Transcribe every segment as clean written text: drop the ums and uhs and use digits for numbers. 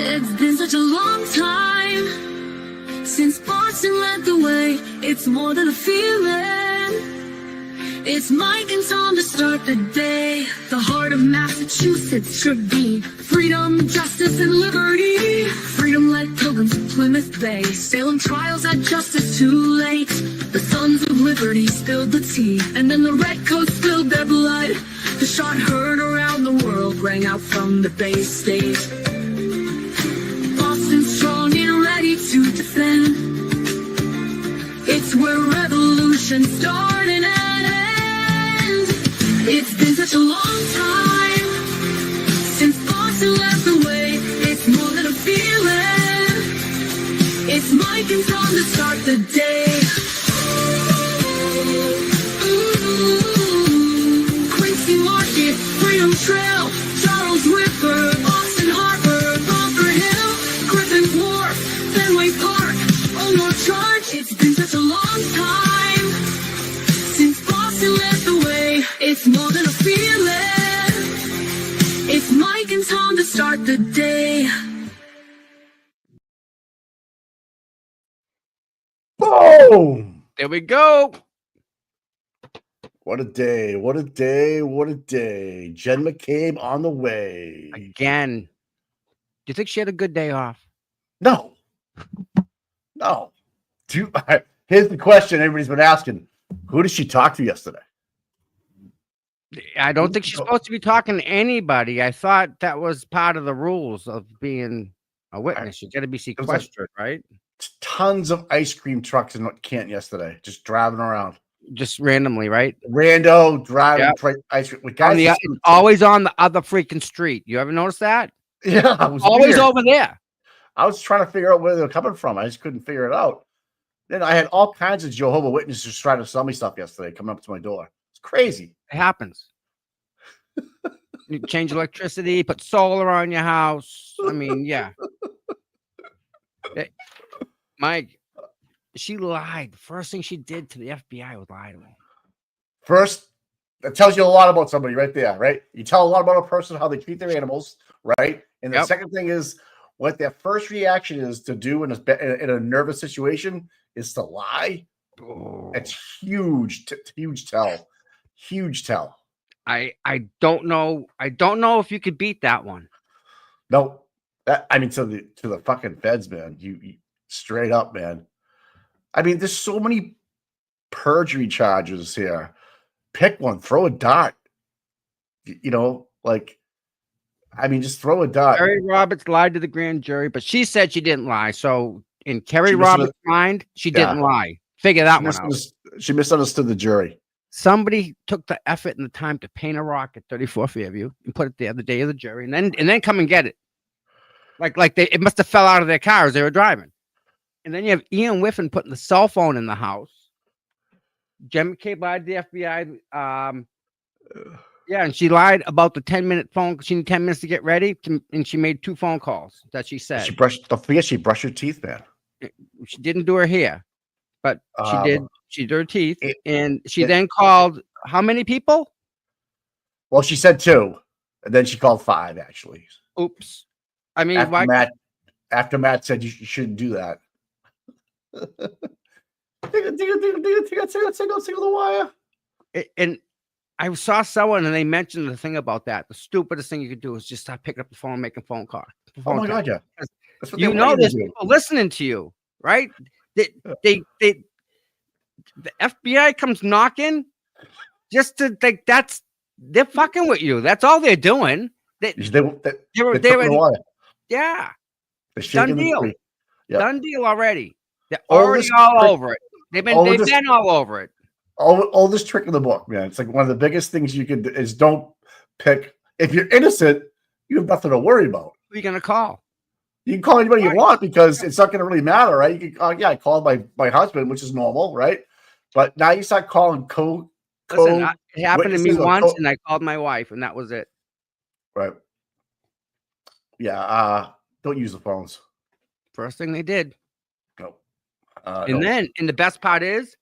It's been such a long time since Boston led the way. It's more than a feeling. It's Mike and Tom to start the day. The heart of Massachusetts should be freedom, justice, and liberty. Freedom-led pilgrims of Plymouth Bay. Salem trials had justice too late. The sons of liberty spilled the tea, and then the redcoats spilled their blood. The shot heard around the world rang out from the Bay State. Boston's strong and ready to defend. It's where revolution started and ends. It's been such a long time since Boston led the way. It's more than a feeling. It's Mike and Tom to start the day. Quincy Market, Freedom Trail, Charles River, Boston Harbor, Bunker Hill, Griffin Wharf, Fenway Park, Old North Charge. It's been such a long time since Boston led the way. It's more than a feeling. It's Mike and Tom to start the day. Boom! There we go. What a day. What a day. What a day. Jen McCabe on the way. Again. Do you think she had a good day off? No. No. Here's the question everybody's been asking. Who did she talk to yesterday? I don't think she's supposed to be talking to anybody. I thought that was part of the rules of being a witness. You got to be sequestered, right? Tons of ice cream trucks in Canton yesterday, just driving around. Just randomly, right? Rando driving ice cream. With guys it's always on the other freaking street. You ever notice that? Yeah, it was always weird. over there. I was trying to figure out where they were coming from. I just couldn't figure it out. Then I had all kinds of Jehovah's Witnesses trying to sell me stuff yesterday, coming up to my door. It's crazy. It happens. You change electricity, put solar on your house. I mean, yeah. Mike, she lied. The first thing she did to the FBI was lie to me. First, that tells you a lot about somebody right there, right? You tell a lot about a person, how they treat their animals, right? And the second thing is what their first reaction is to do in a nervous situation is to lie. Oh. It's huge, huge tell. Huge tell. I don't know. I don't know if you could beat that one. No, I mean to the fucking feds, man. You straight up, man. I mean, there's so many perjury charges here. Pick one, throw a dart. You know, like, I mean, just throw a dart. Kerry Roberts lied to the grand jury, but she said she didn't lie. So in Kerry Roberts' mind, she didn't lie. Figure that one out. She misunderstood the jury. Somebody took the effort and the time to paint a rock at 34 Fairview and put it there the day of the jury, and then come and get it. It must have fell out of their car as they were driving. And then you have Ian Whiffen putting the cell phone in the house. Jen McCabe lied to the FBI. Yeah, and she lied about the 10-minute phone. She needed 10 minutes to get ready, and she made 2 phone calls that she said. Don't forget she brushed her teeth, man. She didn't do her hair, but she did. She did her teeth, and she then called how many people? Well, she said 2, and then she called 5, actually. Oops. I mean, after Matt said you shouldn't do that. Tingle the wire. And I saw someone, and they mentioned the thing about that. The stupidest thing you could do is just start picking up the phone, making phone calls. Oh my God, yeah. You know, there's people listening to you, right? The FBI comes knocking just to think they're fucking with you. That's all they're doing. They were yeah. Done deal. Yep. Done deal already. They're already all over it. They've been all over it. All this trick in the book, man. It's like one of the biggest things you can do is don't pick. If you're innocent, you have nothing to worry about. Who are you gonna call? You can call anybody you want because it's not going to really matter, right? You can, I called my husband, which is normal, right? But now you start calling Listen, it happened to me once, and I called my wife, and that was it. Right. Yeah. Don't use the phones. First thing they did. No. And the best part is,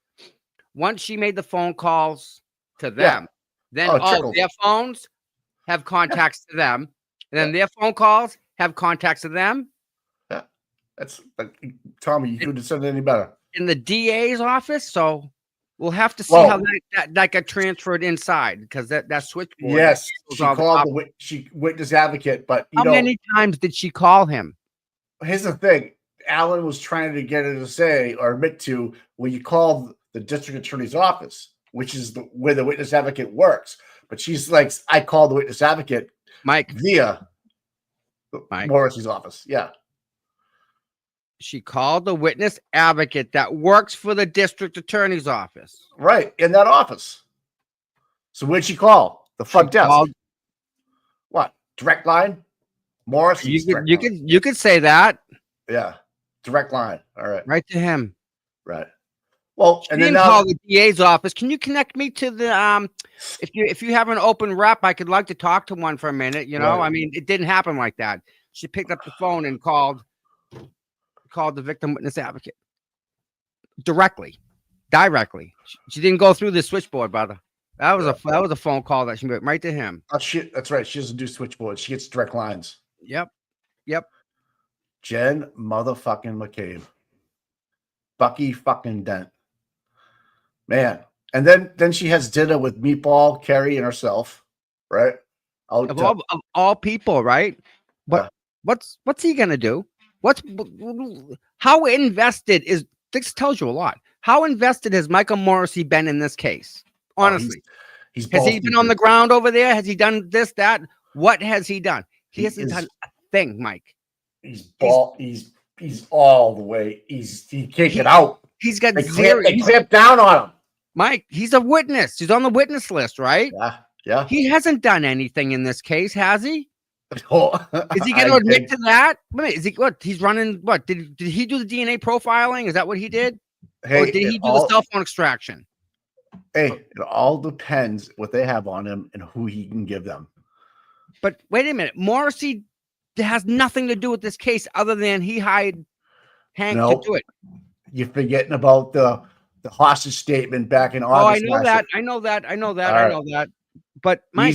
once she made the phone calls to them, then all their phones have contacts to them, and then their phone calls have contacts to them. Yeah, that's Tommy. You couldn't have said it any better. In the DA's office, so we'll have to see Well- how that got transferred inside because that switchboard. Yes, shows she all the called op- she witness advocate, but you How know, many times did she call him? here's the thing. Alan was trying to get her to say or admit to when you call the district attorney's office, which is where the witness advocate works. But she's like, I called the witness advocate Mike, via Mike. Morrissey's office. Yeah, She called the witness advocate that works for the district attorney's office. right, in that office. So where'd she call? The front desk. called- What? Direct line? Morrissey's direct line. You could say that Yeah, direct line. All right, right to him. right. Well, She and then didn't now call the DA's office. Can you connect me to the if you have an open rep, I could like to talk to one for a minute. You know, Right. I mean, it didn't happen like that. She picked up the phone and called the victim witness advocate directly. She didn't go through the switchboard, brother. That was a phone call that she made right to him. oh, shit, that's right. She doesn't do switchboards. She gets direct lines. Yep. Jen motherfucking McCabe. Bucky fucking Dent. Man. And then she has dinner with Meatball, Kerry, and herself. Right? Of all people, right? But what's he gonna do? How invested is this? Tells you a lot. How invested has Michael Morrissey been in this case? Honestly, he's has he been on the ground over there? Has he done this, that? What has he done? He hasn't done a thing, Mike. He's all the way. He can't get out. He's got They zero. clamp down on him. Mike, he's a witness. He's on the witness list, right? Yeah. He hasn't done anything in this case, has he? Oh, Is he going to admit to that? Wait, is he what? He's running what? Did he do the DNA profiling? Is that what he did? Hey, Or did he do the cell phone extraction? Hey, it all depends what they have on him and who he can give them. But wait a minute, Morrissey has nothing to do with this case other than he hired Hank to do it. You're forgetting about the hostage statement back in Oh, August. I know that. But Mike,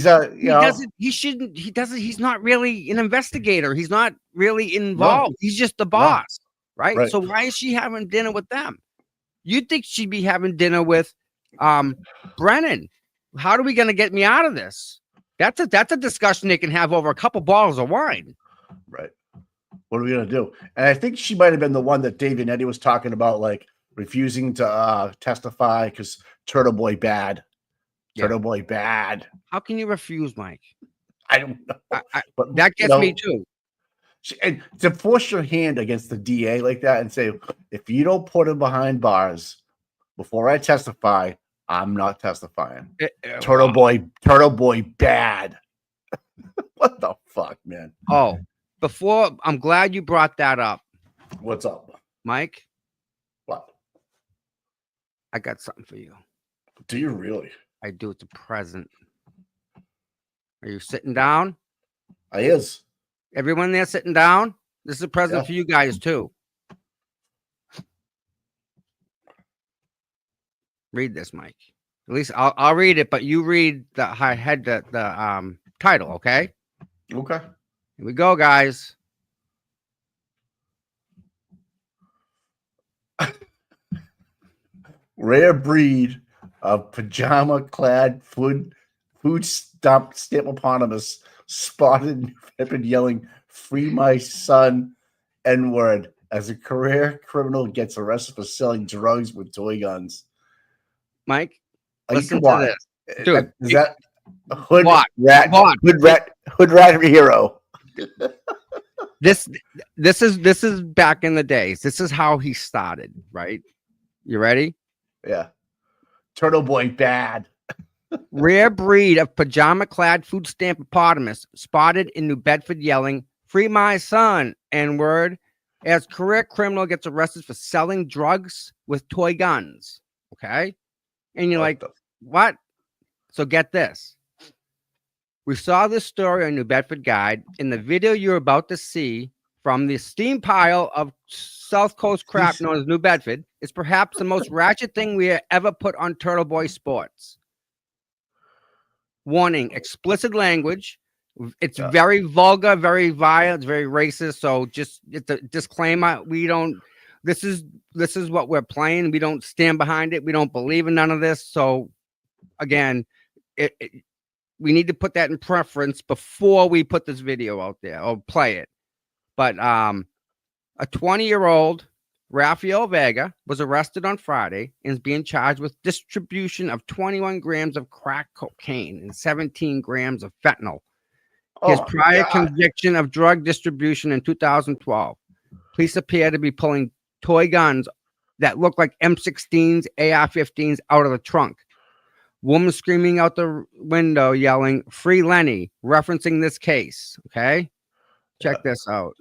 he's not really an investigator. He's not really involved. No. He's just the boss, right? Right. So why is she having dinner with them? You'd think she'd be having dinner with Brennan. How are we going to get me out of this? That's a discussion they can have over a couple bottles of wine. Right. What are we gonna do? And I think she might have been the one that Dave and Eddie was talking about, like refusing to testify because Turtle Boy bad. Turtle Boy bad. How can you refuse, Mike? I don't know. But That gets me too. And to force your hand against the DA like that and say, if you don't put him behind bars before I testify, I'm not testifying. Turtle Boy bad. What the fuck, man? Oh, I'm glad you brought that up. What's up, Mike? What? I got something for you. Do you really? I do. It's a present. Are you sitting down? I is. Everyone there sitting down? This is a present for you guys too. Read this, Mike. At least I'll read it, but you read the title, okay? Okay. Here we go, guys. Rare breed of pajama-clad food stamp hippopotamus spotted in New Hampshire yelling, "Free my son, N-word," as a career criminal gets arrested for selling drugs with toy guns. Mike, Like, listen come on. to this. Dude, Is that a hood What? rat? What? Hood rat hero. This is back in the days. This is how he started, right? You ready? Yeah. Turtle Boy bad. Rare breed of pajama-clad food stamp hippopotamus spotted in New Bedford yelling, "Free my son," N-word, as career criminal gets arrested for selling drugs with toy guns. Okay? And you're like, what? So get this. We saw this story on New Bedford Guide. In the video you're about to see from the steam pile of South Coast crap known as New Bedford is perhaps the most ratchet thing we ever put on Turtle Boy Sports. Warning, explicit language, It's Yeah. very vulgar, very violent, very racist. So just it's a disclaimer. We don't. This is what we're playing. We don't stand behind it. We don't believe in none of this. So again, we need to put that in preference before we put this video out there or play it. But a 20-year-old Rafael Vega was arrested on Friday and is being charged with distribution of 21 grams of crack cocaine and 17 grams of fentanyl. His Oh, prior God. conviction of drug distribution in 2012. Police appear to be pulling toy guns that look like M16s, AR-15s out of the trunk. Woman screaming out the window, yelling, "Free Lenny," referencing this case. Okay? Check this out.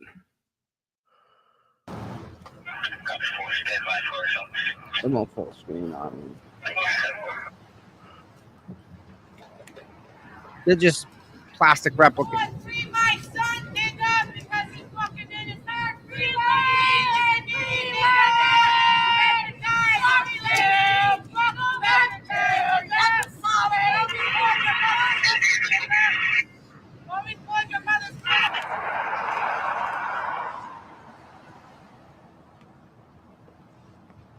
I'm on full screen on me. They're just plastic replicas. Free my son, nigga, because he's fucking in his heart. Free Lenny! Free Lenny!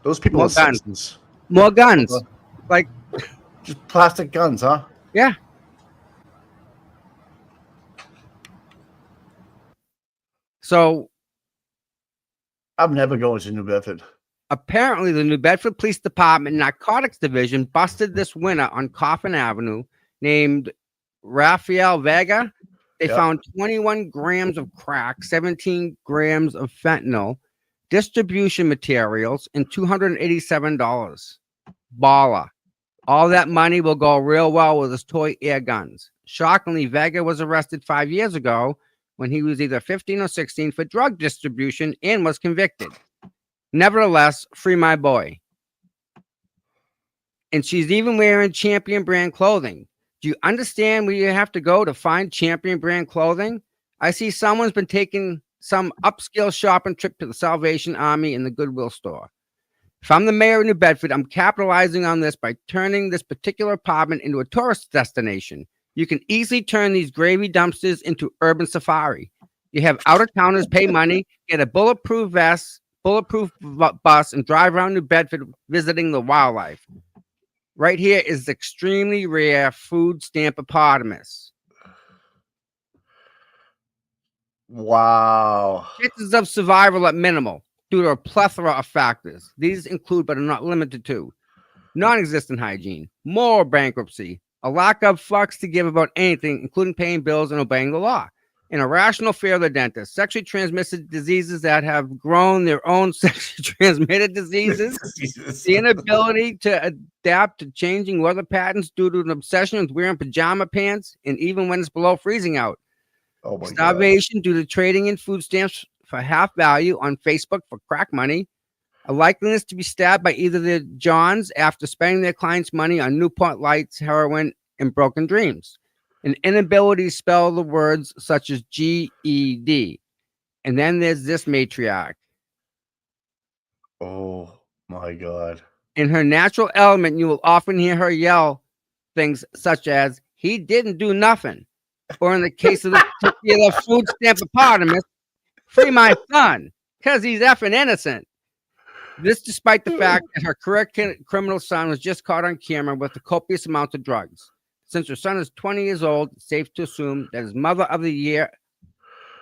Those people More are guns. citizens. More guns. Like, Just plastic guns, huh? yeah. So I'm never going to New Bedford. apparently the New Bedford Police Department Narcotics Division busted this winner on Coffin Avenue named Rafael Vega. They Yep. found 21 grams of crack, 17 grams of fentanyl, distribution materials, and $287. Baller. All that money will go real well with his toy air guns. Shockingly, Vega was arrested 5 years ago when he was either 15 or 16 for drug distribution and was convicted. Nevertheless, free my boy. And she's even wearing Champion brand clothing. Do you understand where you have to go to find Champion brand clothing? I see someone's been taking some upscale shopping trip to the Salvation Army in the Goodwill store. If I'm the mayor of New Bedford, I'm capitalizing on this by turning this particular apartment into a tourist destination. You can easily turn these gravy dumpsters into urban safari. You have out-of-towners pay money, get a bulletproof vest, bulletproof bus, and drive around New Bedford visiting the wildlife. Right here is extremely rare food stamp hippopotamus. Wow. Chances of survival at minimal due to a plethora of factors. These include, but are not limited to, non-existent hygiene, moral bankruptcy, a lack of fucks to give about anything, including paying bills and obeying the law, an irrational fear of the dentist, sexually transmitted diseases that have grown their own sexually transmitted diseases, the inability to adapt to changing weather patterns due to an obsession with wearing pajama pants, and even when it's below freezing out. Oh my God. Starvation due to trading in food stamps for half value on Facebook for crack money. A likeliness to be stabbed by either the Johns after spending their clients' money on Newport Lights, heroin, and broken dreams. An inability to spell the words such as GED. And then there's this matriarch. Oh my God. In her natural element, you will often hear her yell things such as, "He didn't do nothing." Or in the case of the particular food stamp hippopotamus, "Free my son, because he's effing innocent." This despite the fact that her correct criminal son was just caught on camera with a copious amount of drugs. Since her son is 20 years old, it's safe to assume that his Mother of the Year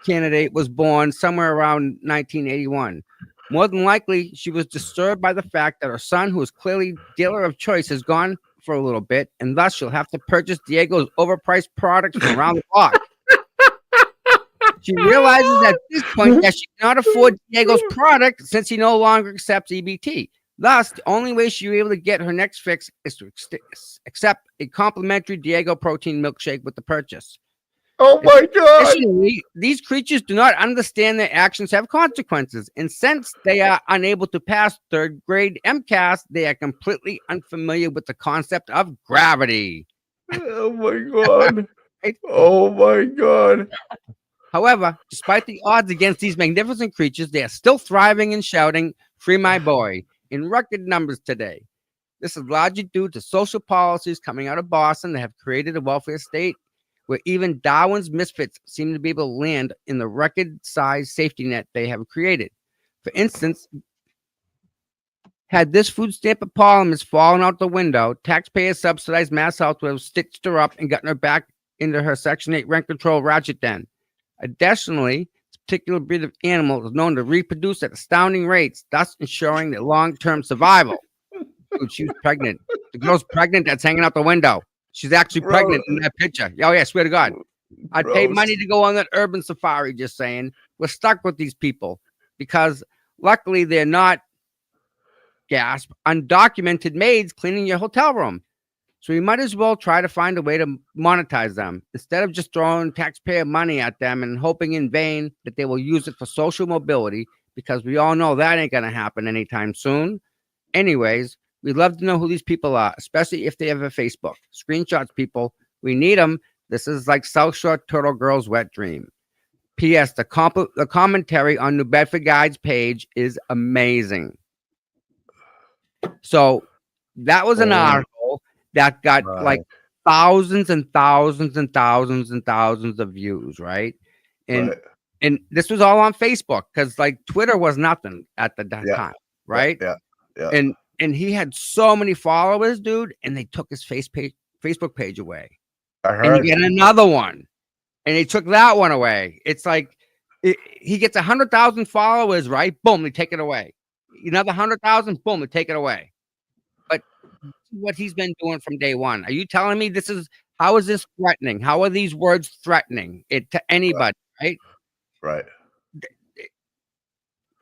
candidate was born somewhere around 1981. More than likely, she was disturbed by the fact that her son, who is clearly dealer of choice, has gone for a little bit, and thus she'll have to purchase Diego's overpriced products from around the block. She realizes at this point that she cannot afford Diego's product since he no longer accepts EBT. Thus, the only way she'll be able to get her next fix is to accept a complimentary Diego protein milkshake with the purchase. Oh my God. Additionally, these creatures do not understand their actions have consequences, and since they are unable to pass third grade MCAS, they are completely unfamiliar with the concept of gravity. Oh my God. Oh my God. However, despite the odds against these magnificent creatures, they are still thriving and shouting, "Free my boy," in record numbers today. This is largely due to social policies coming out of Boston that have created a welfare state where even Darwin's misfits seem to be able to land in the record-sized safety net they have created. For instance, had this food stamp of parliament fallen out the window, taxpayers subsidized Mass Health would have stitched her up and gotten her back into her Section 8 rent control ratchet den. Additionally, this particular breed of animal is known to reproduce at astounding rates, thus ensuring their long-term survival. Dude, she was pregnant. The girl's pregnant that's hanging out the window. She's actually pregnant in that picture. Oh, yeah, swear to God. I'd pay money to go on that urban safari, just saying. We're stuck with these people because luckily they're not, gasp, undocumented maids cleaning your hotel room. So you might as well try to find a way to monetize them instead of just throwing taxpayer money at them and hoping in vain that they will use it for social mobility, because we all know that ain't going to happen anytime soon. Anyways, we'd love to know who these people are, especially if they have a Facebook. Screenshots, people. We need them. This is like South Shore Turtle Girl's wet dream. P.S. The commentary on New Bedford Guide's page is amazing. So that was an article that got like thousands and thousands and thousands and thousands of views, right? And this was all on Facebook because like Twitter was nothing at the time, right? Yeah. And he had so many followers, dude, and they took his Facebook page away. I heard. And you get another one, and they took that one away. It's like he gets 100,000 followers, right? Boom, they take it away. Another 100,000, boom, they take it away. But what he's been doing from day one. Are you telling me how is this threatening? How are these words threatening it to anybody, right? Right.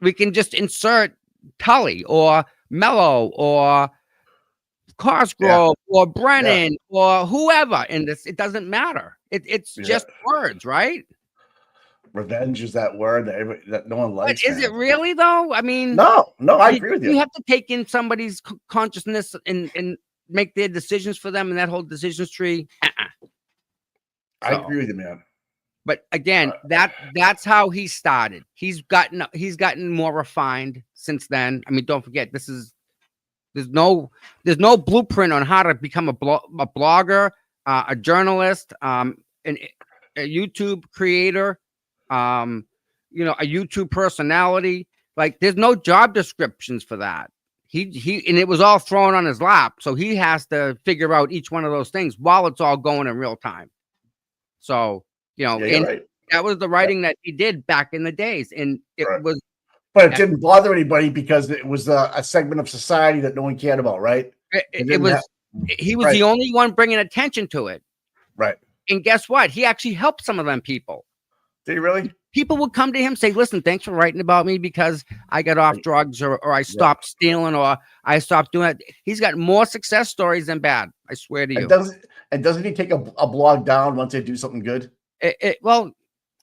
We can just insert Tully or Mello or Cosgrove or Brennan or whoever in this. It doesn't matter. It's just words, right? Revenge is that word that no one likes. But is it really though? I mean, no, I agree with you. You have to take in somebody's consciousness and make their decisions for them, and that whole decisions tree. I agree with you, man. But again, that's how he started. He's gotten more refined since then. I mean, don't forget, there's no blueprint on how to become a blogger, a journalist, a YouTube creator, a YouTube personality. Like, there's no job descriptions for that. He and it was all thrown on his lap, so he has to figure out each one of those things while it's all going in real time. So. That was the writing that he did back in the days, and it was. But it didn't bother anybody because it was a segment of society that no one cared about, right? He was the only one bringing attention to it, right? And guess what? He actually helped some of them people. Did he really? People would come to him and say, "Listen, thanks for writing about me because I got off drugs, or I stopped stealing, or I stopped doing it." He's got more success stories than bad. I swear to you. Doesn't he take a blog down once they do something good? Well,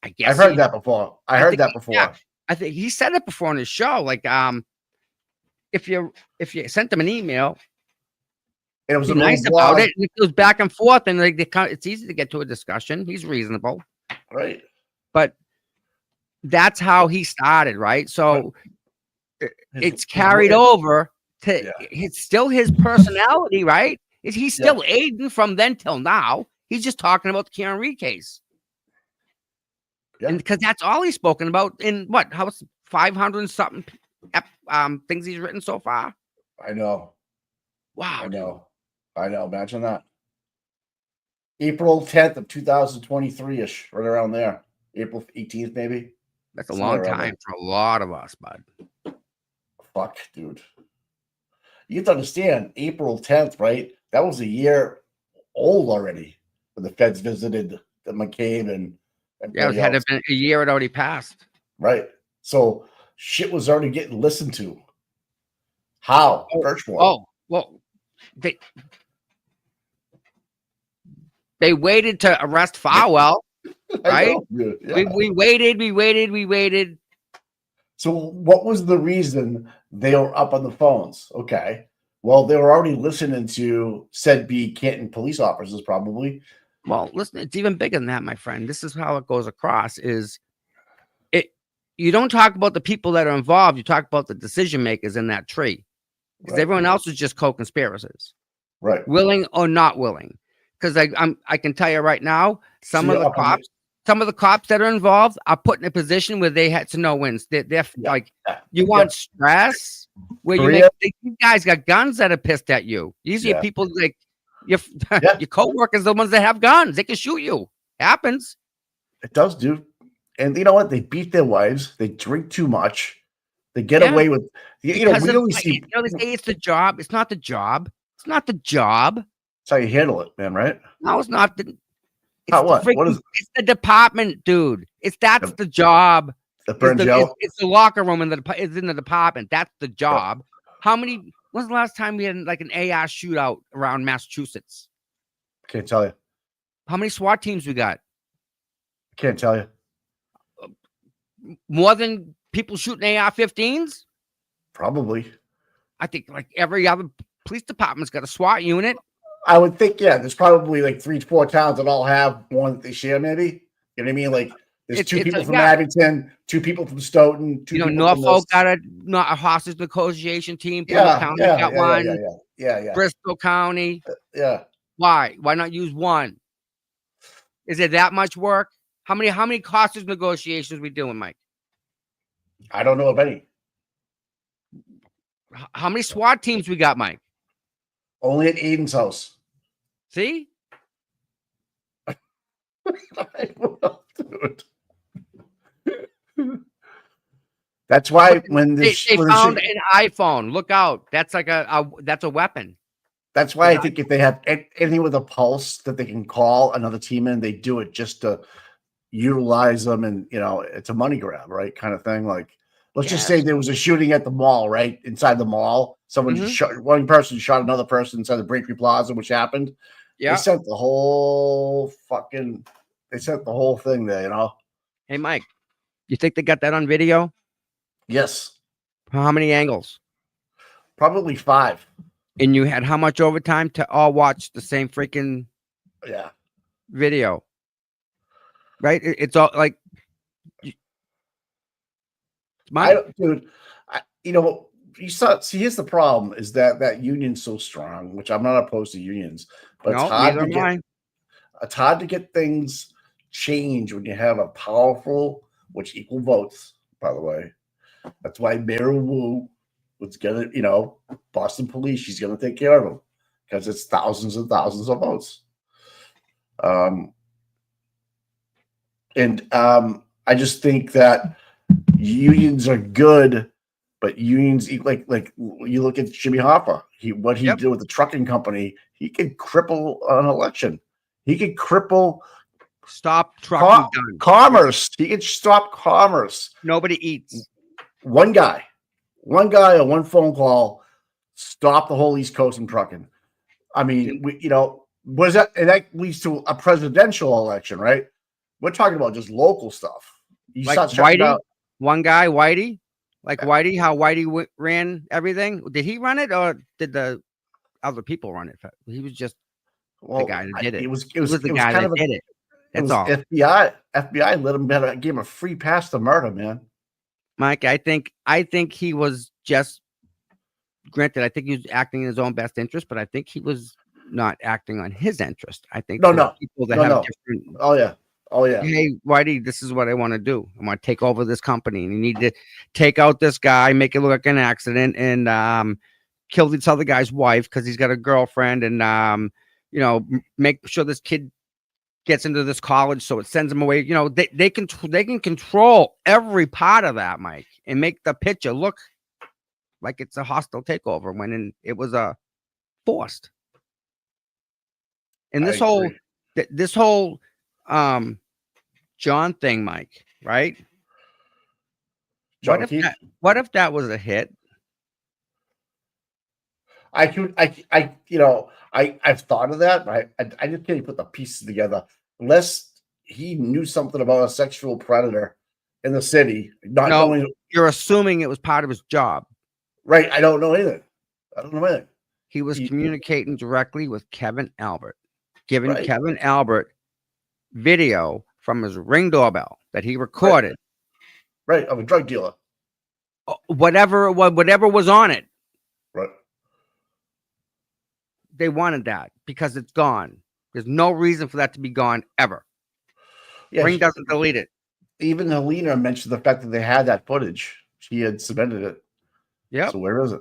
I guess I've heard that before. I heard that before. Yeah, I think he said it before on his show. Like, if you sent him an email, and it was nice about it, and it goes back and forth, and it's easy to get to a discussion. He's reasonable, right? But that's how he started, right? So it's carried over to it's still his personality, right? He's still Aiden from then till now. He's just talking about the Karen Reed case. And because that's all he's spoken about in how 500 and something things he's written so far. I know. Wow. I know. Imagine that. April 10th of 2023-ish, right around there. April 18th, maybe. That's a long time for a lot of us, bud. Fuck, dude. You have to understand, April 10th, right? That was a year old already when the feds visited the McCabe and it had to been a year had already passed. Right. So shit was already getting listened to. How? Well, they waited to arrest Farwell, right? We waited. So what was the reason they were up on the phones? Okay. Well, they were already listening to said be Canton police officers, probably. Well, listen, it's even bigger than that, my friend. This is how it goes across. You don't talk about the people that are involved. You talk about the decision makers in that tree, because everyone else is just co-conspirators, right? Willing or not willing. because I can tell you right now, some So of you're the up on cops, some of the cops that are involved are put in a position where they had to know wins. They're Yeah, like, yeah, you want stress where you Korea, these guys got guns that are pissed at you. These are yeah, people like your yeah, your coworkers, the ones that have guns. They can shoot you. Happens. it does, dude. And you know what? They beat their wives. They drink too much. They get Yeah, away with. You know, because we of always see. they say it's the job. It's not the job. It's not the job. That's how you handle it, man. Right? No, it's not the. It's How the what? What freaking. is It's the department, dude. That's the, the job. the burn gel? It's the locker room in it's in the department. That's the job. How many? When's the last time we had like an AR shootout around Massachusetts? Can't tell you. How many SWAT teams we got? Can't tell you. More than people shooting AR-15s? Probably. I think like every other police department's got a SWAT unit. I would think, yeah, there's probably like 3-4 towns that all have one that they share, maybe. You know what I mean? Like there's two people from Abington, 2 people from Stoughton, 2 people Norfolk from got a hostage negotiation team. yeah, County yeah, got yeah, one. yeah. Bristol County. Yeah. Why? Why not use one? Is it that much work? How many hostage negotiations we doing, Mike? I don't know of any. How many SWAT teams we got, Mike? Only at Aiden's house. See? Dude. That's why when they when found an iPhone. Look out. That's like that's a weapon. that's why I think if they have anything with a pulse that they can call another team in, they do it just to utilize them, and it's a money grab, right? Kind of thing. Like, let's just say there was a shooting at the mall, right? Inside the mall. Someone one person shot another person inside the Braintree Plaza, which happened. Yeah. They sent the whole thing there, Hey, Mike, you think they got that on video? Yes. How many angles? Probably 5. And you had how much overtime to all watch the same freaking video? Right? It's all like, dude, you saw. See, here's the problem: is that union's so strong, which I'm not opposed to unions, but it's hard to get things changed when you have a powerful, which equal votes, by the way. That's why Mayor Wu was gonna, Boston Police. She's gonna take care of them because it's thousands and thousands of votes. I just think that unions are good, but unions like you look at Jimmy Hoffa. What he did with the trucking company, he could cripple an election. He could stop trucking commerce. He could stop commerce. Nobody eats. One guy or one phone call stop the whole East Coast from trucking. I mean, was that, and that leads to a presidential election, right? We're talking about just local stuff. You like Whitey, one guy, Whitey, Whitey, how Whitey ran everything. Did he run it, or did the other people run it? He was just the guy that did it. It was the guy that did it. That's all. FBI let him gave him a free pass to murder, man. Mike, I think he was just granted. I think he was acting in his own best interest, but I think he was not acting on his interest. I think people that have different. Oh yeah. Hey, Whitey, this is what I want to do. I want to take over this company, and you need to take out this guy, make it look like an accident, and kill this other guy's wife because he's got a girlfriend, and make sure this kid gets into this college, so it sends him away. They can control every part of that, Mike, and make the picture look like it's a hostile takeover when it was a forced. And this whole John thing, Mike, right? What if that was a hit? I've thought of that, but I just can't put the pieces together unless he knew something about a sexual predator in the city. You're assuming it was part of his job, right? I don't know anything. He was communicating directly with Kevin Albert, giving Kevin Albert video from his Ring doorbell that he recorded, right, of a drug dealer, whatever was on it, right. They wanted that because it's gone. There's no reason for that to be gone ever. Yeah, Ring doesn't delete it. even Helena mentioned the fact that they had that footage. She had submitted it. Yep. So where is it?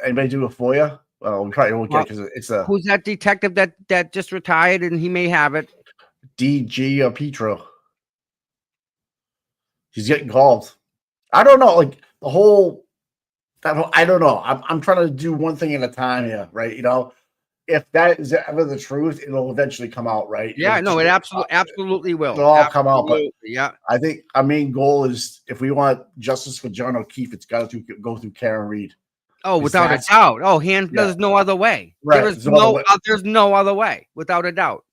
Anybody do it for you? Well, we probably won't get because it's a Who's that detective that just retired and he may have it? DG or Petro. He's getting called. I don't know, like the whole. I don't know. I'm trying to do one thing at a time here, right? You know, if that is ever the truth, it'll eventually come out, right? Yeah, It'll no, it just- absolutely will. It'll all come out, but Absolutely, yeah. I think our main goal is if we want justice for John O'Keefe, it's got to go through Karen Reed. Oh, without a Exactly. doubt. Oh, Yeah. there's no other way. Right, There is there's no other way. there's no other way, without a doubt.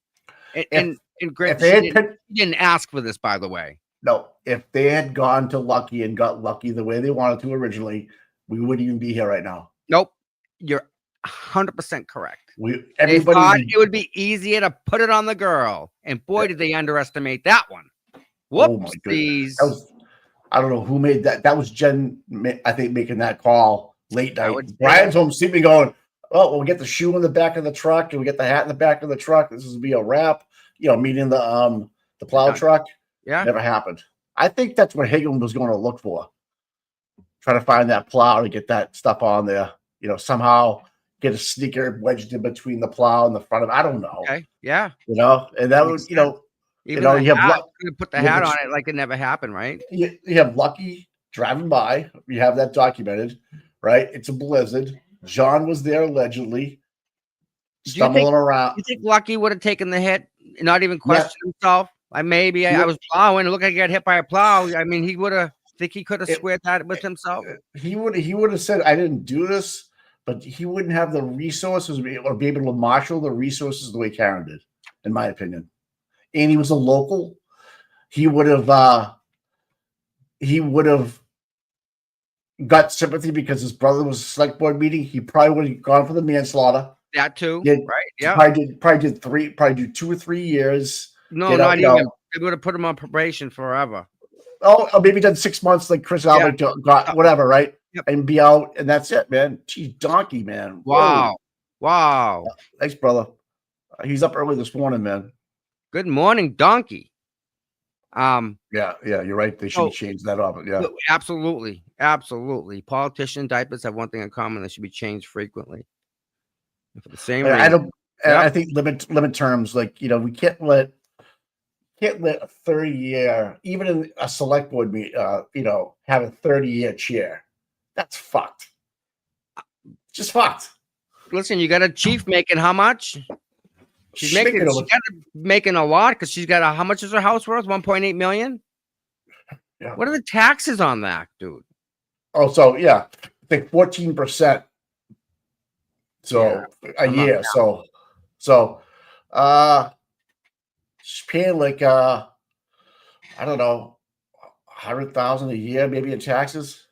And If they had picked, she didn't ask for this, by the way. no, if they had gone to Lucky and got Lucky the way they wanted to originally, we wouldn't even be here right now. Nope. You're 100% correct. They Everybody thought would be- it would be easier to put it on the girl, and boy, did they underestimate that one. Oh my Whoopsies. That was, I don't know who made that. That was Jen, I think, making that call late I night. would- Brian's home sleeping, going, "Oh, we'll get the shoe in the back of the truck, and we get the hat in the back of the truck. This is be a wrap." You know, meeting the plow Done. truck. Yeah. Never happened. I think that's what Higgin was going to look for. Try to find that plow to get that stuff on there. You know, somehow get a sneaker wedged in between the plow and the front of. I don't know. Okay. Yeah. You know, and that Makes would, you know, Even know, the you have hat, luck- could put the you have hat the- on it like it never happened, right? you have Lucky driving by. You have that documented, right? It's a blizzard. John was there allegedly, Do you stumbling think- around. You think Lucky would have taken the hit and not even questioned himself? Like maybe I was plowing, it looked like I got hit by a plow. I mean, he would have think he could have squared that with himself. He would have said, "I didn't do this," but he wouldn't have the resources or be able to marshal the resources the way Karen did, in my opinion. And he was a local. He would have got sympathy because his brother was a select board meeting. He probably would have gone for the manslaughter. That too, Yeah, right? Yeah. Probably did 2 or 3 years. No, get not out, you even. know. They would have put him on probation forever. Oh, or maybe done 6 months like Chris Albert got, whatever, right? Yep. And be out, and that's it, man. Geez, donkey, man. Wow. Wow. Whoa. Thanks, brother. He's up early this morning, man. Good morning, donkey. Yeah, you're right. They should change that up. Yeah. Absolutely. Absolutely. Politician diapers have one thing in common. They should be changed frequently. And for the same reason. I don't. Yep. I think limit terms, like, you know, we can't let a 30-year, even in a select board meet, you know, have a 30-year chair. That's fucked. Just fucked. Listen, you got a chief making how much? She's making a lot because she's got how much is her house worth? 1.8 million. Yeah. What are the taxes on that, dude? Oh, so yeah, I think 14%. So a year. So she's paying like I don't know, 100,000 a year maybe in taxes.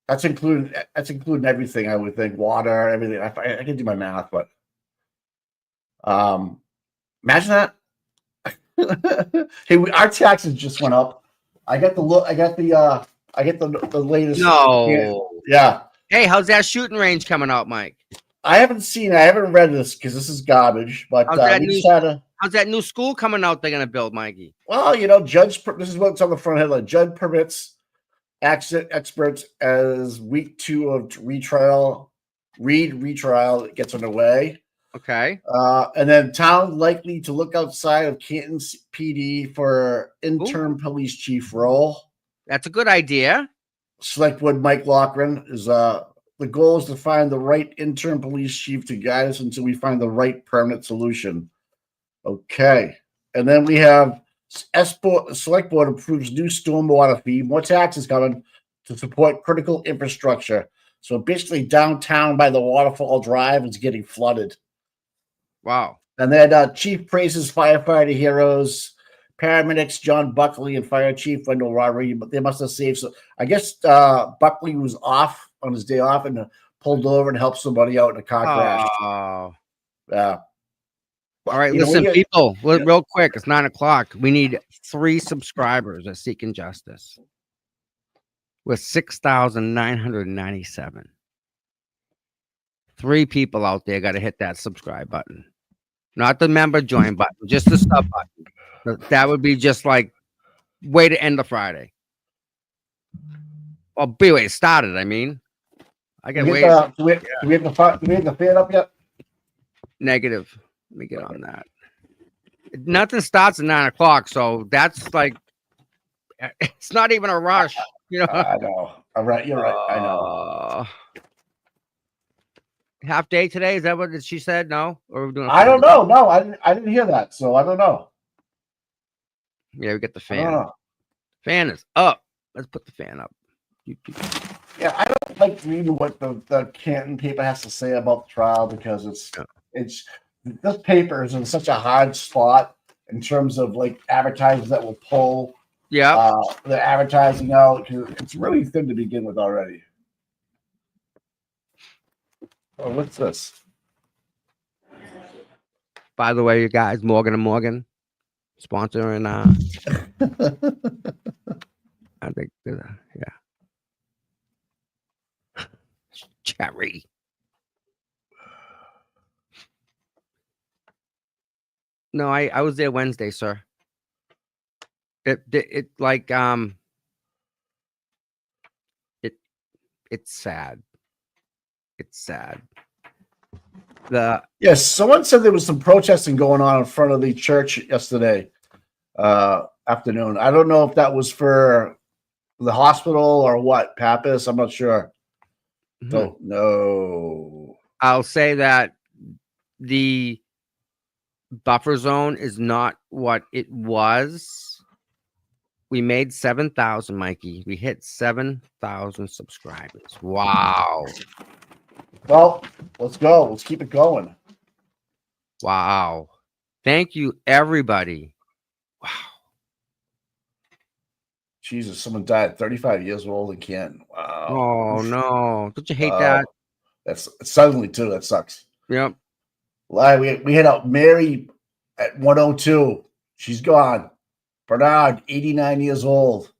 That's including everything, I would think, water, everything. I can do my math, but imagine that. Hey, our taxes just went up. I get the latest. No. Yeah. Hey, how's that shooting range coming out, Mike? I haven't read this because this is garbage. But How's that we just had a. How's that new school coming out? They're gonna build, Mikey. Well, you know, this is what's on the front headline. Judge permits accident experts as week 2 of retrial. Retrial gets underway. Okay. And then town likely to look outside of Canton PD for interim police chief role. That's a good idea. Select Board Mike Loughran is the goal is to find the right interim police chief to guide us until we find the right permanent solution. Okay. And then we have Select Board approves new stormwater fee, more taxes coming to support critical infrastructure. So basically downtown by the Waterfall Drive is getting flooded. Wow. And then chief praises firefighter heroes, paramedics John Buckley and fire chief Wendell Robbery, but they must have saved. So I guess Buckley was off on his day off and pulled over and helped somebody out in a car crash. Oh. Yeah. All right, You know, listen, people, real quick. It's 9:00. We need 3 subscribers at Seeking Justice. With 6,997. 3 people out there got to hit that subscribe button. not the member join button, just the sub button. That would be just like way to end the Friday. Well, be way it started. I mean, I Do get we way get the, do we have the fan up yet? negative. Let me get on that. Nothing starts at 9 o'clock, so that's like it's not even a rush, you know. I know. All right, you're right. I know. Half day today. Is that what she said? No, or we're doing. I don't know. No, I didn't hear that, so I don't know. Yeah, we get the I don't fan. know. Fan is up. Let's put the fan up. Yeah, I don't like reading what the Canton paper has to say about the trial because it's this paper is in such a hard spot in terms of like advertisers that will pull the advertising out because it's really thin to begin with already. Oh, what's this? By the way, you guys, Morgan & Morgan sponsoring. I think, yeah. Cherry. No, I was there Wednesday, sir. It like it's sad. It's sad. Yes, someone said there was some protesting going on in front of the church yesterday afternoon. I don't know if that was for the hospital or what, Pappas. I'm not sure. So, no. I'll say that the buffer zone is not what it was. We made 7,000, Mikey. We hit 7,000 subscribers. Wow. Well, let's go. Let's keep it going. Wow. Thank you, everybody. Wow. Jesus, someone died 35 years old in Canton. Wow. Oh, no. Don't you hate that? That's suddenly, too. That sucks. Yep. We hit out Mary at 102. She's gone. Bernard, 89 years old.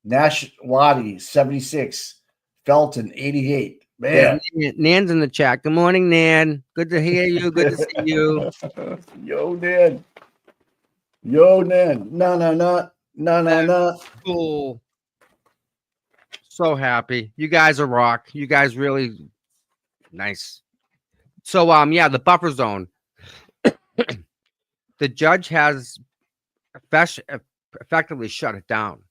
Nash Wadi, 76. Felton, 88. Man. Nan's in the chat. Good morning, Nan. Good to hear you. Good to see you. Yo, Nan. Yo, Nan. No. Cool. So happy. You guys are rock. You guys really nice. So, yeah, the buffer zone. The judge has effectively shut it down.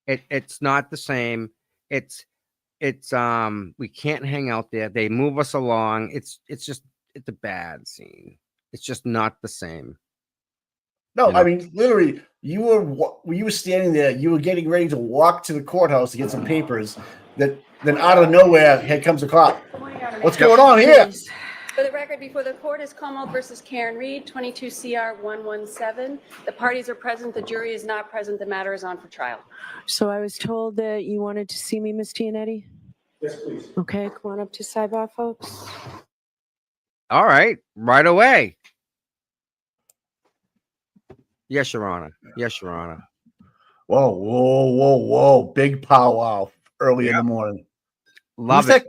It's not the same. It's we can't hang out there. They move us along. It's a bad scene. It's just not the same. No, I mean, literally, you were standing there. You were getting ready to walk to the courthouse to get some papers. Then out of nowhere, here comes a cop. What's going on here? For the record, before the court is Como versus Karen Reed, 22 CR 117. The parties are present. The jury is not present. The matter is on for trial. So I was told that you wanted to see me, Ms. Gianetti? Yes, please. Okay, come on up to sidebar, folks. All right, right away. Yes, Your Honor. Yes, Your Honor. Whoa. Big powwow early in the morning. Love it.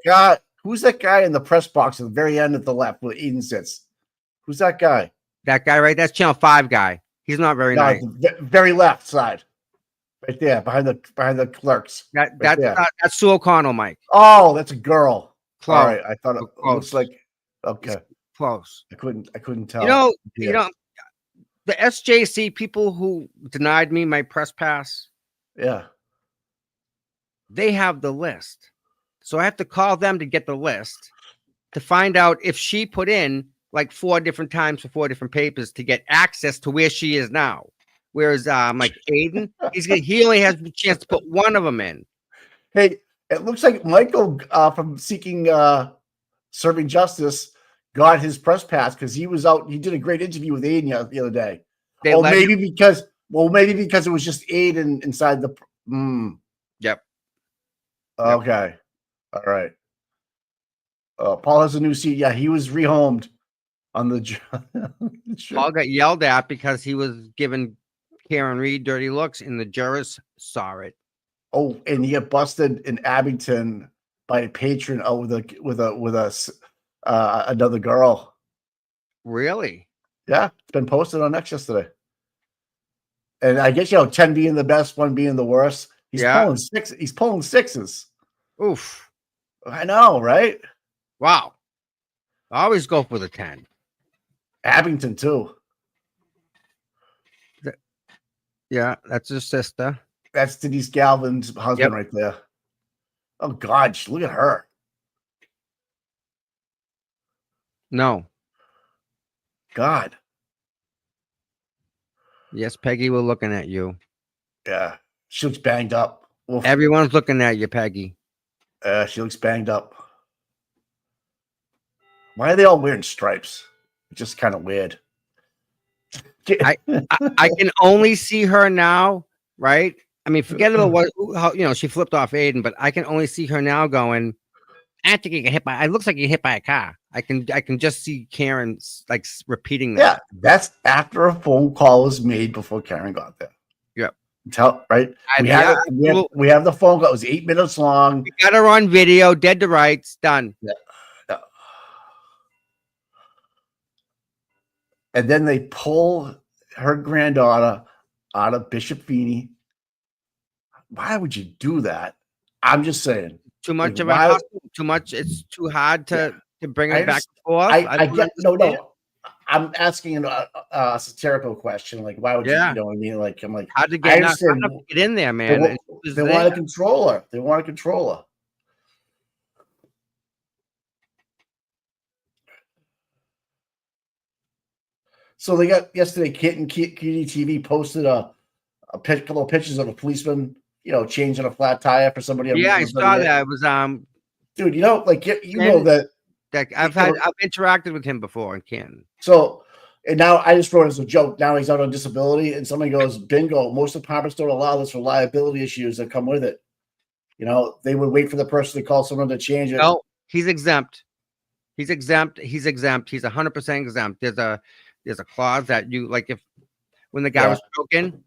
Who's that guy in the press box at the very end at the left where Eden sits? Who's that guy? That guy, right? That's Channel 5 guy. He's not very nice. The very left side. Right there, behind the clerks. That's Sue O'Connell, Mike. Oh, that's a girl. Close. All right. I thought it looks like okay. Close. I couldn't tell. You know, the SJC people who denied me my press pass. Yeah. They have the list. So I have to call them to get the list to find out if she put in like 4 different times for 4 different papers to get access to where she is now. Whereas like Aiden, he only has the chance to put one of them in. Hey, it looks like Michael from Seeking Serving Justice got his press pass because he was out. He did a great interview with Aiden the other day. Maybe because it was just Aiden inside the. Yep. Okay. All right. Paul has a new seat. Yeah, he was rehomed on the. Paul got yelled at because he was giving Karen Reed dirty looks, and the jurors saw it. Oh, and he got busted in Abington by a patron with another girl. Really? Yeah, it's been posted on X yesterday. And I guess 10 being the best, 1 being the worst. He's Yeah. pulling 6. He's pulling 6s. Oof. I know, right? Wow. I always go for the 10. Abington too. Yeah, that's his sister. That's Denise Galvin's husband Yep. right there. Oh God, look at her. No. God. Yes, Peggy, we're looking at you. Yeah. She looks banged up. Oof. Everyone's looking at you, Peggy. She looks banged up. Why are they all wearing stripes? It's just kind of weird. I can only see her now, right? I mean, forget about how she flipped off Aiden, but I can only see her now going, I think you get hit by. It looks like you hit by a car. I can just see Karen like repeating that. Yeah, that's after a phone call was made before Karen got there. Yep. Right? We Yeah, have the phone call. It was 8 minutes long. We got her on video, dead to rights, done. Yeah. And then they pull her granddaughter out of Bishop Feeney. Why would you do that? I'm just saying. Too much of a hustle. Too much. It's too hard to bring it back and forth. I get no. I'm asking a satirical question. Like, why would you? You know what I mean? Like, I'm like, hard to get in there, man. They want to control her. They want to control her. So they got yesterday. Kit and Cutie TV posted a couple of pictures of a policeman, changing a flat tire for somebody. Yeah, I saw that. It was dude. Know that. I've interacted with him before in Canton. So, and now I just wrote it as a joke. Now he's out on disability, and somebody goes, "Bingo! Most departments don't allow this for liability issues that come with it." They would wait for the person to call someone to change it. No, he's exempt. He's exempt. He's exempt. He's 100% exempt. There's a clause that you like when the guy was broken.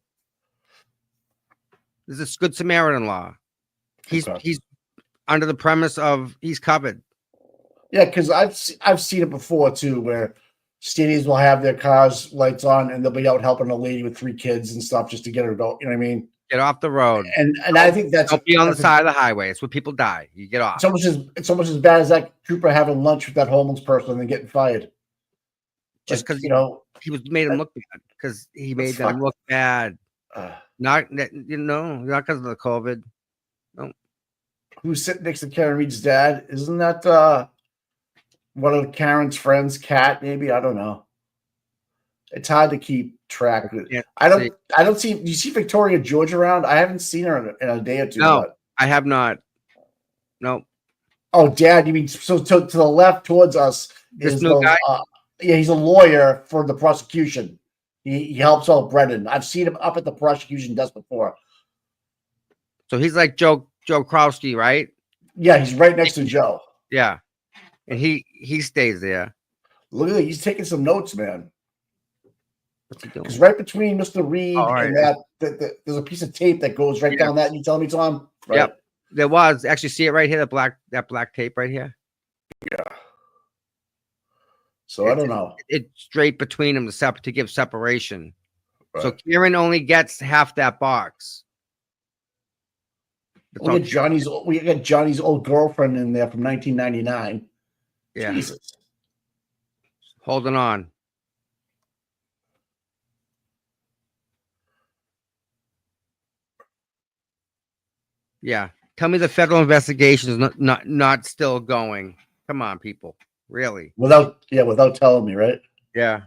There's this Good Samaritan law. He's under the premise of he's covered. Yeah, because I've seen it before too, where stadiums will have their cars lights on and they'll be out helping a lady with 3 kids and stuff just to get her to, you know what I mean? Get off the road. And I think don't be on the side of the highway. It's where people die. You get off. It's almost as bad as that trooper having lunch with that homeless person and then getting fired. Just because he made him look bad. Because he made them look bad. Not because of the COVID. No. Who's sitting next to Karen Reed's dad? Isn't that one of Karen's friends, Kat? Maybe, I don't know. It's hard to keep track of it. I don't see. Do you see Victoria George around? I haven't seen her in a day or two. No, I have not. No. Oh, Dad, you mean so to the left towards us? This new guy. Yeah, he's a lawyer for the prosecution. He helps out Brendan. I've seen him up at the prosecution desk before. So he's like Joe Krowski, right? Yeah, he's right next to Joe. Yeah, and he stays there. Look at that. He's taking some notes, man. What's he doing? Because right between Mr. Reed and that, there's a piece of tape that goes right down that. You telling me, Tom? Right? Yep. There was. Actually, see it right here, that black tape right here? Yeah. So I don't know. It's straight between them to give separation. Right. So Kieran only gets half that box. We got Johnny's old girlfriend in there from 1999. Yeah. Jesus. Holding on. Yeah. Tell me the federal investigation is not still going. Come on, people. Really? Without telling me, right? Yeah.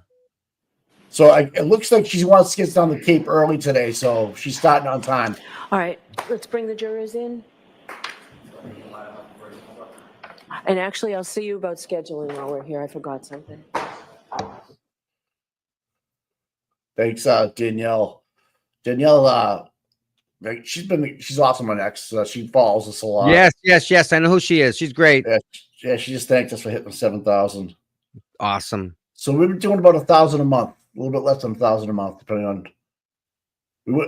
So it looks like she wants to get down the Cape early today, so she's starting on time. All right, let's bring the jurors in. And actually, I'll see you about scheduling while we're here. I forgot something. Thanks, Danielle. Danielle, she's awesome on X. She follows us a lot. Yes. I know who she is. She's great. Yeah, she just thanked us for hitting 7,000. Awesome. So we've been doing about 1,000 a month, a little bit less than 1,000 a month, depending on.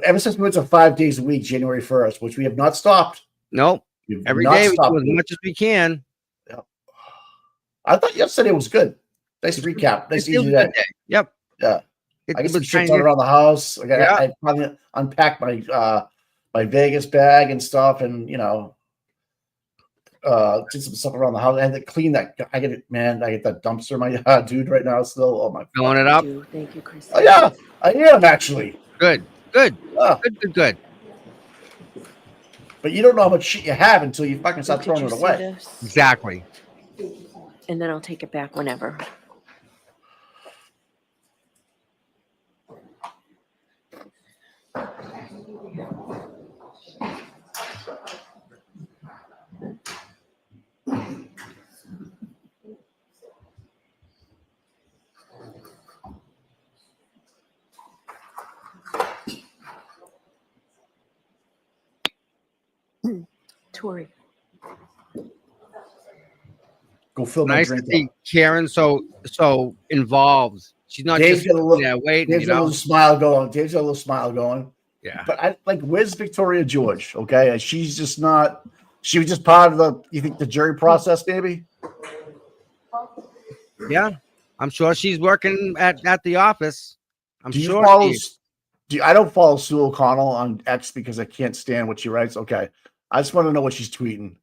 Ever since we went to 5 days a week, January 1st, which we have not stopped. Nope. Every day we do as much as we can. Yeah. I thought yesterday was good. Nice recap. Nice easy day. Yep. Yeah. It I get some was shit trying done to around the house. Yeah. I finally unpacked my Vegas bag and stuff, and did some stuff around the house. I had to clean that. I get it, man. I get that dumpster in my dude right now still. Oh my. filling it up. Thank you, Chris. Oh yeah, I am actually. Good, good, Yeah. good. But you don't know how much shit you have until you fucking start Did throwing you it see away. this? Exactly. And then I'll take it back whenever. Tori. Go fill my Nice to drink see up. Karen so involved. She's not Dave's just got a sitting there little. waiting, Dave's you got a know. little smile going. Dave's got a little smile going. Yeah. But I like, where's Victoria George? Okay, she's just not. She was just part of the. You think the jury process, maybe? Yeah. I'm sure she's working at the office. I'm Do you sure follow? she is. I don't follow Sue O'Connell on X because I can't stand what she writes. Okay, I just want to know what she's tweeting.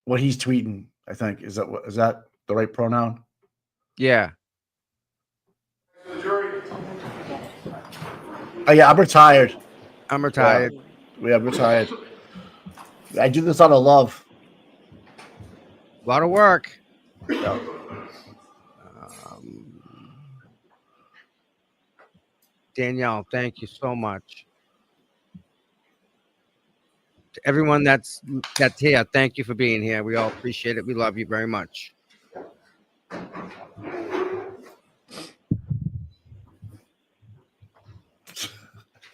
What he's tweeting, I think is that the right pronoun? Yeah. Oh yeah, I'm retired. I'm retired. Yeah, I'm retired. I do this out of love. A lot of work. Yeah. Danielle, thank you so much. To everyone that's here, thank you for being here. We all appreciate it. We love you very much.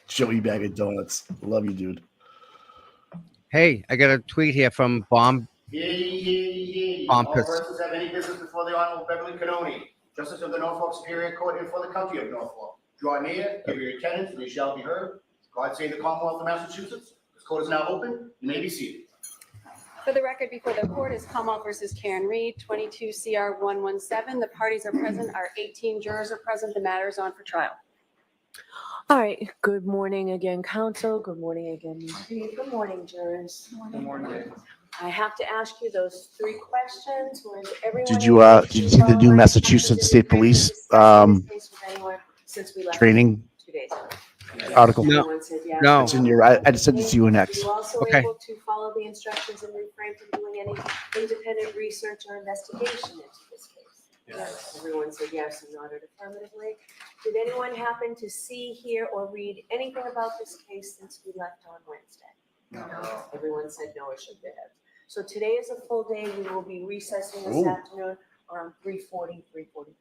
Joey Bag of Donuts. Love you, dude. Hey, I got a tweet here from Bomb. All Pompous. persons have any business before the Honorable Beverly Canoni, Justice of the Norfolk Superior Court and for the County of Norfolk. Draw near, give your attendance, and they shall be heard. God save the Commonwealth of Massachusetts. This court is now open. You may be seated. For the record before the court is Commonwealth versus Karen Reed, 22 CR 117. The parties are present. Our 18 jurors are present. The matter is on for trial. All right. Good morning again, counsel. Good morning again, Ms. Reed. Good morning, jurors. Good morning. I have to ask you those 3 questions. Was everyone Did you able to did you see the follow new my Massachusetts State Police discussing this case with anyone since we left training 2 days ago? article? No. Everyone said yes. No. It's in your. I just sent it to you in Were X. you also Okay. able to follow the instructions and refrain from doing any independent research or investigation into this case? Yes. Everyone said yes and nodded affirmatively. Did anyone happen to see, hear, or read anything about this case since we left on Wednesday? No. Everyone said no or shook their heads. So today is a full day. We will be recessing this Ooh. afternoon around 3:40, 3:45.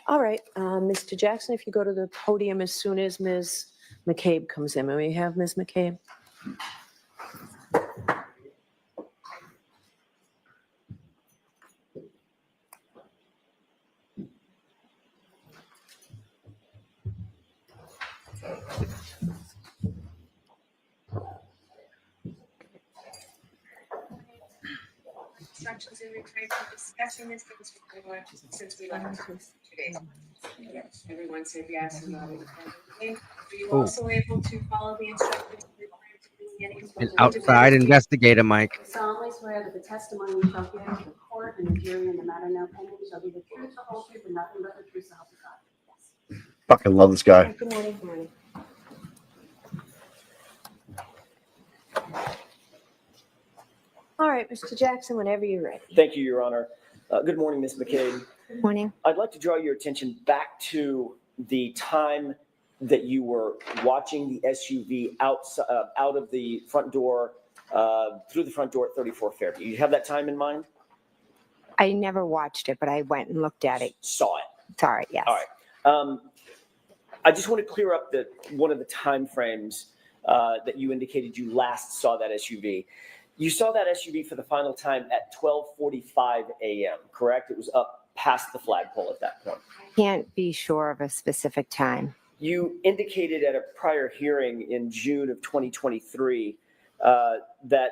All right, Mr. Jackson, if you go to the podium as soon as Ms. McCabe comes in. May we have Ms. McCabe? Instructions and refrain from discussing this case with anyone since we left 2 days ago. Yes. Everyone said yes and nodded affirmatively. Were you also able to follow the instructions and refrain from doing any An independent outside research? investigator, Mike. I solemnly swear that the testimony you shall give in the court and the jury in the matter now pending shall be the truth, the whole truth, and nothing but the truth, so help you God. Yes. Fucking love this guy. Good morning. Good morning. All right, Mr. Jackson, whenever you're ready. Thank you, Your Honor. Good morning, Ms. McCabe. Good morning. I'd like to draw your attention back to the time that you were watching the SUV out of the front door, through the front door at 34 Fairview. You have that time in mind? I never watched it, but I went and looked at it. Saw it. Sorry, yes. All right. I just want to clear up one of the time frames that you indicated you last saw that SUV. You saw that SUV for the final time at 12:45 a.m., correct? It was up past the flagpole at that point. Can't be sure of a specific time. You indicated at a prior hearing in June of 2023 that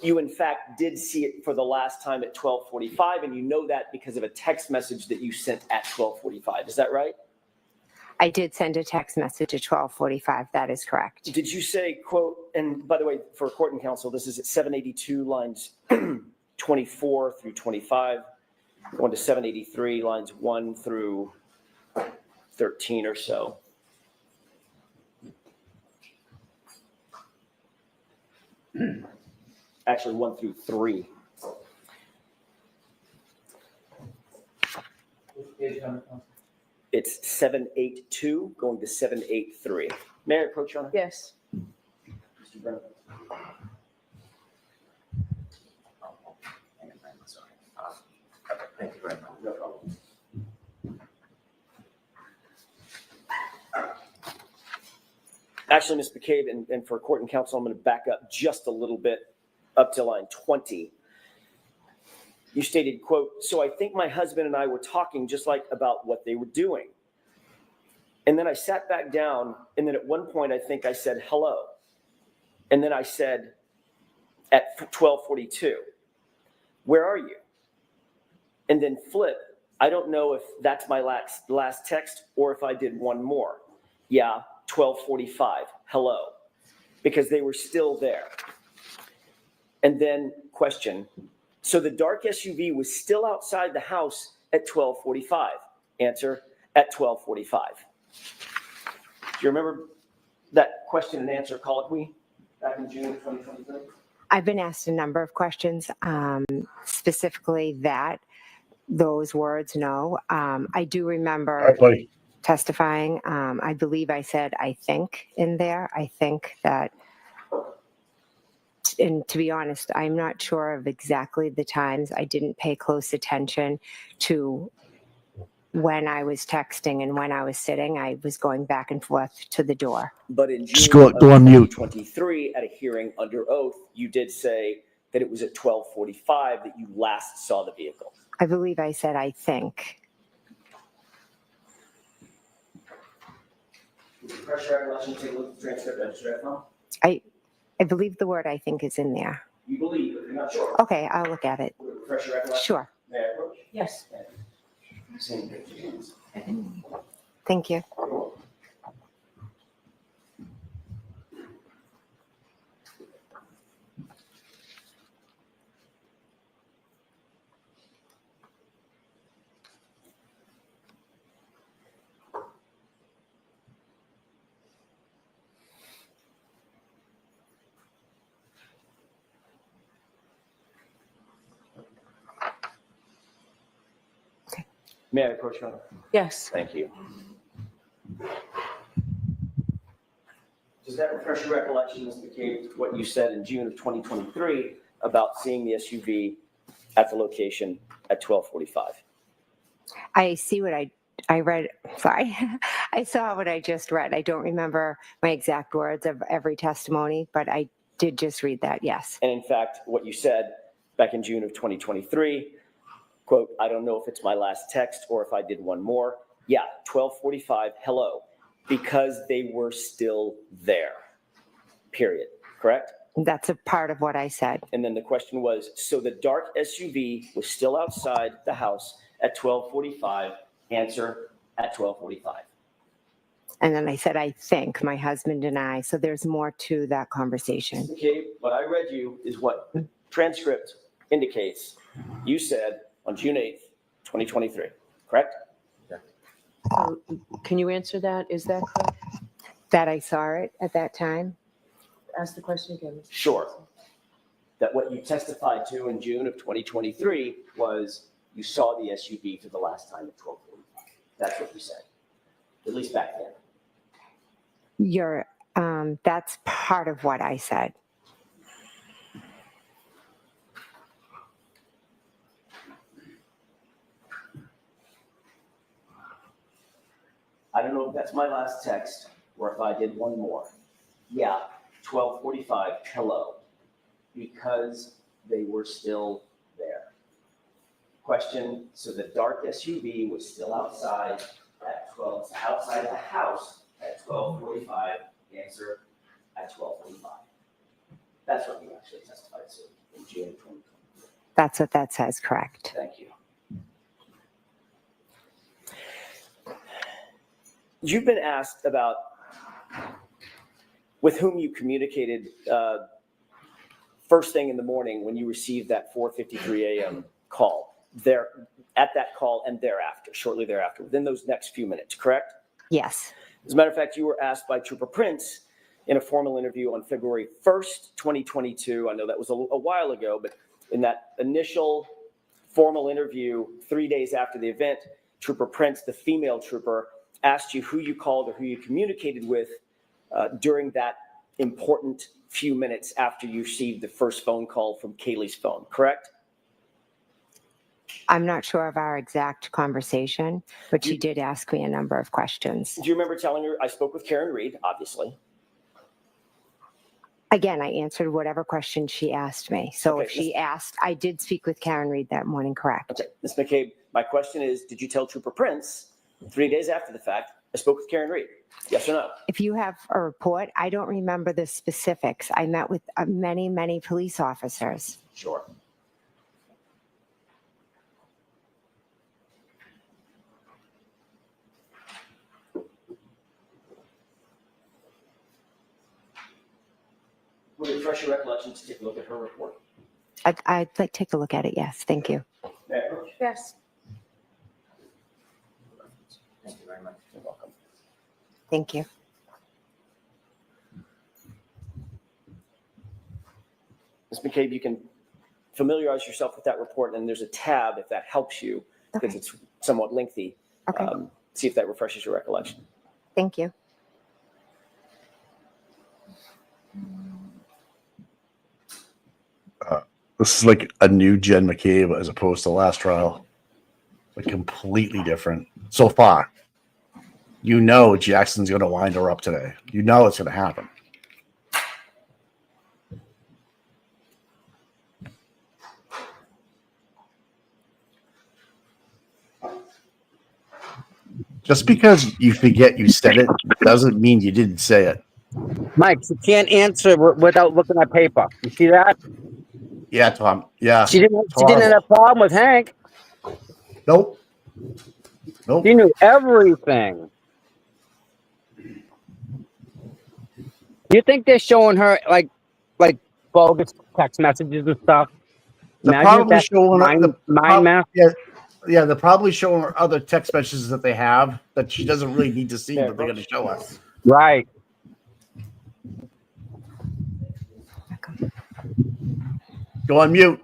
you in fact did see it for the last time at 12:45, and you know that because of a text message that you sent at 12:45. Is that right? I did send a text message at 12:45. That is correct. Did you say, quote, and by the way, for court and counsel, this is at 782 lines 24 through 25, going to 783 lines 1 through 13 or so. Actually, 1 through 3. It's 782 going to 783. May I approach, Your Honor? Yes. Mr. Brennan. Thank you very much. No problem. Actually, Ms. McCabe, and for court and counsel, I'm going to back up just a little bit up to line 20. You stated, quote, "So I think my husband and I were talking just like about what they were doing. And then I sat back down, and then at one point I think I said hello. And then I said at 12:42, where are you? And then flip, I don't know if that's my last text or if I did one more. Yeah, 12:45, hello, because they were still there. And then question, so the dark SUV was still outside the house at 12:45. Answer, at 12:45. Do you remember that question and answer colloquy back in June of 2023? I've been asked a number of questions, specifically those words, no. I do remember All right, buddy. testifying. I believe I said, I think in there. I think that, and to be honest, I'm not sure of exactly the times. I didn't pay close attention to when I was texting and when I was sitting. I was going back and forth to the door. But in Just June go on mute. 2023, at a hearing under oath, you did say that it was at 12:45 that you last saw the vehicle. I believe I said, I think. Refresh your recollection, take a look at the transcript, register at home. I believe the word I think is in there. You believe, but you're not sure. Okay, I'll look at it. Refresh your recollection. Sure. May I approach? Yes. Same picture. Thank you. May I approach, Your Honor? Yes. Thank you. Does that refresh your recollection, Ms. McCabe, what you said in June of 2023 about seeing the SUV at the location at 12:45? I see what I read. Sorry. I saw what I just read. I don't remember my exact words of every testimony, but I did just read that. Yes. And in fact, what you said back in June of 2023, quote, I don't know if it's my last text or if I did one more. Yeah, 12:45, hello, because they were still there, period, correct? That's a part of what I said. And then the question was, so the dark SUV was still outside the house at 12:45, answer at 12:45. And then I said, I think my husband and I. So there's more to that conversation. Okay, what I read you is what the transcript indicates. You said on June 8th, 2023, correct? Can you answer that? Is that correct? That I saw it at that time. Ask the question again. Sure. That what you testified to in June of 2023 was you saw the SUV for the last time at 12:45. That's what you said, at least back then. That's part of what I said. I don't know if that's my last text or if I did one more. Yeah, 12:45, hello, because they were still there. Question, so the dark SUV was still outside outside the house at 12:45, answer at 12:45. That's what you actually testified to in jail from. That's what that says, correct. Thank you. You've been asked about with whom you communicated first thing in the morning when you received that 4:53 a.m. call. There, at that call and thereafter, shortly thereafter, within those next few minutes, correct? Yes. As a matter of fact, you were asked by Trooper Prince in a formal interview on February 1st, 2022. I know that was a while ago, but in that initial formal interview 3 days after the event, Trooper Prince, the female trooper, asked you who you called or who you communicated with during that important few minutes after you received the first phone call from Kaylee's phone, correct? I'm not sure of our exact conversation, but she did ask me a number of questions. Do you remember telling her, I spoke with Karen Reed, obviously? Again, I answered whatever question she asked me. So Okay, if she asked, I did speak with Karen Reed that morning, correct? Okay, Ms. McCabe, my question is, did you tell Trooper Prince 3 days after the fact, I spoke with Karen Reed? Yes or no? If you have a report, I don't remember the specifics. I met with many, many police officers. Sure. Would it refresh your recollection to take a look at her report? I'd like to take a look at it, yes. Thank you. Yes. Thank you very much. You're welcome. Thank you. Ms. McCabe, you can familiarize yourself with that report, and there's a tab if that helps you, because Okay. it's somewhat lengthy. Okay. See if that refreshes your recollection. Thank you. This is like a new Jen McCabe as opposed to last trial. Like completely different so far. You know Jackson's going to wind her up today. You know it's going to happen. Just because you forget you said it doesn't mean you didn't say it. Mike, she can't answer without looking at paper. You see that? Yeah, Tom. Yeah. She didn't have a problem with Hank. Nope. Nope. She knew everything. You think they're showing her like bogus text messages and stuff? They're Imagine probably that showing mind map. Yeah, they're probably showing her other text messages that they have that she doesn't really need to see, but they're going to show us. Right. Go on mute.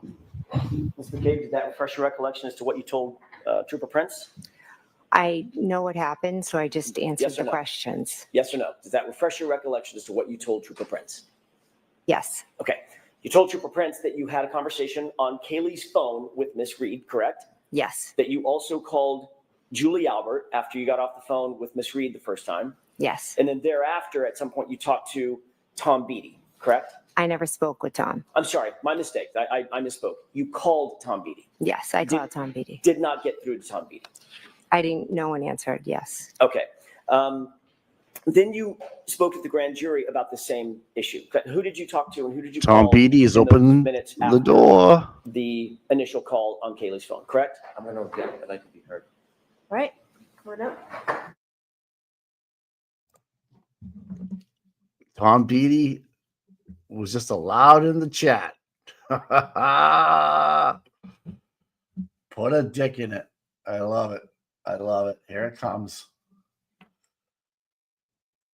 Ms. McCabe, did that refresh your recollection as to what you told Trooper Prince? I know what happened, so I just answered Yes or the no? questions. Yes or no? Does that refresh your recollection as to what you told Trooper Prince? Yes. Okay. You told Trooper Prince that you had a conversation on Kaylee's phone with Miss Reed, correct? Yes. That you also called Julie Albert after you got off the phone with Miss Reed the first time. Yes. And then thereafter, at some point, you talked to Tom Beatty, correct? I never spoke with Tom. I'm sorry, my mistake. I misspoke. You called Tom Beatty. Yes, I called Tom Beatty. Did not get through to Tom Beatty. I didn't, no one answered, yes. Okay. Then you spoke at the grand jury about the same issue. Who did you talk to and who did you Tom call Beatty is in those open minutes the after door. the initial call on Kaylee's phone, correct? I'm going to object. I'd like to be heard. All right, come on up. Tom Beatty was just allowed in the chat. Put a dick in it. I love it. I love it. Here it comes.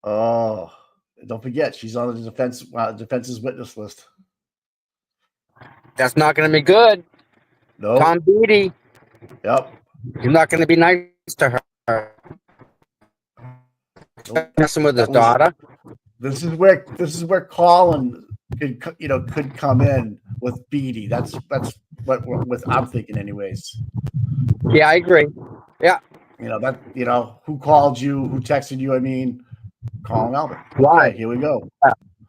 Oh, don't forget, she's on the defense's witness list. That's not going to be good. No. Tom Beatty, Yep. he's not going to be nice to her. Nope. Messing with his That was- daughter. This is where Colin could come in with Beatty. That's what I'm thinking, anyways. Yeah, I agree. Who called you, who texted you. I mean, Colin Albert. Why? Okay, here we go.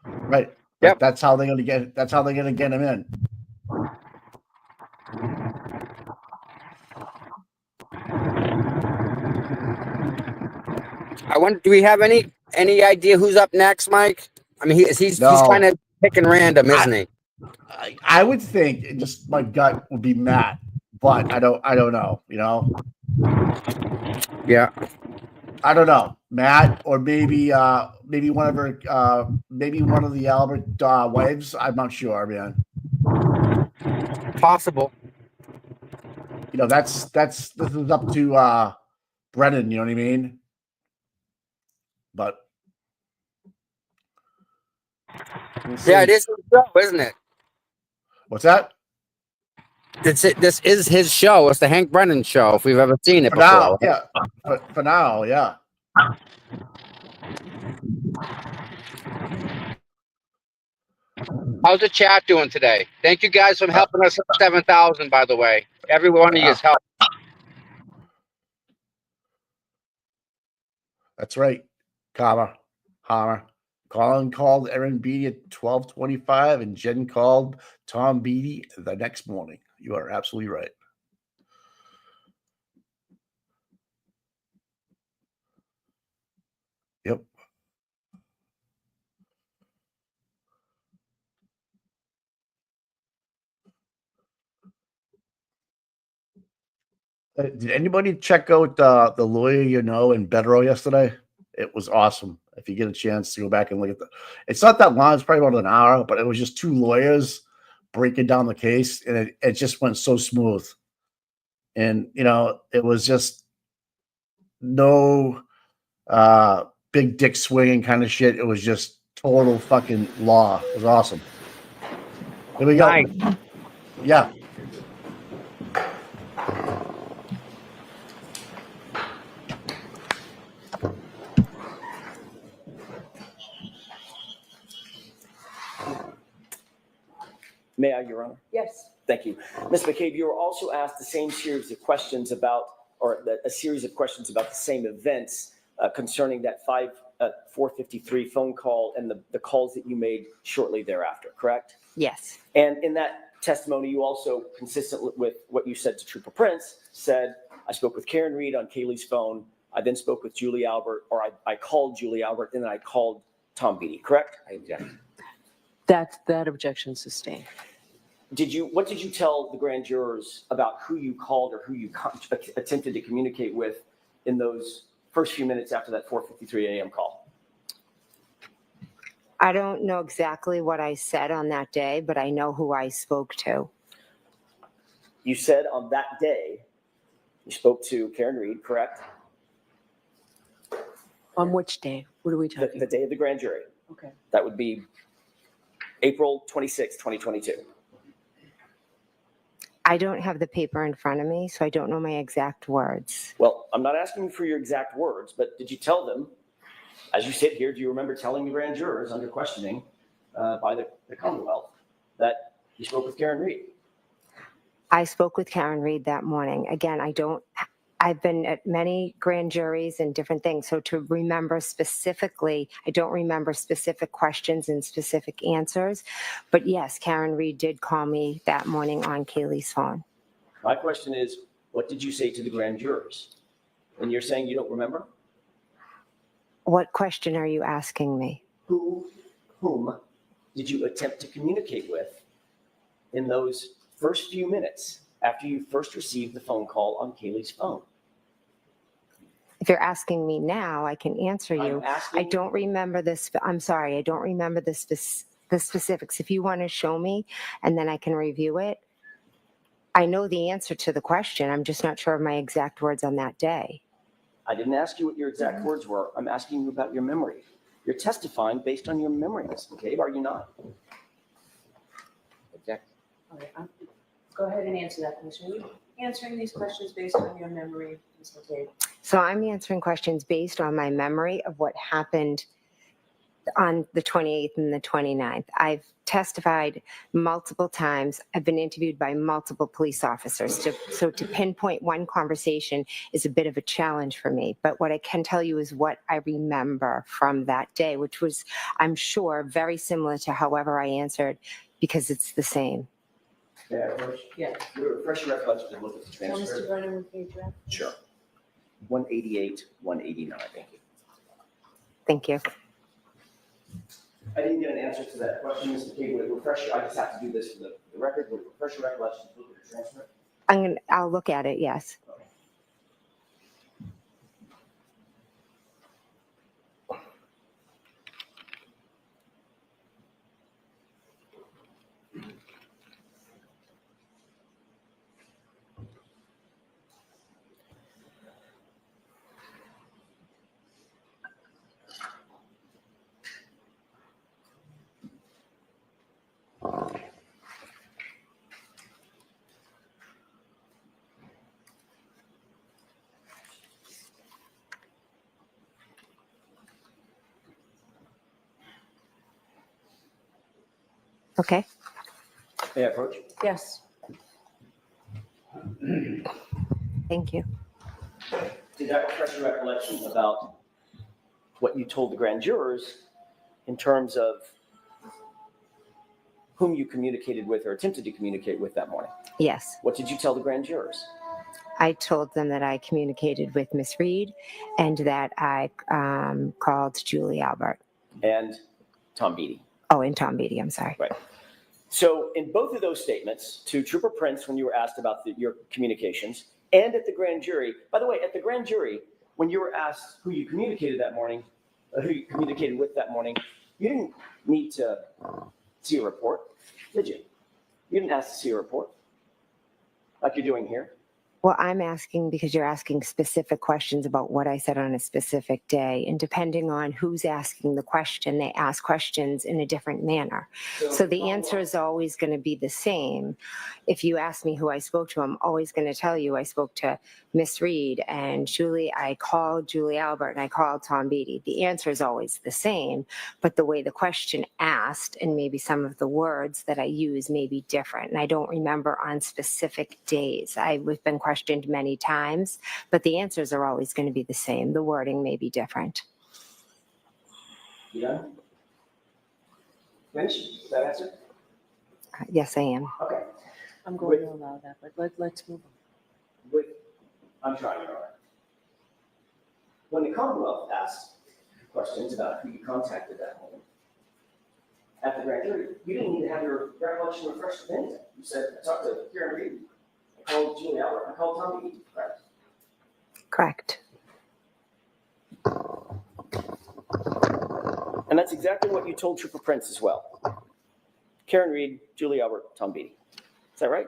Right. Yep. That's how they're gonna get. That's how they're gonna get him in. I wonder, do we have any idea who's up next, Mike? I mean, he's No. kind of picking random, isn't he? I would think it just my gut would be Matt, but I don't know. You know, Yeah. I don't know Matt or maybe one of her maybe one of the Albert wives. I'm not sure, man. Possible. You know, this is up to Brennan. You know what I mean? But we'll see. Yeah, it is his show, isn't it? What's that? This is his show. It's the Hank Brennan show. If we've ever seen it For now, before. yeah. For now, yeah. How's the chat doing today? Thank you guys for helping us 7,000. By the way, every one of you has helped. That's right. Hammer. Colin called Aaron Beatty at 12:25, and Jen called Tom Beatty the next morning. You are absolutely right. Yep. Did anybody check out the Lawyer You Know in Bedrow yesterday? It was awesome. If you get a chance to go back and look at it's not that long. It's probably about an hour, but it was just two lawyers breaking down the case, and it just went so smooth. And you know, it was just no big dick swinging kind of shit. It was just total fucking law. It was awesome. Here we go. Nice. Yeah. May I, Your Honor? Yes. Thank you. Ms. McCabe, you were also asked the same series of questions about, or a series of questions about the same events concerning that 4:53 phone call and the calls that you made shortly thereafter, correct? Yes. And in that testimony, you also, consistent with what you said to Trooper Prince, said, I spoke with Karen Reed on Kaylee's phone. I then spoke with Julie Albert, or I called Julie Albert, and then I called Tom Beatty, correct? I object. That objection sustained. What did you tell the grand jurors about who you called or who you attempted to communicate with in those first few minutes after that 4:53 a.m. call? I don't know exactly what I said on that day, but I know who I spoke to. You said on that day, you spoke to Karen Reed, correct? On which day? What are we talking? The day of the grand jury. Okay. That would be April 26, 2022. I don't have the paper in front of me, so I don't know my exact words. Well, I'm not asking you for your exact words, but did you tell them, as you sit here, do you remember telling the grand jurors under questioning by the Commonwealth that you spoke with Karen Reed? I spoke with Karen Reed that morning. Again, I've been at many grand juries and different things. So to remember specifically, I don't remember specific questions and specific answers. But yes, Karen Reed did call me that morning on Kaylee's phone. My question is, what did you say to the grand jurors? And you're saying you don't remember? What question are you asking me? Whom did you attempt to communicate with in those first few minutes after you first received the phone call on Kaylee's phone? If you're asking me now, I can answer you. I'm asking- I don't remember this. I'm sorry. I don't remember the specifics. If you want to show me and then I can review it. I know the answer to the question. I'm just not sure of my exact words on that day. I didn't ask you what your exact words were. I'm asking you about your memory. You're testifying based on your memory, Ms. McCabe, are you not? Object. All right, go ahead and answer that question. Are you answering these questions based on your memory, Ms. McCabe? So I'm answering questions based on my memory of what happened on the 28th and the 29th. I've testified multiple times. I've been interviewed by multiple police officers. So to pinpoint one conversation is a bit of a challenge for me. But what I can tell you is what I remember from that day, which was, I'm sure, very similar to however I answered, because it's the same. Yeah, refresh. Yeah. Refresh your recollection and look at the Tell Mr. transcript. Brennan and page rep. Sure. 188, 189, thank you. Thank you. I didn't get an answer to that question, Mr. McCabe. Would it refresh, I just have to do this for the record, would it refresh your recollection to look at the transcript? I'll look at it, yes. Okay, May I approach? Yes. thank you. Did that refresh your recollection about what you told the grand jurors in terms of whom you communicated with or attempted to communicate with that morning? Yes, What did you tell the grand jurors? I told them that I communicated with Miss Reed and that I called Julie Albert. And Tom Beatty. Oh, and Tom Beatty, I'm sorry. Right. So in both of those statements, to Trooper Prince when you were asked about your communications, and at the grand jury, by the way, at the grand jury, when you were asked who you communicated that morning, who you communicated with that morning, you didn't need to see a report, did you? You didn't ask to see a report like you're doing here. Well, I'm asking because you're asking specific questions about what I said on a specific day. And depending on who's asking the question, they ask questions in a different manner. So the answer is always going to be the same. If you ask me who I spoke to, I'm always going to tell you I spoke to Miss Reed and Julie. I called Julie Albert and I called Tom Beatty. The answer is always the same, but the way the question asked and maybe some of the words that I use may be different. And I don't remember on specific days. I've been questioned many times, but the answers are always going to be the same. The wording may be different. You done? Finished? Is that answer? Yes, I am. Okay. I'm going to allow that, but let's move on. I'm trying, Your Honor. When the Commonwealth asked questions about who you contacted that morning, at the grand jury, you didn't need to have your recollection refreshed with anything. You said, I talked to Karen Reed, I called Julie Albert, I called Tom Beatty, correct? Correct. And that's exactly what you told Trooper Prince as well. Karen Reed, Julie Albert, Tom Beatty. Is that right?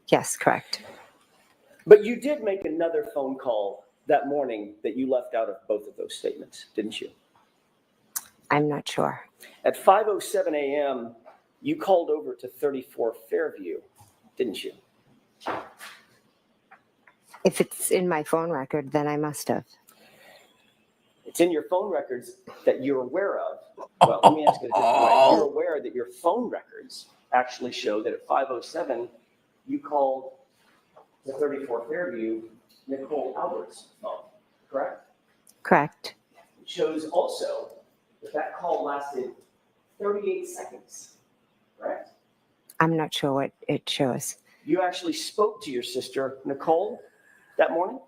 Yes, correct. But you did make another phone call that morning that you left out of both of those statements, didn't you? I'm not sure. At 5:07 a.m., you called over to 34 Fairview, didn't you? If it's in my phone record, then I must have. It's in your phone records that you're aware of. Well, let me ask it a different way. You're aware that your phone records actually show that at 5:07, you called to 34 Fairview, Nicole Albert's phone, correct? Correct. It shows also that that call lasted 38 seconds, correct? I'm not sure what it shows. You actually spoke to your sister, Nicole, that morning?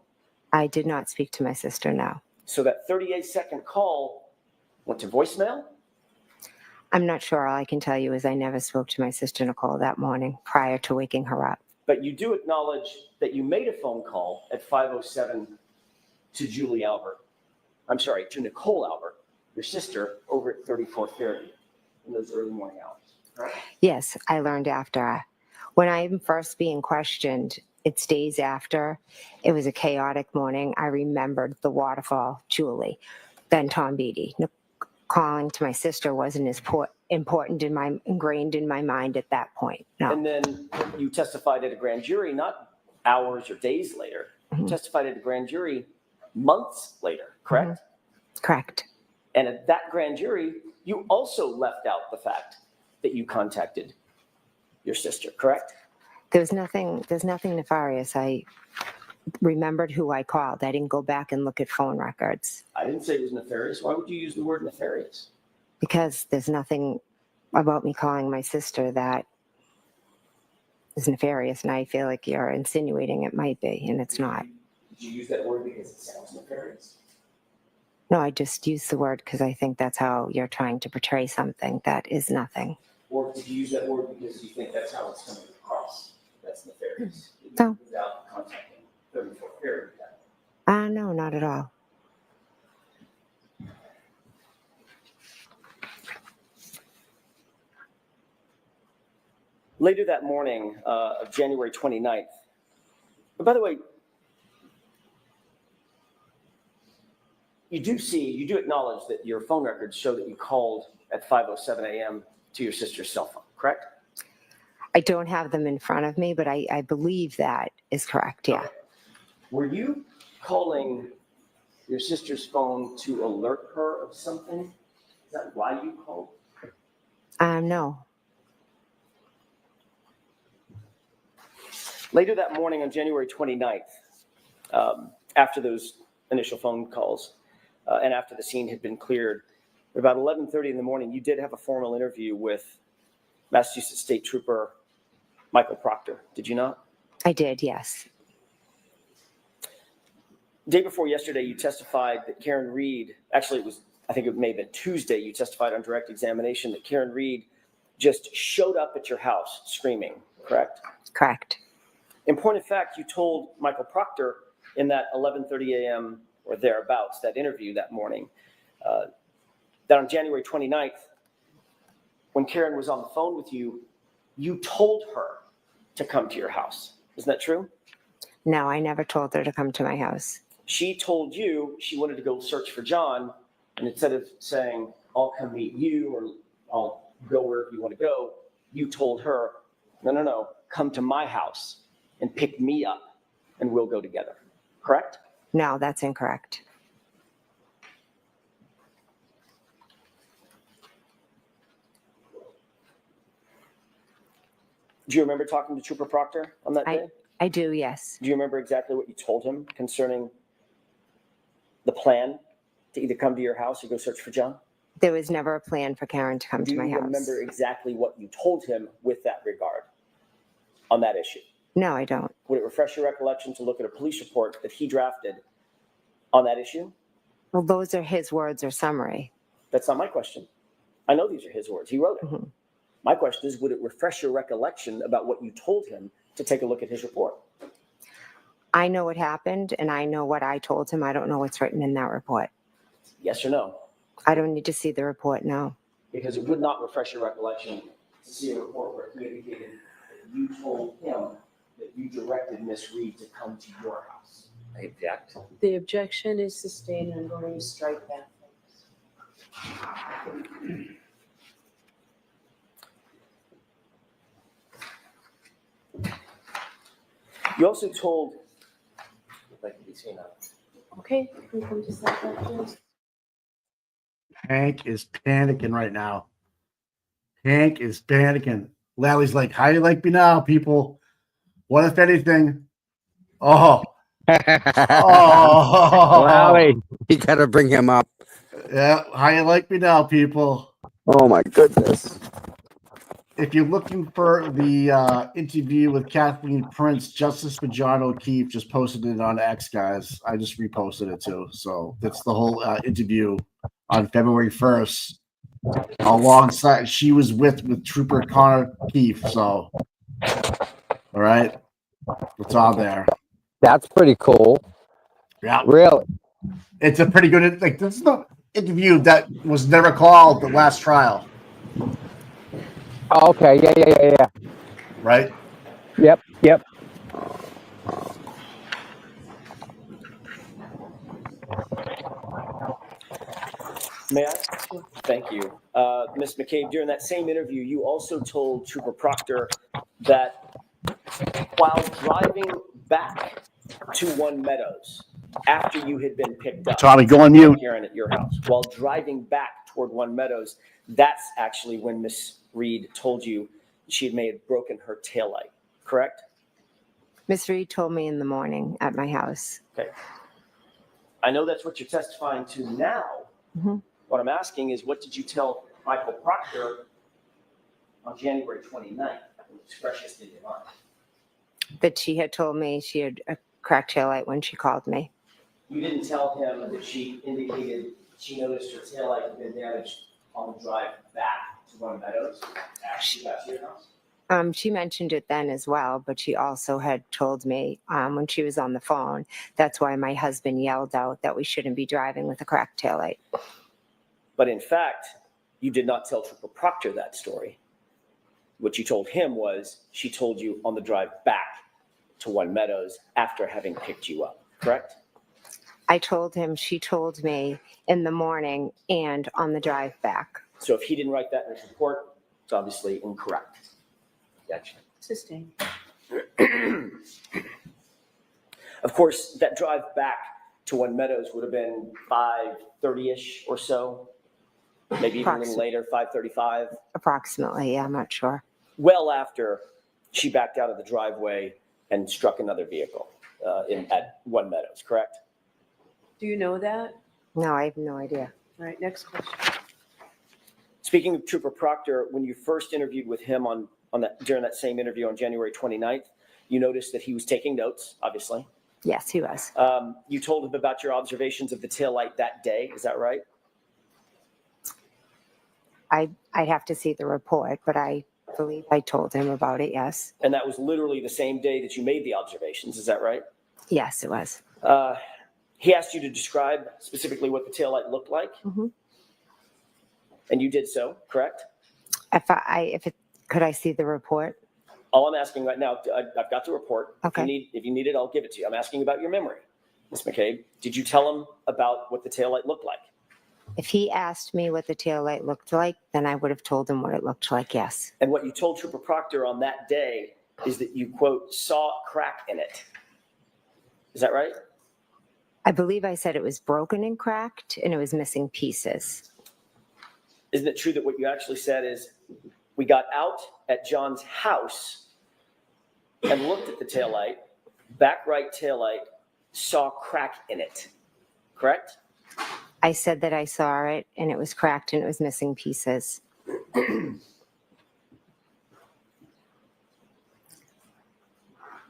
I did not speak to my sister, no. So that 38-second call went to voicemail? I'm not sure. All I can tell you is I never spoke to my sister Nicole that morning prior to waking her up. But you do acknowledge that you made a phone call at 5:07 to Julie Albert. I'm sorry, to Nicole Albert, your sister, over at 34 Fairview in those early morning hours, right? Yes, I learned after. When I'm first being questioned, it's days after. It was a chaotic morning. I remembered the waterfall, Julie, then Tom Beatty. Calling to my sister wasn't as important ingrained in my mind at that point. No. And then you testified at a grand jury, not hours or days later. You testified at a grand jury months later, correct? Correct. And at that grand jury, you also left out the fact that you contacted your sister, correct? There's nothing nefarious. I remembered who I called. I didn't go back and look at phone records. I didn't say it was nefarious. Why would you use the word nefarious? Because there's nothing about me calling my sister that is nefarious, and I feel like you're insinuating it might be, and it's not. Did you use that word because it sounds nefarious? No, I just use the word because I think that's how you're trying to portray something that is nothing. Or did you use that word because you think that's how it's coming across? That's nefarious. No. Without contacting 34 Fair. No, not at all. Later that morning of January 29th, and by the way, you do acknowledge that your phone records show that you called at 5:07 a.m. to your sister's cell phone, correct? I don't have them in front of me, but I believe that is correct. Yeah. Okay. Were you calling your sister's phone to alert her of something? Is that why you called? No. Later that morning on January 29th, after those initial phone calls and after the scene had been cleared, at about 11:30 in the morning, you did have a formal interview with Massachusetts State Trooper Michael Proctor, did you not? I did, yes. Day before yesterday, you testified that Karen Reed, actually I think it may have been Tuesday, you testified on direct examination that Karen Reed just showed up at your house screaming, correct? Correct. In point of fact, you told Michael Proctor in that 11:30 a.m. or thereabouts, that interview that morning, that on January 29th, when Karen was on the phone with you, you told her to come to your house. Isn't that true? No, I never told her to come to my house. She told you she wanted to go search for John, and instead of saying, I'll come meet you or I'll go wherever you want to go, you told her, no, come to my house and pick me up and we'll go together. Correct? No, that's incorrect. Do you remember talking to Trooper Proctor on that day? I do, yes. Do you remember exactly what you told him concerning the plan to either come to your house or go search for John? There was never a plan for Karen to come to my Do you house. remember exactly what you told him with that regard on that issue? No, I don't. Would it refresh your recollection to look at a police report that he drafted on that issue? Well, those are his words or summary. That's not my question. I know these are his words. He wrote it. Mm-hmm. My question is, would it refresh your recollection about what you told him to take a look at his report? I know what happened and I know what I told him. I don't know what's written in that report. Yes or no? I don't need to see the report, no. Because it would not refresh your recollection to see a report where he indicated that you told him that you directed Miss Reed to come to your house. I object. The objection is sustained, and I'm going to strike that. You also told, if I can be seen up. Okay, we can decide that first. Hank is panicking right now. Hank is panicking. Larry's like, how you like me now, people? What if anything? Oh. Oh. Larry, you got to bring him up. Yeah, how you like me now, people? Oh, my goodness. If you're looking for the interview with Kathleen Prince, Justice for John O'Keefe just posted it on X, guys. I just reposted it too. So that's the whole interview on February 1st. Alongside, she was with Trooper Connor Keefe. So, all right, it's all there. That's pretty cool. Yeah, Really? it's a pretty good. Like, this is the interview that was never called the last trial. Okay. Yeah. Right? Yep. May I? Thank you. Ms. McCabe, during that same interview, you also told Trooper Proctor that while driving back to One Meadows, after you had been picked up, Tommy, go on mute. Karen at your house, while driving back toward One Meadows, that's actually when Miss Reed told you she may have broken her taillight, correct? Miss Reed told me in the morning at my house. Okay. I know that's what you're testifying to now. Mm-hmm. What I'm asking is, what did you tell Michael Proctor on January 29th? It's freshest in your mind. That she had told me she had a cracked taillight when she called me. You didn't tell him that she indicated she noticed her taillight had been damaged on the drive back to One Meadows after she got to your house? She mentioned it then as well, but she also had told me when she was on the phone, that's why my husband yelled out that we shouldn't be driving with a cracked taillight. But in fact, you did not tell Trooper Proctor that story. What you told him was she told you on the drive back to One Meadows after having picked you up, correct? I told him she told me in the morning and on the drive back. So if he didn't write that in his report, it's obviously incorrect. Gotcha. Sustained. Of course, that drive back to One Meadows would have been 5:30-ish or so, maybe even a little later, 5:35. Approximately, yeah, I'm not sure. Well after she backed out of the driveway and struck another vehicle at One Meadows, correct? Do you know that? No, I have no idea. All right, next question. Speaking of Trooper Proctor, when you first interviewed with him during that same interview on January 29th, you noticed that he was taking notes, obviously. Yes, he was. You told him about your observations of the taillight that day, is that right? I'd have to see the report, but I believe I told him about it, yes. And that was literally the same day that you made the observations, is that right? Yes, it was. He asked you to describe specifically what the taillight looked like, and you did so, correct? Could I see the report? All I'm asking right now, I've got the report. Okay. If you need it, I'll give it to you. I'm asking about your memory, Ms. McCabe. Did you tell him about what the taillight looked like? If he asked me what the taillight looked like, then I would have told him what it looked like, yes. And what you told Trooper Proctor on that day is that you, quote, saw a crack in it. Is that right? I believe I said it was broken and cracked and it was missing pieces. Isn't it true that what you actually said is, we got out at John's house and looked at the taillight, back right taillight, saw a crack in it, correct? I said that I saw it and it was cracked and it was missing pieces. You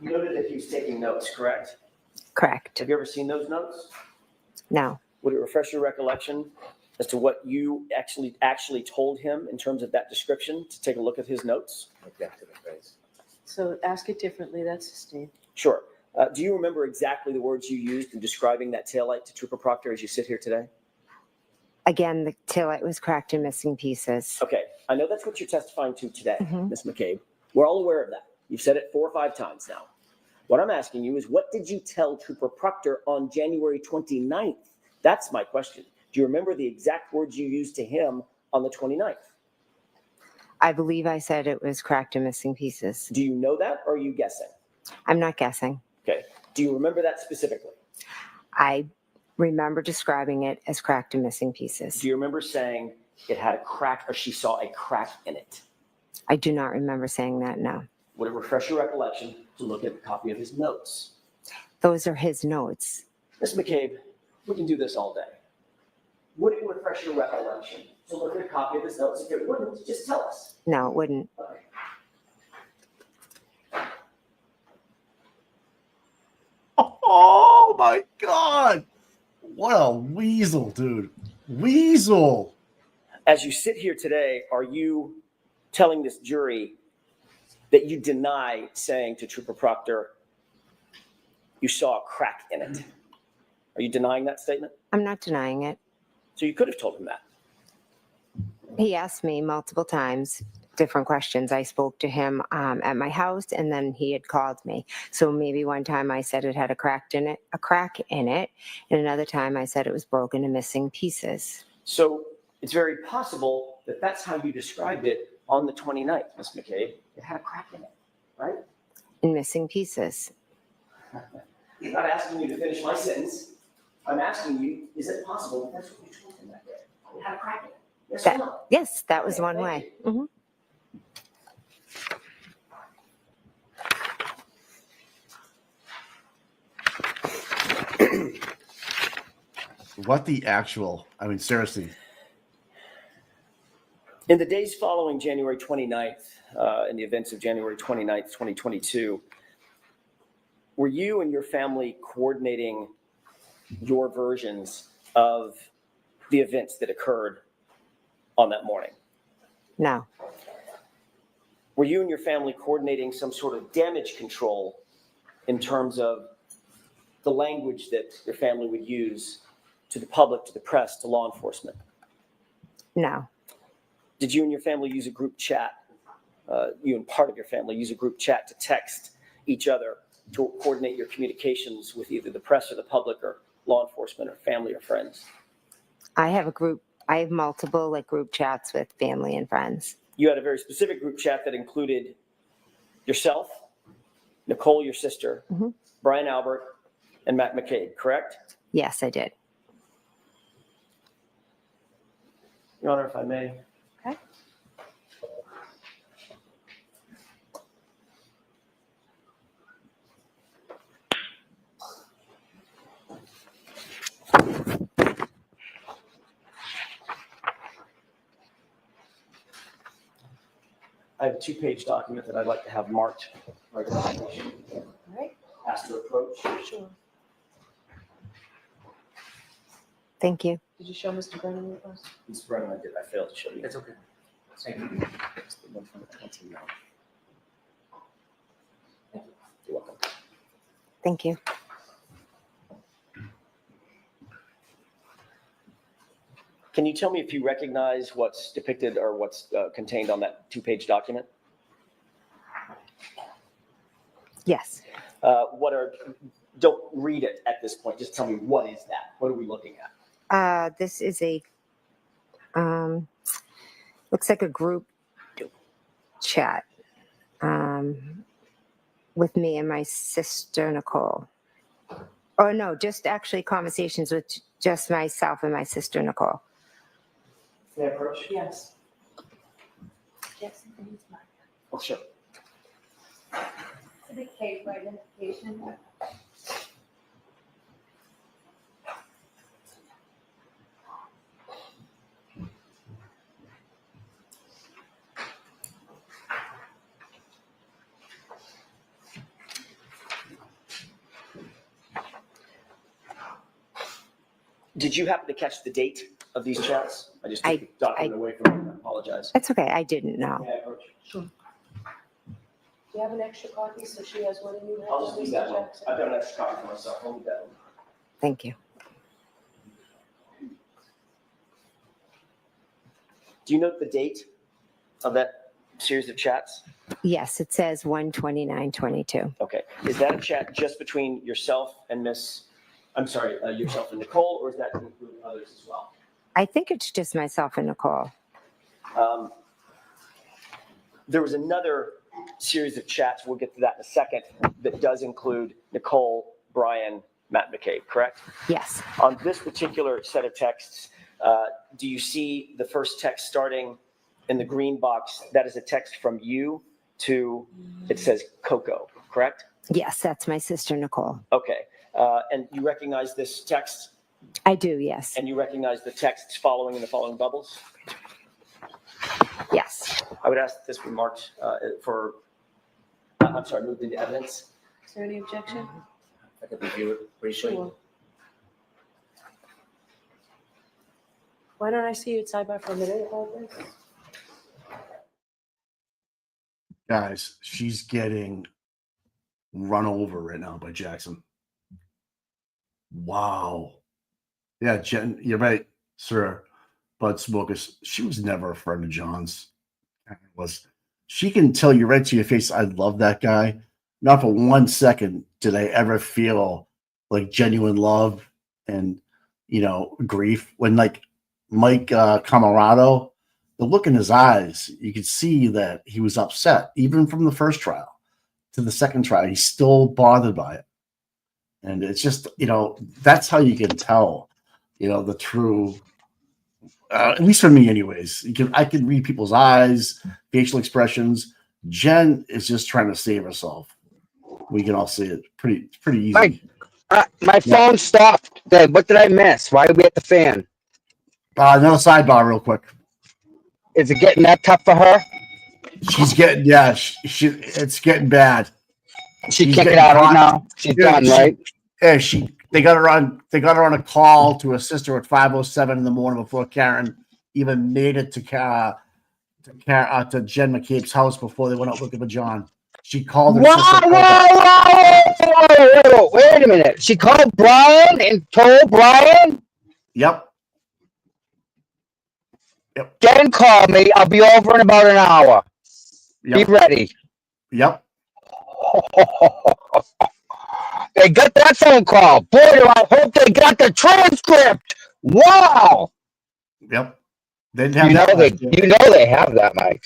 noted that he was taking notes, correct? Correct. Have you ever seen those notes? No. Would it refresh your recollection as to what you actually told him in terms of that description to take a look at his notes? So ask it differently, that's sustained. Sure. Do you remember exactly the words you used in describing that taillight to Trooper Proctor as you sit here today? Again, the taillight was cracked and missing pieces. Okay. I know that's what you're testifying to today, Ms. McCabe. We're all aware of that. You've said it 4 or 5 times now. What I'm asking you is, what did you tell Trooper Proctor on January 29th? That's my question. Do you remember the exact words you used to him on the 29th? I believe I said it was cracked and missing pieces. Do you know that, or are you guessing? I'm not guessing. Okay. Do you remember that specifically? I remember describing it as cracked and missing pieces. Do you remember saying it had a crack, or she saw a crack in it? I do not remember saying that, no. Would it refresh your recollection to look at a copy of his notes? Those are his notes. Ms. McCabe, we can do this all day. Would it refresh your recollection to look at a copy of his notes? If it wouldn't, just tell us. No, it wouldn't. Okay. Oh my God. What a weasel, dude. Weasel. As you sit here today, are you telling this jury that you deny saying to Trooper Proctor, you saw a crack in it? Are you denying that statement? I'm not denying it. So you could have told him that. He asked me multiple times different questions. I spoke to him at my house, and then he had called me. So maybe one time I said it had a crack in it, and another time I said it was broken and missing pieces. So it's very possible that that's how you described it on the 29th, Ms. McCabe. It had a crack in it, right? And missing pieces. I'm not asking you to finish my sentence. I'm asking you, is it possible that that's what you told him that day? It had a crack in it. Yes or no? Yes, that was Okay, one thank way. you. Mhm. What the actual, I mean, seriously. In the days following January 29th, in the events of January 29th, 2022, were you and your family coordinating your versions of the events that occurred on that morning? No, Were you and your family coordinating some sort of damage control in terms of the language that your family would use to the public, to the press, to law enforcement? no, Did you and your family use a group chat? You and part of your family use a group chat to text each other to coordinate your communications with either the press or the public or law enforcement or family or friends? I have multiple like group chats with family and friends. You had a very specific group chat that included yourself, Nicole, your sister, Mhm. Brian Albert, and Matt McCabe, correct? Yes, I did. Your Honor, if I may. Okay. I have a 2-page document that I'd like to have marked. All right, Asked to approach. sure. Thank you. Did you show Mr. Brennan your first? Mr. Brennan, I failed to show you. It's okay. Thank you. It's the one from the 20 now. You're welcome. Thank you. Can you tell me if you recognize what's depicted or what's contained on that 2-page document? Yes. Don't read it at this point. Just tell me, what is that? What are we looking at? This is a, looks like a group chat with me and my sister, Nicole. Oh, no, just actually conversations with just myself and my sister, Nicole. May I approach? Yes. Yes, I think it's mine. Oh, sure. McCabe identification. Did you happen to catch the date of these chats? I just took the document away from you. I apologize. It's okay. I didn't know. May I approach? Sure. Do you have an extra copy so she has one and you have? I'll just one, leave Mr. that one. Jackson? I've got an extra copy for myself. I'll leave that one. Thank you. Do you note the date of that series of chats? Yes, it says 1/29/22. Okay. Is that a chat just between yourself and yourself and Nicole, or is that to include others as well? I think it's just myself and Nicole. There was another series of chats, we'll get to that in a second, that does include Nicole, Brian, Matt McCabe, correct? Yes. On this particular set of texts, do you see the first text starting in the green box? That is a text from you to, it says Coco, correct? Yes, that's my sister, Nicole. Okay. And you recognize this text? I do, yes. And you recognize the texts following in the following bubbles? Yes. I would ask that this be marked moved into evidence. Is there any objection? I could review it briefly. Sure. Why don't I see you at sidebar for a minute about this? Guys, she's getting run over right now by Jackson. Wow. Yeah, Jen, you're right, sir. Bud Smokus, she was never a friend of John's. She can tell you right to your face, I love that guy. Not for 1 second did I ever feel like genuine love and, grief. When like Mike Camarado, the look in his eyes, you could see that he was upset, even from the first trial to the second trial. He's still bothered by it. And it's just, that's how you can tell, the true, at least for me anyways. I can read people's eyes, facial expressions. Jen is just trying to save herself. We can all see it. Pretty easy. My phone stopped. What did I miss? Why are we at the fan? Another sidebar real quick. Is it getting that tough for her? She's getting, it's getting bad. She can't get out of it now. She's done, right? Yeah, They got her on a call to her sister at 5:07 in the morning before Karen even made it to Jen McCabe's house before they went out looking for John. She called her sister. Whoa, wait a minute. She called Brian and told Brian? Yep. Jen called me. I'll be over in about an hour. Yep. Be ready. Yep. They got that phone call. Boy, do I hope they got the transcript. Wow. Yep. They didn't have You know they have that, Mike.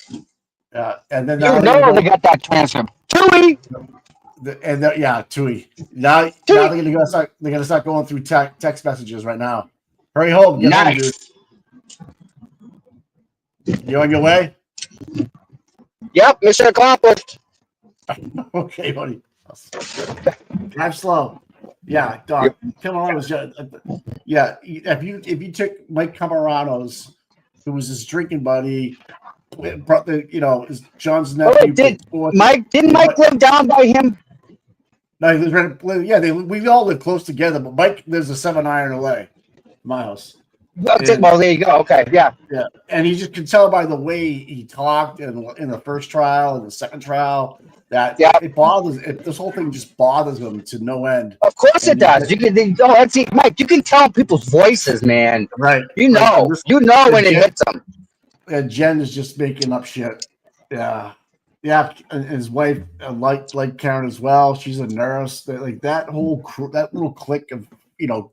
And then You know they got that transcript. Tui. Tui. Now they're gonna start going through text messages right now. Hurry home, get home, dude. You on your way? Yep, mission accomplished. Okay, buddy. Drive slow. Yeah, dog. Camarado's if you took Mike Camarano's, who was his drinking buddy, is John's nephew. Didn't Mike live down by him? No, he lives we all live close together, but Mike lives a 7 iron away, my house. Well, there you go. Okay, yeah. Yeah, and you just can tell by the way he talked in the first trial and the second trial that it bothers. This whole thing just bothers him to no end. Of course it does. Mike. You can tell people's voices, man. Right. You know when it hits them. And Jen is just making up shit. Yeah. Yeah, and his wife like Karen as well. She's a nurse. Like that whole that little clique of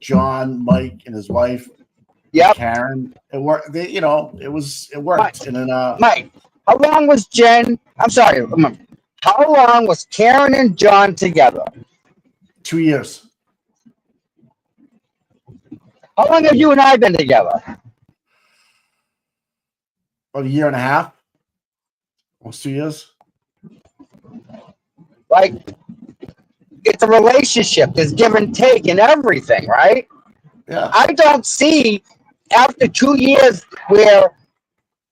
John, Mike, and his wife. Yep. Karen. It worked. It worked. Mike, and then Mike, how long was Jen? I'm sorry. How long was Karen and John together? 2 years. How long have you and I been together? About a year and a half. Almost 2 years. Like, it's a relationship. There's give and take in everything, right? Yeah. I don't see after 2 years where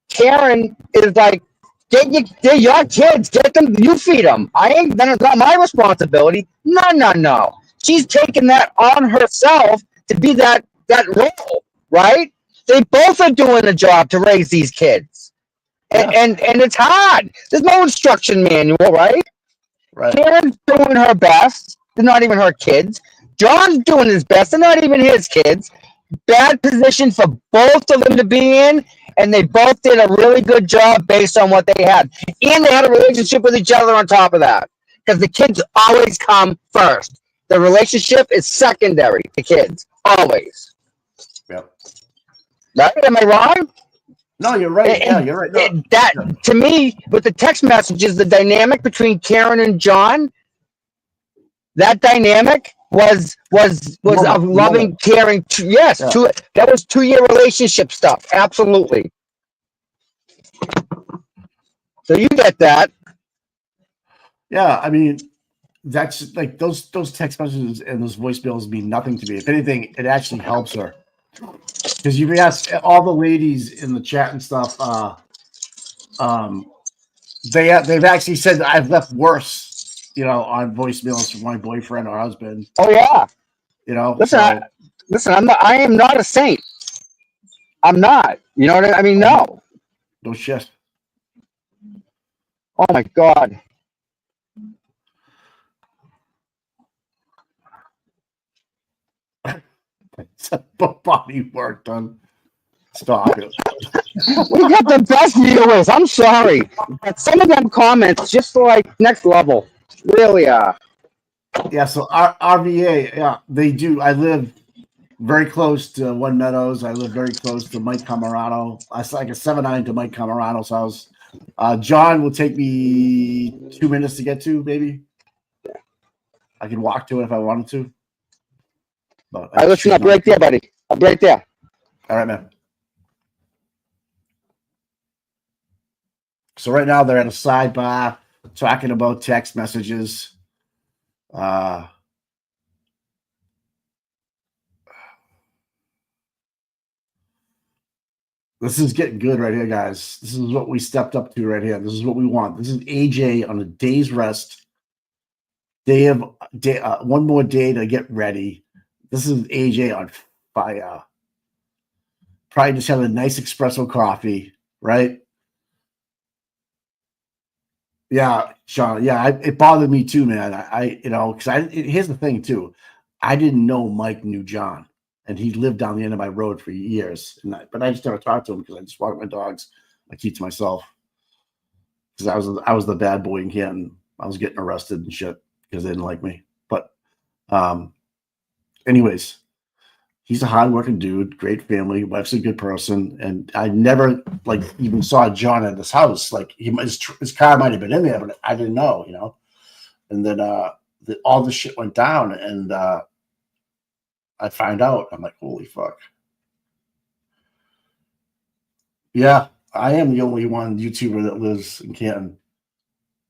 Karen is like, they're your kids, get them, you feed them. Then it's not my responsibility. No. She's taking that on herself to be that role, right? They both are doing a job to raise these kids. And it's hard. There's no instruction manual, right? Right. Karen's doing her best. They're not even her kids. John's doing his best. They're not even his kids. Bad position for both of them to be in, and they both did a really good job based on what they had. And they had a relationship with each other on top of that, because the kids always come first. The relationship is secondary to kids, always. Yep. Right? Am I wrong? No, you're right. You're right. No. To me, with the text messages, the dynamic between Karen and John, that dynamic was of loving, caring. Yes, that was 2 year relationship stuff. Absolutely. So you get that. Yeah, I mean, that's like those text messages and those voicemails mean nothing to me. If anything, it actually helps her. Because you've asked all the ladies in the chat and stuff, they've actually said that I've left worse, on voicemails from my boyfriend or husband. Oh yeah. Listen, I am not a saint. I'm not. You know what I mean? No. No shit. Oh my God. Body work done. Stop it. We got the best viewers. I'm sorry, but some of them comments just like next level. Really are. Yeah. So RVA, yeah, they do. I live very close to One Meadows. I live very close to Mike Camarano. I like a 7-9 to Mike Camarano's house. John will take me 2 minutes to get to, maybe. I can walk to it if I wanted to. But I listen up right there, buddy. I'm right there. All right, man. So right now they're at a sidebar talking about text messages. This is getting good right here, guys. This is what we stepped up to right here. This is what we want. This is AJ on a day's rest. One more day to get ready. This is AJ on fire. Probably just having a nice espresso coffee, right? Yeah, Sean. Yeah, it bothered me too, man. Because here's the thing too. I didn't know Mike knew John, and he lived down the end of my road for years. But I just never talked to him because I just walk my dogs. I keep to myself because I was the bad boy in Canton. I was getting arrested and shit because they didn't like me. But, anyways, he's a hardworking dude, great family, wife's a good person, and I never even saw John at his house. Like his car might have been in there, but I didn't know, And then all this shit went down, and I find out. I'm like, holy fuck. Yeah, I am the only one YouTuber that lives in Canton.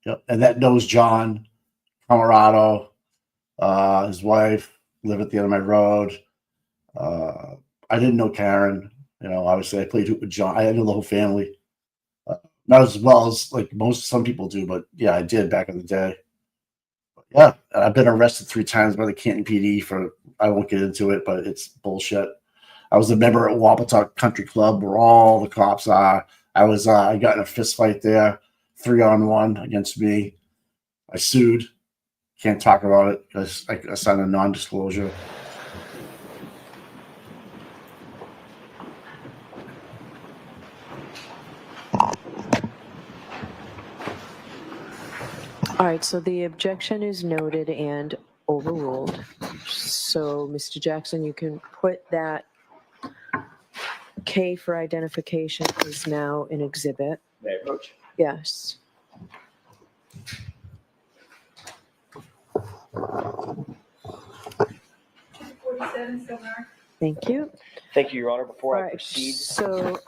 Yep, and that knows John, Colorado. His wife lived at the end of my road. I didn't know Karen. Obviously I played with John. I know the whole family. Not as well as some people do, but yeah, I did back in the day. But yeah, I've been arrested 3 times by the Canton PD I won't get into it, but it's bullshit. I was a member at Wapatuck Country Club where all the cops are. I got in a fist fight there, 3-on-1 against me. I sued. Can't talk about it because I signed a non-disclosure. All right, so the objection is noted and overruled. So, Mr. Jackson, you can put that K for identification is now an exhibit. May I approach? Yes. Thank you. Thank you, Your Honor. Before All I right, proceed, so,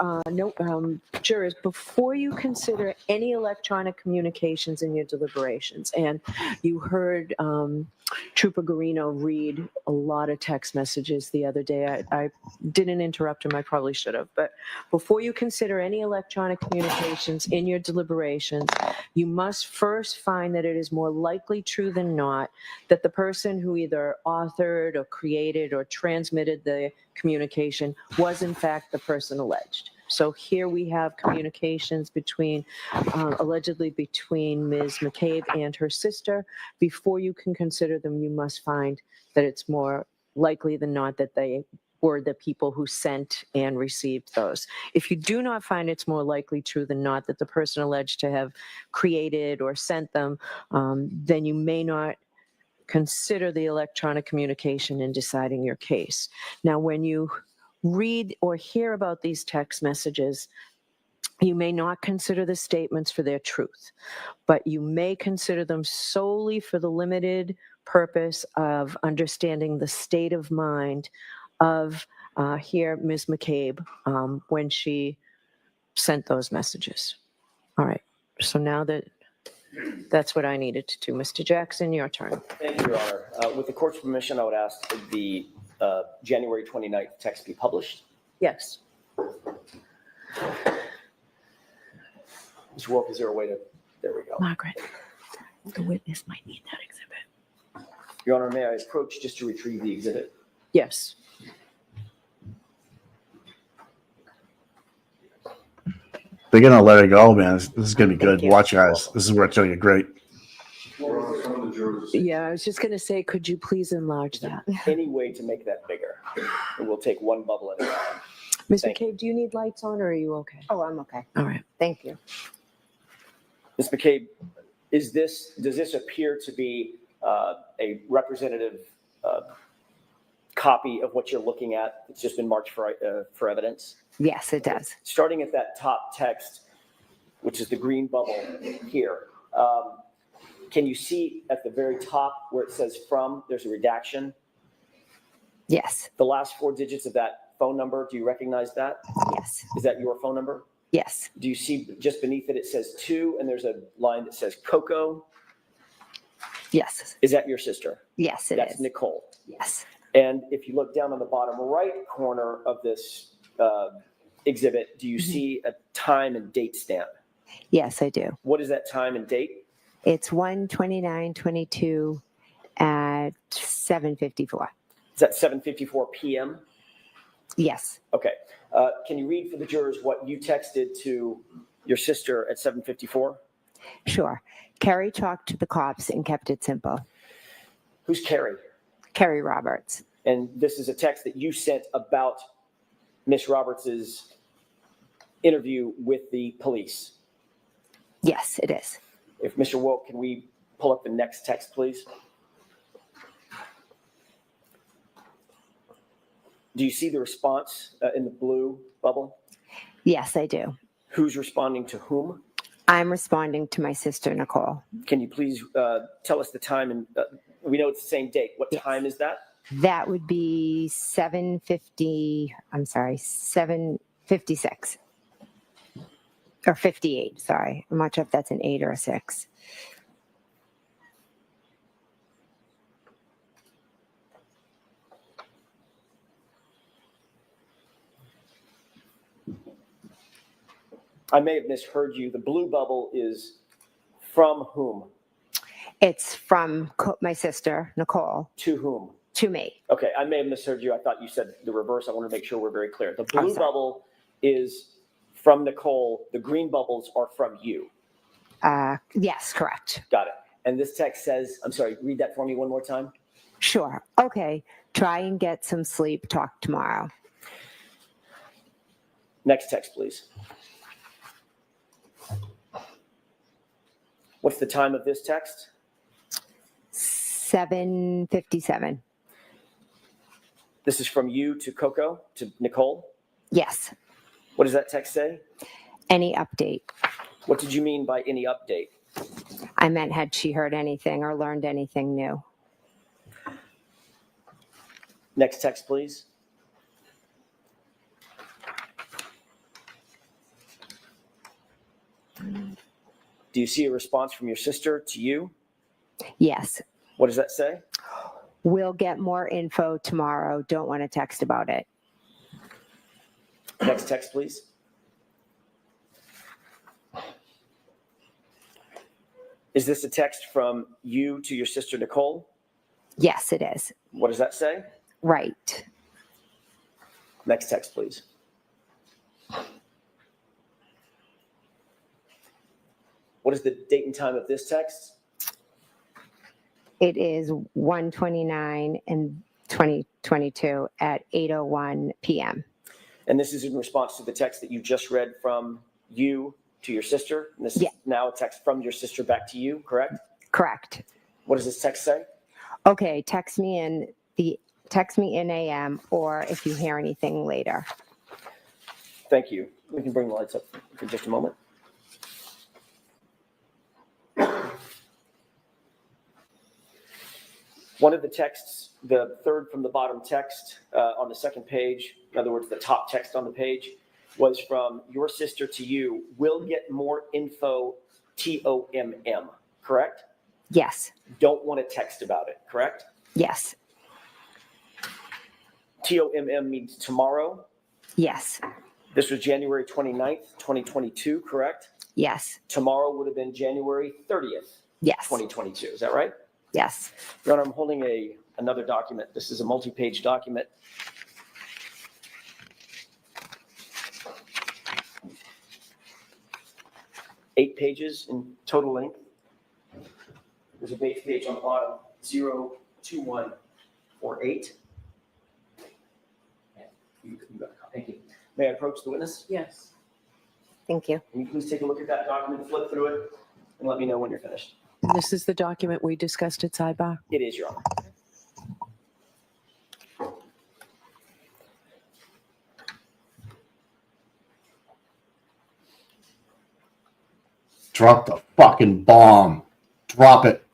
jurors, before you consider any electronic communications in your deliberations, and you heard Trooper Garino read a lot of text messages the other day. I didn't interrupt him. I probably should have. But before you consider any electronic communications in your deliberations, you must first find that it is more likely true than not that the person who either authored or created or transmitted the communication was in fact the person alleged. So here we have communications allegedly between Ms. McCabe and her sister. Before you can consider them, you must find that it's more likely than not that they were the people who sent and received those. If you do not find it's more likely true than not that the person alleged to have created or sent them, then you may not consider the electronic communication in deciding your case. Now, when you read or hear about these text messages, you may not consider the statements for their truth, but you may consider them solely for the limited purpose of understanding the state of mind of Ms. McCabe when she sent those messages. All right, so now that's what I needed to do. Mr. Jackson, your turn. thank you, Your Honor. With the court's permission, I would ask that the January 29th text be published. Yes. Mr. Wolf, is there a way to, there we go. Margaret, the witness might need that exhibit. Your Honor, may I approach just to retrieve the exhibit? Yes. They're gonna let it go, man. This is gonna be good. Thank you. Watch, guys. This is where it's gonna get great. Yeah, I was just going to say, could you please enlarge that? Any way to make that bigger? And we'll take one bubble at a time. Ms. Thank McCabe, do you need lights on or are you okay? Oh, I'm okay. All right. Thank you. Ms. McCabe, does this appear to be a representative copy of what you're looking at? It's just been marked for evidence? Yes, it does. Starting at that top text, which is the green bubble here, can you see at the very top where it says from, there's a redaction? Yes. The last 4 digits of that phone number, do you recognize that? Yes. Is that your phone number? Yes. Do you see just beneath it, it says 2, and there's a line that says Coco? Yes. Is that your sister? Yes, it That's is. Nicole. Yes. And if you look down on the bottom right corner of this exhibit, do you see a time and date stamp? Yes, I do. What is that time and date? It's 1/29/22 at 7:54. Is that 7:54 p.m.? Yes, Okay. Can you read for the jurors what you texted to your sister at 7:54? sure. Kerry talked to the cops and kept it simple. Who's Carrie? Kerry Roberts. And this is a text that you sent about Miss Roberts's interview with the police. Yes, it is. If Mr. Woke, can we pull up the next text, please? Do you see the response in the blue bubble? Yes, I do. Who's responding to whom? I'm responding to my sister, Nicole. Can you please tell us the time? And we know it's the same date. What time is that? That would be 7:56. Or 58, sorry. I'm not sure if that's an 8 or a 6. I may have misheard you. The blue bubble is from whom? It's from my sister, Nicole, To whom? to me. Okay, I may have misheard you. I thought you said the reverse. I want to make sure we're very clear. The blue sorry. bubble is from Nicole. The green bubbles are from you. Yes, correct. Got it. And this text says, I'm sorry, read that for me one more time. Sure. Okay. Try and get some sleep. Talk tomorrow. Next text, please. What's the time of this text? 7:57. This is from you to Coco, to Nicole. Yes. What does that text say? Any update? What did you mean by any update? I meant had she heard anything or learned anything new? Next text, please. Do you see a response from your sister to you? Yes. What does that say? We'll get more info tomorrow. Don't want to text about it. Next text, please. Is this a text from you to your sister, Nicole? Yes, it is. What does that say? Right. Next text, please. What is the date and time of this text? It is 1:29 in 2022 at 8:01 p.m. And this is in response to the text that you just read from you to your sister. And this Yeah. is now a text from your sister back to you, correct? Correct. What does this text say? Okay, text me in AM or if you hear anything later. Thank you. We can bring the lights up for just a moment. One of the texts, the third from the bottom text on the second page, in other words, the top text on the page, was from your sister to you. We'll get more info, TOMM, correct? Yes. Don't want to text about it, correct? Yes. TOMM means tomorrow. Yes. This was January 29th, 2022, correct? Yes. Tomorrow would have been January 30th, Yes. 2022. Is that right? Yes. Your Honor, I'm holding another document. This is a multi-page document. Eight pages in total length. There's a base page on the bottom, 02148. You got a copy. Thank you. May I approach the witness? Yes. Thank you. Can you please take a look at that document, flip through it, and let me know when you're finished? This is the document we discussed at sidebar. It is, Your Honor. Drop the fucking bomb. Drop it.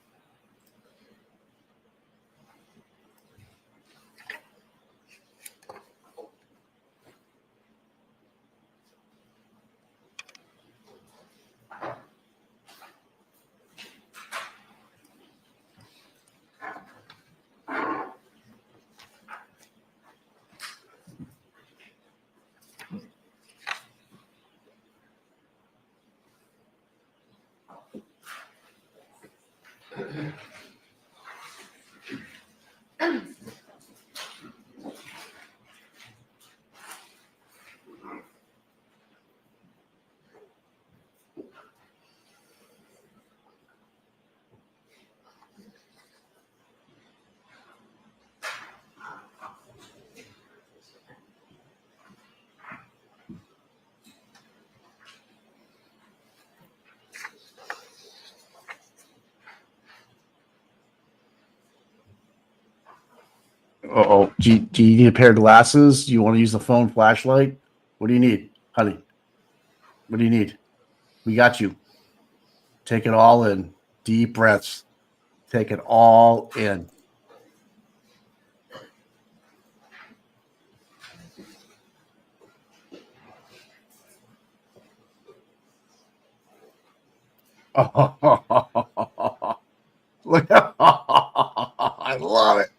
Oh, do you need a pair of glasses? Do you want to use the phone flashlight? What do you need, honey? What do you need? We got you. Take it all in. Deep breaths. Take it all in. Look, I love it.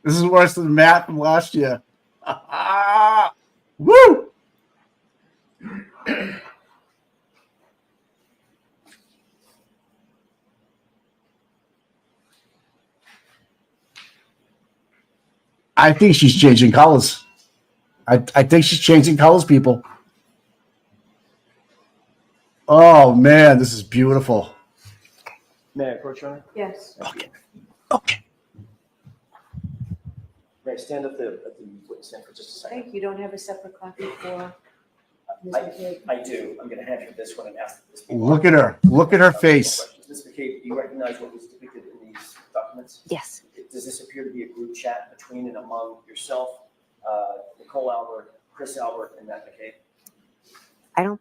This is worse than Matt from last year. Woo! I think she's changing colors. I think she's changing colors, people. Oh man, this is beautiful. May I approach, Your Honor? Yes. Okay. Okay. May I stand at the witness stand for just a second? Thank you. Don't have a separate copy for Ms. I- McCabe? I do. I'm going to hand you this one and ask this. Look at her. Look at her face. Ms. McCabe, do you recognize what was depicted in these documents? Yes. Does this appear to be a group chat between and among yourself, Nicole Albert, Chris Albert, and Matt McCabe? I don't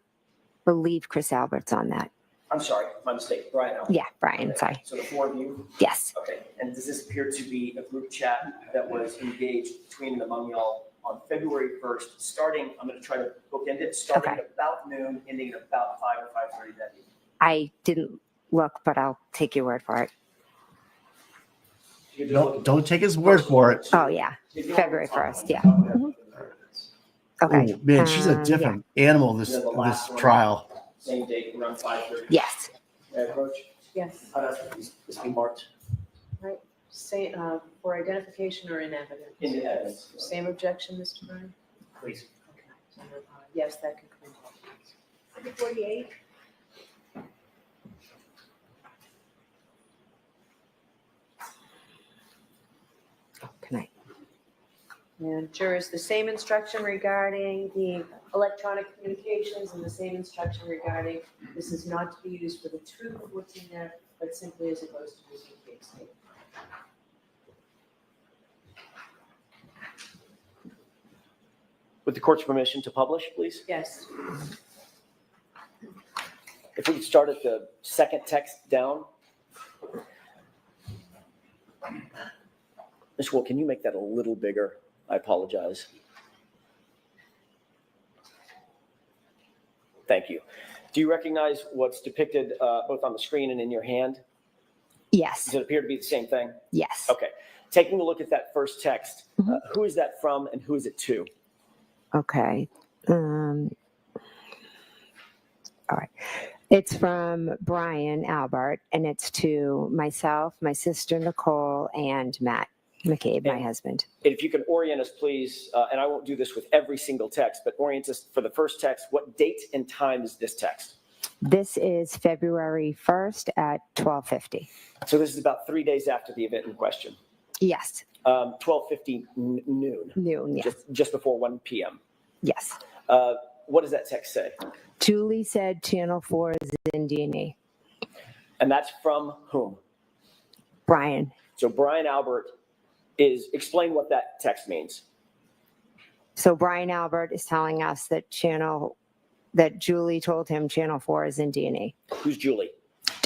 believe Chris Albert's on that. I'm sorry, my mistake. Brian Albert. Yeah, Brian, Okay. sorry. So the four of you? Yes. Okay. And does this appear to be a group chat that was engaged between and among y'all on February 1st, starting, I'm going to try to bookend it, starting Okay. at about noon, ending at about 5 or 5:30 that evening? I didn't look, but I'll take your word for it. You can just look at Don't take his word for it. Oh, yeah. If you February want to 1st, yeah. Mhm. Okay. Oh, man, she's a Yeah. different animal this And then the last one. trial. Same date, around 5:30. Yes. May I approach? Yes. I'd ask that this be marked Say, for identification or in evidence? in the evidence. Same objection, Mr. Byrne? Please. Yes, that can come in. Number 48. Can I? And jurors, the same instruction regarding the electronic communications and the same instruction regarding this is not to be used for the truth of what's in there, but simply as opposed to Ms. McCabe's statement. With the court's permission to publish, please? Yes. If we could start at the second text down. Ms. Wool, can you make that a little bigger? I apologize. Thank you. Do you recognize what's depicted both on the screen and in your hand? Yes. Does it appear to be the same thing? Yes. Okay. Taking a look at that first text, Mhm. who is that from and who is it to? Okay. All right. It's from Brian Albert, and it's to myself, my sister Nicole, and Matt McCabe, my husband. And if you can orient us, please, and I won't do this with every single text, but orient us for the first text. What date and time is this text? This is February 1st at 12:50. So this is about 3 days after the event in question. Yes. 12:50 noon, Noon. Yes. just before 1 p.m. Yes. What does that text say? Julie said Channel 4 is in D&E. And that's from whom? Brian. So Brian Albert explain what that text means. So Brian Albert is telling us that Julie told him Channel 4 is in D&E. Who's Julie?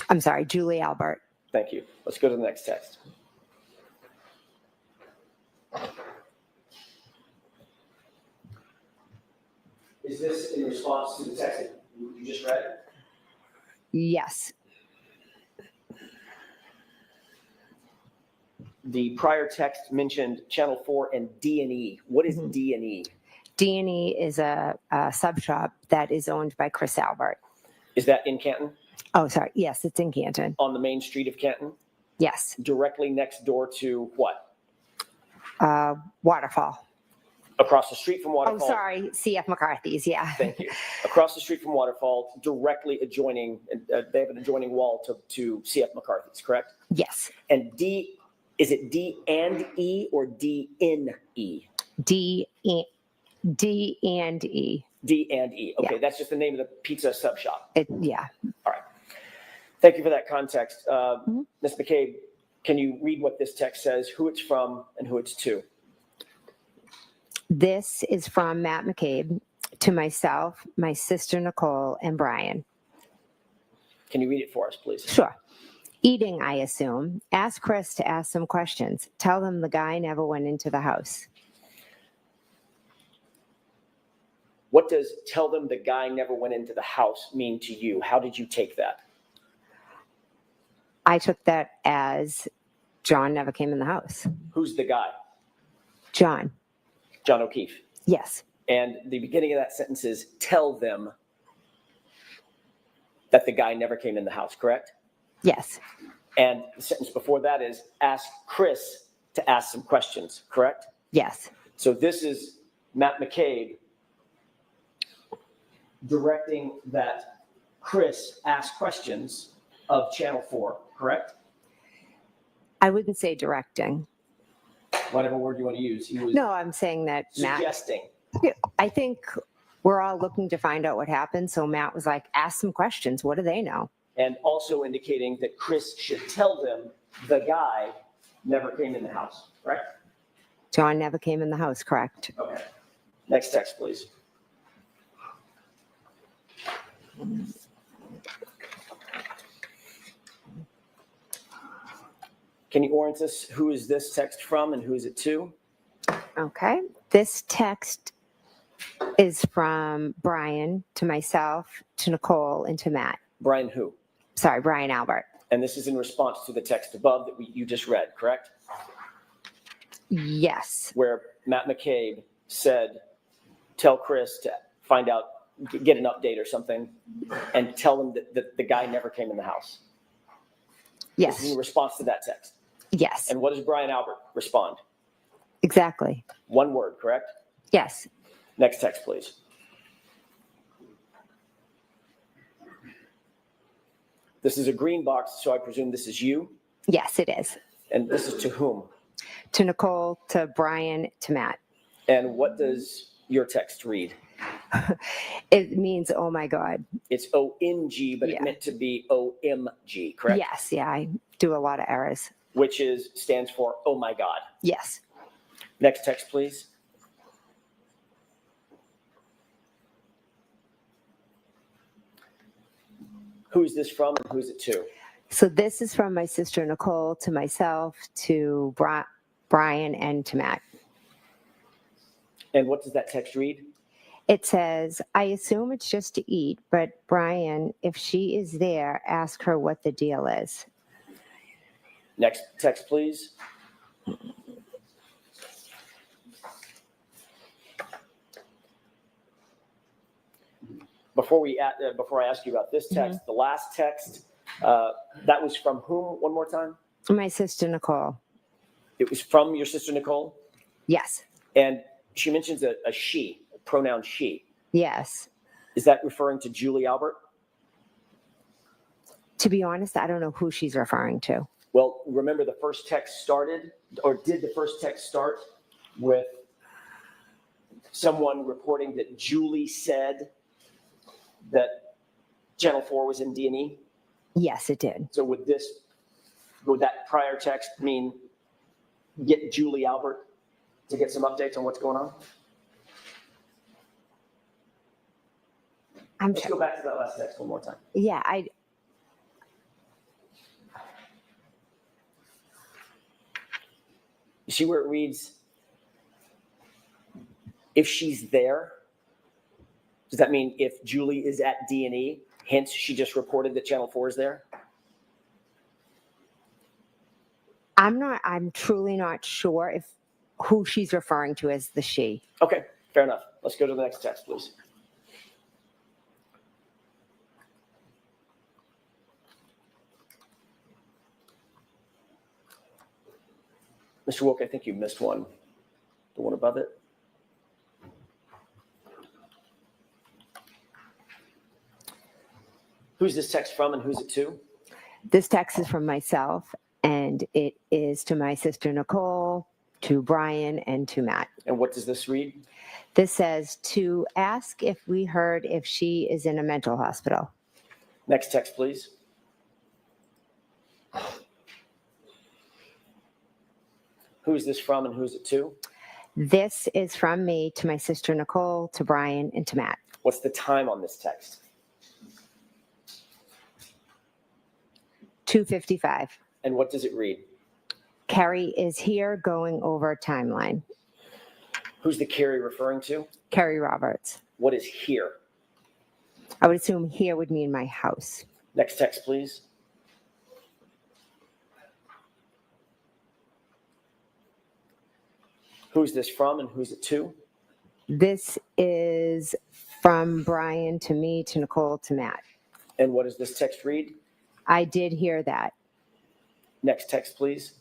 I'm sorry, Julie Albert. Thank you. Let's go to the next text. Is this in response to the text that you just read? Yes. The prior text mentioned Channel 4 and D&E. What is Mhm. D&E? D&E is a sub shop that is owned by Chris Albert. Is that in Canton? Oh, sorry. Yes, it's in Canton. On the main street of Canton? Yes. Directly next door to what? Waterfall. Across the street from Oh, Waterfall? sorry. CF McCarthy's. Yeah. Thank you. Across the street from Waterfall, directly adjoining, they have an adjoining wall to CF McCarthy's, correct? Yes. And D, is it D and E or D in E? D and E. D and E. Okay, Yeah. that's just the name of the pizza sub shop. Yeah. Thank you for that context. Mhm. Ms. McCabe, can you read what this text says, who it's from and who it's to? This is from Matt McCabe to myself, my sister Nicole, and Brian. Can you read it for us, please? Sure. Eating, I assume. Ask Chris to ask some questions. Tell them the guy never went into the house. What does tell them the guy never went into the house mean to you? How did you take that? I took that as John never came in the house. Who's the guy? John. John O'Keefe. Yes. And the beginning of that sentence is tell them that the guy never came in the house, correct? Yes. And the sentence before that is ask Chris to ask some questions, correct? Yes. So this is Matt McCabe directing that Chris ask questions of Channel 4, correct? I wouldn't say directing. Whatever word you want to use. He was No, I'm saying that Matt, suggesting. I think we're all looking to find out what happened. So Matt was like, ask some questions. What do they know? And also indicating that Chris should tell them the guy never came in the house, right? John never came in the house, correct? Okay. Next text, please. Can you orient us? Who is this text from and who is it to? Okay. This text is from Brian to myself, to Nicole, and to Matt. Brian who? Sorry, Brian Albert. And this is in response to the text above that you just read, correct? Yes. Where Matt McCabe said, tell Chris to find out, get an update or something, and tell them that the guy never came in the house. This is Yes. in response to that text. Yes. And what does Brian Albert respond? Exactly. One word, correct? Yes. Next text, please. This is a green box, so I presume this is you. Yes, it is. And this is to whom? To Nicole, to Brian, to Matt. And what does your text read? It means, oh my God. It's ONG, but Yeah. it meant to be OMG, correct? Yes. Yeah. I do a lot of errors. Which stands for oh my God. Yes. Next text, please. Who is this from and who is it to? So this is from my sister Nicole to myself, to Brian, and to Matt. And what does that text read? It says, I assume it's just to eat, but Brian, if she is there, ask her what the deal is. Next text, please. Before I ask you about this text, the last text, that was from whom one more time? My sister Nicole. It was from your sister Nicole? Yes. And she mentions a she, a pronoun she. Yes. Is that referring to Julie Albert? To be honest, I don't know who she's referring to. Well, remember the first text started, or did the first text start with someone reporting that Julie said that Channel 4 was in D&E? Yes, it did. So would that prior text mean get Julie Albert to get some updates on what's going on? Let's go back to that last text one more time. Yeah, You see where it reads, if she's there? Does that mean if Julie is at D&E, hence she just reported that Channel 4 is there? I'm truly not sure who she's referring to as the she. Okay, fair enough. Let's go to the next text, please. Mr. Wilk, I think you missed one. The one above it. Who's this text from and who's it to? This text is from myself, and it is to my sister Nicole, to Brian, and to Matt. And what does this read? This says to ask if we heard if she is in a mental hospital. Next text, please. Who is this from and who is it to? This is from me to my sister Nicole, to Brian, and to Matt. What's the time on this text? 2:55. And what does it read? Carrie is here going over timeline. Who's the Carrie referring to? Carrie Roberts. What is here? I would assume here would mean my house. Next text, please. Who's this from and who's it to? This is from Brian to me, to Nicole, to Matt. And what does this text read? I did hear that. Next text, please.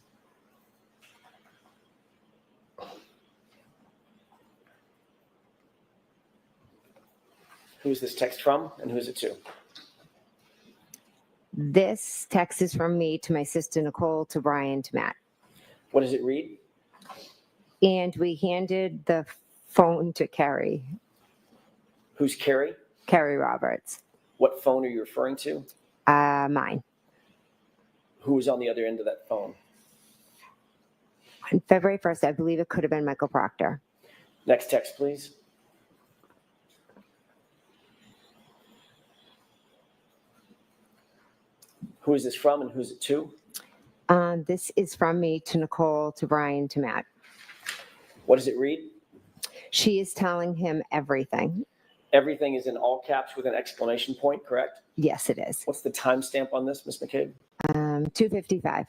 Who's this text from and who's it to? This text is from me to my sister Nicole, to Brian, to Matt. What does it read? And we handed the phone to Carrie, Who's Carrie? Carrie Roberts. What phone are you referring to? Mine. Who was on the other end of that phone? On February 1st, I believe it could have been Michael Proctor. Next text, please. Who is this from and who's it to? This is from me to Nicole, to Brian, to Matt. What does it read? She is telling him everything. Everything is in all caps with an exclamation point, correct? Yes, it is. What's the timestamp on this, Ms. McCabe? 2:55.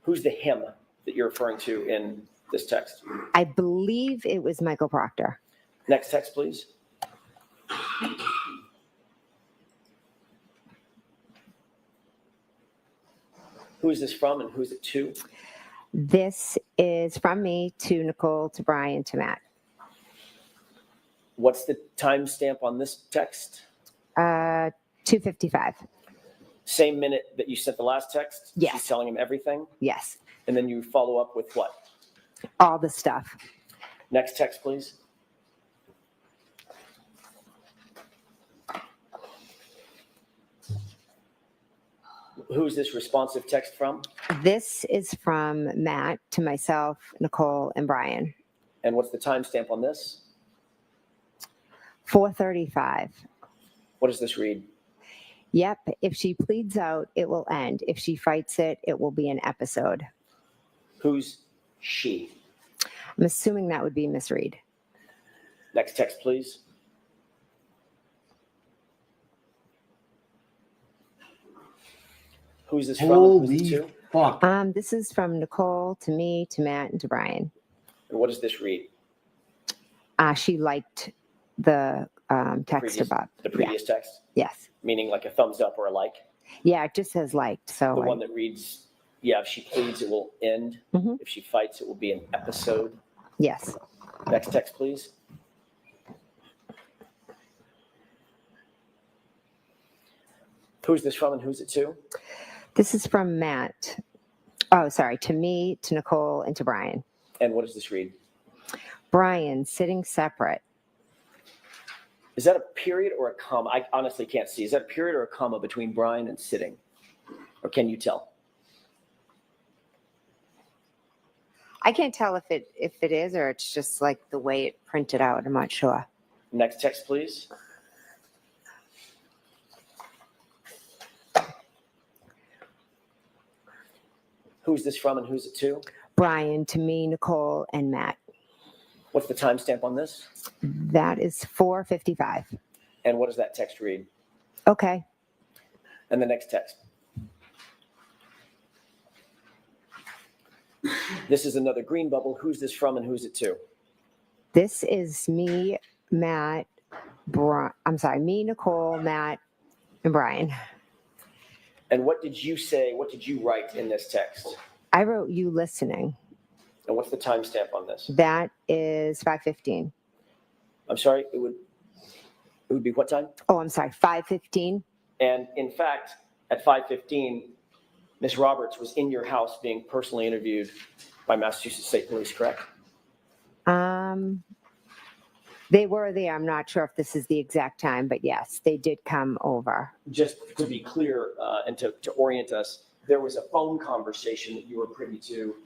Who's the him that you're referring to in this text? I believe it was Michael Proctor. Next text, please. Who is this from and who's it to? This is from me to Nicole, to Brian, to Matt. What's the timestamp on this text? 2:55. Same minute that you sent the last text? Yes. She's telling him everything? Yes. And then you follow up with what? All the stuff. Next text, please. Who's this responsive text from? This is from Matt to myself, Nicole, and Brian. And what's the timestamp on this? 4:35. What does this read? Yep. If she pleads out, it will end. If she fights it, it will be an episode. Who's she? I'm assuming that would be Miss Reed. Next text, please. Who's this from? and who's it Holy to? fuck. This is from Nicole to me, to Matt, and to Brian. And what does this read? She liked the text Previous- about The previous text? Yes. Meaning like a thumbs up or a like? Yeah, it just says liked. So The I- one that reads, yeah, if she pleads, it will end. Mhm. If she fights, it will be an episode. yes. Next text, please. Who's this from and who's it to? This is from Matt. Oh, sorry. To me, to Nicole, and to Brian. And what does this read? Brian, sitting separate. Is that a period or a comma? I honestly can't see. Is that a period or a comma between Brian and sitting? Or can you tell? I can't tell if it is or it's just like the way it printed out. I'm not sure. Next text, please. Who's this from and who's it to? Brian, to me, Nicole, and Matt. What's the timestamp on this? That is 4:55. And what does that text read? Okay. And the next text. This is another green bubble. Who's this from and who's it to? This is me, Matt, me, Nicole, Matt, and Brian. And what did you say? What did you write in this text? I wrote you listening. And what's the timestamp on this? That is 5:15. I'm sorry, it would be what time? Oh, I'm sorry, 5:15. And in fact, at 5:15, Ms. Roberts was in your house being personally interviewed by Massachusetts State Police, correct? They were there. I'm not sure if this is the exact time, but yes, they did come over. Just to be clear and to orient us, there was a phone conversation that you were privy to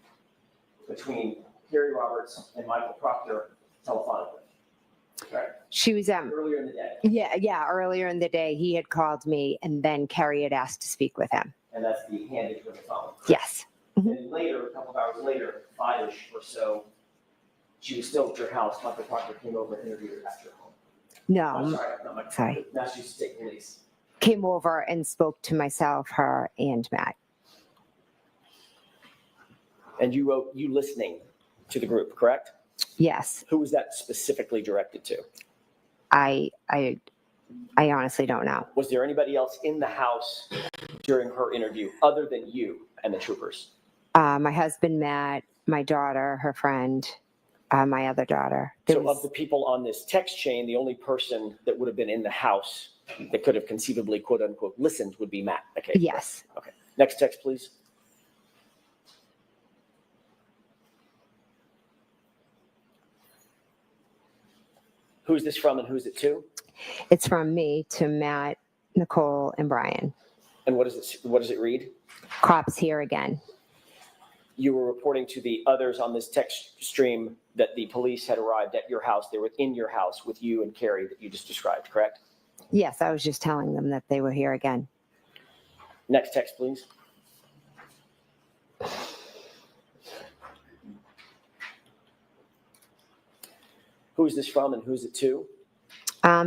between Carrie Roberts and Michael Proctor telephonically. Right? She was Earlier in the day. yeah, earlier in the day he had called me and then Carrie had asked to speak with him. And that's the handage with the phone. Yes. And later, a couple of hours later, 5-ish or so, she was still at your house. Michael Proctor came over and interviewed her at your home. No, Sorry, not Michael sorry. Proctor, Massachusetts State Police. came over and spoke to myself, her, and Matt. And you wrote, you listening to the group, correct? Yes. Who was that specifically directed to? I honestly don't know. Was there anybody else in the house during her interview other than you and the troopers? My husband, Matt, my daughter, her friend, my other daughter. So of the people on this text chain, the only person that would have been in the house that could have conceivably, quote unquote, listened would be Matt. Okay. Yes. Okay. Next text, please. Who's this from and who's it to? It's from me to Matt, Nicole, and Brian. And what does it read? Cops here again. You were reporting to the others on this text stream that the police had arrived at your house. They were in your house with you and Carrie that you just described, correct? Yes, I was just telling them that they were here again. Next text, please. Who's this from and who's it to?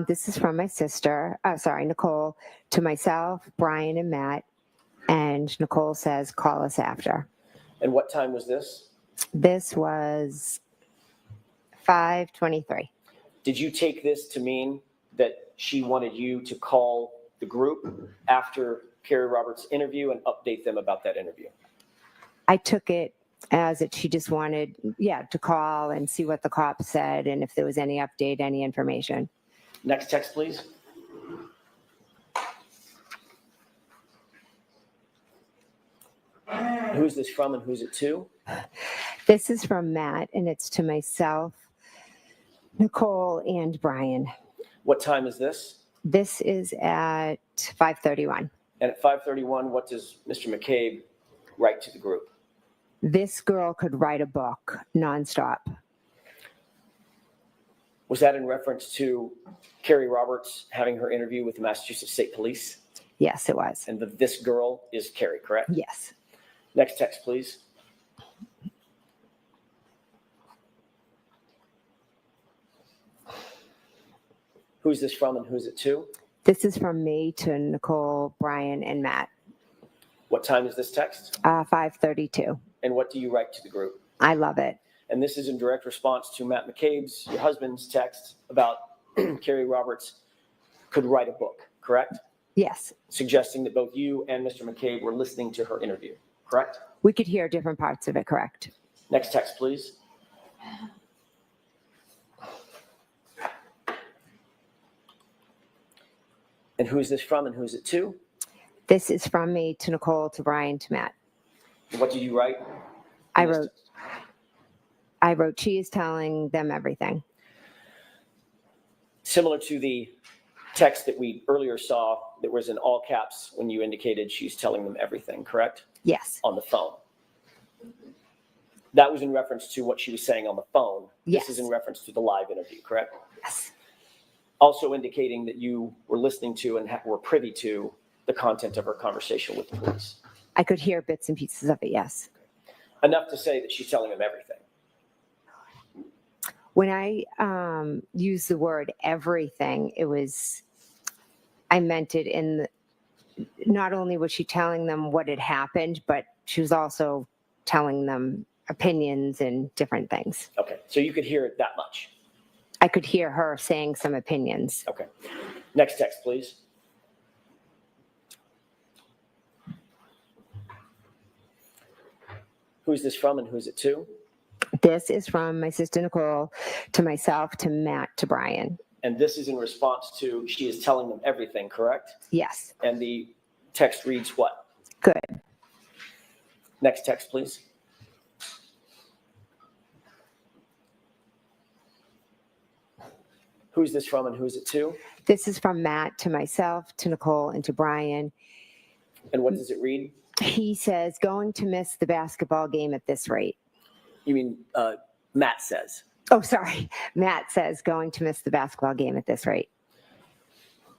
This is from my sister, Nicole, to myself, Brian, and Matt. And Nicole says, call us after. And what time was this? This was 5:23. Did you take this to mean that she wanted you to call the group after Carrie Roberts' interview and update them about that interview? I took it as that she just wanted, to call and see what the cops said and if there was any update, any information. Next text, please. Who's this from and who's it to? This is from Matt, and it's to myself, Nicole, and Brian. What time is this? This is at 5:31. And at 5:31, what does Mr. McCabe write to the group? This girl could write a book nonstop. Was that in reference to Carrie Roberts having her interview with the Massachusetts State Police? Yes, it was. And this girl is Carrie, correct? Yes. Next text, please. Who's this from and who's it to? This is from me to Nicole, Brian, and Matt. What time is this text? 5:32. And what do you write to the group? I love it. And this is in direct response to Matt McCabe's, your husband's text about Carrie Roberts could write a book, correct? Yes. Suggesting that both you and Mr. McCabe were listening to her interview, correct? We could hear different parts of it, correct? Next text, please. And who is this from and who is it to? This is from me to Nicole, to Brian, to Matt. What did you write? I wrote, she is telling them everything. Similar to the text that we earlier saw that was in all caps when you indicated she's telling them everything, correct? Yes. On the phone. That was in reference to what she was saying on the phone. Yes. This is in reference to the live interview, correct? Yes. Also indicating that you were listening to and were privy to the content of her conversation with the police. I could hear bits and pieces of it, yes. Enough to say that she's telling them everything. When I used the word everything, I meant it in not only was she telling them what had happened, but she was also telling them opinions and different things. Okay, so you could hear it that much. I could hear her saying some opinions. Okay. Next text, please. Who's this from and who's it to? This is from my sister Nicole to myself, to Matt, to Brian. And this is in response to she is telling them everything, correct? Yes. And the text reads what? Good. Next text, please. Who's this from and who's it to? This is from Matt to myself, to Nicole, and to Brian. And what does it read? He says, going to miss the basketball game at this rate. You mean Matt says. Oh, sorry. Matt says going to miss the basketball game at this rate.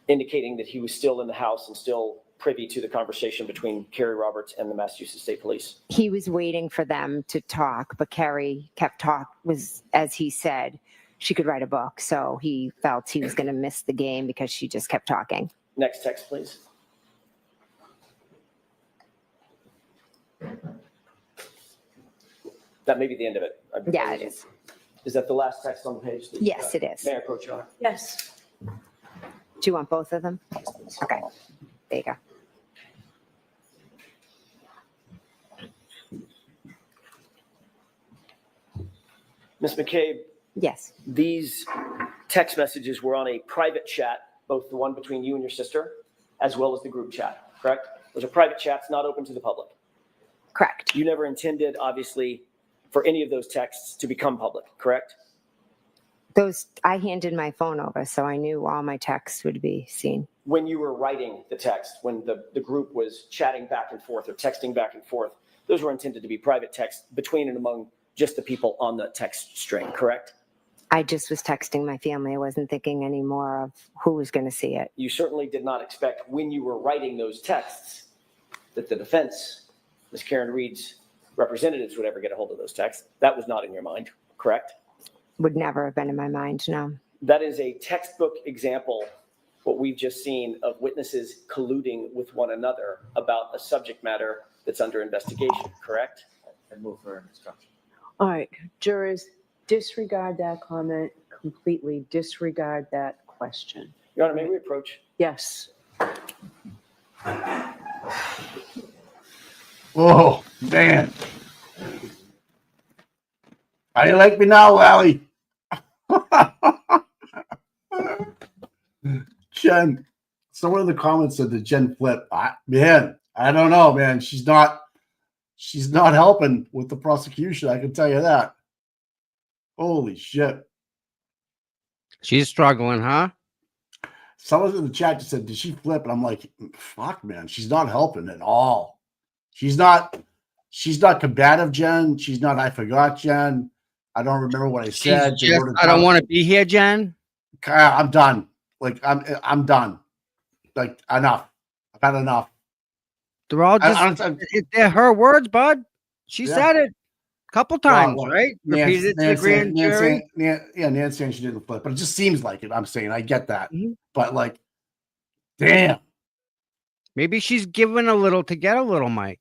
Indicating that he was still in the house and still privy to the conversation between Carrie Roberts and the Massachusetts State Police. He was waiting for them to talk, but Carrie kept was, as he said, she could write a book. So he felt he was going to miss the game because she just kept talking. Next text, please. That may be the end of it. Yeah, it is. Is that the last text on the page? Yes, it is. May I approach you? Yes. Do you want both of them? Okay. There you go. Ms. McCabe, Yes. these text messages were on a private chat, both the one between you and your sister, as well as the group chat, correct? Those are private chats, not open to the public. Correct. You never intended, obviously, for any of those texts to become public, correct? I handed my phone over, so I knew all my texts would be seen. When you were writing the text, when the group was chatting back and forth or texting back and forth, those were intended to be private texts between and among just the people on the text string, correct? I just was texting my family. I wasn't thinking any more of who was going to see it. You certainly did not expect when you were writing those texts that the defense, Ms. Karen Reed's representatives, would ever get a hold of those texts. That was not in your mind, correct? Would never have been in my mind, no. That is a textbook example, what we've just seen, of witnesses colluding with one another about a subject matter that's under investigation, correct? I move for instruction. All right, jurors, disregard that comment completely. Disregard that question. Your Honor, may we approach? Yes. Oh, man. How do you like me now, Lally? Jen, someone in the comments said that Jen flipped. I don't know, man. She's not helping with the prosecution. I can tell you that. Holy shit. She's struggling, huh? Someone in the chat just said, did she flip? And I'm like, fuck, man. She's not helping at all. She's not combative, Jen. She's not, I forgot, Jen. I don't remember what I said. I don't want to be here, Jen. I'm done. Like, I'm done. Like, enough. I've had enough. They're all just, they're her words, bud. She said it a couple times, right? Repeated it to the grand jury. Nancy saying she didn't flip, but it just seems like it. I'm saying, I get that. But, like, damn. Maybe she's giving a little to get a little, Mike.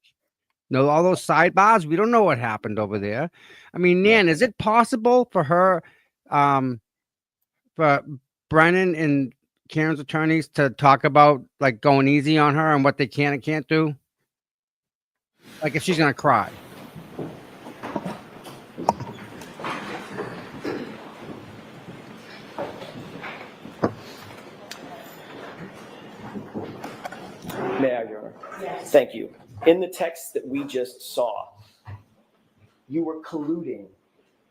No, all those sidebars. We don't know what happened over there. I mean, Nan, is it possible for her, for Brennan and Karen's attorneys to talk about like going easy on her and what they can and can't do? Like if she's gonna cry. May I, Your Honor? Yes. Thank you. In the text that we just saw, you were colluding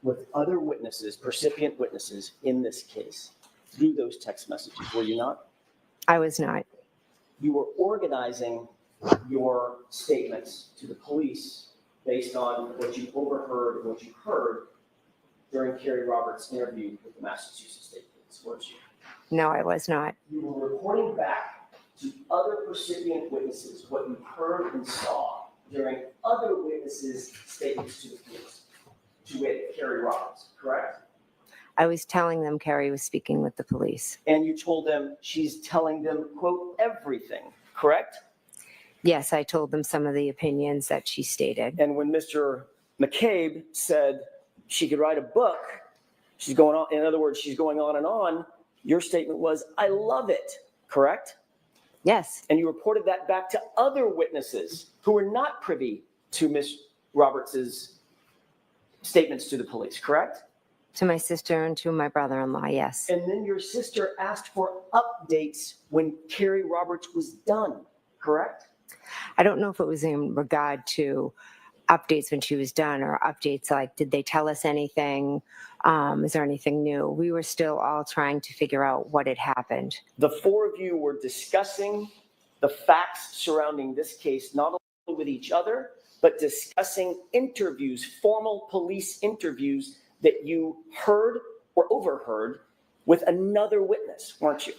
with other witnesses, percipient witnesses in this case through those text messages, were you not? I was not. You were organizing your statements to the police based on what you overheard and what you heard during Carrie Roberts' interview with the Massachusetts State Police, weren't you? No, I was not. You were reporting back to other percipient witnesses what you heard and saw during other witnesses' statements to the police, to wit, Carrie Roberts, correct? I was telling them Carrie was speaking with the police. And you told them she's telling them, quote, everything, correct? Yes, I told them some of the opinions that she stated. And when Mr. McCabe said she could write a book, she's going on, in other words, she's going on and on, your statement was, I love it, correct? Yes. And you reported that back to other witnesses who were not privy to Ms. Roberts's statements to the police, correct? To my sister and to my brother-in-law, yes. And then your sister asked for updates when Carrie Roberts was done, correct? I don't know if it was in regard to updates when she was done or updates like, did they tell us anything? Is there anything new? We were still all trying to figure out what had happened. The four of you were discussing the facts surrounding this case, not only with each other, but discussing interviews, formal police interviews that you heard or overheard with another witness, weren't you?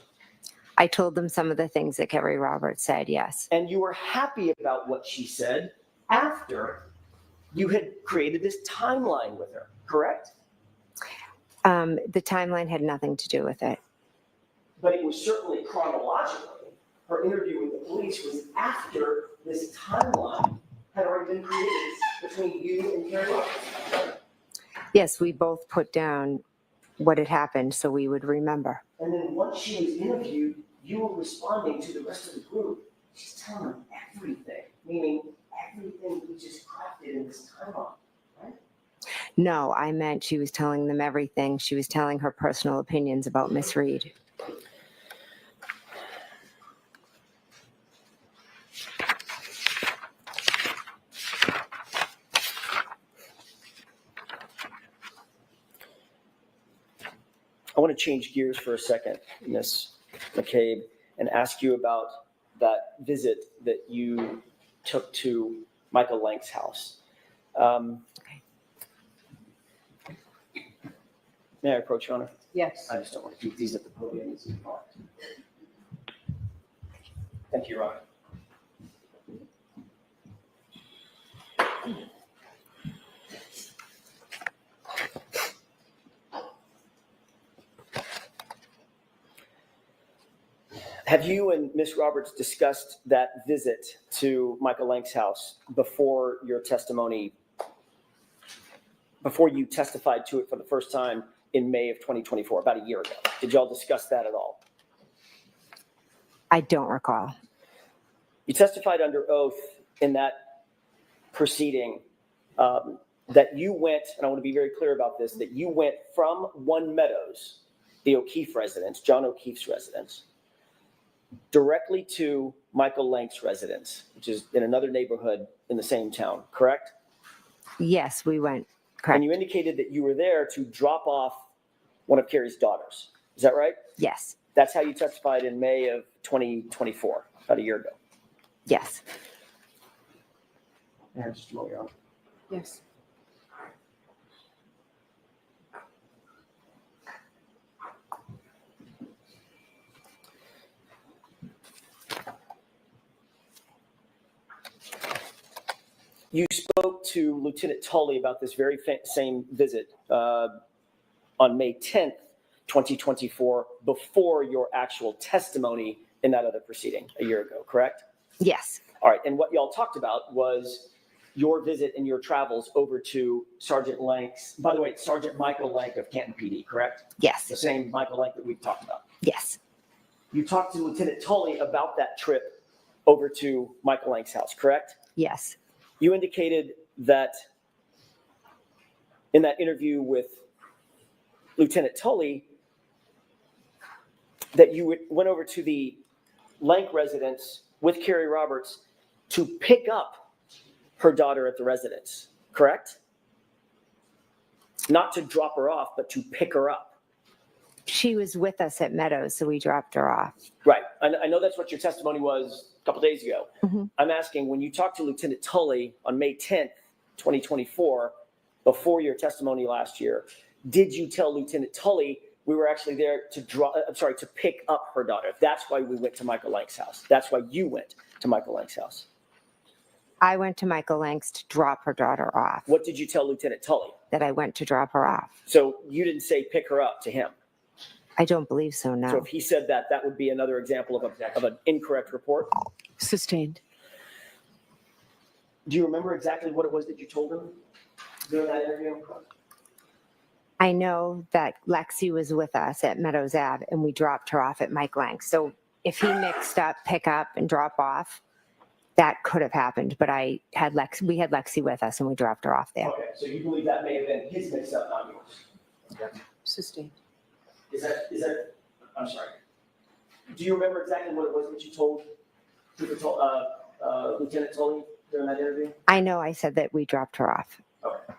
I told them some of the things that Kerry Roberts said, yes. And you were happy about what she said after you had created this timeline with her, correct? The timeline had nothing to do with it. But it was certainly chronologically. Her interview with the police was after this timeline had already been created between you and Kerry Roberts. Yes, we both put down what had happened so we would remember. And then once she was interviewed, you were responding to the rest of the group. She's telling them everything, meaning everything we just crafted in this timeline, right? No, I meant she was telling them everything. She was telling her personal opinions about Miss Reed. I want to change gears for a second, Ms. McCabe, and ask you about that visit that you took to Michael Lank's house. May I approach, Your Honor? Yes. I just don't want to keep these at the podium. Thank you, Your Honor. Have you and Ms. Roberts discussed that visit to Michael Lank's house before your testimony, before you testified to it for the first time in May of 2024, about a year ago? Did y'all discuss that at all? I don't recall. You testified under oath in that proceeding that you went, and I want to be very clear about this, that you went from One Meadows, the O'Keefe residence, John O'Keefe's residence, directly to Michael Lank's residence, which is in another neighborhood in the same town, correct? Yes, we went. Correct. And you indicated that you were there to drop off one of Carrie's daughters. Is that right? Yes. That's how you testified in May of 2024, about a year ago. Yes. Just a moment, Your Honor. Yes. You spoke to Lieutenant Tully about this very same visit on May 10th, 2024, before your actual testimony in that other proceeding a year ago, correct? Yes. All right, and what y'all talked about was your visit and your travels over to Sergeant Lank's, by the way, Sergeant Michael Lank of Canton PD, correct? Yes. The same Michael Lank that we've talked about. Yes. You talked to Lieutenant Tully about that trip over to Michael Lank's house, correct? Yes. You indicated that in that interview with Lieutenant Tully that you went over to the Lank residence with Carrie Roberts to pick up her daughter at the residence, correct? Not to drop her off, but to pick her up. She was with us at Meadows, so we dropped her off. Right. I know that's what your testimony was a couple days ago. Mhm. I'm asking, when you talked to Lieutenant Tully on May 10th, 2024, before your testimony last year, did you tell Lieutenant Tully we were actually there to pick up her daughter? That's why we went to Michael Lank's house. That's why you went to Michael Lank's house. I went to Michael Lank's to drop her daughter off. What did you tell Lieutenant Tully? That I went to drop her off. So you didn't say pick her up to him. I don't believe so, no. So if he said that, that would be another example of an incorrect report. Sustained. Do you remember exactly what it was that you told him during that interview? I know that Lexi was with us at Meadows Ave and we dropped her off at Mike Lank. So if he mixed up pick up and drop off, that could have happened. But we had Lexi with us and we dropped her off there. Okay, so you believe that may have been his mix-up, not yours. Sustained. Is that, I'm sorry. Do you remember exactly what it was that you told Lieutenant Tully during that interview? I know I said that we dropped her off. Okay.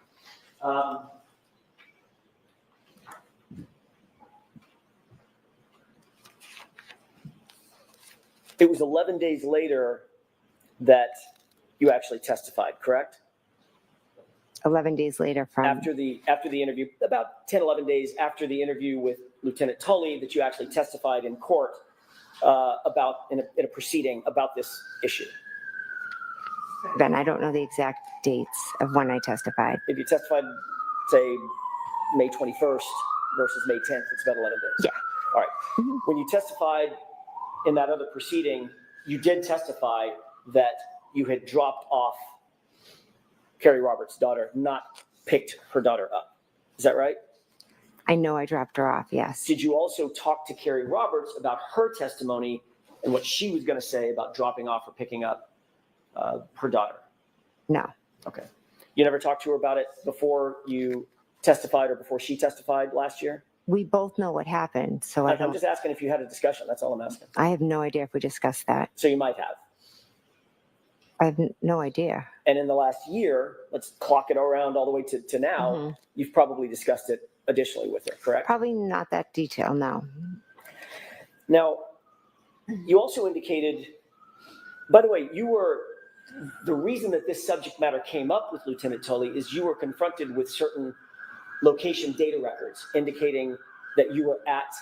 It was 11 days later that you actually testified, correct? 11 days later from, After the interview, about 10, 11 days after the interview with Lieutenant Tully, that you actually testified in court about in a proceeding about this issue. Ben, I don't know the exact dates of when I testified. If you testified, say, May 21st versus May 10th, it's about 11 days. Yeah. All right. Mhm. When you testified in that other proceeding, you did testify that you had dropped off Carrie Roberts' daughter, not picked her daughter up. Is that right? I know I dropped her off, yes. Did you also talk to Carrie Roberts about her testimony and what she was going to say about dropping off or picking up her daughter? No. Okay. You never talked to her about it before you testified or before she testified last year? We both know what happened, so I'm just asking if you had a discussion. That's all I'm asking. I have no idea if we discussed that. So you might have. I have no idea. And in the last year, let's clock it around all the way to now, Mhm. you've probably discussed it additionally with her, correct? Probably not that detailed, no. Now, you also indicated, by the way, the reason that this subject matter came up with Lieutenant Tully is you were confronted with certain location data records indicating that you were at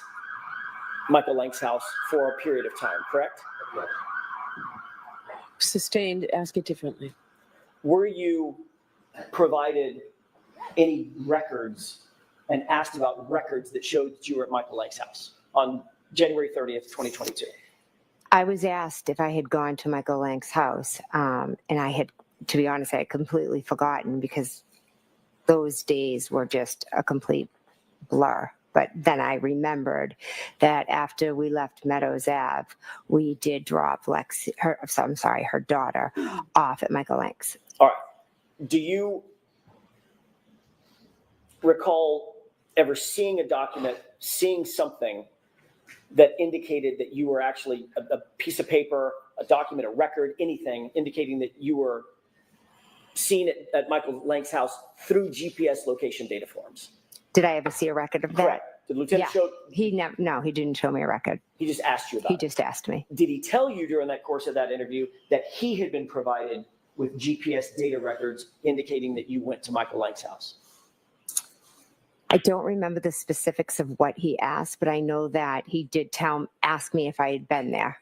Michael Lank's house for a period of time, correct? Sustained, ask it differently. Were you provided any records and asked about records that showed that you were at Michael Lank's house on January 30th, 2022? I was asked if I had gone to Michael Lank's house, and I had, to be honest, I had completely forgotten because those days were just a complete blur. But then I remembered that after we left Meadows Ave, we did drop her daughter off at Michael Lank's. All right. Do you recall ever seeing a document, seeing something that indicated that you were actually a piece of paper, a document, a record, anything indicating that you were seen at Michael Lank's house through GPS location data forms? Did I ever see a record of that? Correct. The lieutenant showed, No, he didn't show me a record. he just asked you about He it. just asked me. Did he tell you during that course of that interview that he had been provided with GPS data records indicating that you went to Michael Lank's house? I don't remember the specifics of what he asked, but I know that he did ask me if I had been there.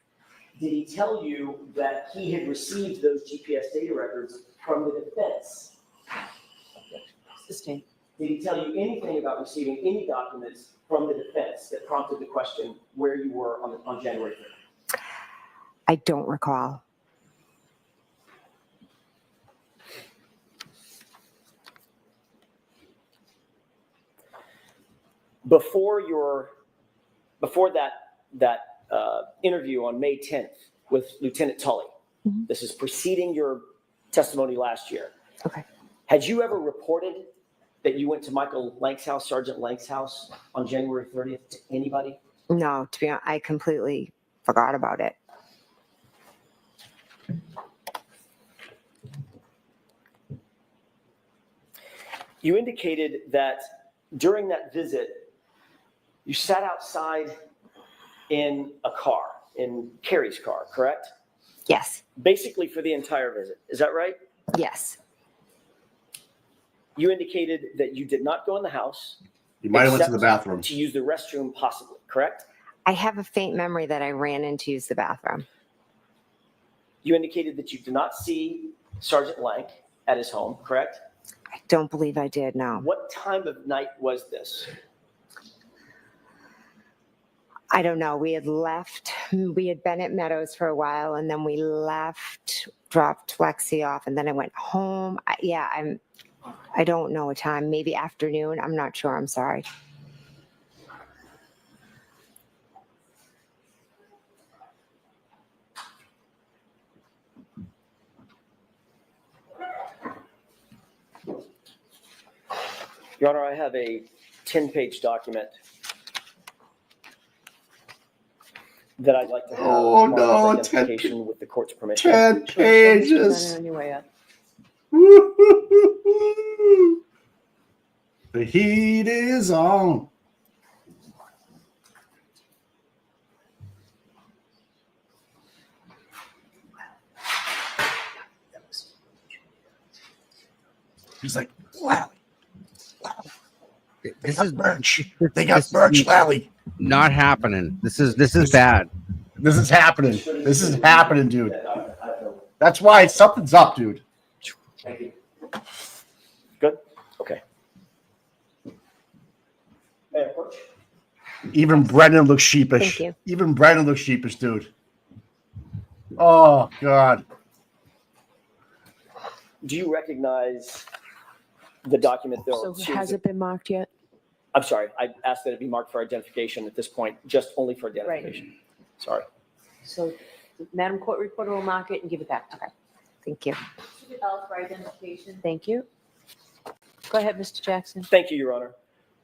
Did he tell you that he had received those GPS data records from the defense? Sustained. Did he tell you anything about receiving any documents from the defense that prompted the question where you were on January 3rd? I don't recall. Before that interview on May 10th with Lieutenant Tully, Mhm. this is preceding your testimony last year. Okay. Had you ever reported that you went to Michael Lank's house, Sergeant Lank's house, on January 30th to anybody? No, to be honest, I completely forgot about it. You indicated that during that visit, you sat outside in a car, in Carrie's car, correct? Yes. Basically for the entire visit. Is that right? Yes. You indicated that you did not go in the house. You might have went to the except bathroom. to use the restroom, possibly, correct? I have a faint memory that I ran in to use the bathroom. You indicated that you did not see Sergeant Lank at his home, correct? I don't believe I did, no. What time of night was this? I don't know. We had been at Meadows for a while, and then we left, dropped Lexi off, and then I went home. I don't know a time, maybe afternoon. I'm not sure. I'm sorry. Your Honor, I have a 10-page document that I'd like to have Oh, marked no, as identification with the court's permission. 10 pages. On your way up. Woo-hoo-hoo-hoo. The heat is on. He's like, Lally, they This got is merch. this- They got this is merch, Lally. not happening. This is bad. This is happening. This is happening, dude. That's why something's up, dude. Good? Okay. Mayor Porch? Even Brendan looks sheepish. Thank you. Even Brendan looks sheepish, dude. Oh, God. Do you recognize the document So though? has it been marked yet? I'm sorry, I asked that it be marked for identification at this point, just only for identification. Sorry. So Madam Court Reporter will mark it and give it back. Okay. Thank you. For identification. Thank you. Go ahead, Mr. Jackson. Thank you, Your Honor.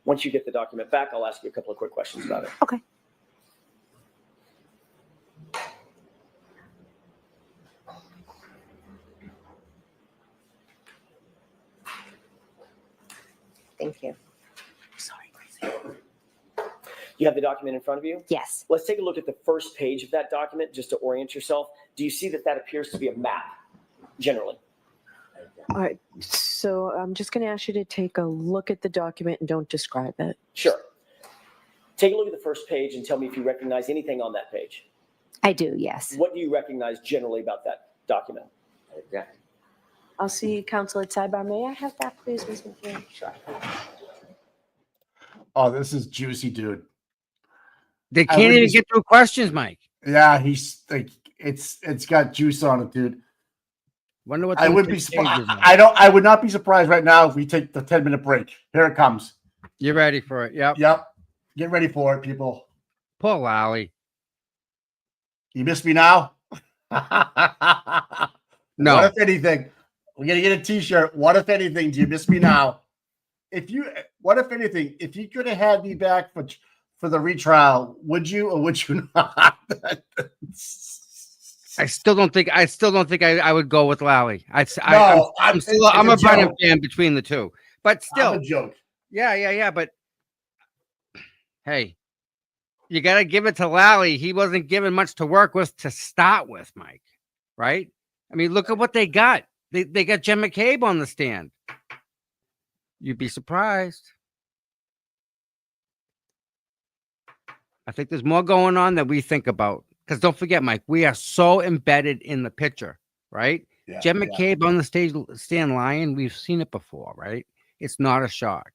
Once you get the document back, I'll ask you a couple of quick questions about it. Okay. Thank you. You have the document in front of you? Yes. Let's take a look at the first page of that document just to orient yourself. Do you see that appears to be a map, generally? All right. So I'm just going to ask you to take a look at the document and don't describe it. Sure. Take a look at the first page and tell me if you recognize anything on that page. I do, yes. What do you recognize generally about that document? I'll see counsel at sidebar. May I have that, please, Ms. McCabe? Sure. Oh, this is juicy, dude. They I can't would even just- get through questions, Mike. Yeah, he's like, it's got juice on it, dude. Wonder what I the would be next page surprised. is on. I would not be surprised right now if we take the 10-minute break. Here it comes. You're ready for it. Yep. Yep. Get ready for it, people. Poor Lally. You miss me now? No. What if anything? We're gonna get a t-shirt. What if anything? Do you miss me now? What if anything, if you could have had me back for the retrial, would you or would you not? I still don't think I would go with Lally. I'm it's a Brennan joke. fan between the two. But still, I'm a joke. yeah. But hey, you got to give it to Lally. He wasn't given much to work with to start with, Mike. Right? I mean, look at what they got. They got Jen McCabe on the stand. You'd be surprised. I think there's more going on than we think about. Because don't forget, Mike, we are so embedded in the picture, right? Yeah, Jen yeah. McCabe on the stage stand lying. We've seen it before, right? It's not a shock.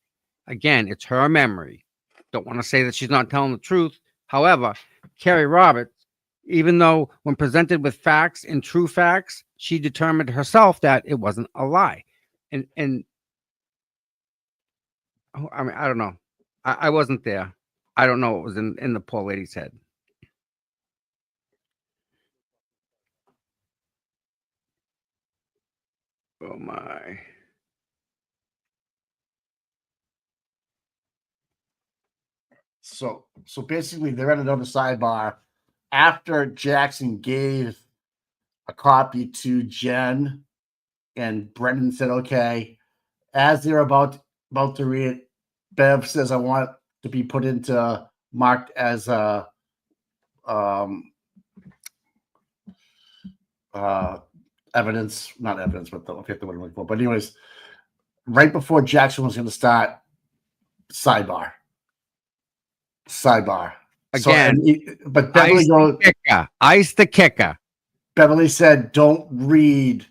Again, it's her memory. Don't want to say that she's not telling the truth. However, Carrie Roberts, even though when presented with facts and true facts, she determined herself that it wasn't a lie. And I mean, I don't know. I wasn't there. I don't know what was in the poor lady's head. Oh my. So basically they're at another sidebar after Jackson gave a copy to Jen and Brendan said, okay, as they're about to read it, Bev says, I want to be put into marked as evidence, not evidence, but I forget the word I'm looking for. But anyways, right before Jackson was going to start, sidebar. Again, But Beverly Ice the kicker. Beverly said, don't read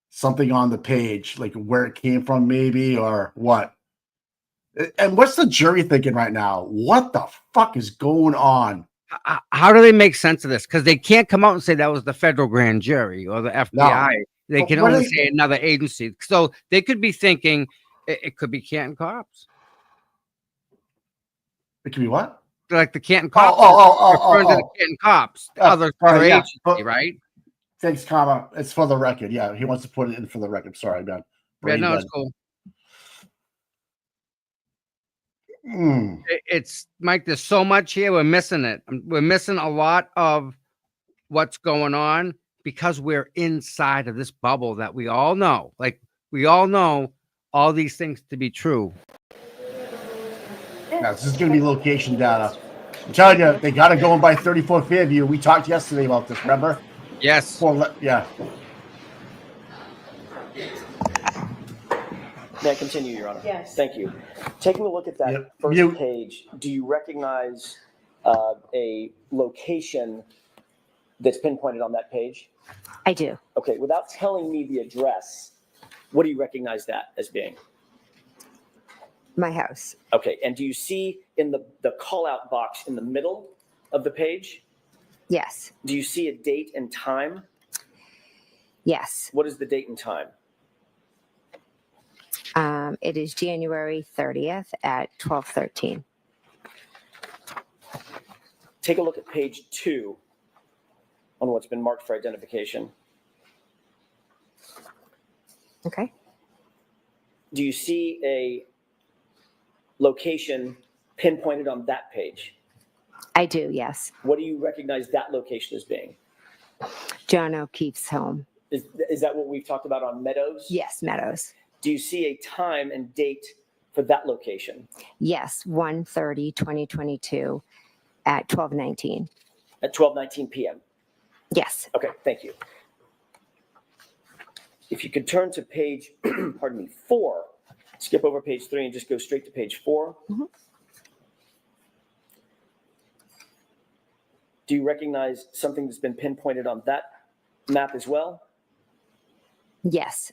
something on the page, like where it came from, maybe, or what. And what's the jury thinking right now? What the fuck is going on? How do they make sense of this? Because they can't come out and say that was the federal grand jury or the FBI. They But can what only is- say another agency. So they could be thinking it could be Canton cops. It could be what? Like the Canton cops. referring to the Canton cops. Other yeah, agency, but- right? Thanks, comma. It's for the record. Yeah, he wants to put it in for the record. Sorry, man. Yeah, no, it's cool. It's Mike. There's so much here. We're missing it. We're missing a lot of what's going on because we're inside of this bubble that we all know. Like we all know all these things to be true. Yeah, this is going to be location data. I'm telling you, they got to go by 34 Fairview. We talked yesterday about this, remember? Yes. Yeah. May I continue, Your Honor? Yes. Thank you. Taking a look at that Yep. first Mute. page, do you recognize a location that's pinpointed on that page? I do. Okay, without telling me the address, what do you recognize that as being? My house. Okay, and do you see in the call-out box in the middle of the page, Yes. do you see a date and time? Yes. What is the date and time? It is January 30th at 12:13. Take a look at page 2 on what's been marked for identification. Okay. Do you see a location pinpointed on that page? I do. Yes. What do you recognize that location as being? John O'Keefe's home. Is that what we've talked about on Meadows? Yes. Meadows. Do you see a time and date for that location? Yes. 1/30/2022 at 12:19. At 12:19 p.m. Yes. Okay, thank you. If you could turn to page, pardon me, 4, skip over page 3 and just go straight to page 4. Mhm. Do you recognize something that's been pinpointed on that map as well? Yes.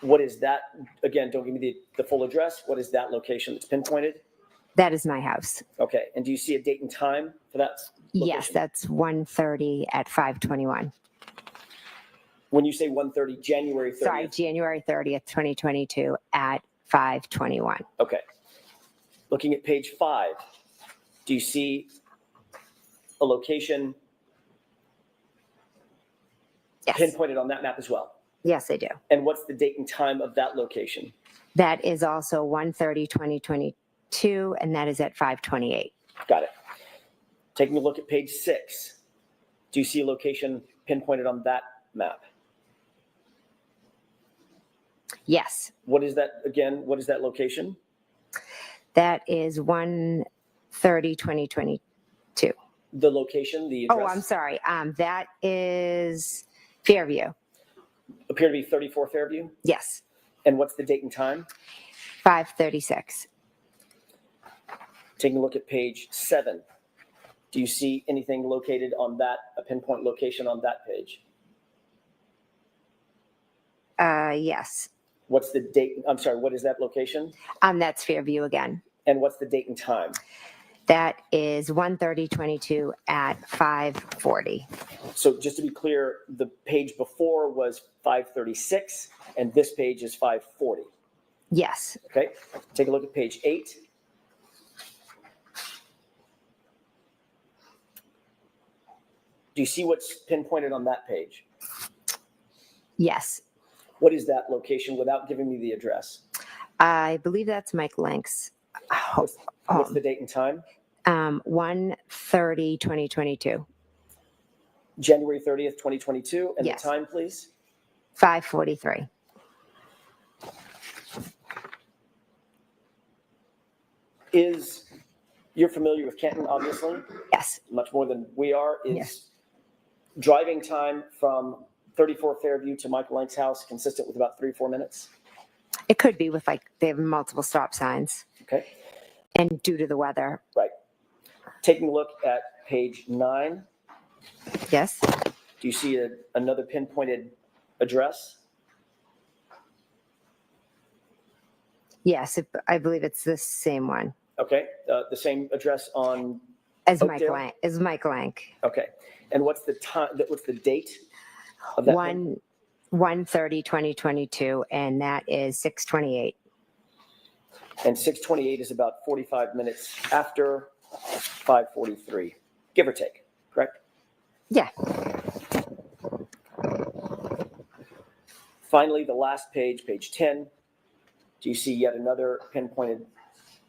What is that? Again, don't give me the full address. What is that location that's pinpointed? That is my house. Okay, and do you see a date and time for that location? Yes. That's 1:30 at 5:21. When you say 1:30, January 30th. Sorry, January 30th, 2022 at 5:21. Okay. Looking at page 5, do you see a location Yes. pinpointed on that map as well? Yes, I do. And what's the date and time of that location? That is also 1/30/2022, and that is at 5:28. Got it. Taking a look at page 6, do you see a location pinpointed on that map? Yes. What is that, again, what is that location? That is 1/30/2022. The location, the address? Oh, I'm sorry. That is Fairview. Appear to be 34 Fairview? Yes. And what's the date and time? 5:36. Taking a look at page 7, do you see anything located on that, a pinpoint location on that page? Yes. What's the date? I'm sorry, what is that location? That's Fairview again. And what's the date and time? That is 1/30/22 at 5:40. So just to be clear, the page before was 5:36 and this page is 5:40. Yes. Okay, take a look at page 8. Do you see what's pinpointed on that page? Yes. What is that location without giving me the address? I believe that's Mike Lanks. What's the date and time? 1/30/2022. January 30th, 2022. And Yes. the time, please? 5:43. You're familiar with Canton, obviously, Yes. much more than we are. Is Yes. driving time from 34 Fairview to Michael Lank's house consistent with about 3 or 4 minutes? It could be with they have multiple stop signs Okay, and due to the weather. right. Taking a look at page 9, Yes. do you see another pinpointed address? Yes. I believe it's the same one Okay, the same address on, as Mike Oakdale? Lank. As Mike Lank. okay. And what's the time, what's the date of that? 1/30/2022, and that is 6:28. And 6:28 is about 45 minutes after 5:43, give or take, correct? Yeah. Finally, the last page, page 10, do you see yet another pinpointed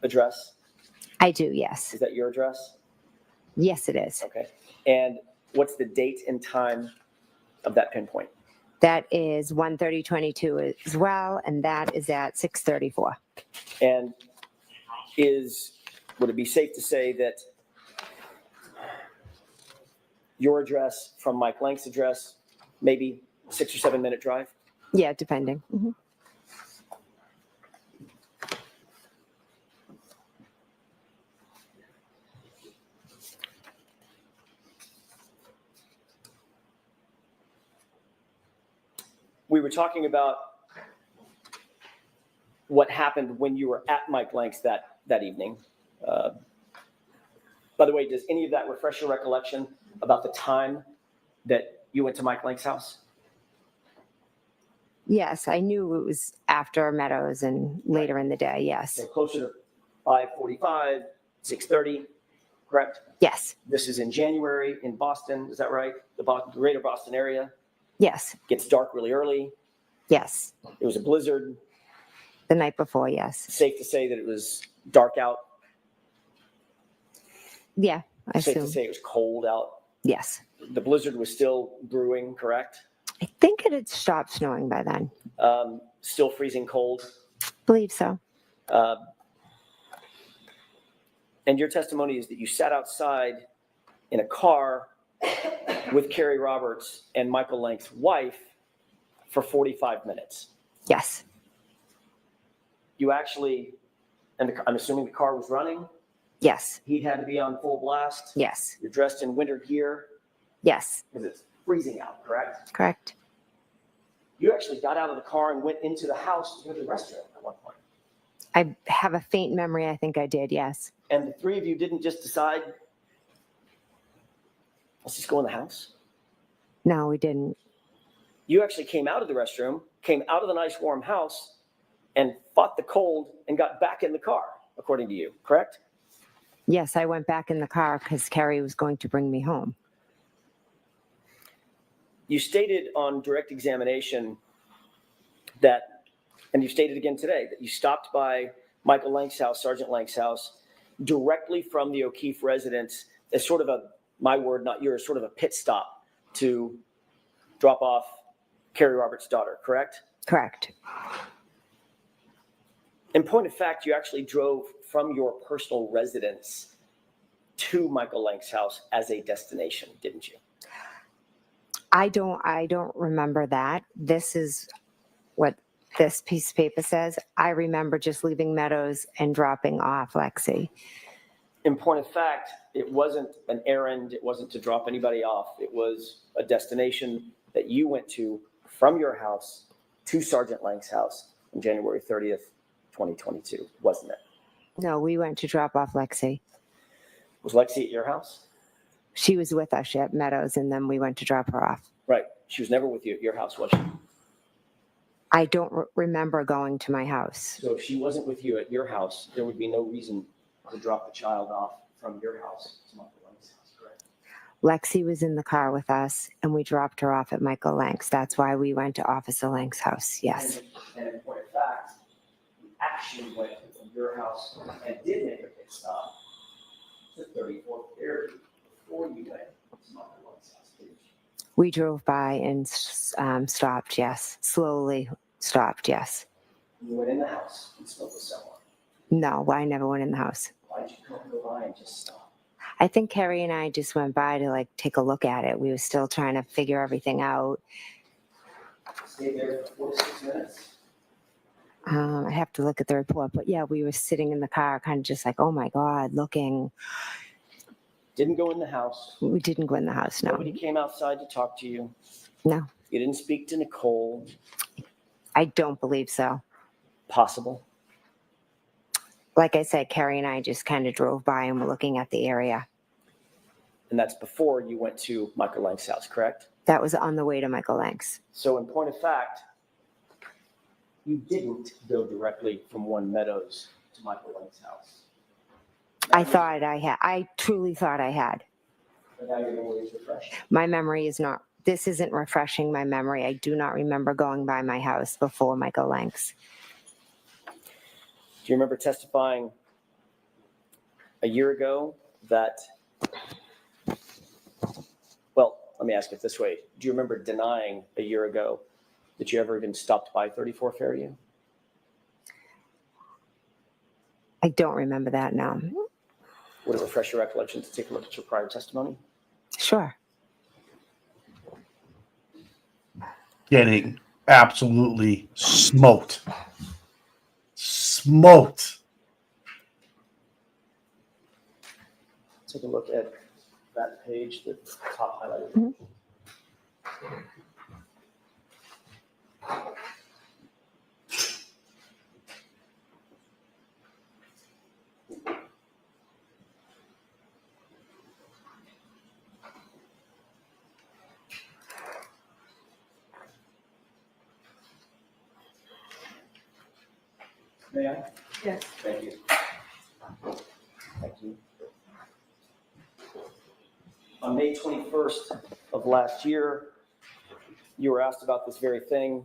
address? I do. Yes. Is that your address? Yes, it is. Okay. And what's the date and time of that pinpoint? That is 1/30/22 as well, and that is at 6:34. And would it be safe to say that your address from Mike Lank's address, maybe 6 or 7 minute drive? Yeah, depending. Mhm. we were talking about what happened when you were at Mike Lank's that evening. By the way, does any of that refresh your recollection about the time that you went to Mike Lank's house? Yes, I knew it was after Meadows and later in the day. Yes. So closer to 5:45, 6:30, correct? Yes. This is in January in Boston, is that right? The greater Boston area. Yes. Gets dark really early. Yes. It was a blizzard. The night before. Yes. Safe to say that it was dark out. Yeah. I Safe to assume. say it was cold out. Yes. The blizzard was still brewing, correct? I think it had stopped snowing by then. Still freezing cold. Believe so. And your testimony is that you sat outside in a car with Carrie Roberts and Michael Lank's wife for 45 minutes. Yes. You actually, and I'm assuming the car was running. Yes. He'd had to be on full blast. Yes. You're dressed in winter gear Yes. because it's freezing out, correct? Correct. You actually got out of the car and went into the house to go to the restroom at one point. I have a faint memory. I think I did. Yes. And the three of you didn't just decide, let's just go in the house. No, we didn't. You actually came out of the restroom, came out of the nice warm house, and fought the cold and got back in the car, according to you, correct? Yes, I went back in the car because Carrie was going to bring me home. You stated on direct examination that, and you stated again today, that you stopped by Michael Lank's house, Sergeant Lank's house, directly from the O'Keefe residence as sort of a, my word, not yours, sort of a pit stop to drop off Carrie Roberts' daughter, correct? Correct. In point of fact, you actually drove from your personal residence to Michael Lank's house as a destination, didn't you? I don't remember that. This is what this piece of paper says. I remember just leaving Meadows and dropping off Lexi. In point of fact, it wasn't an errand. It wasn't to drop anybody off. It was a destination that you went to from your house to Sergeant Lank's house on January 30th, 2022, wasn't it? No, we went to drop off Lexi. Was Lexi at your house? She was with us at Meadows, and then we went to drop her off. Right. She was never with you at your house, was she? I don't remember going to my house. So if she wasn't with you at your house, there would be no reason to drop the child off from your house to Michael Lank's house, correct? Lexi was in the car with us, and we dropped her off at Michael Lank's. That's why we went to Officer Lank's house. Yes. And in point of fact, you actually went from your house and did make a pit stop to 34th area before you went to Michael Lank's house, didn't you? We drove by and stopped. Yes. Slowly stopped. Yes. You went in the house and spoke with someone. No, I never went in the house. Why did you go by and just stop? I think Carrie and I just went by to take a look at it. We were still trying to figure everything out. Stayed there for 4 to 6 minutes. I have to look at the report, but yeah, we were sitting in the car, kind of just like, oh my God, looking. Didn't go in the house. We didn't go in the house. No. Nobody came outside to talk to you. No, You didn't speak to Nicole. I don't believe so. Possible. Like I said, Carrie and I just kind of drove by and were looking at the area. And that's before you went to Michael Lank's house, correct? That was on the way to Michael Lank's. So in point of fact, you didn't go directly from One Meadows to Michael Lank's house. I truly thought I had. But now your memory is refreshed. My memory is not, this isn't refreshing my memory. I do not remember going by my house before Michael Lank's. Do you remember testifying a year ago that, well, let me ask it this way. Do you remember denying a year ago that you ever even stopped by 34 Fairview? I don't remember that now. Would it refresh your recollection to take a look at your prior testimony? Sure. Getting absolutely smoked. Smoked. Take a look at that page, the top highlighted. Mhm. May I? Yes. Thank you. Thank you. On May 21st of last year, you were asked about this very thing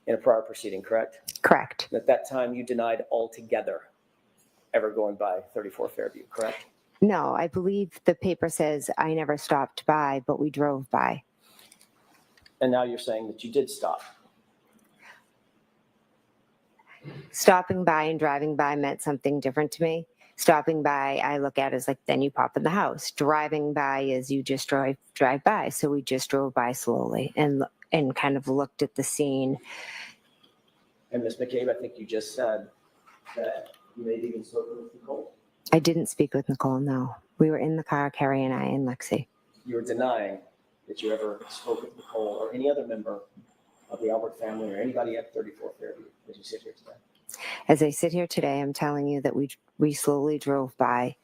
in a prior proceeding, correct? Correct. At that time, you denied altogether ever going by 34 Fairview, correct? No, I believe the paper says I never stopped by, but we drove by. And now you're saying that you did stop. Stopping by and driving by meant something different to me. Stopping by, I look at as like, then you pop in the house. Driving by is you just drive by. So we just drove by slowly and kind of looked at the scene. And Ms. McCabe, I think you just said that you may have even spoken with Nicole. I didn't speak with Nicole, no. We were in the car, Carrie and I and Lexi. You were denying that you ever spoke with Nicole or any other member of the Albert family or anybody at 34 Fairview as you sit here today. As I sit here today, I'm telling you that we slowly drove by.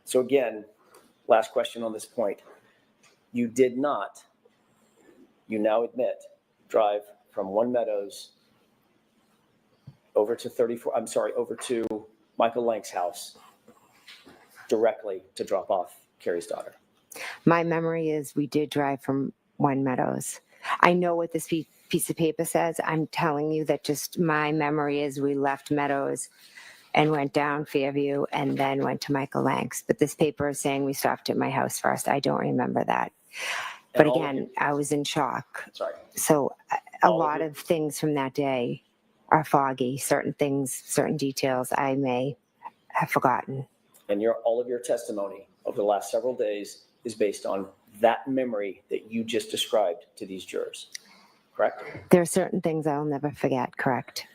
So again, last question on this point. You did not, you now admit, drive from One Meadows over to Michael Lank's house directly to drop off Carrie's daughter. My memory is we did drive from One Meadows. I know what this piece of paper says. I'm telling you that just my memory is we left Meadows and went down Fairview and then went to Michael Lank's. But this paper is saying we stopped at my house first. I don't remember that. But again, I was in shock. Sorry. So a lot of things from that day are foggy. Certain things, certain details I may have forgotten. And all of your testimony over the last several days is based on that memory that you just described to these jurors, correct? There are certain things I'll never forget, correct?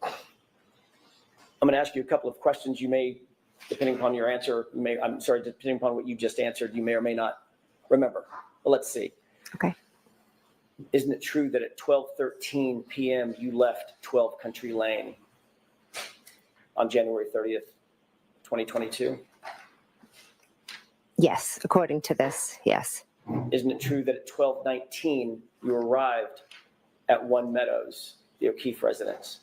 I'm going to ask you a couple of questions. You may, depending upon your answer, depending upon what you just answered, you may or may not remember. But let's see. Okay. Isn't it true that at 12:13 p.m. you left 12 Country Lane on January 30th, 2022? Yes, according to this, yes. Isn't it true that at 12:19 you arrived at One Meadows, the O'Keefe residence?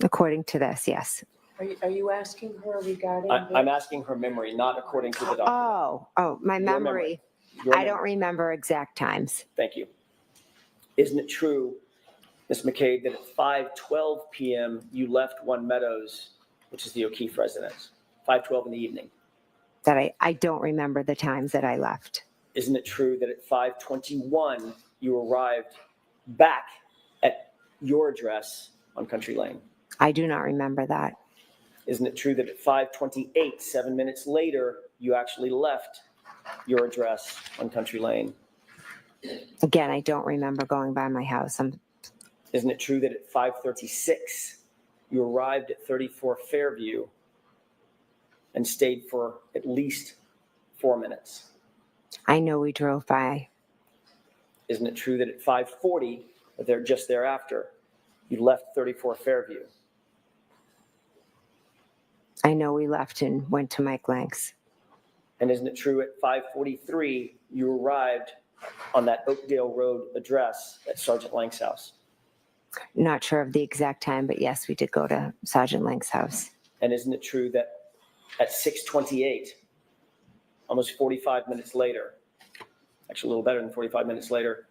According to this, yes. Are you asking her regarding? I'm asking her memory, not according to the document. Oh, my Your memory. Your I memory. don't remember exact times. Thank you. Isn't it true, Ms. McCabe, that at 5:12 p.m. you left One Meadows, which is the O'Keefe residence, 5:12 in the evening? That I don't remember the times that I left. Isn't it true that at 5:21 you arrived back at your address on Country Lane? I do not remember that. Isn't it true that at 5:28, 7 minutes later, you actually left your address on Country Lane? Again, I don't remember going by my house. Isn't it true that at 5:36 you arrived at 34 Fairview and stayed for at least 4 minutes? I know we drove by. Isn't it true that at 5:40, or just thereafter, you left 34 Fairview? I know we left and went to Mike Lank's. And isn't it true at 5:43 you arrived on that Oakdale Road address at Sergeant Lank's house? Not sure of the exact time, but yes, we did go to Sergeant Lank's house. And isn't it true that at 6:28, almost 45 minutes later, actually a little better than 45 minutes later,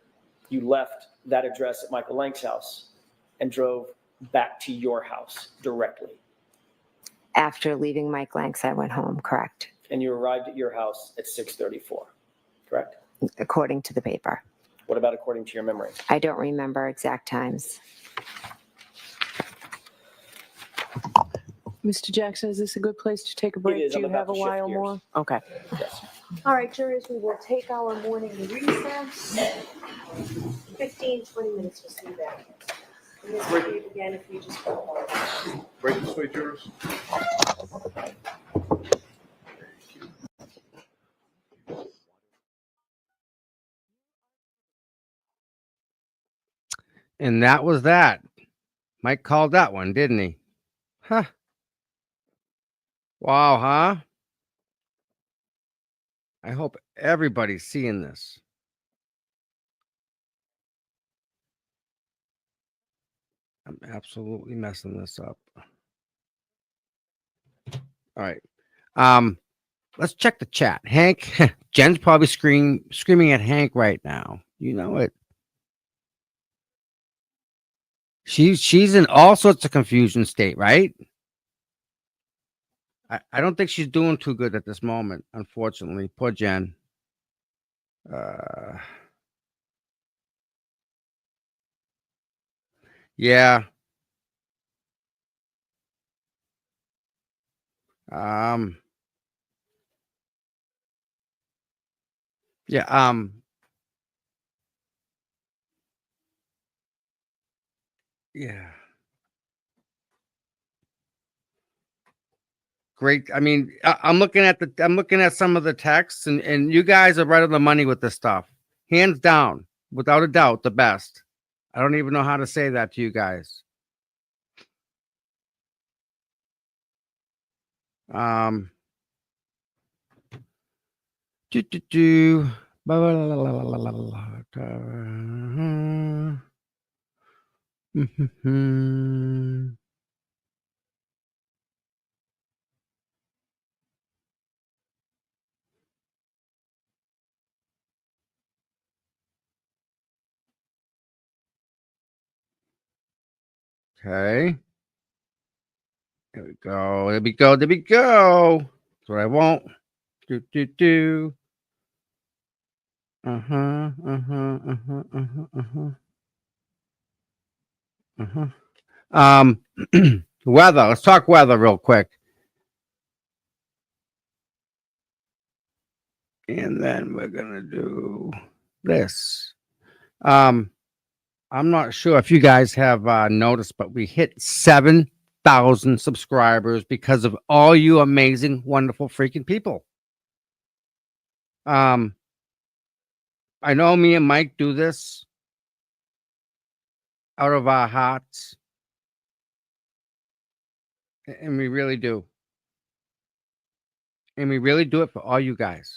you left that address at Michael Lank's house and drove back to your house directly? After leaving Mike Lank's, I went home, correct? And you arrived at your house at 6:34, correct? According to the paper. What about according to your memory? I don't remember exact times. Mr. Jackson, is this a good place to take a break? is. Do I'm you about have a to shift while gears. more? Okay. Yes. All right, jurors, we will take our morning recess. 15, 20 minutes, we'll see you back. And this will be again if we just go. Break this way, jurors. And that was that. Mike called that one, didn't he? Huh. Wow, huh? I hope everybody's seeing this. I'm absolutely messing this up. All right. Let's check the chat. Hank, Jen's probably screaming at Hank right now. You know it. She's in all sorts of confusion state, right? I don't think she's doing too good at this moment, unfortunately. Poor Jen. Yeah. Um. Yeah. Yeah. Great. I mean, I'm looking at some of the texts, and you guys are right on the money with this stuff. Hands down, without a doubt, the best. I don't even know how to say that to you guys. Do do do. Ba, ba, la, la, la, la, la, la, mhm. Okay. There we go. There we go. There we go. That's what I want. Do do do. Uh-huh. Uh-huh. Uh-huh. Uh-huh. Uh-huh. Uh-huh. Weather. Let's talk weather real quick. And then we're gonna do this. I'm not sure if you guys have noticed, but we hit 7,000 subscribers because of all you amazing, wonderful, freaking people. I know me and Mike do this out of our hearts, and we really do. And we really do it for all you guys.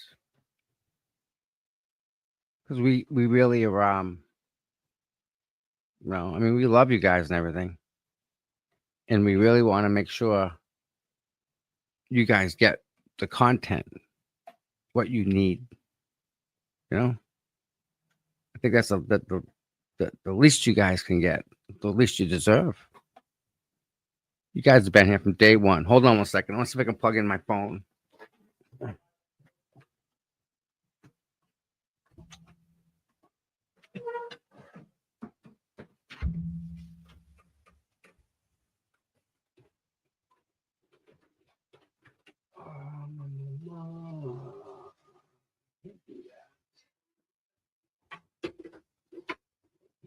Because we really are, I mean, we love you guys and everything. And we really want to make sure you guys get the content, what you need. You know? I think that's the least you guys can get, the least you deserve. You guys have been here from day one. Hold on one second. Let's see if I can plug in my phone.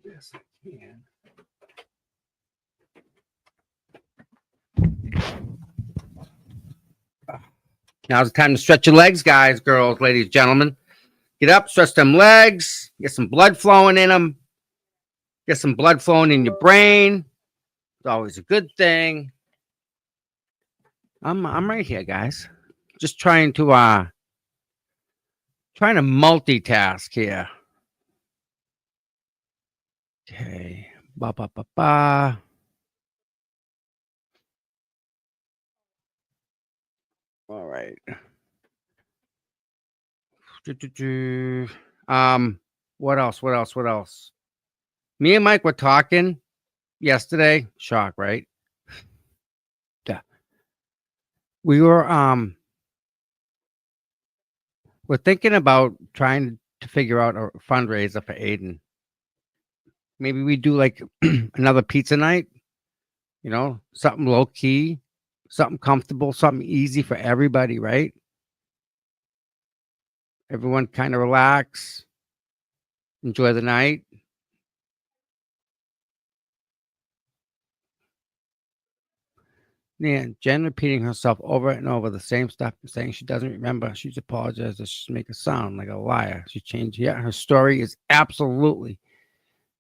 Yes, I can. Now's the time to stretch your legs, guys, girls, ladies, gentlemen. Get up, stretch them legs, get some blood flowing in them, get some blood flowing in your brain. It's always a good thing. I'm right here, guys. Just trying to multitask here. Okay. Ba ba ba ba. All right. What else? What else? What else? Me and Mike were talking yesterday. Shock, right? Yeah. We were we're thinking about trying to figure out a fundraiser for Aiden. Maybe we do like another pizza night, something low key, something comfortable, something easy for everybody, right? Everyone kind of relax, enjoy the night. Yeah, Jen repeating herself over and over the same stuff, saying she doesn't remember. She's apologized that she's making a sound like a liar. She changed. Yeah, her story is absolutely.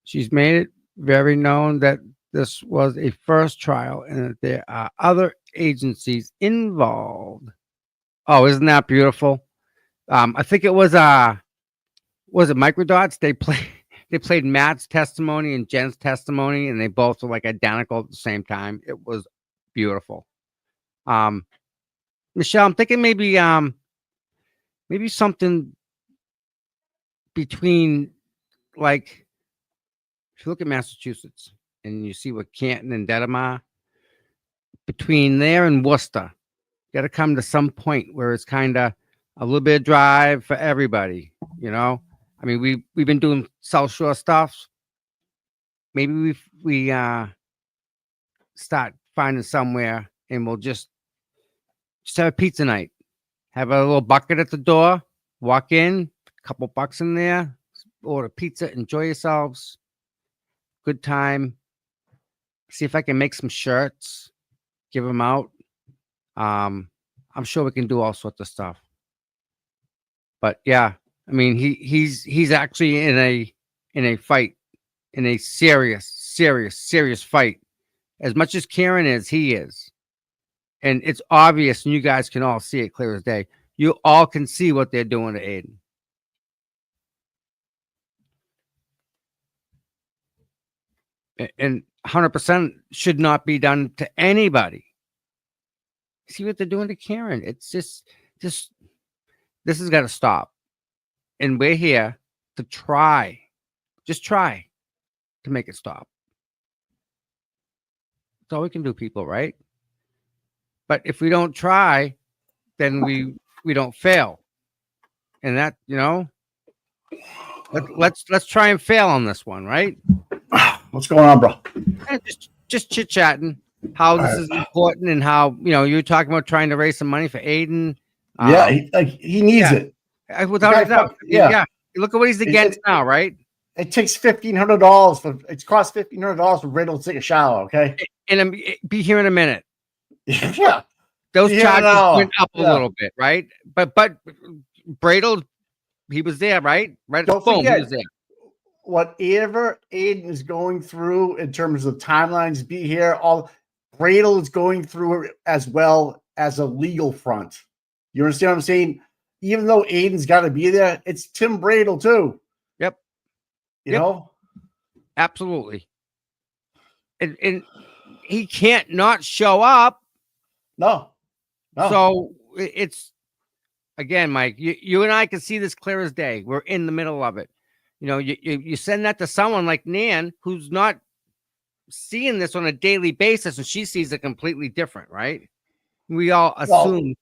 She's made it very known that this was a first trial and that there are other agencies involved. Oh, isn't that beautiful? I think it was it Microdots? They played Matt's testimony and Jen's testimony, and they both were like identical at the same time. It was beautiful. Michelle, I'm thinking maybe something between, like, if you look at Massachusetts and you see what Canton and Dedham are, between there and Worcester, got to come to some point where it's kind of a little bit of drive for everybody. You know, I mean, we've been doing South Shore stuff. Maybe we start finding somewhere, and we'll just have a pizza night. Have a little bucket at the door. Walk in, a couple bucks in there, order pizza, enjoy yourselves. Good time. See if I can make some shirts, give them out. I'm sure we can do all sorts of stuff. But yeah, I mean, he's actually in a fight, in a serious fight. As much as Karen is, he is. And it's obvious, and you guys can all see it clear as day. You all can see what they're doing to Aiden. And 100% should not be done to anybody. See what they're doing to Karen. It's just this has got to stop. And we're here to try to make it stop. That's all we can do, people, right? But if we don't try, then we don't fail. And that, you know, let's try and fail on this one, right? What's going on, bro? And just chit-chatting how this is important, and how, you know, you're talking about trying to raise some money for Aiden. Yeah, he needs it. Without a doubt. Yeah. Look at what he's against now, right? It takes $1,500 it costs $1,500 for Riddle to take a shower, okay? And be here in a minute. Yeah. Those Be here charges in an hour. went up a little bit, right? But Bradle, he was there, right? Right. Don't Boom, forget, he was there. whatever Aiden is going through in terms of timelines, be here, all Bradle is going through it as well as a legal front. You understand what I'm saying? Even though Aiden's got to be there, it's Tim Bradle too. Yep. You know? Absolutely. And he can't not show up. No. So it's, again, Mike, you and I can see this clear as day. We're in the middle of it. You know, you send that to someone like Nan, who's not seeing this on a daily basis, and she sees it completely different, right? We all assume,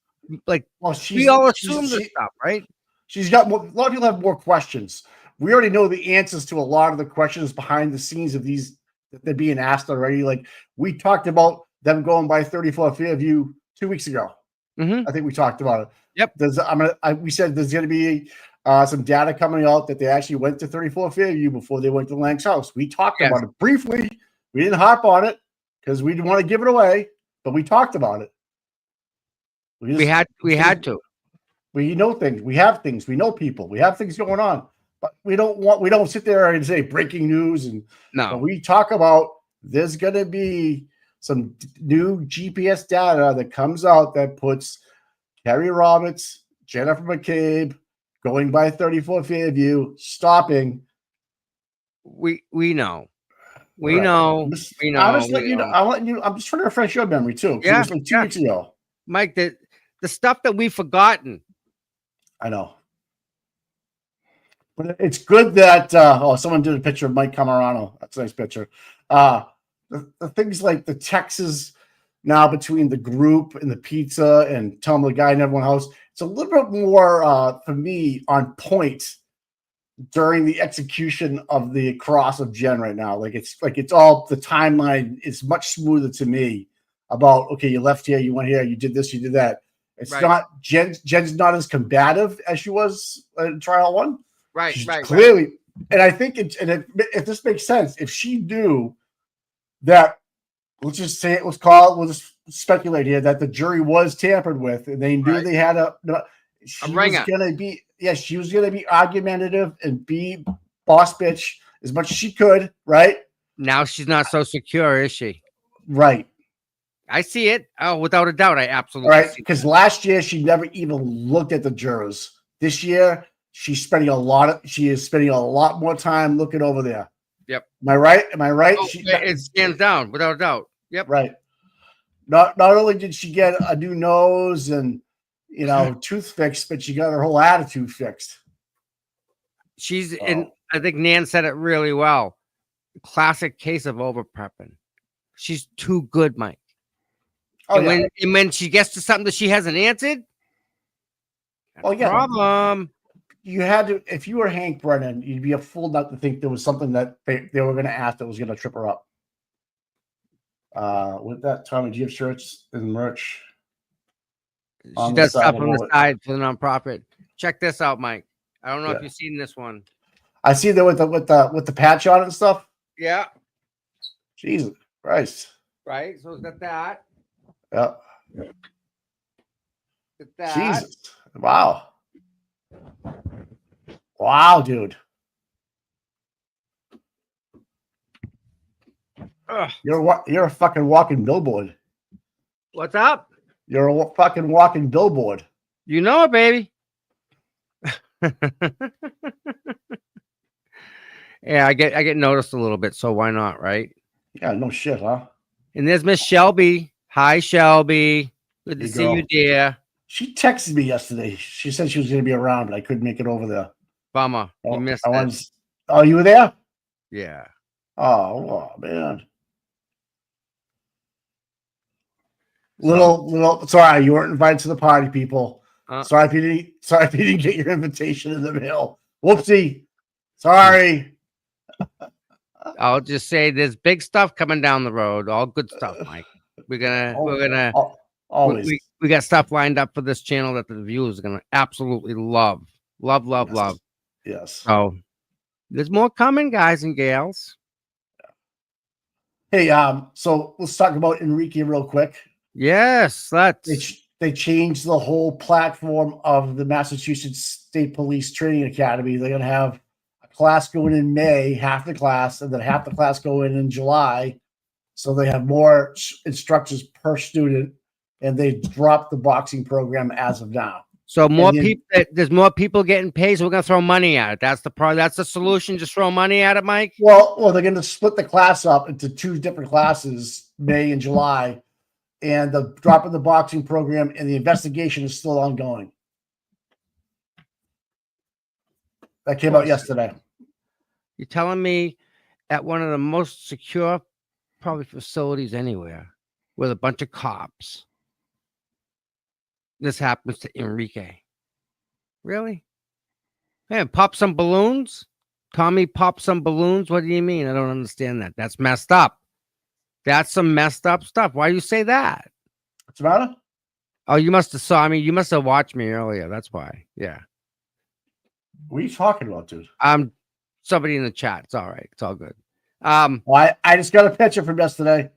we all assume this stuff, right? She's got more, a lot of people have more questions. We already know the answers to a lot of the questions behind the scenes of these that they're being asked already. Like, we talked about them going by 34 Fairview 2 weeks ago. Mm-hmm. I think we talked about it. Yep. We said there's going to be some data coming out that they actually went to 34 Fairview before they went to Lang's house. We talked about it briefly. We didn't harp on it because we didn't want to give it away, but we talked about it. We had to. We know things. We have things. We know people. We have things going on, but we don't sit there and say breaking news. And no, we talk about there's going to be some new GPS data that comes out that puts Kerry Roberts, Jennifer McCabe going by 34 Fairview, stopping. We know. We know. I'm just letting you know. I'm just trying to refresh your memory too. Yeah, it was like 2 weeks ago. Mike, the stuff that we've forgotten. I know. But it's good that someone did a picture of Mike Camarano. That's a nice picture. The things like the Texas now between the group and the pizza and telling the guy in everyone's house, it's a little bit more for me on point during the execution of the cross of Jen right now. It's all, the timeline is much smoother to me about, okay, you left here, you went here, you did this, you did that. It's not Jen's not as combative as she was in trial one. Right. She's clearly. And I think if this makes sense, if she knew that, we'll just speculate here that the jury was tampered with, and they knew they had she was going to be argumentative and be boss bitch as much as she could, right? Now she's not so secure, is she? Right. I see it. Oh, without a doubt, I absolutely see it. Because last year she never even looked at the jurors This year, she is spending a lot more time looking over there. Yep. Am I right? Am I right? Oh, it stands down without a doubt. Yep. Right. Not only did she get a new nose and tooth fixed, but she got her whole attitude fixed. She's in. I think Nan said it really well. Classic case of over prepping. She's too good, Mike. Oh, and yeah. when she gets to something that she hasn't answered, Oh, yeah. problem. You had to, if you were Hank Brennan, you'd be a fool not to think there was something that they were going to ask that was going to trip her up. With that, Tommy, do you have shirts and merch? She does stuff on the side for the nonprofit. Check this out, Mike. I don't know if you've seen this one. I see that with the patch on it and stuff. Yeah. Jesus Christ. Right. So it's got that. Yeah. Got that. Jesus. Wow. Wow, dude. Ugh. You're a fucking walking billboard. What's up? You're a fucking walking billboard. You know it, baby. Yeah, I get noticed a little bit, so why not, right? Yeah, no shit, huh? And there's Miss Shelby. Hi, Shelby. Good to see you, dear. She texted me yesterday. She said she was going to be around, but I couldn't make it over there. Bummer. You missed it. Oh, you were there? Yeah. Oh, man. Little. Sorry, you weren't invited to the party, people. Sorry if you didn't get your invitation in the mail. Whoopsie. Sorry. I'll just say there's big stuff coming down the road. All good stuff, Mike. We're gonna always. We got stuff lined up for this channel that the viewers are gonna absolutely love. Love. Yes. So there's more coming, guys and gals. Hey, so let's talk about Enrique real quick. Yes, they changed the whole platform of the Massachusetts State Police Training Academy. They're gonna have a class going in May, half the class, and then half the class go in July. So they have more instructors per student, and they dropped the boxing program as of now. So there's more people getting paid, so we're gonna throw money at it. That's the solution. Just throw money at it, Mike. Well, they're gonna split the class up into two different classes, May and July, and the drop of the boxing program and the investigation is still ongoing. That came out yesterday. You're telling me at one of the most secure probably facilities anywhere with a bunch of cops, this happens to Enrique? Really? Man, pop some balloons? Tommy, pop some balloons? What do you mean? I don't understand that. That's messed up. That's some messed up stuff. Why do you say that? What's the matter? Oh, you must have saw me. You must have watched me earlier. That's why. Yeah. What are you talking about, dude? Somebody in the chat. It's all right. It's all good. Well, I just got a picture from yesterday.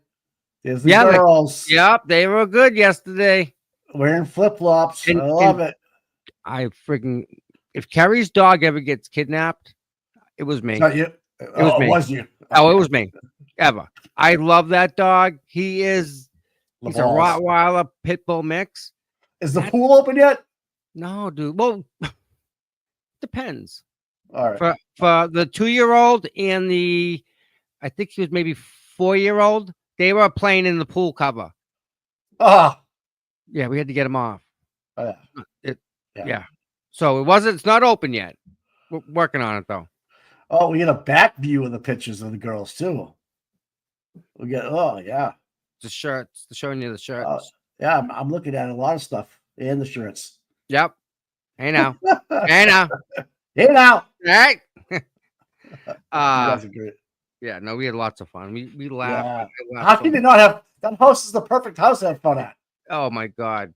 There's the girls. Yep, they were good yesterday. Wearing flip-flops. I love it. If Kerry's dog ever gets kidnapped, it was me. It's not you. It was me. It was you. Oh, it was me. Ever. I love that dog. He's a Rottweiler pit bull mix. Is the pool open yet? No, dude. Well, depends. All right. For the 2-year-old and I think he was maybe 4-year-old, they were playing in the pool cover. Yeah, we had to get him off. Yeah. So it's not open yet. We're working on it though. Oh, we get a back view of the pictures of the girls too. We get the shirts. They're showing you the shirts. Yeah, I'm looking at a lot of stuff and the shirts. Yep. Hey now. Hey now. Hey now. Right. You guys are great. Yeah, no, we had lots of fun. We laughed. Yeah. How can you not have that house? Is the perfect house to have fun at. Oh my god!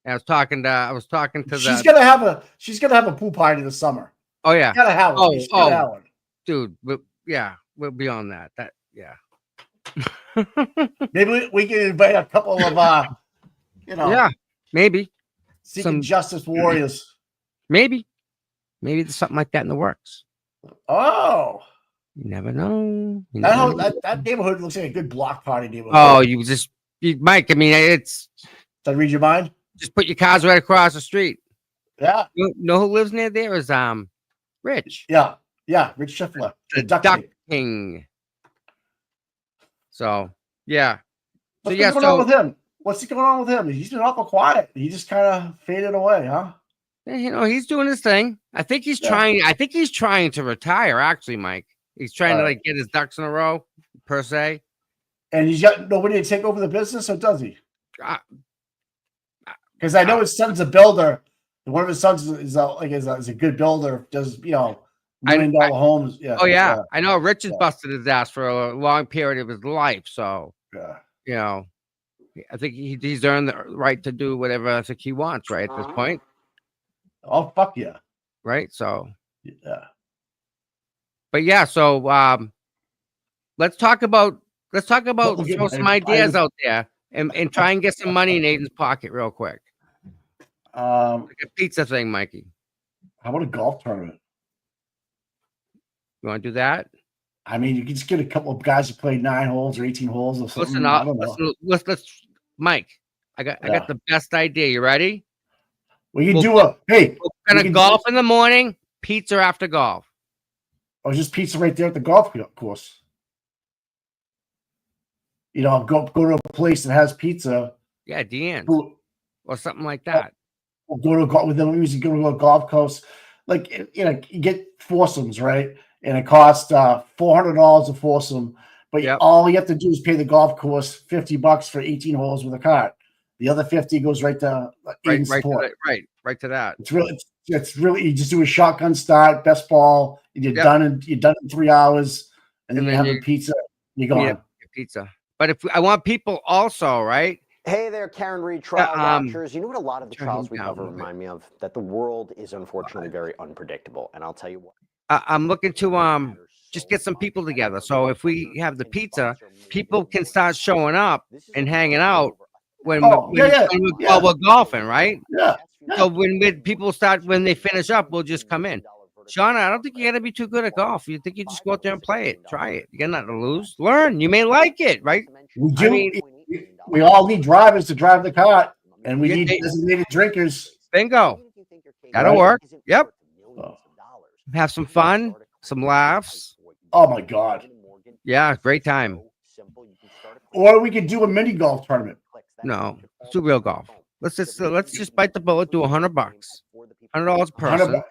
I was talking to. She's gonna have a pool party this summer. Oh yeah, gotta have one. Dude. We're beyond that. Yeah. Maybe we can invite a couple of Yeah, maybe seeking justice warriors. Maybe there's something like that in the works. Oh. You never know. That neighborhood looks like a good block party neighborhood. Oh, Mike. I mean, Did I read your mind? Just put your cars right across the street. Yeah, You know who lives near there is Rich, yeah, yeah. Rich Schiffler, the the Duck Duck King. King. So yeah, so What's been yeah, going on so with him? What's going on with him? He's been awful quiet. He just kind of faded away, huh? you know he's doing his thing. I think he's Yeah. trying. I think he's trying to retire. Actually, Mike, he's trying to Right. like get his ducks in a row, per se. And he's got nobody to take over the business, or does he? Uh, Because I know his son's a builder. And one of his sons is a good builder. Does $1 million homes? Yeah. Oh yeah, I know. Rich has Yeah. busted his ass for a long period of his life. So Yeah. you know, I think he's earned the right to do whatever I think he wants. Right at this point, Oh fuck yeah. right? So, Yeah. but yeah, so let's talk about We'll get throw my- some I ideas was- out there and try and get some money in Aiden's pocket real quick. Like a pizza thing, Mikey. How about a golf tournament? You want to do that? I mean, you can just get a couple of guys who played 9 holes or 18 holes or something. Listen, I don't know. let's Mike. I Yeah. got the best idea. You ready? We can we'll do go- Hey, We're we gonna can golf in the morning, pizza after golf. or just pizza right there at the golf course. Go to a place that has pizza. Yeah, Deanne's Who- or something like that. We'll go to a golf with them. We usually go to a golf course. Like you get foursomes, right? And it costs $400 a foursome. But Yep. all you have to do is pay the golf course $50 for 18 holes with a cart. The other 50 goes right to Right, Aiden support. right to that. It's really you just do a shotgun start, best ball, and you're Yep. done in 3 hours, and then And you then have a pizza. You're meet gone. up, get pizza. But if I want people also, right? Hey there, Karen Reed trial um, watchers. You know what a lot of the turn trials him we down a cover little bit. remind me of? That the world is unfortunately very unpredictable. And I'll tell you what. I'm looking to just get some people together. So if we have the pizza, people can start showing up and hanging out when Oh, yeah. while we're golfing, right? Yeah. So when people start when they finish up, we'll just come in. Shauna, I don't think you got to be too good at golf. You think you just go out there and play it, try it. You got nothing to lose. Learn. You may like it, right? We do. I mean, we all need drivers to drive the cart, and we Yeah, need they- designated drinkers. bingo. That'll Right. work. Yep. Oh. Have some fun, some laughs. Oh my god! Yeah, great time. Or we could do a mini golf tournament. No, let's do real golf. Let's just bite the bullet. Do $100, $100 a person.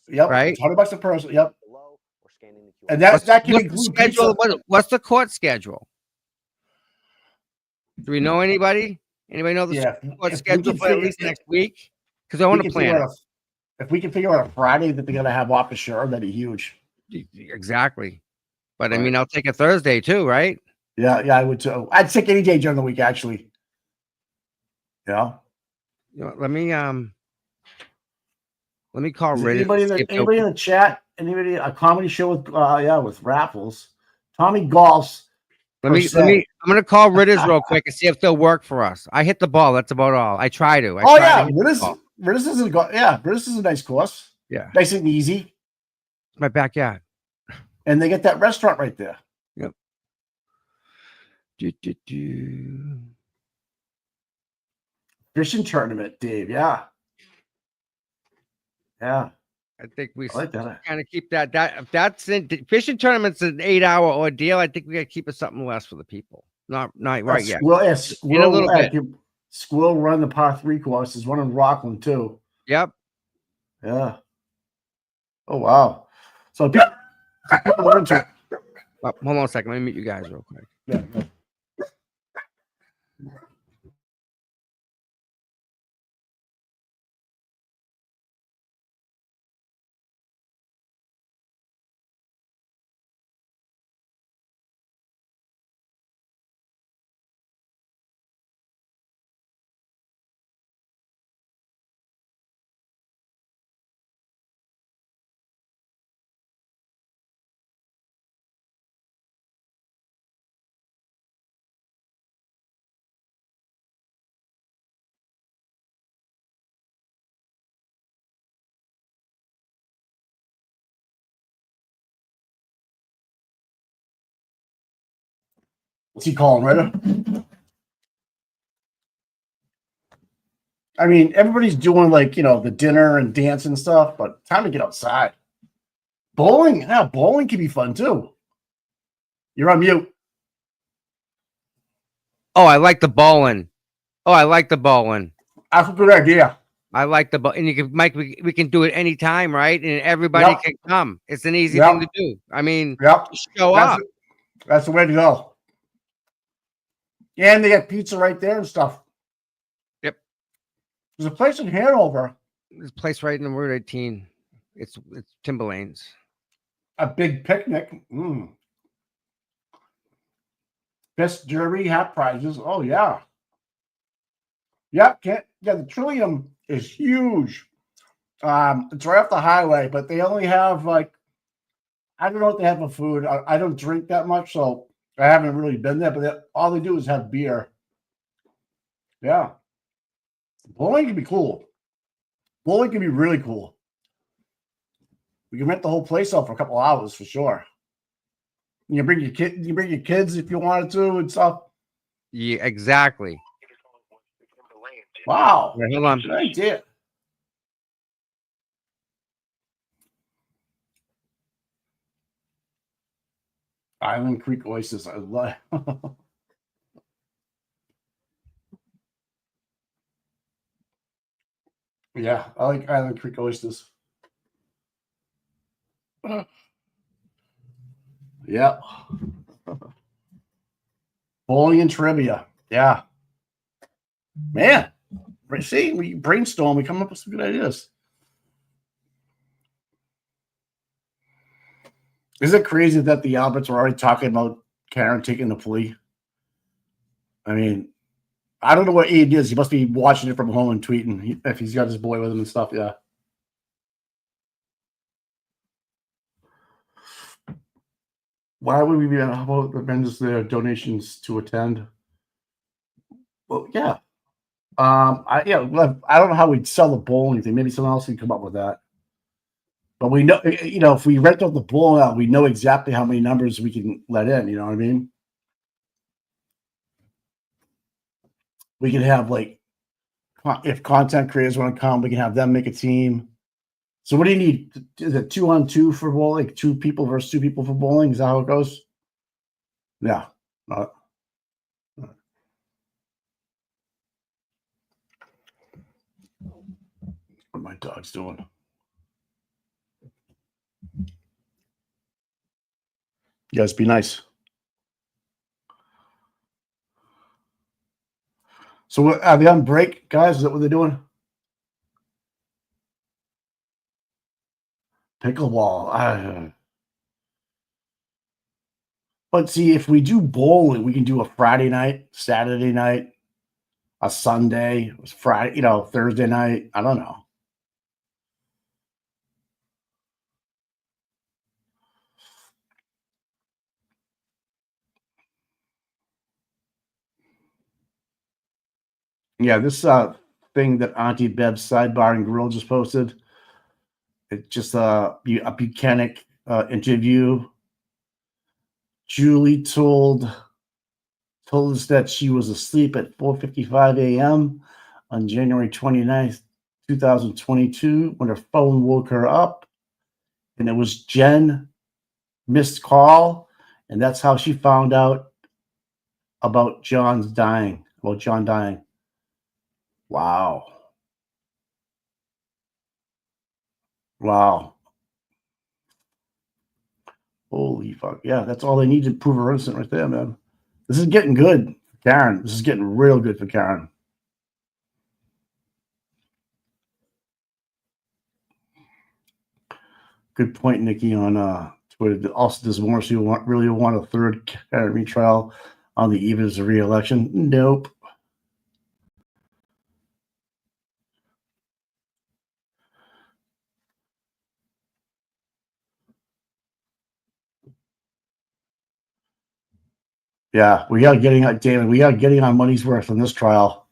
Yep. Right. $100 a person. Yep. And What's, that can what's the include schedule? pizza. What's the court schedule? Do we know anybody? Anybody know the Yeah. court If we schedule can for at figure- least next week? Because I want to we can figure plan out if we can figure out a Friday that they're gonna have off the shore, that'd be huge. it. Exactly. But I Right. mean, I'll take a Thursday too, right? Yeah, I would too. I'd take any day during the week, actually. Yeah. You know, let me call Is Reddit. anybody see if they'll- in the chat? Anybody a comedy show with raffles? Tommy golfs. Let me. I'm gonna call Ritters real quick and see if they'll work for us. I hit the ball. That's about all. I try to. I Oh try to yeah, hit the ball. Ritters is a nice course. Yeah, Nice and easy, it's my backyard. and they get that restaurant right there. Yep. Do. Fishing tournament, Dave. Yeah, yeah, I think we I like that. kind of keep that. If that's in fishing tournaments, an 8-hour ordeal. I think we got to keep it something less for the people. Not right yet. Squirrel, little bit. Squirrel run the par 3 course. There's one in Rockland too. Yep. Yeah. Oh wow. So people are into it. Hold on a second. Let me meet you guys real quick. Yeah. What's he calling, Ritter? I mean, everybody's doing like, the dinner and dance and stuff, but time to get outside. Bowling, yeah, bowling can be fun too. You're on mute. Oh, I like the bowling. Oh, I like the bowling. That's a good idea. I like the bowl, and you can, Mike. We can do it anytime, right? And everybody Yep. can come. It's an easy Yep. thing to do. I mean, Yep. just show That's up. That's the way to go. And they got pizza right there and stuff. Yep. There's a place in Hanover, There's a place right in the Route 18. It's Timberlane's. a big picnic. Best Derby hat prizes. Oh yeah. Yeah, the Trillium is huge. It's right off the highway, but they only have like, I don't know what they have for food. I don't drink that much, so I haven't really been there. But all they do is have beer. Yeah, bowling can be cool. Bowling can be really cool. We can rent the whole place out for a couple hours for sure. You bring your kid. You bring your kids if you wanted to and stuff. Yeah, exactly. Wow, Wait, hold on. good idea. Island Creek oysters. I love. Yeah, I like Island Creek oysters. Yeah. Bowling and trivia. Yeah. Man, see, we brainstorm, we come up with some good ideas. Is it crazy that the Alberts were already talking about Karen taking the plea? I mean, I don't know what Abe is. He must be watching it from home and tweeting if he's got his boy with him and stuff. Yeah. Why would we be? How about the vendors their donations to attend? Well, yeah. I don't know how we'd sell the bowling thing. Maybe someone else can come up with that. But we know, if we rent out the bowling out, we know exactly how many numbers we can let in. You know what I mean? We can have like, if content creators want to come, we can have them make a team. So what do you need? Is it 2-on-2 for bowling? Like 2 people versus 2 people for bowling? Is that how it goes? Yeah. What my dog's doing. You guys be nice. So what, are they on break, guys? Is that what they're doing? Pickleball. But see, if we do bowling, we can do a Friday night, Saturday night, a Sunday, Friday, Thursday night. I don't know. Yeah, this thing that Auntie Beb's Sidebar and Grill just posted. It's just a Buchanan interview. Julie told us that she was asleep at 4:55 a.m. on January 29th, 2022, when her phone woke her up. And it was Jen missed call. And that's how she found out about John dying. Wow. Holy fuck. Yeah, that's all they need to prove her innocent right there, man. This is getting good for Karen. This is getting real good for Karen. Good point, Nikki, on Twitter. Also, does Morrissey really want a third Karen retrial on the eve of his re-election? Nope. Yeah, we are getting our money's worth on this trial.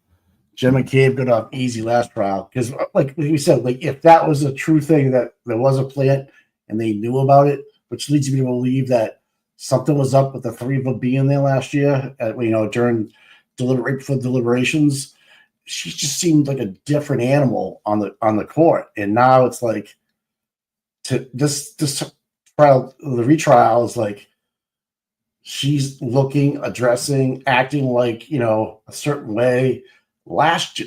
Jim McCabe got off easy last trial because, like we said, like if that was a true thing that there was a plan and they knew about it, which leads me to believe that something was up with the 3 of them being there last year. During deliberations, she just seemed like a different animal on the court, and now it's like to this trial, the retrial is like she's looking, addressing, acting like a certain way. Last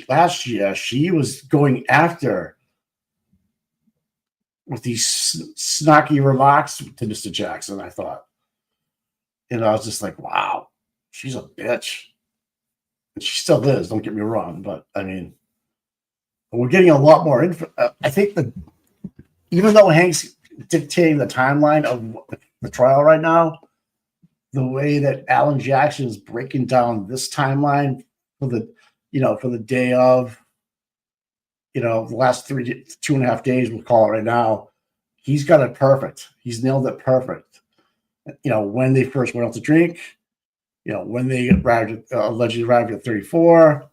year, she was going after with these snarky remarks to Mr. Jackson. I thought, I was just like, wow, she's a bitch. And she still is, don't get me wrong, but I mean, we're getting a lot more info. I think that even though Hank's dictating the timeline of the trial right now, the way that Alan Jackson is breaking down this timeline for the day of, the last 2.5 days, we'll call it right now, he's got it perfect. He's nailed it perfect. When they first went out to drink, when they allegedly arrived at 34,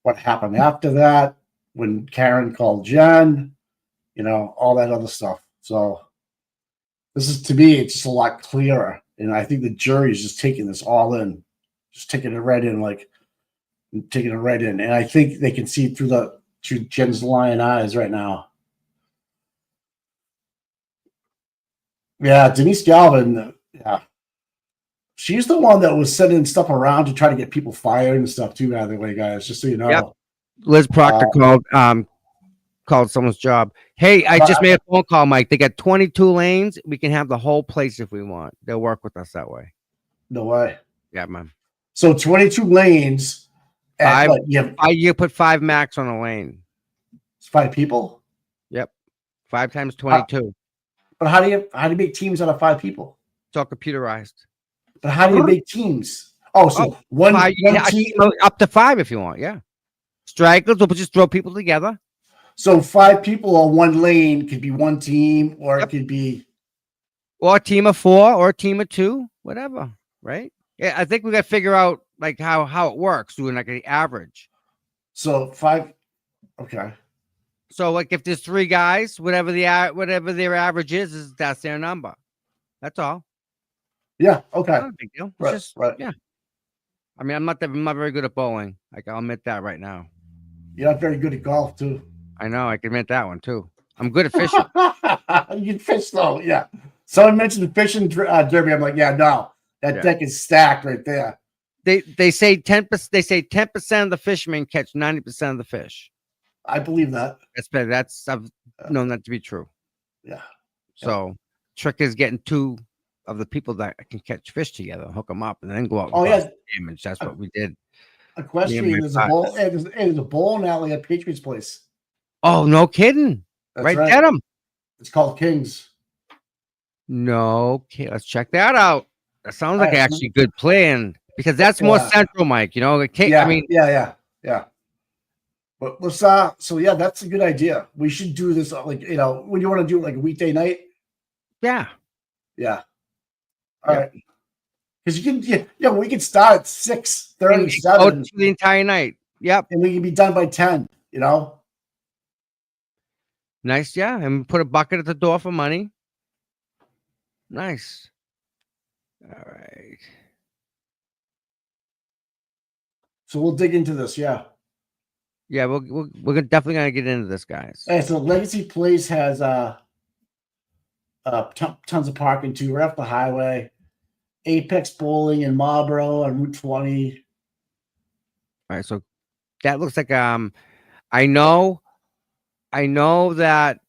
what happened after that, when Karen called Jen, all that other stuff. So this is, to me, it's just a lot clearer. And I think the jury is just taking this all in, just taking it right in, taking it right in. And I think they can see through Jen's lion eyes right now. Yeah, Denise Galvin, yeah. She's the one that was sending stuff around to try to get people fired and stuff too, by the way, guys, just so you know. Yep. Liz Proctor called someone's job. Hey, I just made a phone call, Mike. They got 22 lanes. We can have the whole place if we want. They'll work with us that way. No way. Yeah, man. So 22 lanes. You put 5 max on a lane. It's 5 people? Yep. 5 times 22. But how do you make teams out of 5 people? It's all computerized. But how do you make teams? Oh, so one team up to 5 if you want. Yeah. Stragglers, we'll just throw people together. So 5 people on one lane could be one team, or it could be, or a team of 4, or a team of 2, whatever. Right? Yeah, I think we got to figure out how it works, doing the average. So 5. Okay. So if there's 3 guys, whatever their average is that's their number. That's all. Yeah. Okay. Not a big deal. It's right. Yeah. I mean, I'm not very good at bowling. I'll admit that right now. You're not very good at golf too. I know. I can admit that one too. I'm good at fishing. You can fish though. Yeah. Someone mentioned the fishing derby. I'm like, yeah, no, that deck is stacked right there. They say 10%. They say 10% of the fishermen catch 90% of the fish. I believe that. I've known that to be true. Yeah. So trick is getting 2 of the people that can catch fish together, hook them up, and then go out. Oh yeah, damage. That's what we did. A question: there's a bowling alley at Patriots Place. Oh, no kidding! That's right, Dedham. It's called Kings. No, okay, let's check that out. That sounds like actually a good plan because that's more central, Mike. Yeah, I mean, yeah. But let's so yeah, that's a good idea. We should do this when you want to do it like a weekday night. Yeah. All right. Because you can, we can start at 6:37 the entire night. Yep. And we can be done by 10. Nice, yeah. And put a bucket at the door for money. Nice. All right. So we'll dig into this, yeah. Yeah, we're definitely gonna get into this, guys. Hey, so Legacy Place has tons of parking too, right off the highway. Apex Bowling in Marlboro on Route 20. All right, so that looks like I know that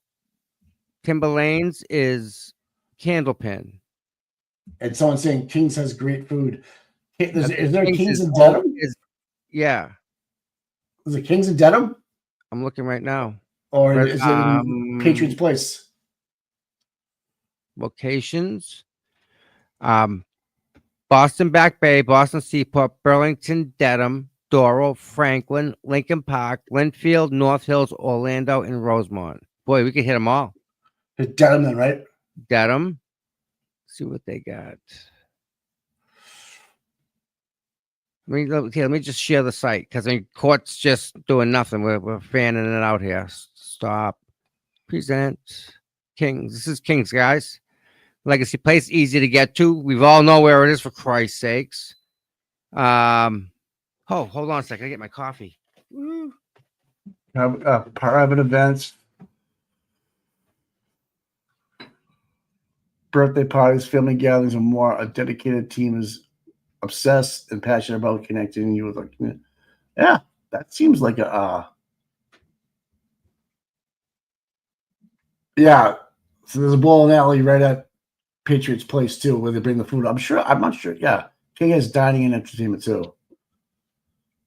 Timberlanes is Candlepin. And someone's saying Kings has great food. Is there Kings in Dedham? Yeah. Is it Kings in Dedham? I'm looking right now. Or is it in Patriots Place? Locations. Boston Back Bay, Boston Seaport, Burlington, Dedham, Doral, Franklin, Lincoln Park, Linfield, North Hills, Orlando, and Rosemont. Boy, we could hit them all. It's Dedham then, right? Dedham. See what they got. Let me just share the site because court's just doing nothing. We're fanning it out here. Stop. Present. Kings. This is Kings, guys. Legacy Place, easy to get to. We've all know where it is, for Christ's sakes. Hold on a second. I get my coffee. Private events, birthday parties, family gatherings, and more. A dedicated team is obsessed and passionate about connecting you with our community. Yeah, that seems like a. Yeah, so there's a bowling alley right at Patriots Place too, where they bring the food. I'm not sure. Yeah, King has dining and entertainment too.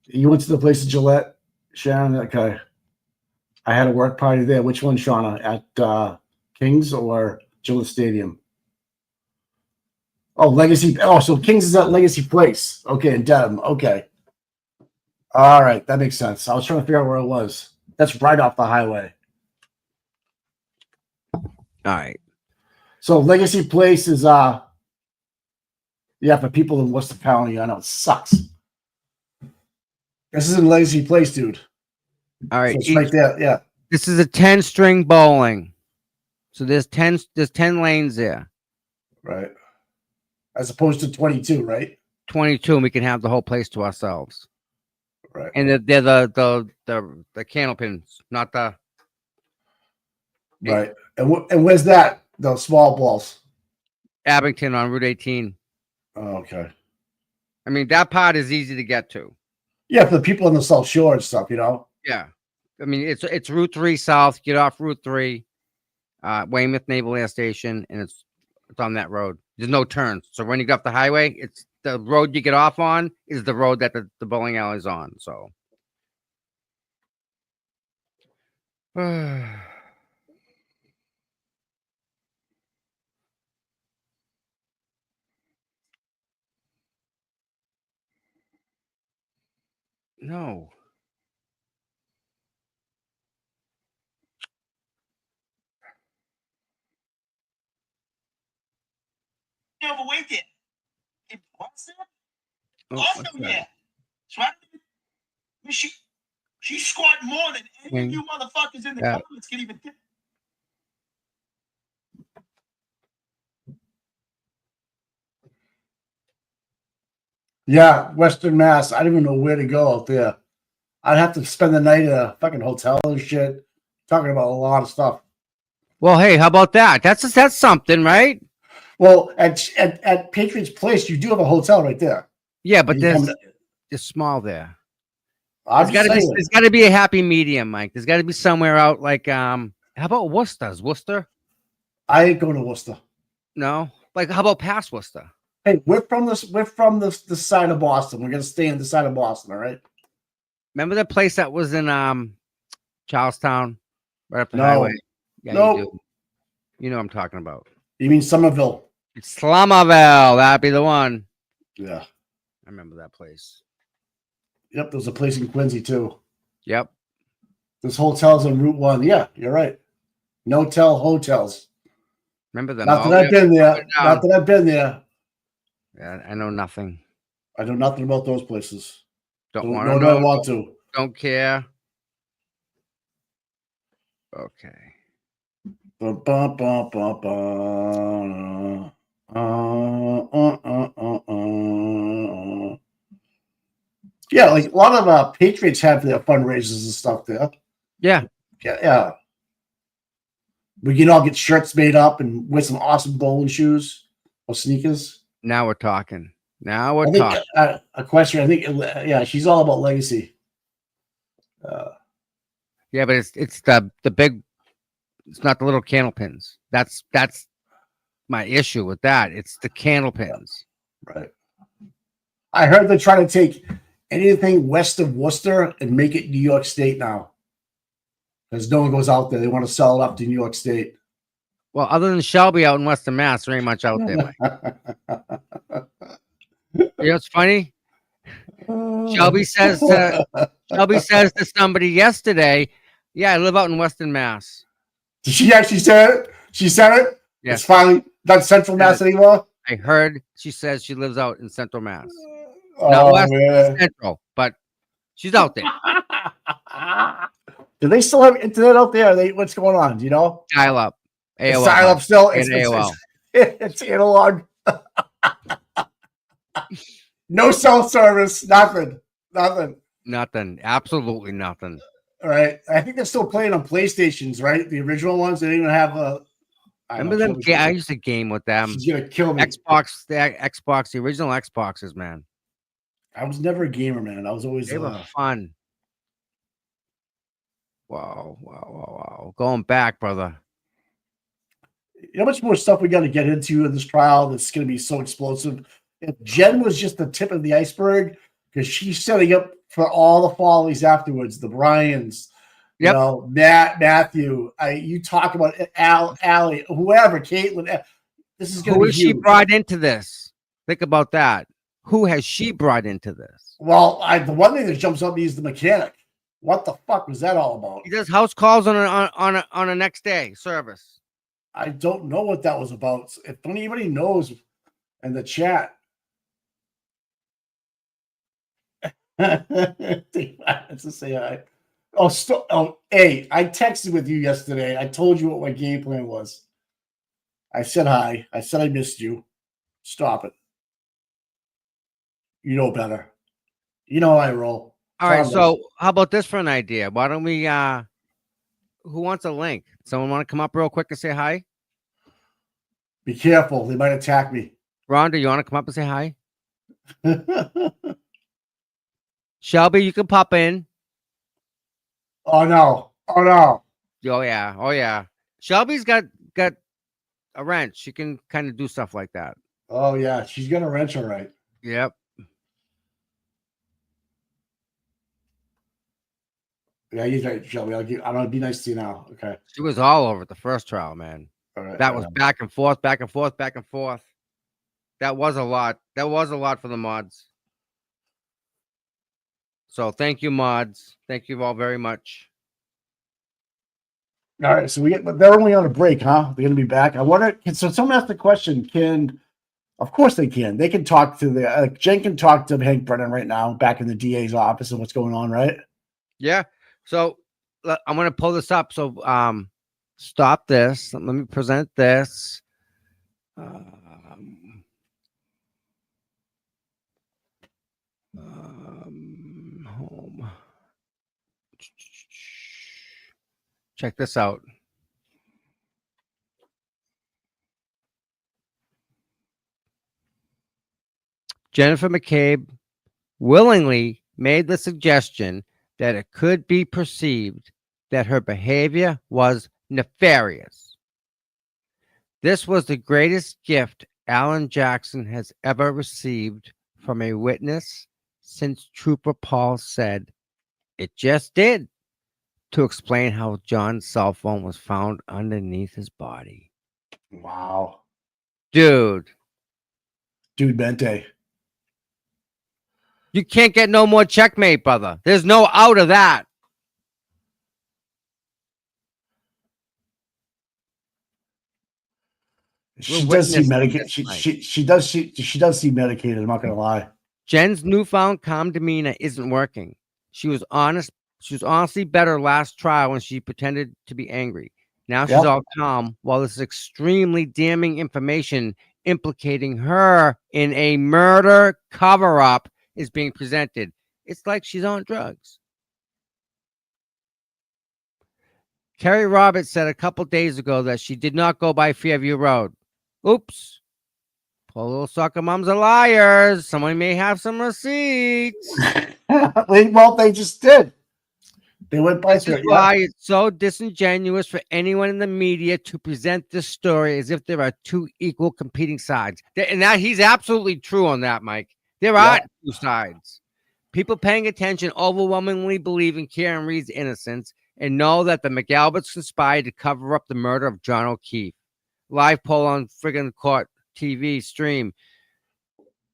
You went to the place in Gillette, Sharon. Okay, I had a work party there. Which one, Shauna? At King's or Gillette Stadium? Oh, Legacy. Oh, so King's is at Legacy Place. Okay, in Dedham. Okay. All right, that makes sense. I was trying to figure out where it was. That's right off the highway. All right. So Legacy Place is yeah, for people in Worcester County. I know it sucks. This is in Legacy Place, dude. All right. So it's right there. Yeah. This is a 10-string bowling. So there's 10 lanes there. Right. As opposed to 22, right? 22, and we can have the whole place to ourselves. Right. And they're the candle pins, not the Right. And where's that? The small balls. Abington on Route 18. Oh, okay. I mean, that part is easy to get to. Yeah, for the people on the South Shore and stuff, you know. Yeah. I mean, it's Route 3 South. Get off Route 3, Weymouth Naval Air Station, and it's on that road. There's no turns. So when you get off the highway, it's the road you get off on is the road that the bowling alley is on. So. No. Overweight it. It what's that? Oh, Also, what's yeah. that? So I mean, she squat more than any of you motherfuckers in the comments can even think. Yeah, Western Mass. I don't even know where to go out there. I'd have to spend the night at a fucking hotel and shit. Talking about a lot of stuff. Well, hey, how about that? That's something, right? Well, at Patriots Place, you do have a hotel right there. Yeah, but it's small there. There's got to be a happy medium, Mike. There's got to be somewhere out like how about Worcester? Is Worcester? I ain't going to Worcester. No, like how about past Worcester? Hey, we're from the side of Boston. We're gonna stay on the side of Boston, all right? Remember the place that was in Charlestown, right up the highway? Yeah, nope. You do. You know what I'm talking about. You mean Somerville? It's Slummaville. That'd be the one. Yeah, I remember that place. Yep, there's a place in Quincy too. Yep. This hotel's on Route 1. Yeah, you're right. No-tell hotels. Remember them? Not that I've been there. Not that I've been there. Yeah, I know nothing. I know nothing about those places. Don't want to to know. I want to. Don't care. Okay. Yeah, like a lot of Patriots have their fundraisers and stuff there. Yeah. Yeah. We can all get shirts made up and wear some awesome bowling shoes or sneakers. Now we're talking. Now we're talking. A question. I think, yeah, she's all about legacy. Yeah, but it's the big. It's not the little candle pins. That's my issue with that. It's the candle pins. Right. I heard they're trying to take anything west of Worcester and make it New York State now. Because no one goes out there. They want to sell it up to New York State. Well, other than Shelby out in Western Mass, there ain't much out there. You know what's funny? Shelby says to somebody yesterday, "Yeah, I live out in Western Mass." Did she actually say it? She said it? Yeah. It's finally not Central Mass anymore? I heard she says she lives out in Central Mass. Oh, Not West, man. Central, but she's out there. Do they still have internet out there? What's going on? Do you know? Dial up. AOL. Dial up still. And AOL. It's analog. No cell service. Nothing. Nothing. Absolutely nothing. All right. I think they're still playing on PlayStations, right? The original ones. They didn't even have a. I Remember know, them? I used to game with them. She's gonna kill me. Xbox, the original Xboxes, man. I was never a gamer, man. I was always. They were fun. Wow. Going back, brother. You know how much more stuff we got to get into in this trial that's going to be so explosive? If Jen was just the tip of the iceberg, because she's setting up for all the follies afterwards, the Bryans, you know, Matthew, you talk about Allie, whoever, Caitlin. This is going to be Who is she huge. brought into this? Think about that. Who has she brought into this? Well, the one thing that jumps up at me is the mechanic. What the fuck was that all about? He does house calls on a next day service. I don't know what that was about. If anybody knows in the chat. to say hi. Hey, I texted with you yesterday. I told you what my game plan was. I said hi. I said I missed you. Stop it. You know better. You know how I roll. All right, so how about this for an idea? Why don't we who wants a link? Someone want to come up real quick and say hi? Be careful. They might attack me. Rhonda, you want to come up and say hi? Shelby, you can pop in. Oh no. Oh no. Oh yeah. Shelby's got a wrench. She can kind of do stuff like that. Oh yeah, she's got a wrench, all right. Yep. Yeah, he's right, Shelby. I'm gonna be nice to you now. Okay. She was all over the first trial, man. All right. That was back and forth. That was a lot. That was a lot for the mods. So thank you, mods. Thank you all very much. All right, so they're only on a break, huh? They're gonna be back. I wonder. So someone asked the question: of course they can. They can talk to Jen can talk to Hank Brennan right now, back in the DA's office, and what's going on, right? Yeah. So I'm gonna pull this up. So stop this. Let me present this. Home. Check this out. Jennifer McCabe willingly made the suggestion that it could be perceived that her behavior was nefarious. This was the greatest gift Alan Jackson has ever received from a witness since Trooper Paul said, "It just did," to explain how John's cell phone was found underneath his body. Wow. Dude Mente. You can't get no more checkmate, brother. There's no out of that. She does seem medicated. She does seem medicated. I'm not gonna lie. Jen's newfound calm demeanor isn't working. She was honest. She was honestly better last trial when she pretended to be angry. Now she's all calm, while this extremely damning information implicating her in a murder cover-up is being presented. It's like she's on drugs. Kerry Roberts said a couple days ago that she did not go by Fairview Road. Oops. Poor little soccer moms are liars. Someone may have some receipts. Well, they just did. They went by. This is why it's so disingenuous for anyone in the media to present this story as if there are two equal competing sides. And that he's absolutely true on that, Mike. There aren't two sides. People paying attention overwhelmingly believe in Karen Reed's innocence and know that the McAlberts conspired to cover up the murder of John O'Keefe. Live poll on friggin' court TV stream.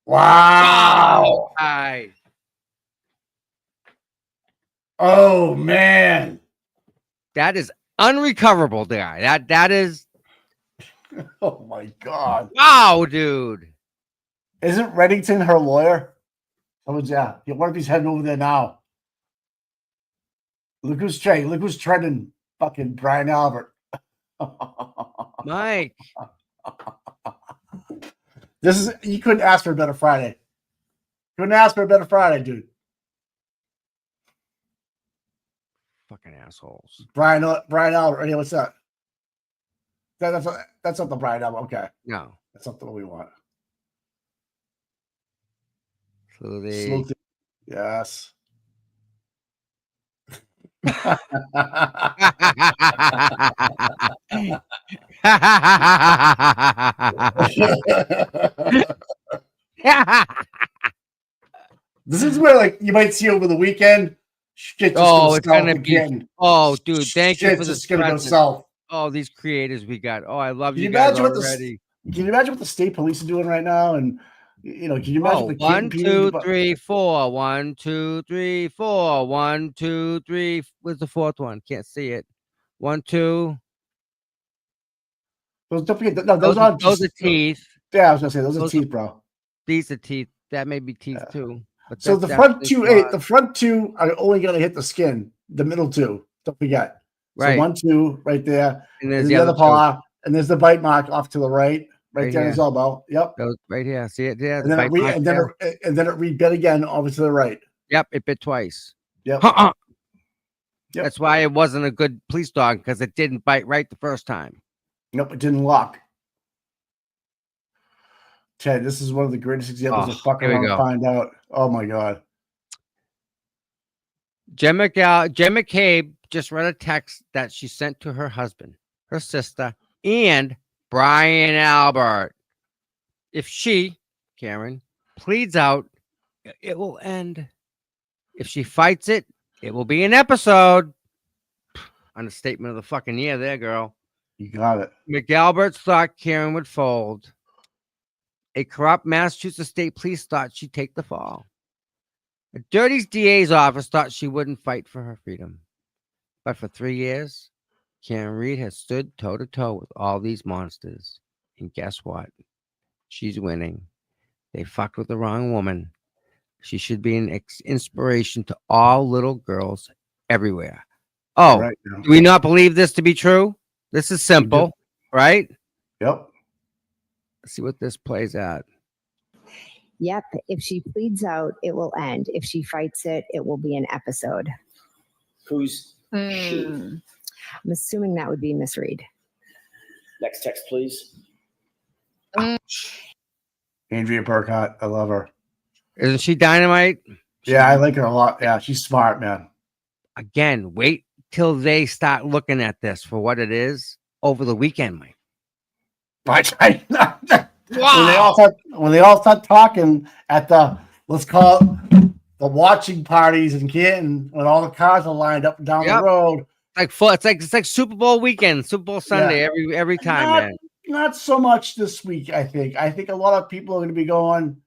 Wow. Hi. Oh man. That is unrecoverable, guy. That is. Oh my God. Wow, dude. Isn't Reddington her lawyer? Oh yeah. What if he's heading over there now? Look who's treading fucking Brian Albert. Mike. You couldn't ask for a better Friday. Couldn't ask for a better Friday, dude. Fucking assholes. Brian Albert. Hey, what's that? That's not the Brian Albert. Okay, No. that's not what we want. So they. Salute. Yes. This is where, like, you might see over the weekend. Shit just Oh, goes it's south gonna be. again. Oh, dude, thank you Shit's for just this gonna go present. south. Oh, these creators we got. Oh, I love Can you you guys imagine what already. Can you imagine what the state police are doing right now? And can you imagine Oh, the kid 1, PD 2, 3, 4. 1, 2, 3, 4. 1, 2, 3. Where's the fourth one? Can't see it. 1, 2. Those, don't forget, no, those aren't Those just are teeth. Yeah, I was gonna say those are Those teeth, bro. These are teeth. That may be teeth too. But So that's the front definitely two, claws. the front two are only gonna hit the skin. The middle two, don't forget. So Right. 1, 2, right there, And and there's then the the other other two. paw, and there's the bite mark off to the right Right there in his here. elbow. Yep. Those right here. See it? Yeah. And The then bite mark there. and then it rebit again over to the right. Yep. It bit twice. Yep. Yep. Yep. That's why it wasn't a good police dog, because it didn't bite right the first time. Nope, it didn't lock. Ted, this is one of the greatest examples of fucking here we want to go. find out. Oh my god. Jen McCabe just read a text that she sent to her husband, her sister, and Brian Albert. If she, Karen, pleads out, it will end. If she fights it, it will be an episode. Understatement of the fucking year there, girl. You got it. McAlberts thought Karen would fold. A corrupt Massachusetts state police thought she'd take the fall. A dirty DA's office thought she wouldn't fight for her freedom. But for 3 years, Karen Reed has stood toe-to-toe with all these monsters. And guess what? She's winning. They fucked with the wrong woman. She should be an inspiration to all little girls everywhere. Oh, Right. do we not believe this to be true? This is simple, right? Yep. Let's see what this plays at. Yep. If she pleads out, it will end. If she fights it, it will be an episode. Who's she? I'm assuming that would be Miss Reed. Next text, please. Andrea Burkhart, I love her. Isn't she dynamite? Yeah, I like her a lot. Yeah, she's smart, man. Again, wait till they start looking at this for what it is over the weekend, Mike. When they all start talking at the, let's call it, the watching parties in Canton, when all the cars are lined up and down the road. It's like Super Bowl weekend, Super Bowl Sunday every time, man. Not so much this week, I think. I think a lot of people are going to be going,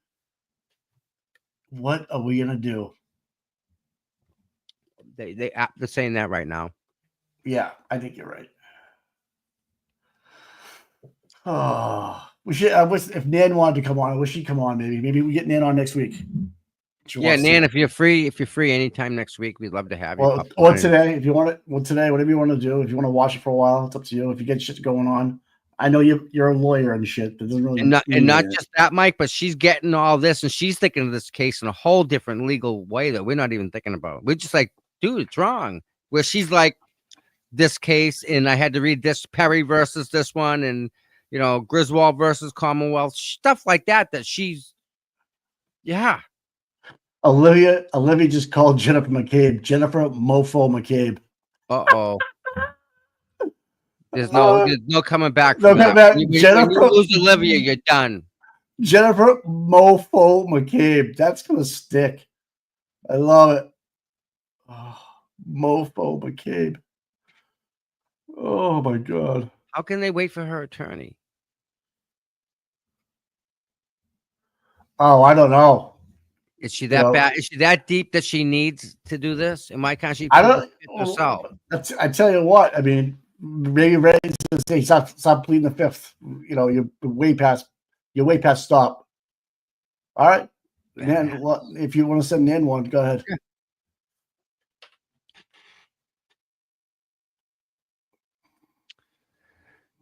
what are we going to do? They're saying that right now. Yeah, I think you're right. Oh, we should. I wish if Nan wanted to come on, I wish she'd come on. Maybe we get Nan on next week. Yeah, Nan, if you're free anytime next week, we'd love to have you. Or today, if you want it. Well, today, whatever you want to do. If you want to watch it for a while, it's up to you. If you get shit going on, I know you're a lawyer and shit. But it doesn't really and not just that, Mike, but she's getting all this, and she's thinking of this case in a whole different legal way that we're not even thinking about. We're just like, dude, it's wrong. Where she's like, this case, and I had to read this Perry versus this one, and Griswold versus Commonwealth, stuff like that. That she's, yeah. Olivia just called Jennifer McCabe Jennifer Mofo McCabe. Uh-oh. There's no coming back from that. When you lose Olivia, you're done. Jennifer Mofo McCabe. That's gonna stick. I love it. Oh, Mofo McCabe. Oh my god. How can they wait for her attorney? Oh, I don't know. Is she that bad? Is she that deep that she needs to do this? And why can't she herself? I tell you what, I mean, maybe ready to say stop pleading the fifth. You're way past stop. All right. Nan, if you want to send Nan one, go ahead. Yeah.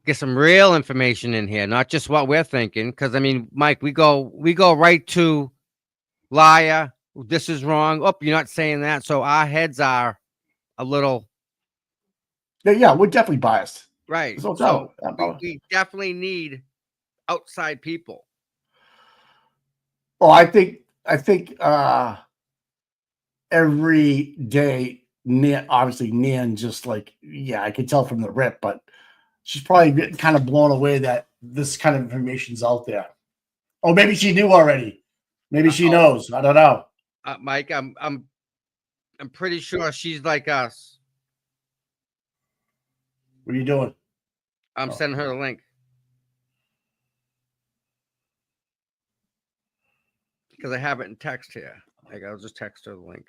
Get some real information in here, not just what we're thinking. Because I mean, Mike, we go right to liar. This is wrong. Oh, you're not saying that. So our heads are a little Yeah, we're definitely biased. Right. There's no So doubt we, about it. we definitely need outside people. Well, I think every day, obviously Nan just like, yeah, I could tell from the rip, but she's probably getting kind of blown away that this kind of information's out there. Oh, maybe she knew already. Maybe she knows. I don't know. Mike, I'm pretty sure she's like us. What are you doing? I'm sending her the link. Because I have it in text here. Like, I'll just text her the link.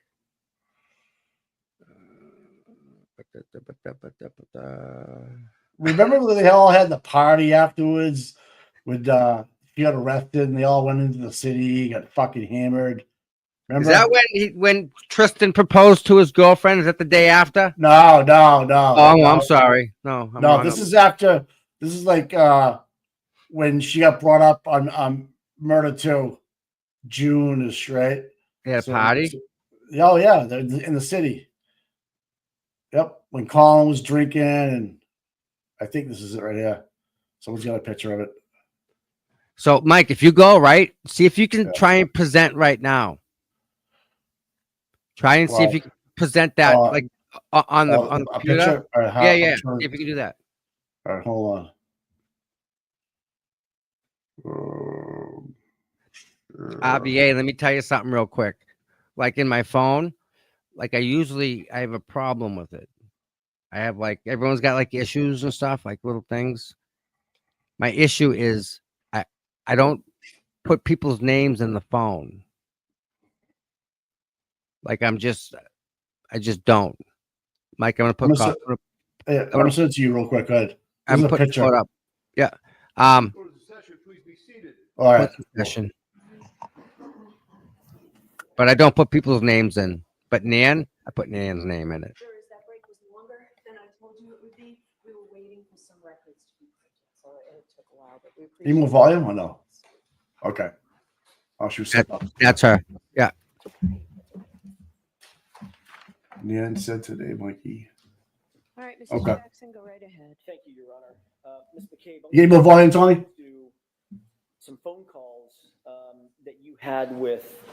Remember when they all had the party afterwards with he got arrested and they all went into the city, got fucking hammered. Remember? Is that when Tristan proposed to his girlfriend? Is that the day after? No. Oh, I'm sorry. No, I'm wrong. This is after. This is like when she got brought up on Murder 2. June-ish, right? They had a party? Oh, yeah. They're in the city. Yep. When Colin was drinking, and I think this is it right here. Someone's got a picture of it. So, Mike, if you go, right, see if you can try and present right now. Try and see if you can present that like on the computer. Picture? Yeah. See if you can do that. All right, hold on. RBA, let me tell you something real quick. Like in my phone, like I have a problem with it. I have like everyone's got like issues and stuff, like little things. My issue is I don't put people's names in the phone. Like I just don't. Mike, I'm gonna put. I'm gonna send it to you real quick. Go ahead. I'm putting it up. Yeah. All right. Session. But I don't put people's names in. But Nan, I put Nan's name in it. Sure, as that break was longer than I told you it would be, we were waiting for some records to be printed, so it took a while, but we appreciate Any more volume or no? Okay. I'll shoot something. That's her. Yeah. Nan said today, Mikey. All right, Mr. Okay. Jackson, go right ahead. Thank you, Your Honor. Ms. McCabe, You need more volume, Tony? some phone calls that you had with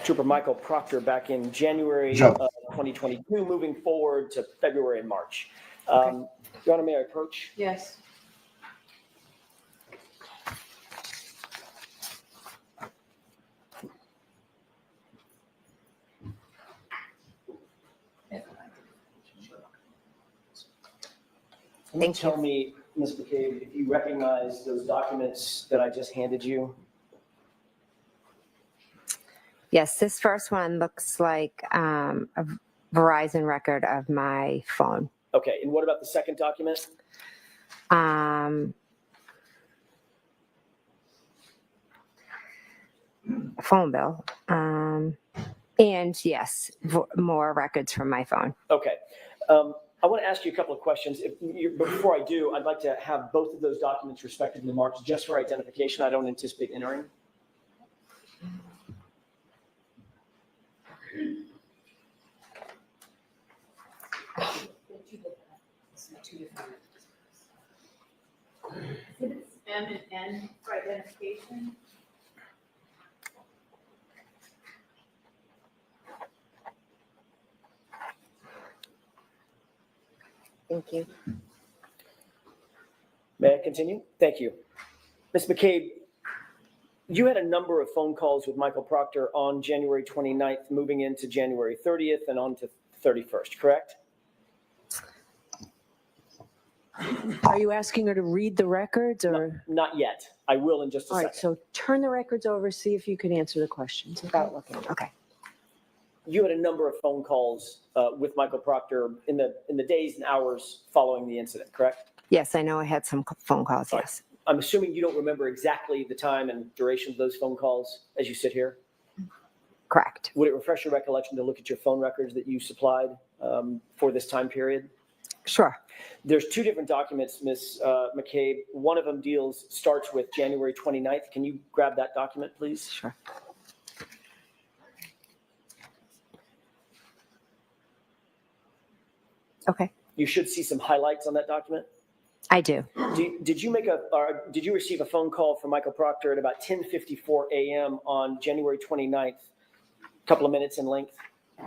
Trooper Michael Proctor back in January Sure. of 2022, moving forward to February and March. Your Honor, may I approach? Yes. Can you tell me, Ms. McCabe, if you recognize those documents that I just handed you? Yes, this first one looks like a Verizon record of my phone. Okay, and what about the second document? Phone bill. And yes, more records from my phone. Okay. I want to ask you a couple of questions. Before I do, I'd like to have both of those documents respectively marked just for identification. I don't anticipate entering. M and N for identification. Thank you. May I continue? Thank you. Ms. McCabe, you had a number of phone calls with Michael Proctor on January 29th, moving into January 30th and on to 31st, correct? Are you asking her to read the records or? Not yet. I will in just a All second. right, so turn the records over, see if you can answer the questions. Without looking. Okay. You had a number of phone calls with Michael Proctor in the days and hours following the incident, correct? Yes, I know I had some phone calls. Right. Yes. I'm assuming you don't remember exactly the time and duration of those phone calls as you sit here? Correct. Would it refresh your recollection to look at your phone records that you supplied for this time period? Sure. There's two different documents, Ms. McCabe. One of them starts with January 29th. Can you grab that document, please? Sure. Okay. You should see some highlights on that document. I do. Did you receive a phone call from Michael Proctor at about 10:54 a.m. on January 29th, a couple of minutes in length? I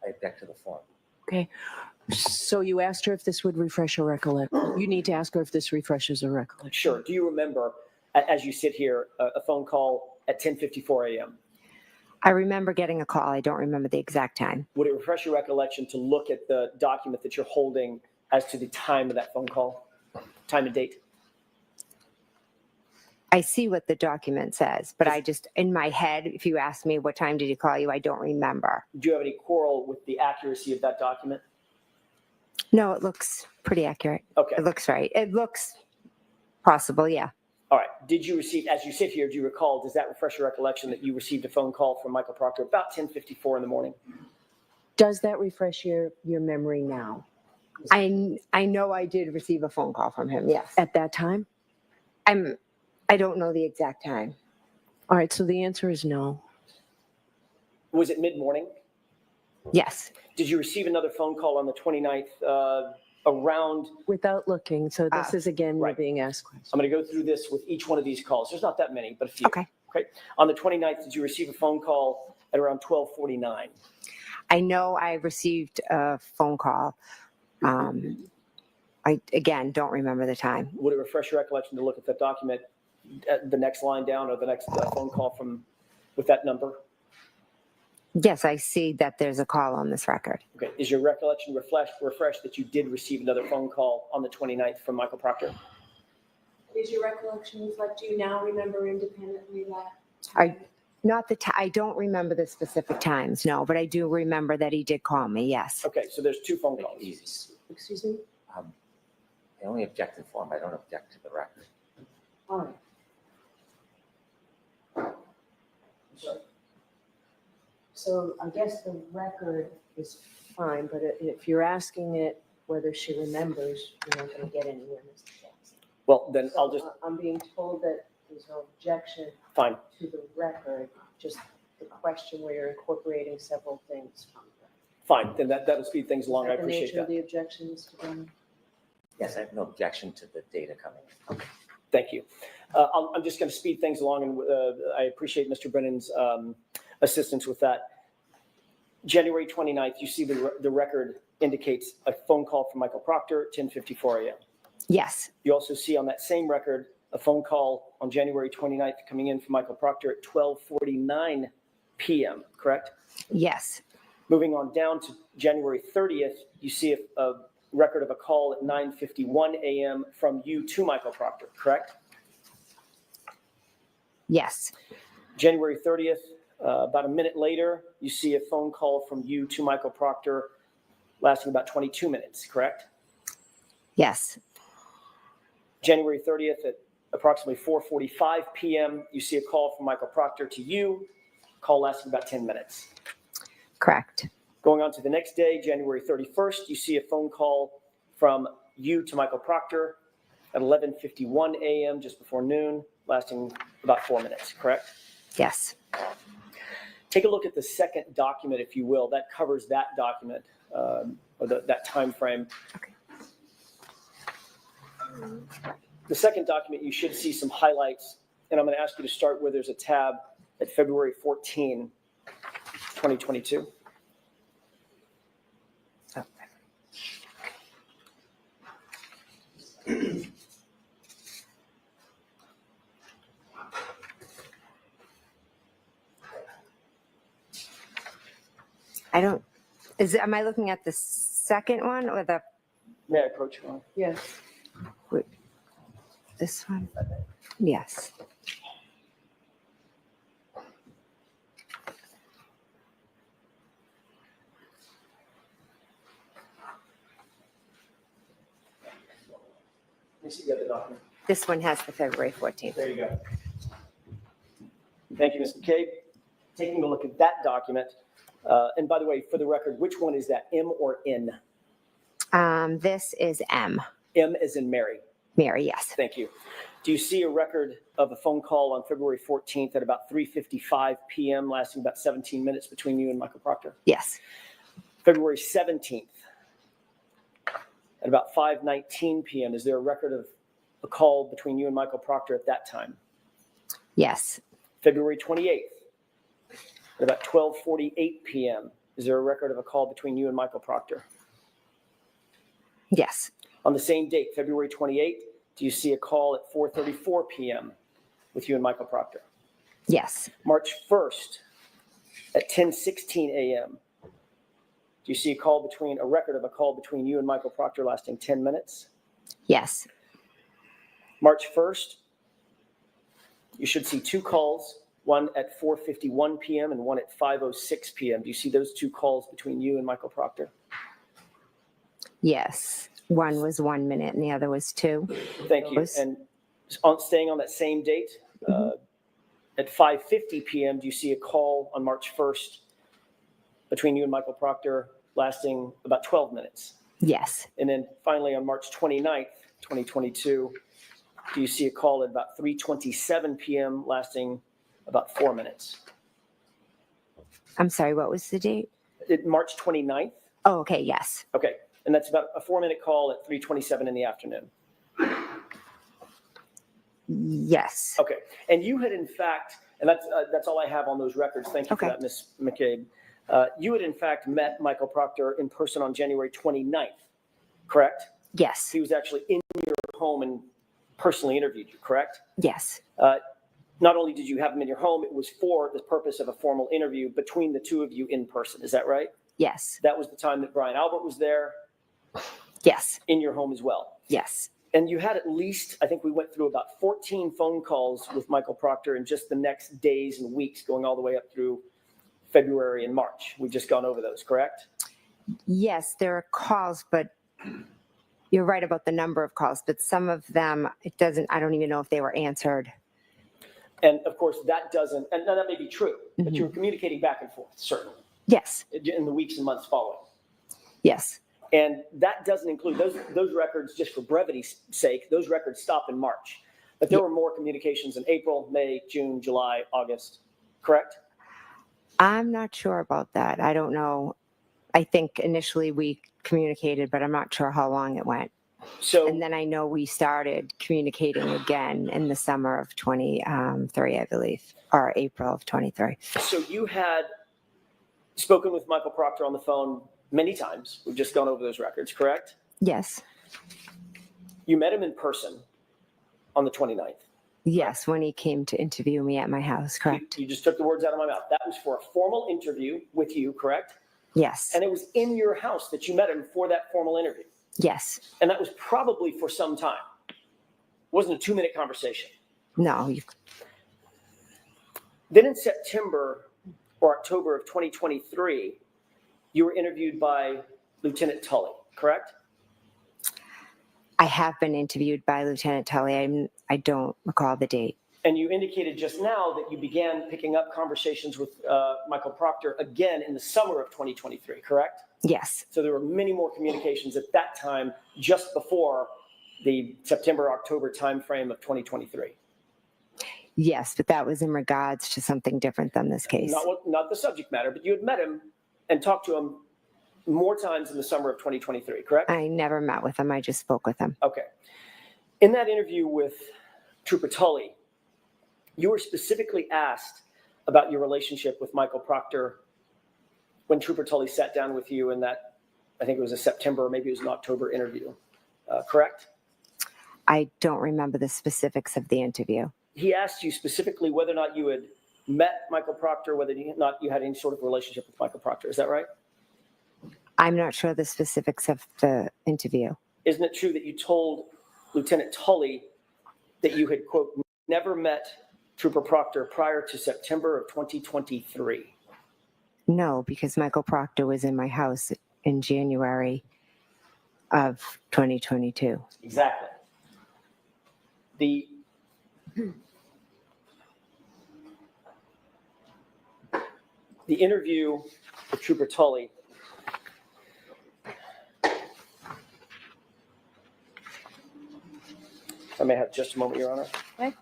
object to the form. Okay. So you asked her if this would refresh her recollection. You need to ask her if this refreshes her recollection. Sure. Do you remember, as you sit here, a phone call at 10:54 a.m.? I remember getting a call. I don't remember the exact time. Would it refresh your recollection to look at the document that you're holding as to the time of that phone call, time and date? I see what the document says, but I just, in my head, if you ask me what time did he call you, I don't remember. Do you have any quarrel with the accuracy of that document? No, it looks pretty accurate. Okay. It looks right. It looks possible, yeah. All right. Did you receive, as you sit here, do you recall, does that refresh your recollection that you received a phone call from Michael Proctor about 10:54 in the morning? Does that refresh your memory now? I know I did receive a phone call from him, yes. At that time? I don't know the exact time. All right, so the answer is no. Was it mid-morning? Yes. Did you receive another phone call on the 29th around? Without looking, so this is again, you're right. being asked questions. I'm going to go through this with each one of these calls. There's not that many, but a few. Okay. Okay. On the 29th, did you receive a phone call at around 12:49? I know I received a phone call. I, again, don't remember the time. Would it refresh your recollection to look at that document, the next line down, or the next phone call from with that number? Yes, I see that there's a call on this record. Okay. Is your recollection refreshed that you did receive another phone call on the 29th from Michael Proctor? Is your recollection reflect, do you now remember independently that? I don't remember the specific times, no, but I do remember that he did call me, yes. Okay, so there's two phone calls. Excuse me? I only object to the form. I don't object to the record. All right. So I guess the record is fine, but if you're asking it whether she remembers, you're not going to get anywhere, Mr. Jackson. Well, then I'll just, I'm being told that there's no objection fine. to the record, just the question where you're incorporating several things from the record. Fine, then that'll speed things along. I The appreciate nature of that. the objection, Mr. Bowman? Yes, I have no objection to the data coming in. Okay. Thank you. I'm just going to speed things along, and I appreciate Mr. Brennan's assistance with that. January 29th, you see the record indicates a phone call from Michael Proctor, 10:54 a.m. Yes, You also see on that same record a phone call on January 29th coming in from Michael Proctor at 12:49 p.m., correct? yes, Moving on down to January 30th, you see a record of a call at 9:51 a.m. from you to Michael Proctor, correct? yes, January 30th, about a minute later, you see a phone call from you to Michael Proctor lasting about 22 minutes, correct? yes, January 30th at approximately 4:45 p.m., you see a call from Michael Proctor to you, call lasting about 10 minutes. correct. Going on to the next day, January 31st, you see a phone call from you to Michael Proctor at 11:51 a.m., just before noon, lasting about 4 minutes, correct? Yes. Take a look at the second document, if you will. That covers that document, or that time frame. Okay. The second document, you should see some highlights, and I'm going to ask you to start where there's a tab at February 14, 2022. Am I looking at the second one or the, May I approach you? Yes. this one? Yes. Let me see the other document. This one has the February 14th. There you go. Thank you, Ms. McCabe. Taking a look at that document, and by the way, for the record, which one is that, M or N? This is M. M as in Mary. Mary, yes. Thank you. Do you see a record of a phone call on February 14th at about 3:55 p.m., lasting about 17 minutes between you and Michael Proctor? Yes. February 17th, at about 5:19 p.m., is there a record of a call between you and Michael Proctor at that time? Yes. February 28th, at about 12:48 p.m., is there a record of a call between you and Michael Proctor? Yes. On the same date, February 28th, do you see a call at 4:34 p.m. with you and Michael Proctor? Yes. March 1st, at 10:16 a.m., do you see a record of a call between you and Michael Proctor lasting 10 minutes? Yes. March 1st, you should see two calls, one at 4:51 p.m. and one at 5:06 p.m. Do you see those two calls between you and Michael Proctor? Yes. One was 1 minute and the other was 2. Thank you. And staying on that same date, at 5:50 p.m., do you see a call on March 1st between you and Michael Proctor lasting about 12 minutes? Yes. And then finally on March 29th, 2022, do you see a call at about 3:27 p.m. lasting about 4 minutes? I'm sorry, what was the date? March 29th? Oh, okay. Yes. Okay. And that's about a 4-minute call at 3:27 in the afternoon. Yes. Okay. And you had in fact, and that's all I have on those records. Thank you for that, Ms. McCabe. You had in fact met Michael Proctor in person on January 29th, correct? Yes. He was actually in your home and personally interviewed you, correct? Yes. Not only did you have him in your home, it was for the purpose of a formal interview between the two of you in person. Is that right? Yes. That was the time that Brian Albert was there. Yes. In your home as well. Yes. And you had at least, I think we went through about 14 phone calls with Michael Proctor in just the next days and weeks, going all the way up through February and March. We've just gone over those, correct? Yes, there are calls, but you're right about the number of calls, but some of them, I don't even know if they were answered. And of course, that doesn't, and that may be true, but you were communicating back and forth, certainly. Yes. In the weeks and months following. Yes. And that doesn't include those records, just for brevity's sake, those records stop in March. But there were more communications in April, May, June, July, August, correct? I'm not sure about that. I don't know. I think initially we communicated, but I'm not sure how long it went. And then I know we started communicating again in the summer of 23, I believe, or April of 23. So you had spoken with Michael Proctor on the phone many times. We've just gone over those records, correct? Yes. You met him in person on the 29th. Yes, when he came to interview me at my house, correct? You just took the words out of my mouth. That was for a formal interview with you, correct? Yes. And it was in your house that you met him for that formal interview. Yes. And that was probably for some time. It wasn't a 2-minute conversation. No. Then in September or October of 2023, you were interviewed by Lieutenant Tully, correct? I have been interviewed by Lieutenant Tully. I don't recall the date. And you indicated just now that you began picking up conversations with Michael Proctor again in the summer of 2023, correct? Yes. So there were many more communications at that time, just before the September-October timeframe of 2023. Yes, but that was in regards to something different than this case. Not the subject matter, but you had met him and talked to him more times in the summer of 2023, correct? I never met with him. I just spoke with him. Okay. In that interview with Trooper Tully, you were specifically asked about your relationship with Michael Proctor when Trooper Tully sat down with you in that, I think it was a September or maybe it was an October interview, correct? I don't remember the specifics of the interview. He asked you specifically whether or not you had met Michael Proctor, whether or not you had any sort of relationship with Michael Proctor. Is that right? I'm not sure the specifics of the interview. Isn't it true that you told Lieutenant Tully that you had, quote, never met Trooper Proctor prior to September of 2023? No, because Michael Proctor was in my house in January of 2022. Exactly. The interview with Trooper Tully I may have just a moment, Your Honor. Okay.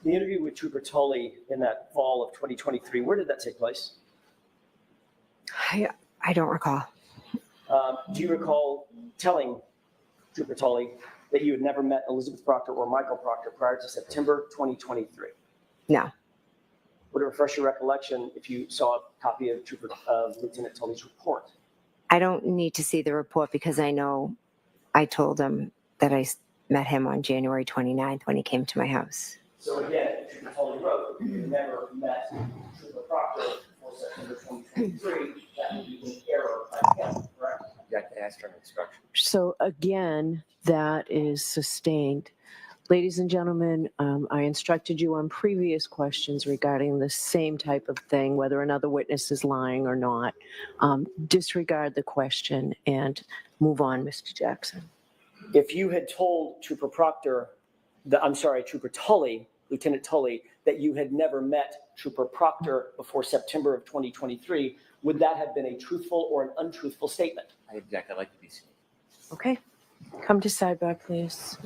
The interview with Trooper Tully in that fall of 2023, where did that take place? I don't recall. Do you recall telling Trooper Tully that you had never met Elizabeth Proctor or Michael Proctor prior to September 2023? No. Would it refresh your recollection if you saw a copy of Lieutenant Tully's report? I don't need to see the report because I know I told him that I met him on January 29th when he came to my house. So again, Trooper Tully wrote that you never met Trooper Proctor before September 2023. That would be an error by him, correct? You have to ask for an instruction. So again, that is sustained. Ladies and gentlemen, I instructed you on previous questions regarding the same type of thing, whether another witness is lying or not. Disregard the question and move on, Mr. Jackson. If you had told Trooper Tully, Lieutenant Tully, that you had never met Trooper Proctor before September of 2023, would that have been a truthful or an untruthful statement? I object. I'd like to be seen. Okay, come to sidebar, please.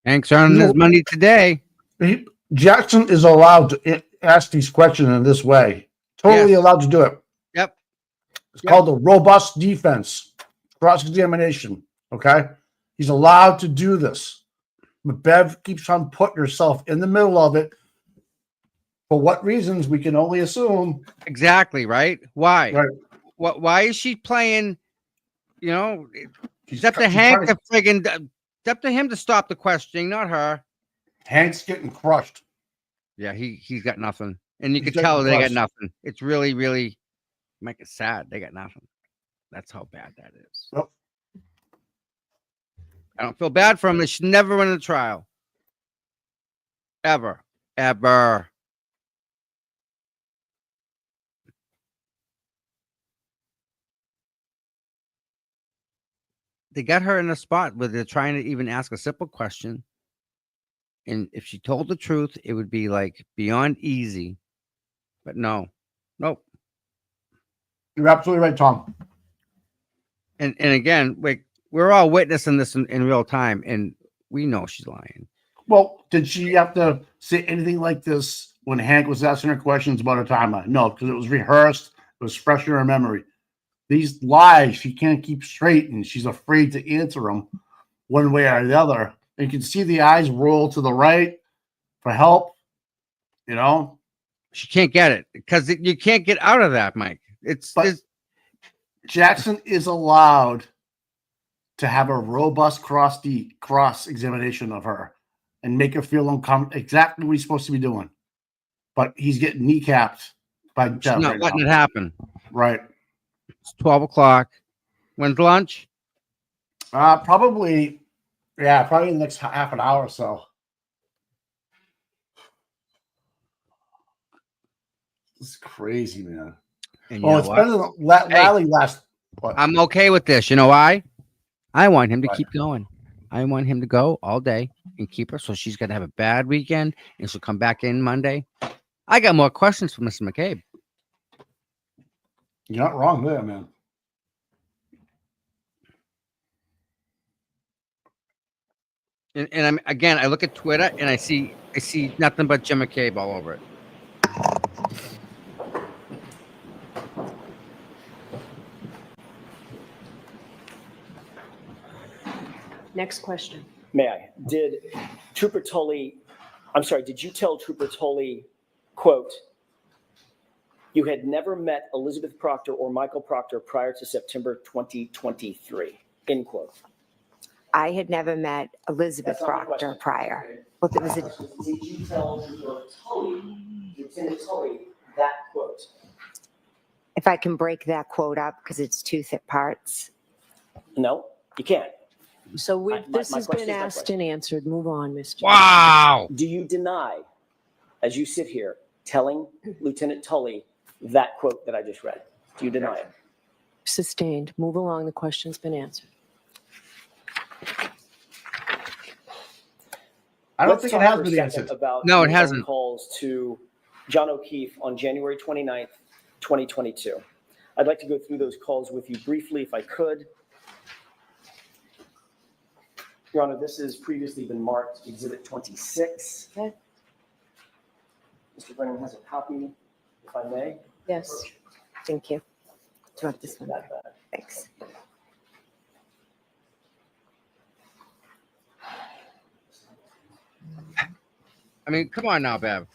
Hank's earning his money today. Jackson is allowed to ask these questions in this way. Totally allowed to do it. Yep. It's called a robust defense, cross-examination. Okay? He's allowed to do this. But Bev keeps on putting herself in the middle of it. For what reasons, we can only assume. Exactly, right? Why? Right. Why is she playing, it's up to Hank to friggin' it's up to him to stop the questioning, not her. Hank's getting crushed. Yeah, he's got nothing. And you He's can tell getting they got crushed. nothing. It's really, really make it sad. They got nothing. That's how bad that is. Yep. I don't feel bad for him. They should never win a trial. Ever. Ever. They got her in a spot where they're trying to even ask a simple question. And if she told the truth, it would be like beyond easy. But no. Nope. You're absolutely right, Tom. And again, we're all witnessing this in real time, and we know she's lying. Well, did she have to say anything like this when Hank was asking her questions about her timeline? No, because it was rehearsed. It was fresh in her memory. These lies she can't keep straight, and she's afraid to answer them one way or the other. And you can see the eyes roll to the right for help. She can't get it because you can't get out of that, Mike. It's Jackson is allowed to have a robust cross examination of her and make her feel uncomfortable. Exactly what he's supposed to be doing. But he's getting kneecapped by Jeff. She's not letting it happen. Right. It's 12 o'clock. When's lunch? Probably the next half an hour or so. This is crazy, man. And it's better than Lally last. What? I'm okay with this. You know why? I want him to keep going. I want him to go all day and keep her so she's going to have a bad weekend and she'll come back in Monday. I got more questions for Mr. McCabe. You're not wrong there, man. And I look at Twitter and I see nothing but Jim McCabe all over it. Next question. May I? Did you tell Trooper Tully, quote, you had never met Elizabeth Proctor or Michael Proctor prior to September 2023, end quote? I had never met Elizabeth Proctor prior. Well, there was Did you tell Trooper Tully, Lieutenant Tully, that quote? if I can break that quote up because it's two thick parts. No, you can't. So this my has question been is my asked question. and answered. Move on, Mr. Wow. Do you deny, as you sit here, telling Lieutenant Tully that quote that I just read? Do you deny it? Sustained. Move along. The question's been answered. I don't think it has been answered. No, it hasn't. Calls to John O'Keefe on January 29th, 2022. I'd like to go through those calls with you briefly, if I could. Your Honor, this has previously been marked Exhibit 26. Okay. Mr. Brennan has a copy, if I may. Yes. Thank you. Do you want this one? That back. Thanks. I mean, come on now, Bev.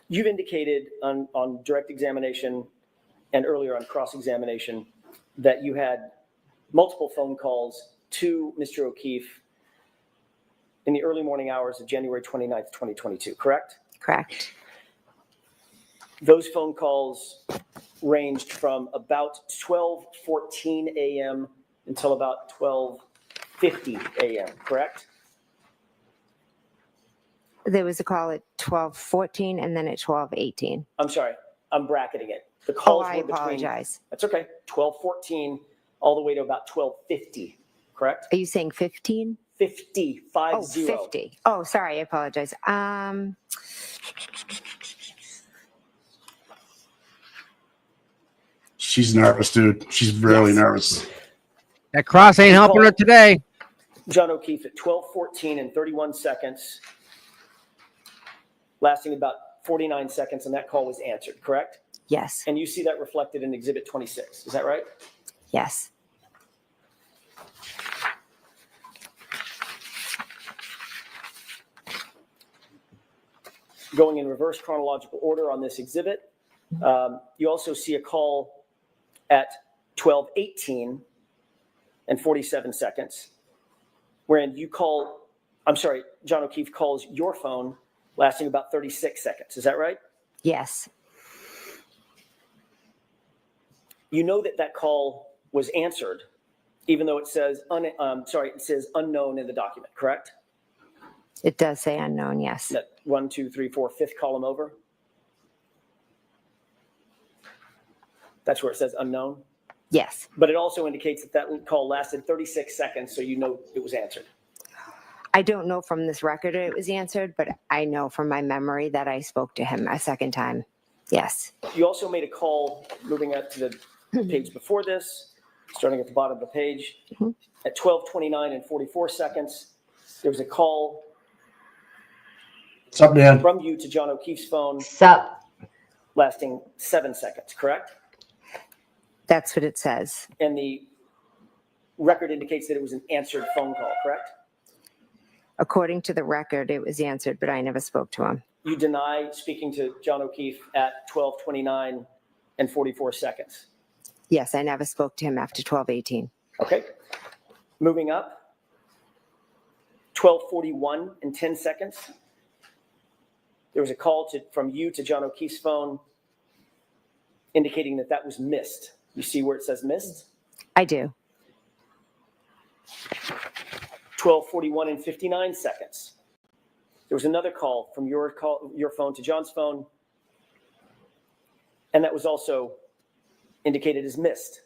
You've indicated on direct examination and earlier on cross-examination that you had multiple phone calls to Mr. O'Keefe in the early morning hours of January 29th, 2022, correct? Correct. Those phone calls ranged from about 12:14 a.m. until about 12:50 a.m., correct? There was a call at 12:14 and then at 12:18. I'm sorry, I'm bracketing it. The Oh, calls I were between, apologize. that's okay, 12:14 all the way to about 12:50, correct? Are you saying 15? 50, 50. Oh, 50. Oh, sorry. I apologize. She's nervous, dude. She's really Yes. nervous. That cross ain't helping her today. John O'Keefe at 12:14 and 31 seconds, lasting about 49 seconds, and that call was answered, correct? Yes. And you see that reflected in Exhibit 26, is that right? Yes. Going in reverse chronological order on this exhibit, you also see a call at 12:18 and 47 seconds, wherein John O'Keefe calls your phone lasting about 36 seconds. Is that right? Yes. You know that call was answered, even though it says it says unknown in the document, correct? It does say unknown. Yes. That 1, 2, 3, 4, fifth column over. That's where it says unknown. Yes. But it also indicates that call lasted 36 seconds, so you know it was answered. I don't know from this record it was answered, but I know from my memory that I spoke to him a second time. Yes. You also made a call, moving up to the page before this, starting at the bottom of the page. Mhm. At 12:29 and 44 seconds, there was a call What's up, man? from you to John O'Keefe's phone Sup? lasting 7 seconds, correct? That's what it says. And the record indicates that it was an answered phone call, correct? According to the record, it was answered, but I never spoke to him. You deny speaking to John O'Keefe at 12:29 and 44 seconds. Yes, I never spoke to him after 12:18. Okay. Moving up, 12:41 and 10 seconds. There was a call from you to John O'Keefe's phone indicating that was missed. You see where it says missed? I do. 12:41 and 59 seconds. There was another call from your phone to John's phone, and that was also indicated as missed.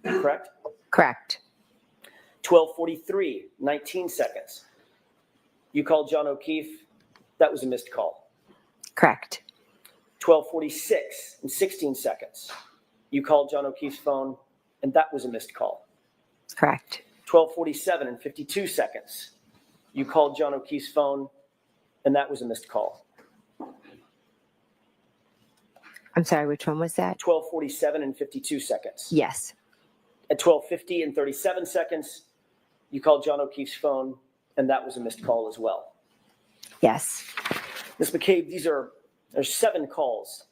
Correct? Correct. 12:43, 19 seconds. You called John O'Keefe. That was a missed call. Correct. 12:46 and 16 seconds. You called John O'Keefe's phone, and that was a missed call. Correct. 12:47 and 52 seconds. You called John O'Keefe's phone, and that was a missed call. I'm sorry, which one was that? 12:47 and 52 seconds. Yes. At 12:50 and 37 seconds, you called John O'Keefe's phone, and that was a missed call as well. Yes. Ms. McCabe, there's 7 calls.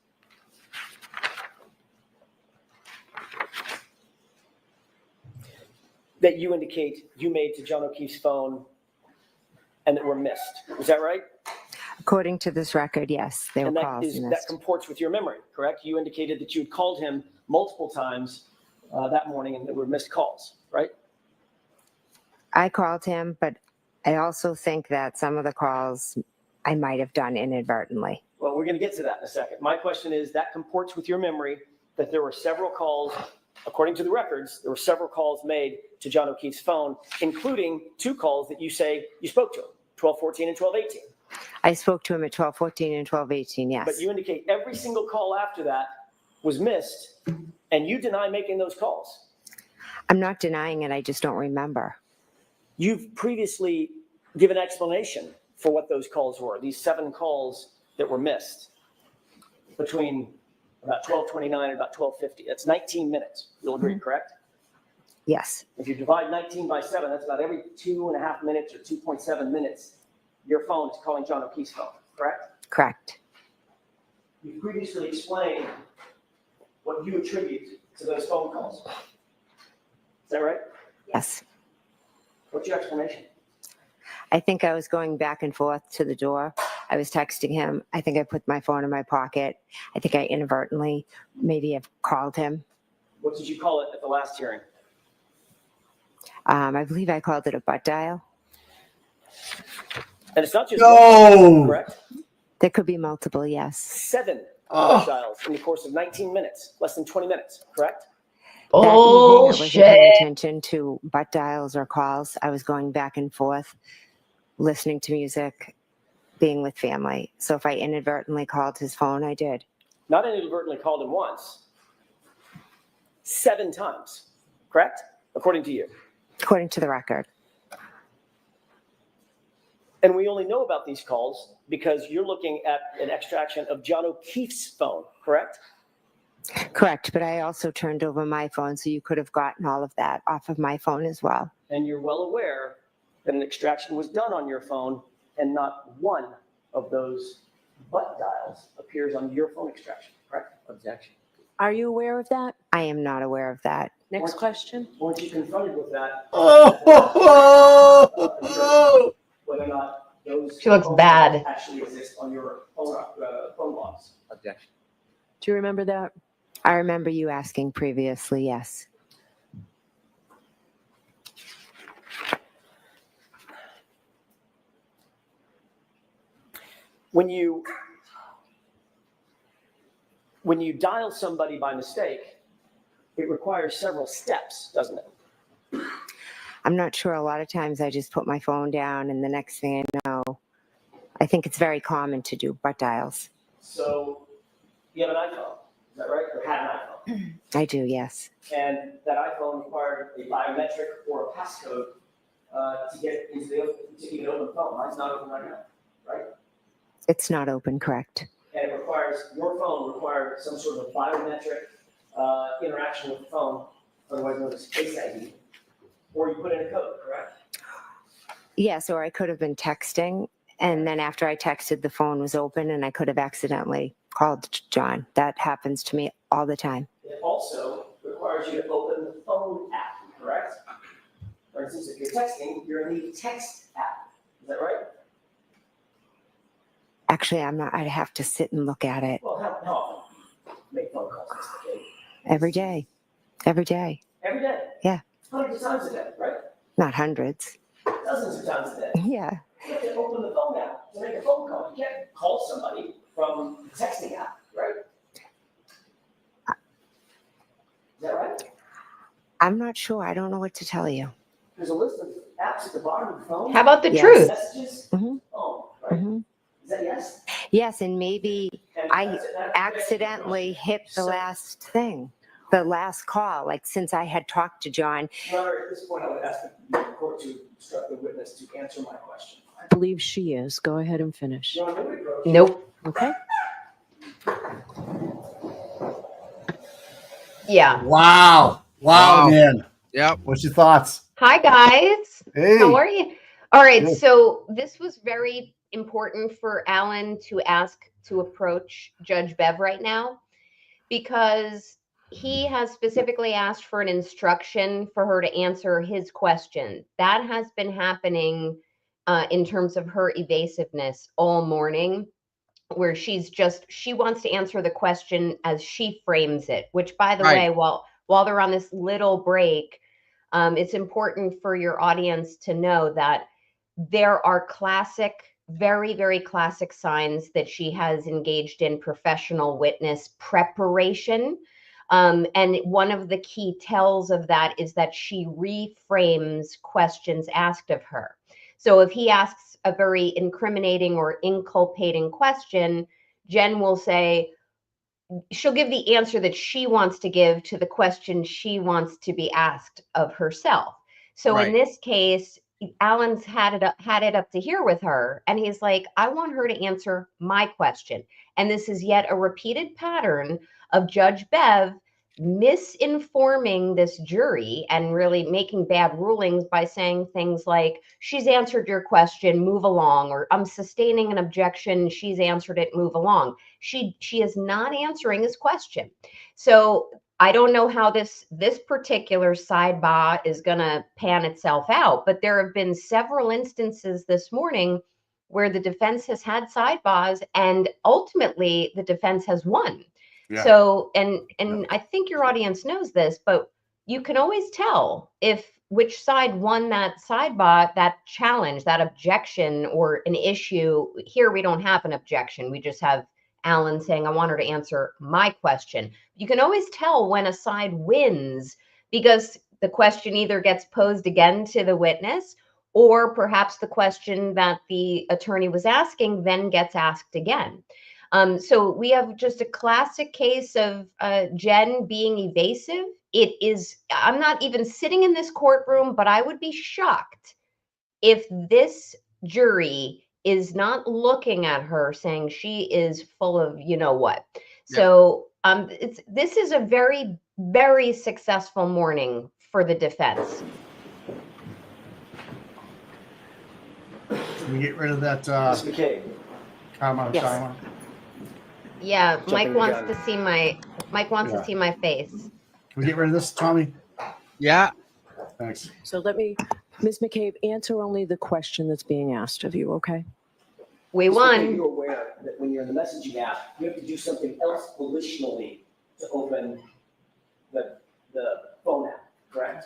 That you indicate you made to John O'Keefe's phone and that were missed. Is that right? According to this record, yes, they were And calls that missed. comports with your memory, correct? You indicated that you had called him multiple times that morning and there were missed calls, right? I called him, but I also think that some of the calls I might have done inadvertently. Well, we're going to get to that in a second. My question is, that comports with your memory that there were several calls, according to the records, there were several calls made to John O'Keefe's phone, including 2 calls that you say you spoke to him, 12:14 and 12:18. I spoke to him at 12:14 and 12:18, yes. But you indicate every single call after that was missed, and you deny making those calls. I'm not denying it, I just don't remember. You've previously given explanation for what those calls were, these 7 calls that were missed between about 12:29 and about 12:50. That's 19 minutes. You'll agree, correct? Yes. If you divide 19 by 7, that's about every 2.5 minutes or 2.7 minutes, your phone is calling John O'Keefe's phone, correct? Correct. You previously explained what you attribute to those phone calls. Is that right? Yes. What's your explanation? I think I was going back and forth to the door. I was texting him. I think I put my phone in my pocket. I think I inadvertently maybe have called him. What did you call it at the last hearing? I believe I called it a butt dial. And it's not just No. one, correct? There could be multiple, yes. 7 Oh. dials in the course of 19 minutes, less than 20 minutes, correct? That evening, I wasn't paying Bullshit. attention to butt dials or calls. I was going back and forth, listening to music, being with family. So if I inadvertently called his phone, I did. Not inadvertently called him once, 7 times, correct? According to you. According to the record. And we only know about these calls because you're looking at an extraction of John O'Keefe's phone, correct? Correct, but I also turned over my phone, so you could have gotten all of that off of my phone as well. And you're well aware that an extraction was done on your phone and not one of those butt dials appears on your phone extraction, correct? Objection. Are you aware of that? I am not aware of that. Next question. Weren't you confronted with that? Whether or not those She looks phone bad. calls actually exist on your phone logs. Objection. Do you remember that? I remember you asking previously, yes. When you dial somebody by mistake, it requires several steps, doesn't it? I'm not sure. A lot of times I just put my phone down and the next thing I know, I think it's very common to do butt dials. So you have an iPhone, is that right? Or had an iPhone. I do, yes. And that iPhone required a biometric or a passcode to get into to even open the phone. Mine's not open right now, right? It's not open, correct? And it requires, your phone required some sort of biometric interaction with the phone, otherwise known as Face ID, or you put in a code, correct? Yes, or I could have been texting, and then after I texted, the phone was open, and I could have accidentally called John. That happens to me all the time. It also requires you to open the phone app, correct? For instance, if you're texting, you're in the text app. Is that right? Actually, I'm not. I'd have to sit and look at it Well, how often do you make phone calls, Mr. McCabe? every day. Every day. Every day? Yeah. Hundreds of times a day, right? Not hundreds. Dozens of times a day. Yeah. You have to open the phone app to make a phone call. You can't call somebody from the texting app, right? Is that right? I'm not sure. I don't know what to tell you. There's a list of apps at the bottom of the phone. How about the Yes. truth? Messages. Mhm. Oh, right. Mhm. Is that yes? Yes, and maybe And I that's it. accidentally hit the last thing, the last call. Like since I had talked to John, Your Honor, at this point, I would ask the court to instruct the witness to answer my question. I believe she is. Go ahead and finish. Your Honor, nobody approached. Nope. Okay. Yeah. Wow. Wow, Wow. man. Yep. What's your thoughts? Hi, guys. Hey. How are you? All right. Good. So this was very important for Alan to ask to approach Judge Bev right now because he has specifically asked for an instruction for her to answer his question. That has been happening in terms of her evasiveness all morning, where she wants to answer the question as she frames it, which by the Right. way, while they're on this little break, it's important for your audience to know that there are classic, very, very classic signs that she has engaged in professional witness preparation. And one of the key tells of that is that she reframes questions asked of her. So if he asks a very incriminating or inculpating question, Jen will say, she'll give the answer that she wants to give to the question she wants to be asked of herself. So in Right. this case, Alan's had it up to here with her, and he's like, I want her to answer my question. And this is yet a repeated pattern of Judge Bev misinforming this jury and really making bad rulings by saying things like, she's answered your question, move along, or I'm sustaining an objection, she's answered it, move along. She is not answering his question. So I don't know how this particular sidebar is going to pan itself out, but there have been several instances this morning where the defense has had sidebars and ultimately the defense has won. Yeah. So, and I think your audience knows this, but you can always tell which side won that sidebar, that challenge, that objection, or an issue. Here we don't have an objection. We just have Alan saying, I want her to answer my question. You can always tell when a side wins because the question either gets posed again to the witness, or perhaps the question that the attorney was asking then gets asked again. So we have just a classic case of Jen being evasive. It is, I'm not even sitting in this courtroom, but I would be shocked if this jury is not looking at her saying she is full of you know what. So this is a very, very successful morning for the defense. Can we get rid of that Ms. McCabe. timer? Yeah, Jumping Mike the wants gun. to see Yeah. to see my face. Can we get rid of this, Tommy? Yeah. Thanks. So Ms. McCabe, answer only the question that's being asked of you, okay? We Ms. McCabe, won. you're aware that when you're in the messaging app, you have to do something else volitionally to open the phone app, correct?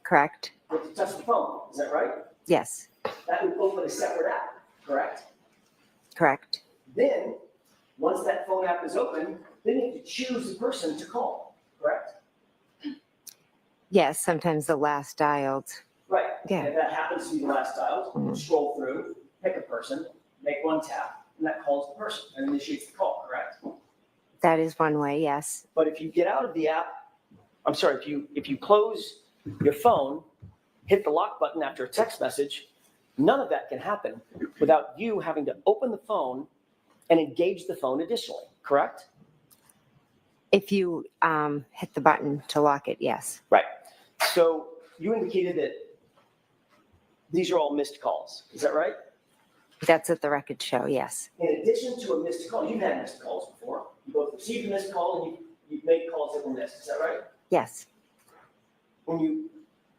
Correct. You have to touch the phone, is that right? Yes. That would open a separate app, correct? Correct. Then, once that phone app is open, then you have to choose the person to call, correct? Yes. Sometimes the last dialed. Right. Yeah. And if that happens to be the last dial, scroll through, pick a person, make one tap, and that calls the person and initiates the call, correct? That is one way. Yes. But if you get out of the app, I'm sorry, if you close your phone, hit the lock button after a text message, none of that can happen without you having to open the phone and engage the phone additionally, correct? If you hit the button to lock it, yes. Right. So you indicated that these are all missed calls. Is that right? That's what the records show. Yes. In addition to a missed call, you've had missed calls before. You both received a missed call and you've made calls that were missed. Is that right? Yes. When you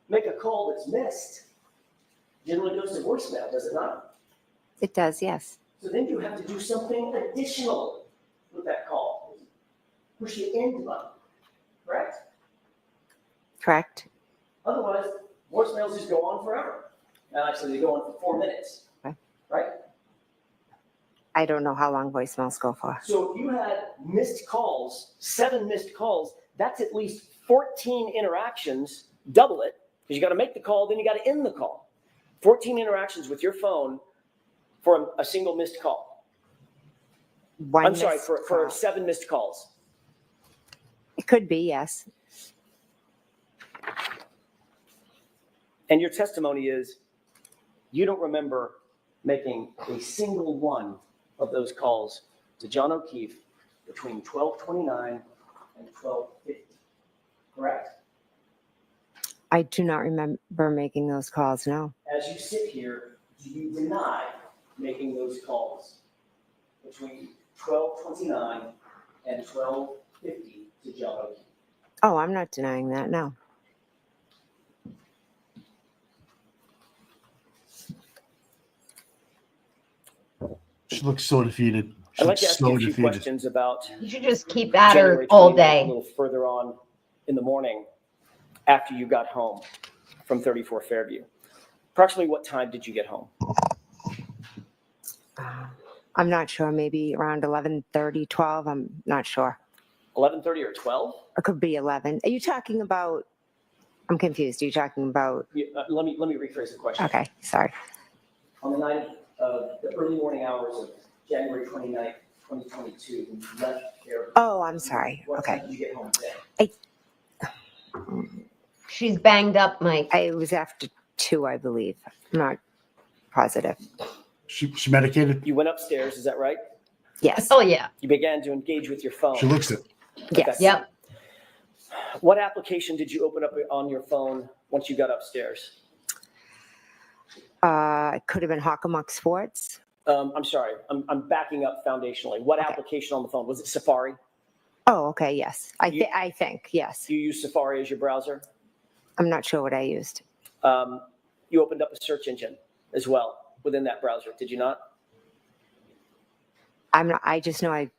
make a call that's missed, generally goes to voicemail, does it not? It does. Yes. So then you have to do something additional with that call. Push the end button, correct? Correct. Otherwise, voicemails just go on forever. Now, actually, they go on for 4 minutes, Okay. right? I don't know how long voicemails go for. So if you had missed calls, 7 missed calls, that's at least 14 interactions, double it, because you got to make the call, then you got to end the call. 14 interactions with your phone for a single missed call. I'm sorry, for 7 missed calls. It could be, yes. And your testimony is you don't remember making a single one of those calls to John O'Keefe between 12:29 and 12:50, correct? I do not remember making those calls, no. As you sit here, do you deny making those calls between 12:29 and 12:50 to John O'Keefe? Oh, I'm not denying that, no. She looks so defeated. She I'd like looks to ask so you a few defeated. questions about You should just keep at January her all 29th, day. a little further on in the morning after you got home from 34 Fairview. Approximately what time did you get home? I'm not sure. Maybe around 11:30, 12. I'm not sure. 11:30 or 12? It could be 11. Are you talking about I'm confused. Are you talking about? Let me rephrase the question. Okay, sorry. On the night of the early morning hours of January 29th, 2022, when you left there. Oh, I'm sorry. What Okay. time did you get home today? She's banged up, Mike. It was after 2, I believe. I'm not positive. She medicated. You went upstairs, is that right? Yes. Oh, yeah. You began to engage with your phone. She looks it. Yes. Yep. What application did you open up on your phone once you got upstairs? It could have been Hockomock Sports. I'm sorry, I'm backing up foundationally. What application on the phone? Was it Safari? Oh, okay. Yes. I think, yes. You use Safari as your browser? I'm not sure what I used. You opened up a search engine as well within that browser, did you not? I just know I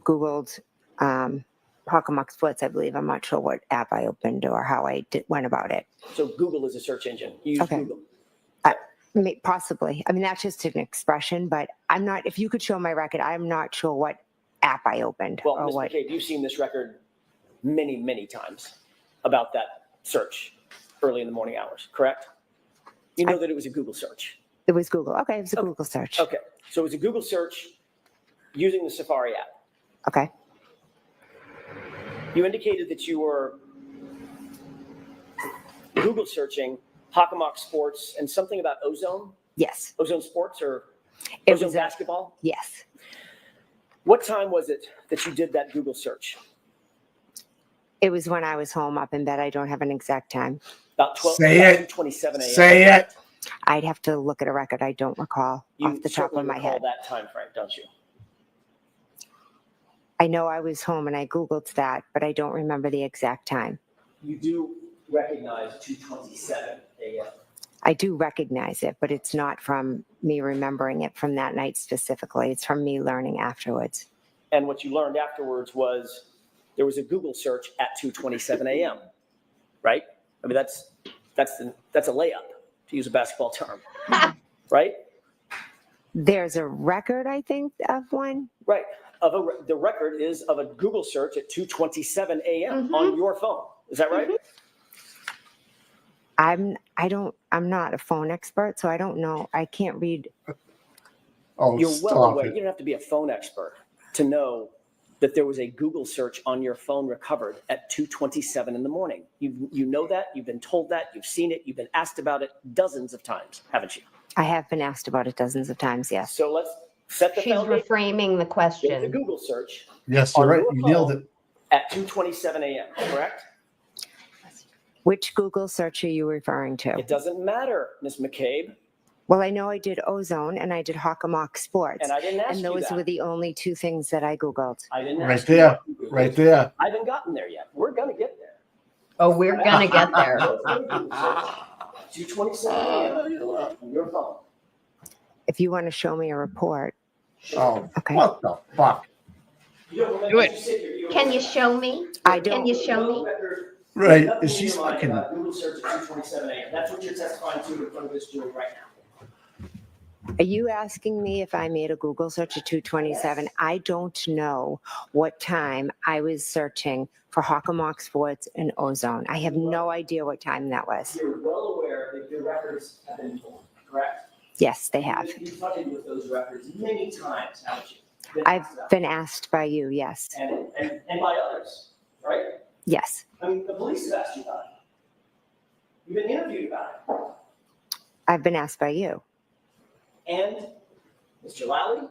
Googled Hockomock Sports, I believe. I'm not sure what app I opened or how I went about it. So Google is a search engine. You use Okay. Google. Possibly. I mean, that's just an expression, but I'm not, if you could show my record, I'm not sure what app I opened Well, or Ms. what. McCabe, you've seen this record many, many times about that search early in the morning hours, correct? You know that it was a Google search. It was Google. Okay. It was a Google search. Okay. So it was a Google search using the Safari app. Okay. You indicated that you were Google searching Hockomock Sports and something about Ozone? Yes. Ozone Sports or It Ozone was Basketball? Yes. What time was it that you did that Google search? It was when I was home up in bed. I don't have an exact time. About 12, Say about it. 2:27 a.m. Say it. I'd have to look at a record. I don't recall You off the top certainly of my recall head. that time frame, don't you? I know I was home and I Googled that, but I don't remember the exact time. You do recognize 2:27 a.m. I do recognize it, but it's not from me remembering it from that night specifically. It's from me learning afterwards. And what you learned afterwards was there was a Google search at 2:27 a.m. Right? I mean, that's a layup, to use a basketball term, right? There's a record, I think, of one. Right. The record is of a Google search at 2:27 a.m. on your phone. Is that right? I'm not a phone expert, so I don't know. I can't read. Oh, You're well stop aware. it. You don't have to be a phone expert to know that there was a Google search on your phone recovered at 2:27 in the morning. You know that. You've been told that. You've seen it. You've been asked about it dozens of times, haven't you? I have been asked about it dozens of times, yes. So let's set the She's foundation. reframing the There's a question. Google search Yes, you're on right. your You nailed phone it. at 2:27 a.m., correct? Which Google search are you referring to? It doesn't matter, Ms. McCabe. Well, I know I did Ozone and I did Hockomock Sports. And I didn't ask And you those that. were the only two things that I Googled. I didn't Right ask you there. what you Googled. Right there. I haven't gotten there yet. We're going to get there. Oh, we're going to get there. 2:27 a.m. on your phone. If you want to show me a report. Oh, Okay. what the fuck? You don't remember Do it. you said you Can you show me? I Can don't. you show me? Right. Nothing Is she's in your mind fucking. about Google search at 2:27 a.m. That's what you're testifying to in front of this jury right now. Are you asking me if I made a Google search at 2:27? Yes. I don't know what time I was searching for Hockomock Sports and Ozone. I have no idea what time that was. You're well aware that your records have been pulled, correct? Yes, they have. You've funded with those records many times, haven't you? I've been asked by you, yes. And by others, right? Yes. I mean, the police have asked you about it. You've been interviewed about it. I've been asked by you. And Mr. Lally,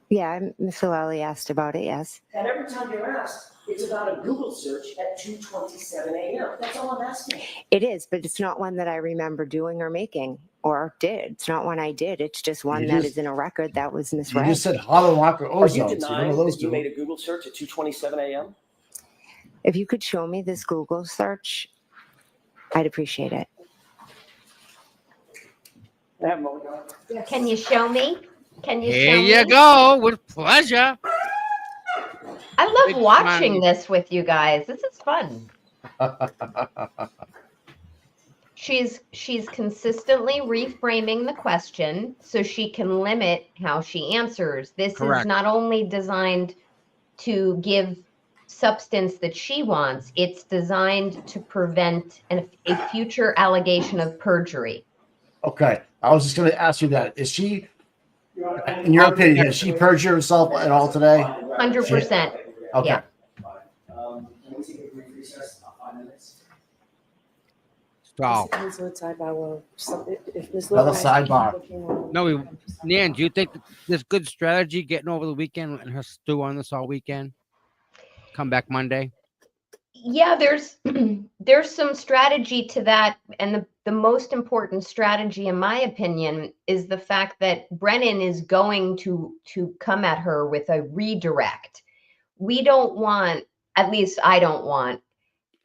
Yeah, Mr. Lally asked about it, yes. and every time you're asked, it's about a Google search at 2:27 a.m. That's all I'm asking. It is, but it's not one that I remember doing or making or did. It's not one I did. It's just one You that just- is in a record that was You misread. just said Hockomock or Are you Ozone. So none denying of those that you do. made a Google search at 2:27 a.m.? If you could show me this Google search, I'd appreciate it. I have a moment, Your Honor. Can you show me? Can you Here show me? you go. With pleasure. I love Big watching smile. this with you guys. This is fun. She's consistently reframing the question so she can limit how she answers. This Correct. is not only designed to give substance that she wants. It's designed to prevent a future allegation of perjury. Okay. I was just going to ask you that. Is she, in your opinion, has she perjured herself at all today? 100%. Okay. Yeah. Can we take a brief recess, 5 minutes? Stall. Sidebar. Well, if Ms. Another Little wants to keep sidebar. looking, we'll- No, Nan, do you think that there's good strategy getting over the weekend and her stew on this all weekend? Come back Monday. Yeah, there's there's some strategy to that, and the most important strategy, in my opinion, is the fact that Brennan is going to come at her with a redirect. We don't want, at least I don't want,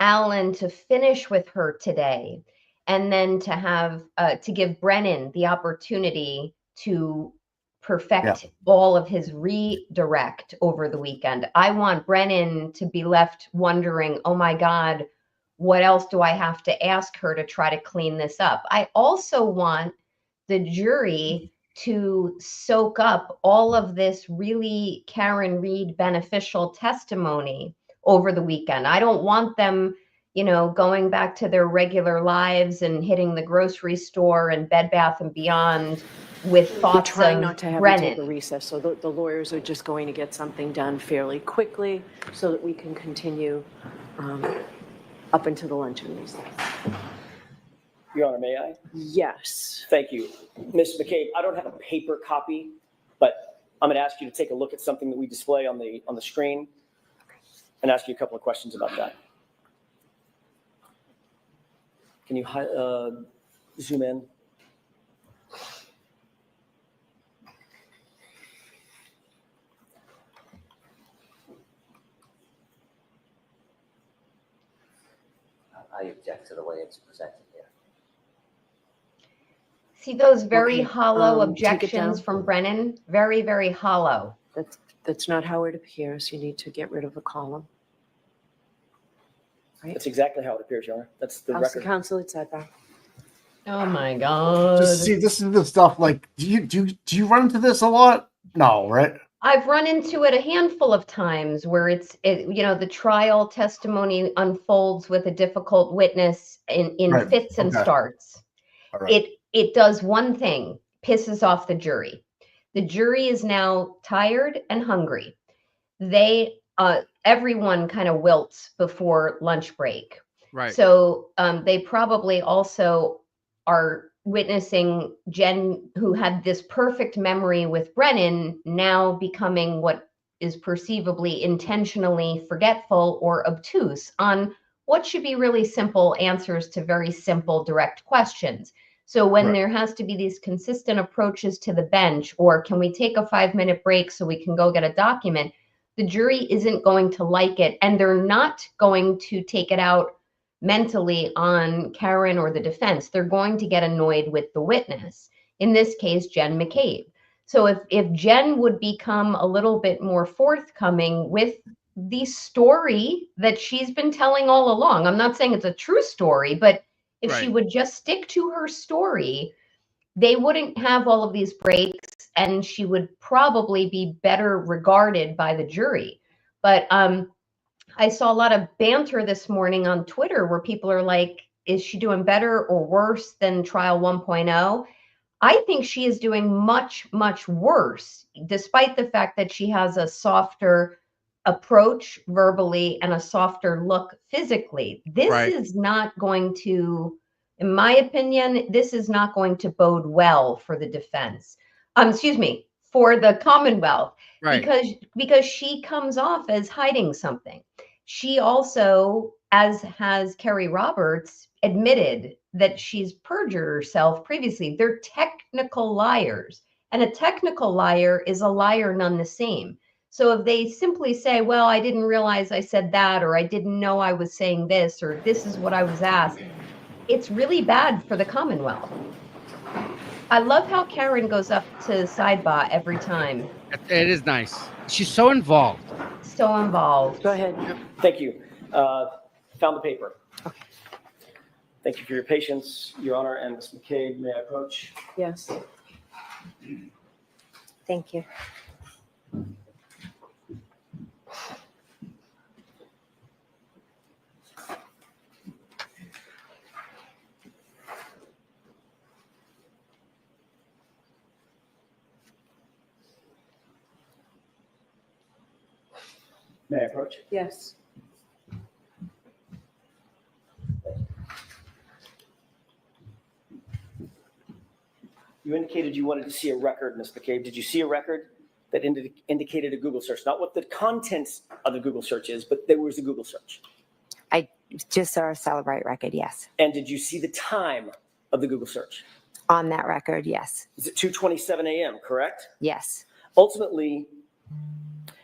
Alan to finish with her today, and then to have to give Brennan the opportunity to perfect all of his redirect over the weekend. I want Brennan to be left wondering, oh my God, what else do I have to ask her to try to clean this up? I also want the jury to soak up all of this really Karen Reed beneficial testimony over the weekend. I don't want them, going back to their regular lives and hitting the grocery store and Bed Bath and Beyond with thoughts We're trying of not to have Brennan. to take a recess, so the lawyers are just going to get something done fairly quickly so that we can continue up into the luncheon recess. Your Honor, may I? Yes. Thank you. Ms. McCabe, I don't have a paper copy, but I'm going to ask you to take a look at something that we display on the screen and ask you a couple of questions about that. Can you zoom in? I object to the way it's presented here. See those very Okay, hollow take it down. objections from Brennan? Very, very hollow. That's not how it appears. You need to get rid of the column. Right? That's exactly how it appears, Your Honor. That's the House of record. Counsel, it's sidebar. Oh my God. Just see, this is the stuff like, do you run into this a lot? No, right? I've run into it a handful of times where the trial testimony unfolds with a difficult witness in Right. fits and Okay. starts. All right. It does one thing, pisses off the jury. The jury is now tired and hungry. Everyone kind of wilts before lunch break. Right. So they probably also are witnessing Jen, who had this perfect memory with Brennan, now becoming what is perceivably intentionally forgetful or obtuse on what should be really simple answers to very simple, direct questions. So when there has to be these consistent approaches to the bench, or can we take a 5-minute break so we can go get a document, the jury isn't going to like it, and they're not going to take it out mentally on Karen or the defense. They're going to get annoyed with the witness, in this case, Jen McCabe. So if Jen would become a little bit more forthcoming with the story that she's been telling all along, I'm not saying it's a true story, but if she would just stick to her story, they wouldn't have all of these breaks, and she would probably be better regarded by the jury. But I saw a lot of banter this morning on Twitter where people are like, is she doing better or worse than trial 1.0? I think she is doing much, much worse, despite the fact that she has a softer approach verbally and a softer look physically. This is not going to, in my opinion, this is not going to bode well for the defense. For the Commonwealth, because she comes off as hiding something. She also, as has Kerry Roberts, admitted that she's perjured herself previously. They're technical liars, and a technical liar is a liar none the same. So if they simply say, well, I didn't realize I said that, or I didn't know I was saying this, or this is what I was asked, it's really bad for the Commonwealth. I love how Karen goes up to sidebar every time. It is nice. She's so involved. So involved. Go ahead. Thank you. Found the paper. Okay. Thank you for your patience, Your Honor, and Ms. McCabe, may I approach? Yes. Thank you. May I approach? Yes. You indicated you wanted to see a record, Ms. McCabe. Did you see a record that indicated a Google search? Not what the contents of the Google search is, but there was a Google search. I just saw a Celebrate record, yes. And did you see the time of the Google search? On that record, yes. Is it 2:27 a.m., correct? Yes. Ultimately,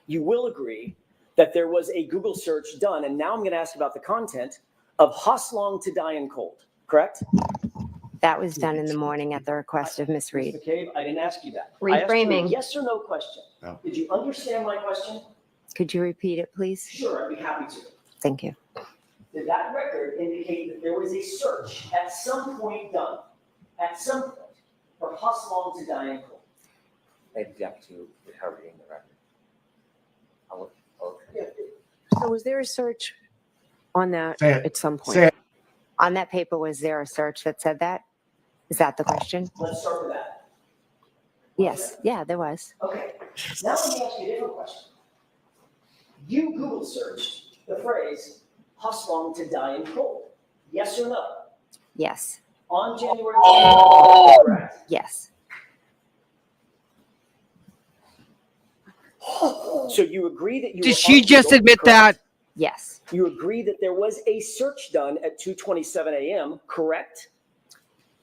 you will agree that there was a Google search done, and now I'm going to ask about the content of Hoslong to Dian Cold, correct? That was done in the morning at the request of Miss Reed. Ms. McCabe, I didn't ask you that. I asked you a Reframing. yes or no question. No. Did you understand my question? Could you repeat it, please? Sure, I'd be happy to. Thank you. Did that record indicate that there was a search at some point done, at some point, for Hoslong to Dian Cold? I object to her reading the record. I'll So was there a search on that Say it. at some point? Say it. On that paper, was there a search that said that? Is that the question? Let's start with that. Yes. Yeah, there was. Okay, now let me ask you a different question. You Google searched the phrase Hoslong to Dian Cold. Yes or no? Yes. On January 29th, correct? Yes. So you agree that you Did were she on just Google, admit correct? that? Yes. You agree that there was a search done at 2:27 a.m., correct?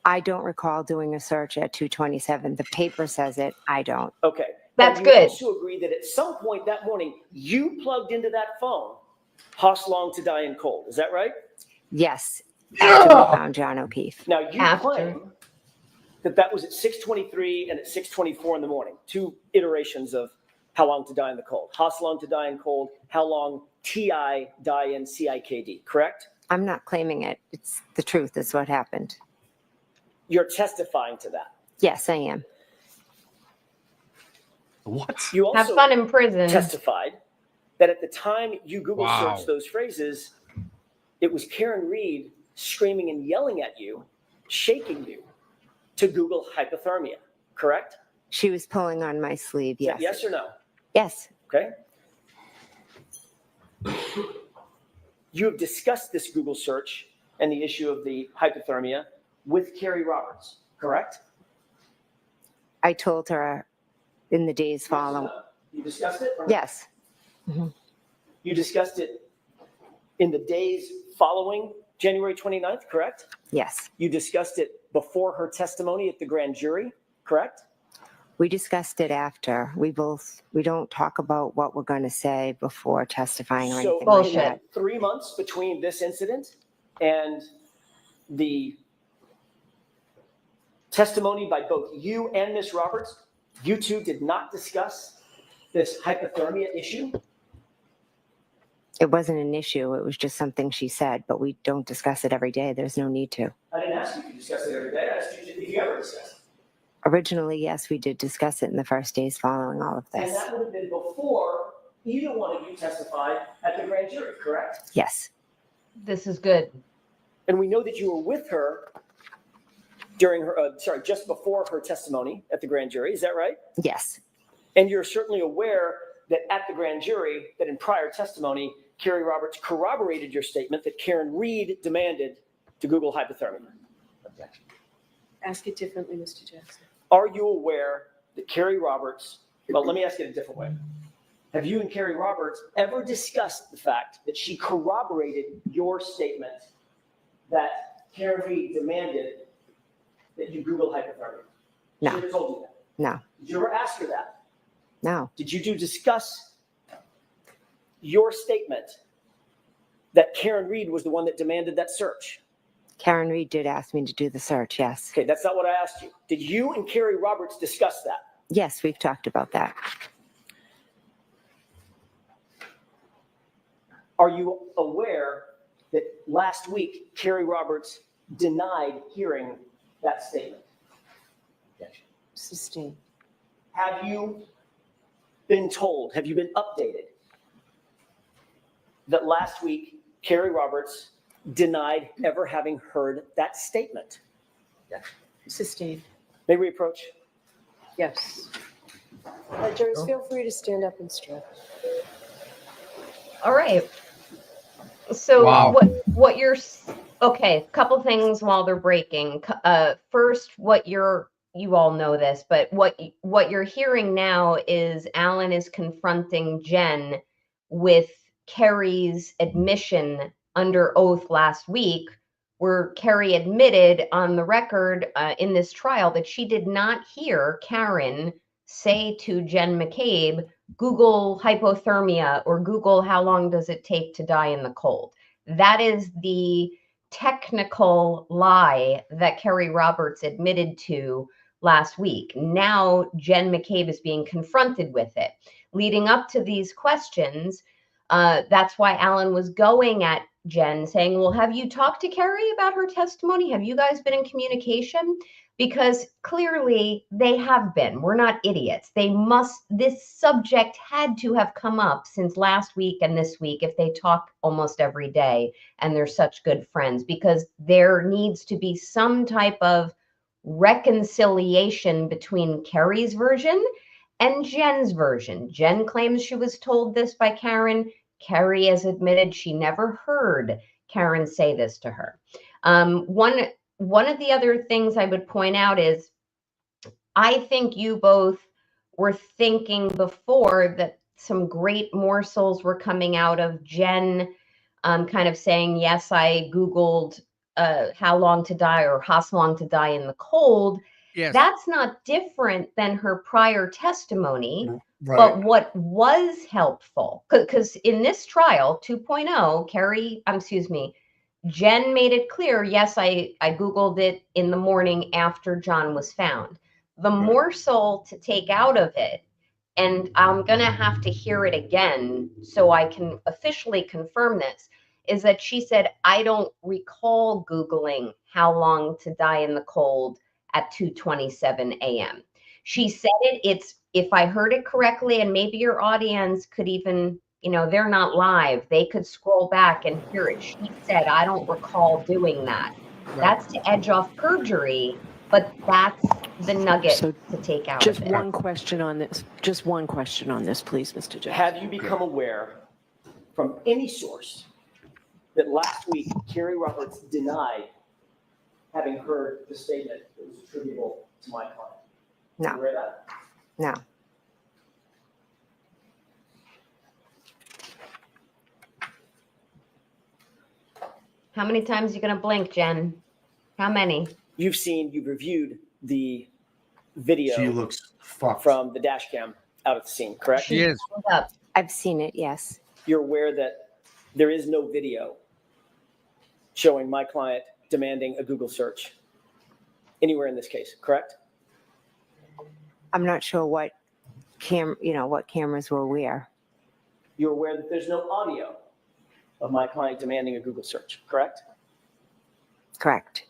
I don't recall doing a search at 2:27. The paper says it. I don't. Okay. That's And you good. also agree that at some point that morning, you plugged into that phone Hoslong to Dian Cold. Is that right? Yes. After we found John O'Keefe. Now, you After. claim that that was at 6:23 and at 6:24 in the morning. Two iterations of how long to die in the cold. Hoslong to Dian Cold, how long TI die in CIKD, correct? I'm not claiming it. It's the truth. Is what happened. You're testifying to that. Yes, I am. What? You Have also fun in prison. testified that at the time you Google Wow. searched those phrases, it was Karen Reed screaming and yelling at you, shaking you to Google hypothermia, correct? She was pulling on my sleeve. Is that Yes. yes or no? Yes. Okay. You have discussed this Google search and the issue of the hypothermia with Carrie Roberts, correct? I told her in the days Yes or following. no? You discussed it? or no? Yes. You discussed it in the days following January 29th, correct? Yes. You discussed it before her testimony at the grand jury, correct? We discussed it after. We don't talk about what we're going to say before testifying or So anything like Bullshit. that. 3 months between this incident and the testimony by both you and Ms. Roberts, you two did not discuss this hypothermia issue? It wasn't an issue. It was just something she said, but we don't discuss it every day. There's no need to. I didn't ask you if you discussed it every day. I asked you if you ever discussed it. Originally, yes, we did discuss it in the first days following all of And this. that would have been before either one of you testified at the grand jury, correct? Yes. This is good. And we know that you were with her during her, just before her testimony at the grand jury. Is that right? Yes. And you're certainly aware that at the grand jury, that in prior testimony, Carrie Roberts corroborated your statement that Karen Reed demanded to Google hypothermia. objection. Ask it differently, Mr. Jackson. Are you aware that Carrie Roberts, well, let me ask it a different way. Have you and Carrie Roberts ever discussed the fact that she corroborated your statement that Karen Reed demanded that you Google hypothermia? No. She ever told you that? No. Did you ever ask her that? No. Did you discuss your statement that Karen Reed was the one that demanded that search? Karen Reed did ask me to do the search. Yes. Okay, that's not what I asked you. Did you and Carrie Roberts discuss that? Yes, we've talked about that. Are you aware that last week Carrie Roberts denied hearing that statement? Objection. Sustained. Have you been told, have you been updated that last week Carrie Roberts denied ever having heard that statement? Sustained. May we approach? Yes. Jurors, feel free to stand up and stretch. All right. So Wow. what you're okay, a couple things while they're breaking. First, you all know this, but what you're hearing now is Alan is confronting Jen with Kerry's admission under oath last week, where Kerry admitted on the record in this trial that she did not hear Karen say to Jen McCabe, Google hypothermia or Google how long does it take to die in the cold. That is the technical lie that Kerry Roberts admitted to last week. Now Jen McCabe is being confronted with it. Leading up to these questions, that's why Alan was going at Jen saying, well, have you talked to Kerry about her testimony? Have you guys been in communication? Because clearly they have been. We're not idiots. This subject had to have come up since last week and this week if they talk almost every day and they're such good friends, because there needs to be some type of reconciliation between Kerry's version and Jen's version. Jen claims she was told this by Karen. Kerry has admitted she never heard Karen say this to her. One of the other things I would point out is I think you both were thinking before that some great morsels were coming out of Jen kind of saying, yes, I Googled how long to die or how long to die in the cold. Yes. That's not different than her prior testimony. Right. But what was helpful, because in this trial 2.0, Jen made it clear, yes, I Googled it in the morning after John was found. The morsel to take out of it, and I'm going to have to hear it again so I can officially confirm this, is that she said, I don't recall Googling how long to die in the cold at 2:27 a.m. She said if I heard it correctly, and maybe your audience could even, they're not live, they could scroll back and hear it. She said, I don't recall doing that. Right. That's to edge off perjury, but that's the nugget So to take out just of it. one question on this. Just one question on this, please, Mr. Jones. Have you become aware from any source that last week Kerry Roberts denied having heard the statement that was attributable to my client? No. You aware of that? No. How many times are you going to blink, Jen? How many? You've reviewed the video She looks fucked. from the dash cam out at the scene, correct? She is. Up. I've seen it, yes. You're aware that there is no video showing my client demanding a Google search anywhere in this case, correct? I'm not sure what cameras were where. You're aware that there's no audio of my client demanding a Google search, correct? Correct.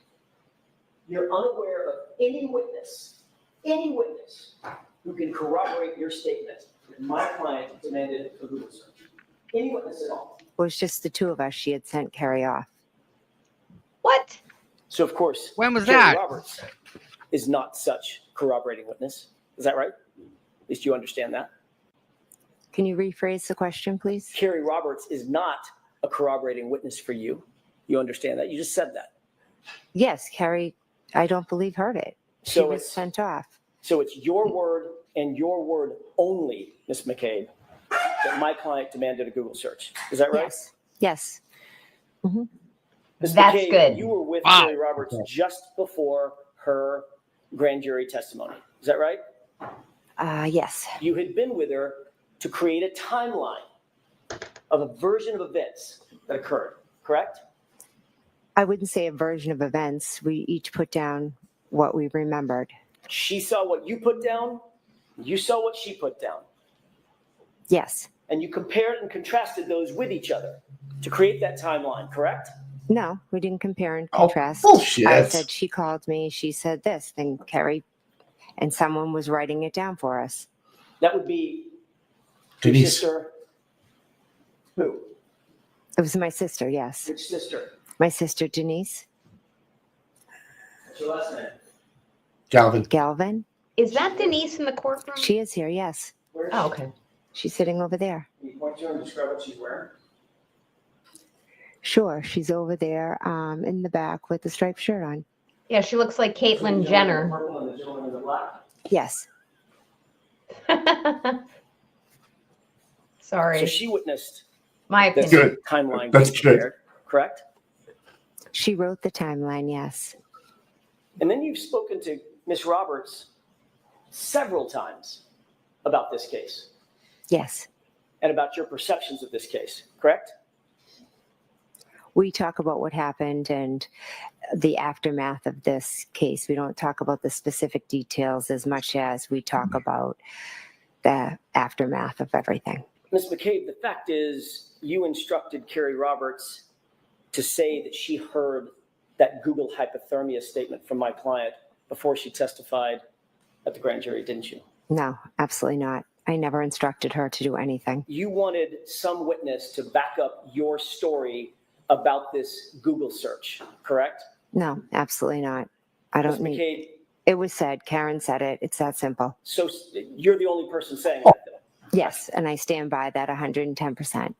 You're unaware of any witness who can corroborate your statement that my client demanded a Google search. Any witness at all. It was just the two of us. She had sent Kerry off. What? So of course, When was Kerry that? Roberts is not such corroborating witness. Is that right? At least you understand that. Can you rephrase the question, please? Kerry Roberts is not a corroborating witness for you. You understand that? You just said that. Yes, Kerry, I don't believe heard it. She So was it's- sent off. So it's your word and your word only, Ms. McCabe, that my client demanded a Google search. Is that right? Yes. Yes. Ms. That's McCabe, good. you were with Wow. Kerry Roberts just before her grand jury testimony. Is that right? Yes. You had been with her to create a timeline of a version of events that occurred, correct? I wouldn't say a version of events. We each put down what we remembered. She saw what you put down, you saw what she put down, Yes. and you compared and contrasted those with each other to create that timeline, correct? No, we didn't compare and Oh, contrast. bullshit. I said she called me, she said this, then Kerry, and someone was writing it down for us. That would be your Denise. sister. Who? It was my sister, yes. Which sister? My sister Denise What's your last name? Galvin. Galvin. Is that Denise in the courtroom? She is here, yes. Where is Oh, she? okay. She's sitting over there. Can you point to her and describe what she's wearing? Sure, she's over there in the back with the striped shirt on. Yeah, she looks like Caitlyn Jenner. Purple and the gentleman in the black. Yes. Sorry. So she witnessed My this opinion. Good. timeline That's being good. prepared, correct? She wrote the timeline, yes. And then you've spoken to Ms. Roberts several times about this case Yes. and about your perceptions of this case, correct? We talk about what happened and the aftermath of this case. We don't talk about the specific details as much as we talk about the aftermath of everything. Ms. McCabe, the fact is you instructed Carrie Roberts to say that she heard that Google hypothermia statement from my client before she testified at the grand jury, didn't you? No, absolutely not. I never instructed her to do anything. You wanted some witness to back up your story about this Google search, correct? No, absolutely not. I Ms. don't need. McCabe, It was said. Karen said it. It's that simple. so you're the only person saying that, though. Yes, and I stand by that 110%.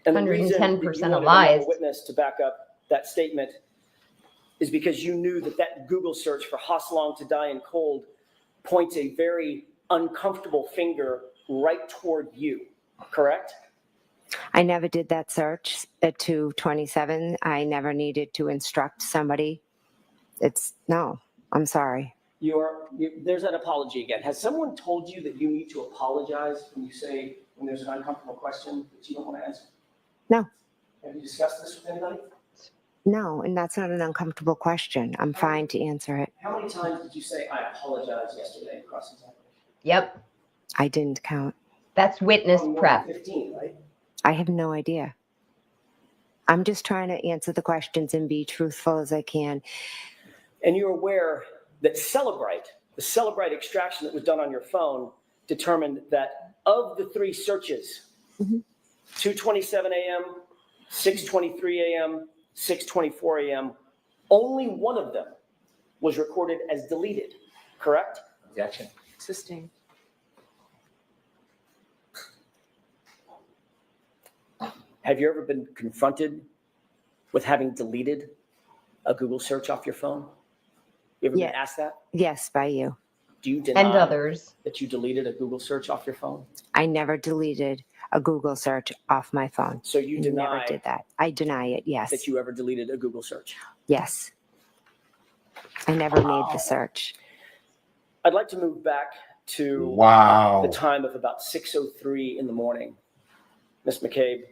And the reason that you 110% of wanted lies. another witness to back up that statement is because you knew that that Google search for Hosslong to die in cold points a very uncomfortable finger right toward you, correct? I never did that search at 227. I never needed to instruct somebody. No, I'm sorry. There's that apology again. Has someone told you that you need to apologize when there's an uncomfortable question that you don't want to answer? No. Have you discussed this with anybody? No, and that's not an uncomfortable question. I'm fine to answer it. How many times did you say, I apologize yesterday in cross-examination? Yep. I didn't count. That's witness More than prep. 15, right? I have no idea. I'm just trying to answer the questions and be truthful as I can. And you're aware that the Celebrite extraction that was done on your phone determined that of the three searches, 2:27 a.m., 6:23 a.m., 6:24 a.m., only one of them was recorded as deleted, correct? Objection. Sustained. Have you ever been confronted with having deleted a Google search off your phone? You ever Yeah. been asked that? Yes, by you. Do you deny And others. that you deleted a Google search off your phone? I never deleted a Google search off my phone. So you Never deny did that. I deny it, yes. that you ever deleted a Google search? Yes. I never made the search. I'd like to move back to Wow. the time of about 6:03 in the morning, Ms. McCabe,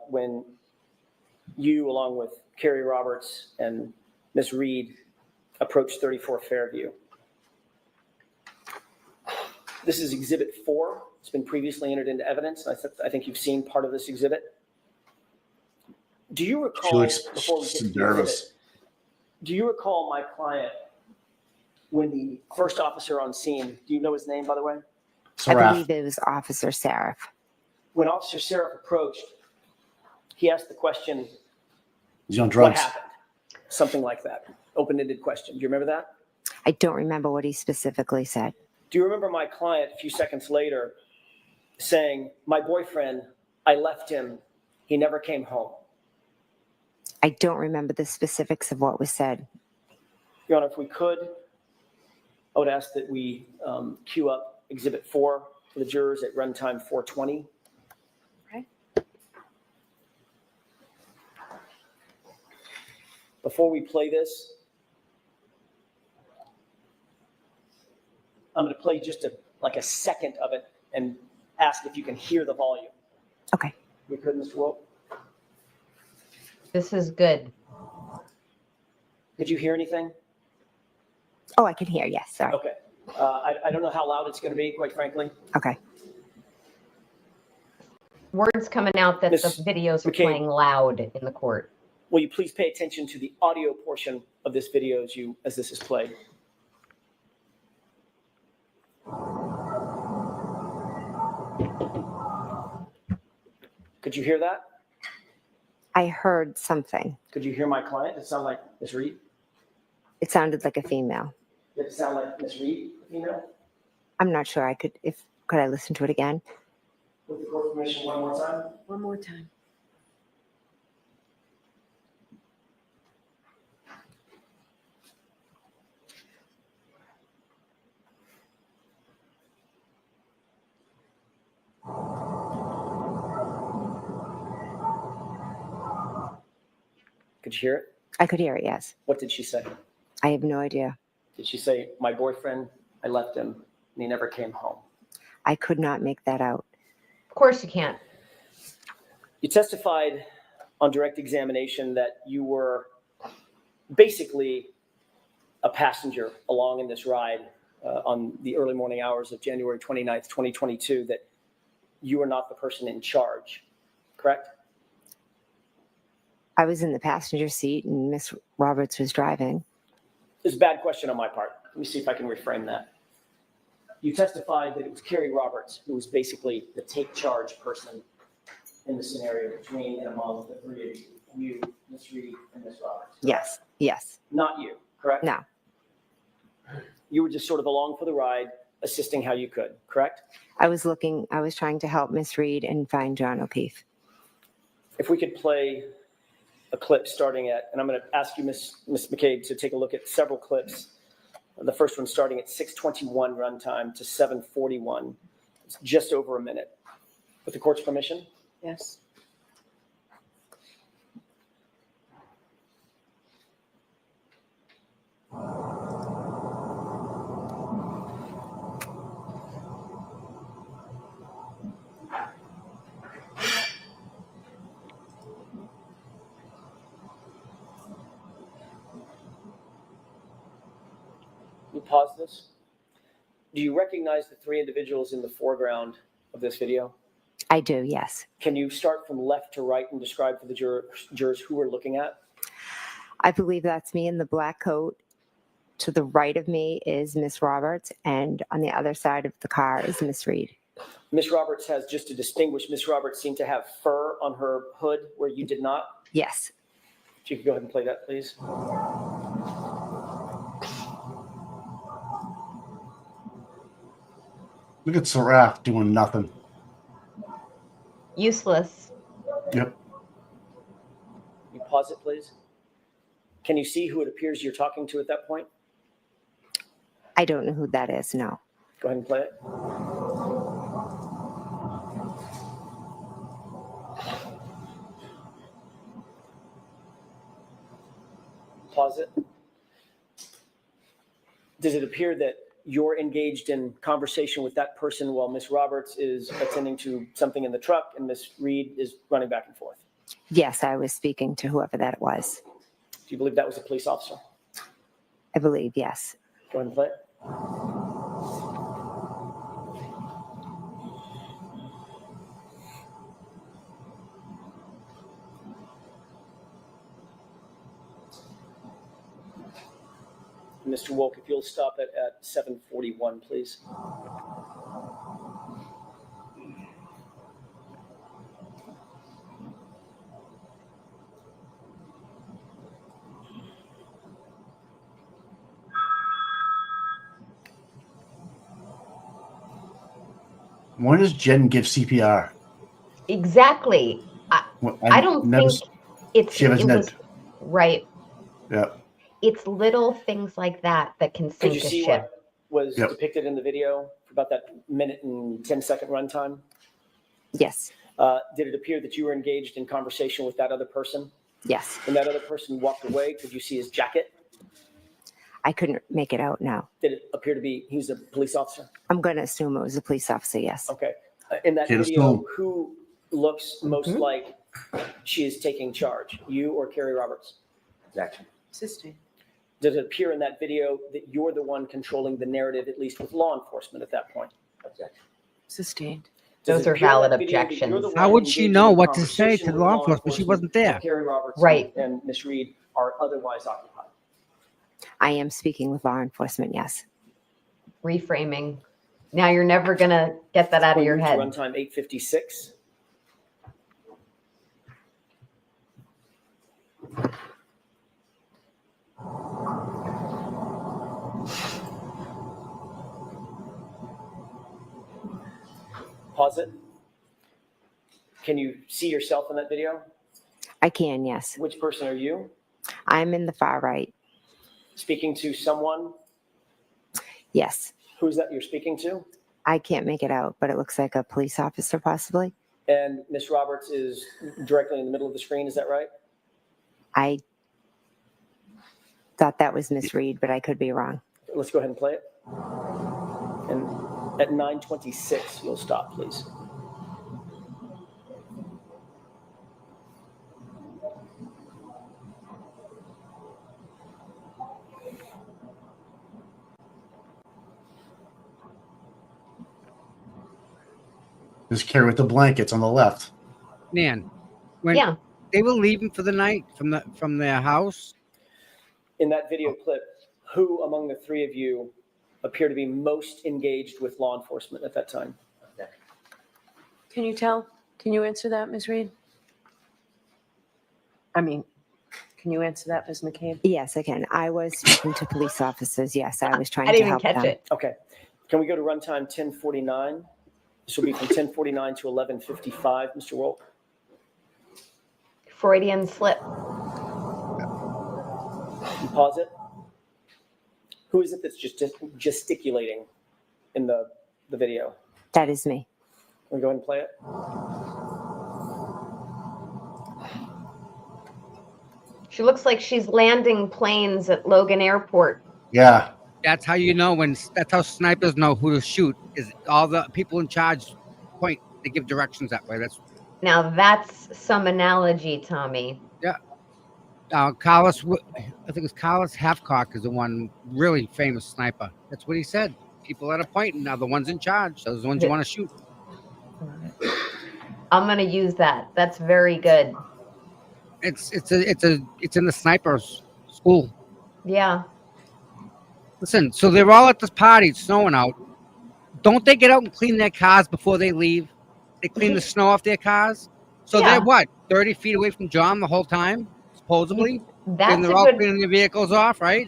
when you, along with Carrie Roberts and Ms. Reed, approached 34 Fairview. This is Exhibit 4. It's been previously entered into evidence. I think you've seen part of this exhibit. Do you recall, She looks before we get to the nervous. exhibit, do you recall my client when the first officer on scene, do you know his name, by the way? I believe it was Officer Seraph. When Officer Seraph approached, he asked the question, He's on what drugs. happened? Something like that. Open-ended question. Do you remember that? I don't remember what he specifically said. Do you remember my client a few seconds later saying, my boyfriend, I left him, he never came home? I don't remember the specifics of what was said. Your Honor, if we could, I would ask that we queue up Exhibit 4 for the jurors at runtime 420. Okay. Before we play this, I'm going to play just like a second of it and ask if you can hear the volume. Okay. We could, Mr. Wolf? This is good. Did you hear anything? Oh, I can hear. Yes. Sorry. Okay. I don't know how loud it's going to be, quite frankly. Okay. Words coming out that Ms. the videos are McCabe. playing loud in the court. Will you please pay attention to the audio portion of this video as this is played? Could you hear that? I heard something. Could you hear my client? Did it sound like Ms. Reed? It sounded like a female. Did it sound like Ms. Reed, the female? I'm not sure I could. Could I listen to it again? With the court permission, one more time. One more time. Could you hear it? I could hear it, yes. What did she say? I have no idea. Did she say, my boyfriend, I left him and he never came home? I could not make that out. Of course you can't. You testified on direct examination that you were basically a passenger along in this ride on the early morning hours of January 29th, 2022, that you were not the person in charge, correct? I was in the passenger seat and Miss Roberts was driving. It's a bad question on my part. Let me see if I can reframe that. You testified that it was Carrie Roberts who was basically the take charge person in the scenario between and among the three of you, Miss Reed, and Miss Roberts. Yes, yes. Not you, correct? No. You were just sort of along for the ride, assisting how you could, correct? I was trying to help Miss Reed and find John O'Keefe. If we could play a clip starting at, and I'm going to ask you, Miss McCabe, to take a look at several clips. The first one starting at 6:21 runtime to 7:41. It's just over a minute. With the court's permission? Yes. You pause this. Do you recognize the three individuals in the foreground of this video? I do, yes. Can you start from left to right and describe for the jurors who we're looking at? I believe that's me in the black coat. To the right of me is Miss Roberts, and on the other side of the car is Miss Reed. Miss Roberts has, just to distinguish, Miss Roberts seemed to have fur on her hood where you did not. Yes. If you could go ahead and play that, please. Look at Sirach doing nothing. Useless. Yep. You pause it, please. Can you see who it appears you're talking to at that point? I don't know who that is, no. Go ahead and play it. Pause it. Does it appear that you're engaged in conversation with that person while Miss Roberts is attending to something in the truck and Miss Reed is running back and forth? Yes, I was speaking to whoever that was. Do you believe that was a police officer? I believe, yes. Go ahead and play it. Mr. Wolk, if you'll stop it at 7:41, please. When does Jen give CPR? Exactly. I don't think it was right. Yeah. It's little things like that that can Could sink you a see ship. what was depicted in the video for about that minute and 10-second runtime? Yes. Did it appear that you were engaged in conversation with that other person? Yes. When that other person walked away, could you see his jacket? I couldn't make it out, no. Did it appear to be he was a police officer? I'm going to assume it was a police officer, yes. Okay. In that Can't video, assume. who looks most like she is taking charge, you or Carrie Roberts? Objection. Sustained. Does it appear in that video that you're the one controlling the narrative, at least with law enforcement at that point? Objection. Sustained. Does Those it are appear in valid that video that objections. you're the How one would she engaging know in what to say conversation to with law enforcement? She wasn't there. while Carrie Roberts Right. and Miss Reed are otherwise occupied? I am speaking with law enforcement, yes. Reframing. Now you're never going to get that out of your head. Runtime 8:56. Pause it. Can you see yourself in that video? I can, yes. Which person are you? I'm in the far right, Speaking to someone? yes. Who's that you're speaking to? I can't make it out, but it looks like a police officer possibly. And Miss Roberts is directly in the middle of the screen, is that right? I thought that was Miss Reed, but I could be wrong. Let's go ahead and play it. And at 9:26, you'll stop, please. This carry with the blankets on the left. Man, when Yeah. they were leaving for the night from their house, In that video clip, who among the three of you appear to be most engaged with law enforcement at that time? Can you tell? Can you answer that, Ms. Reed? I mean, can you answer that, Ms. McCabe? Yes, I can. I was speaking to police officers. Yes, I was trying I to didn't even help catch them. it. Okay. Can we go to runtime 10:49? This will be from 10:49 to 11:55, Mr. Wolk. Freudian slip. You pause it. Who is it that's just gesticulating in the video? That is me. Can we go ahead and play it? She looks like she's landing planes at Logan Airport. Yeah. that's how you know that's how snipers know who to shoot. Is all the people in charge point. They give directions that way. Now that's some analogy, Tommy. Carlos, I think it's Carlos Halfcock is the one really famous sniper. That's what he said. People that are pointing are the ones in charge. Those are the ones you want to shoot. I'm gonna use that. That's very good. It's in the snipers school. Yeah. Listen, so they're all at this party, it's snowing out. Don't they get out and clean their cars before they leave? They clean the snow off their cars. So Yeah. they're what, 30 feet away from John the whole time, supposedly? That's And they're a all good. cleaning their vehicles off, right?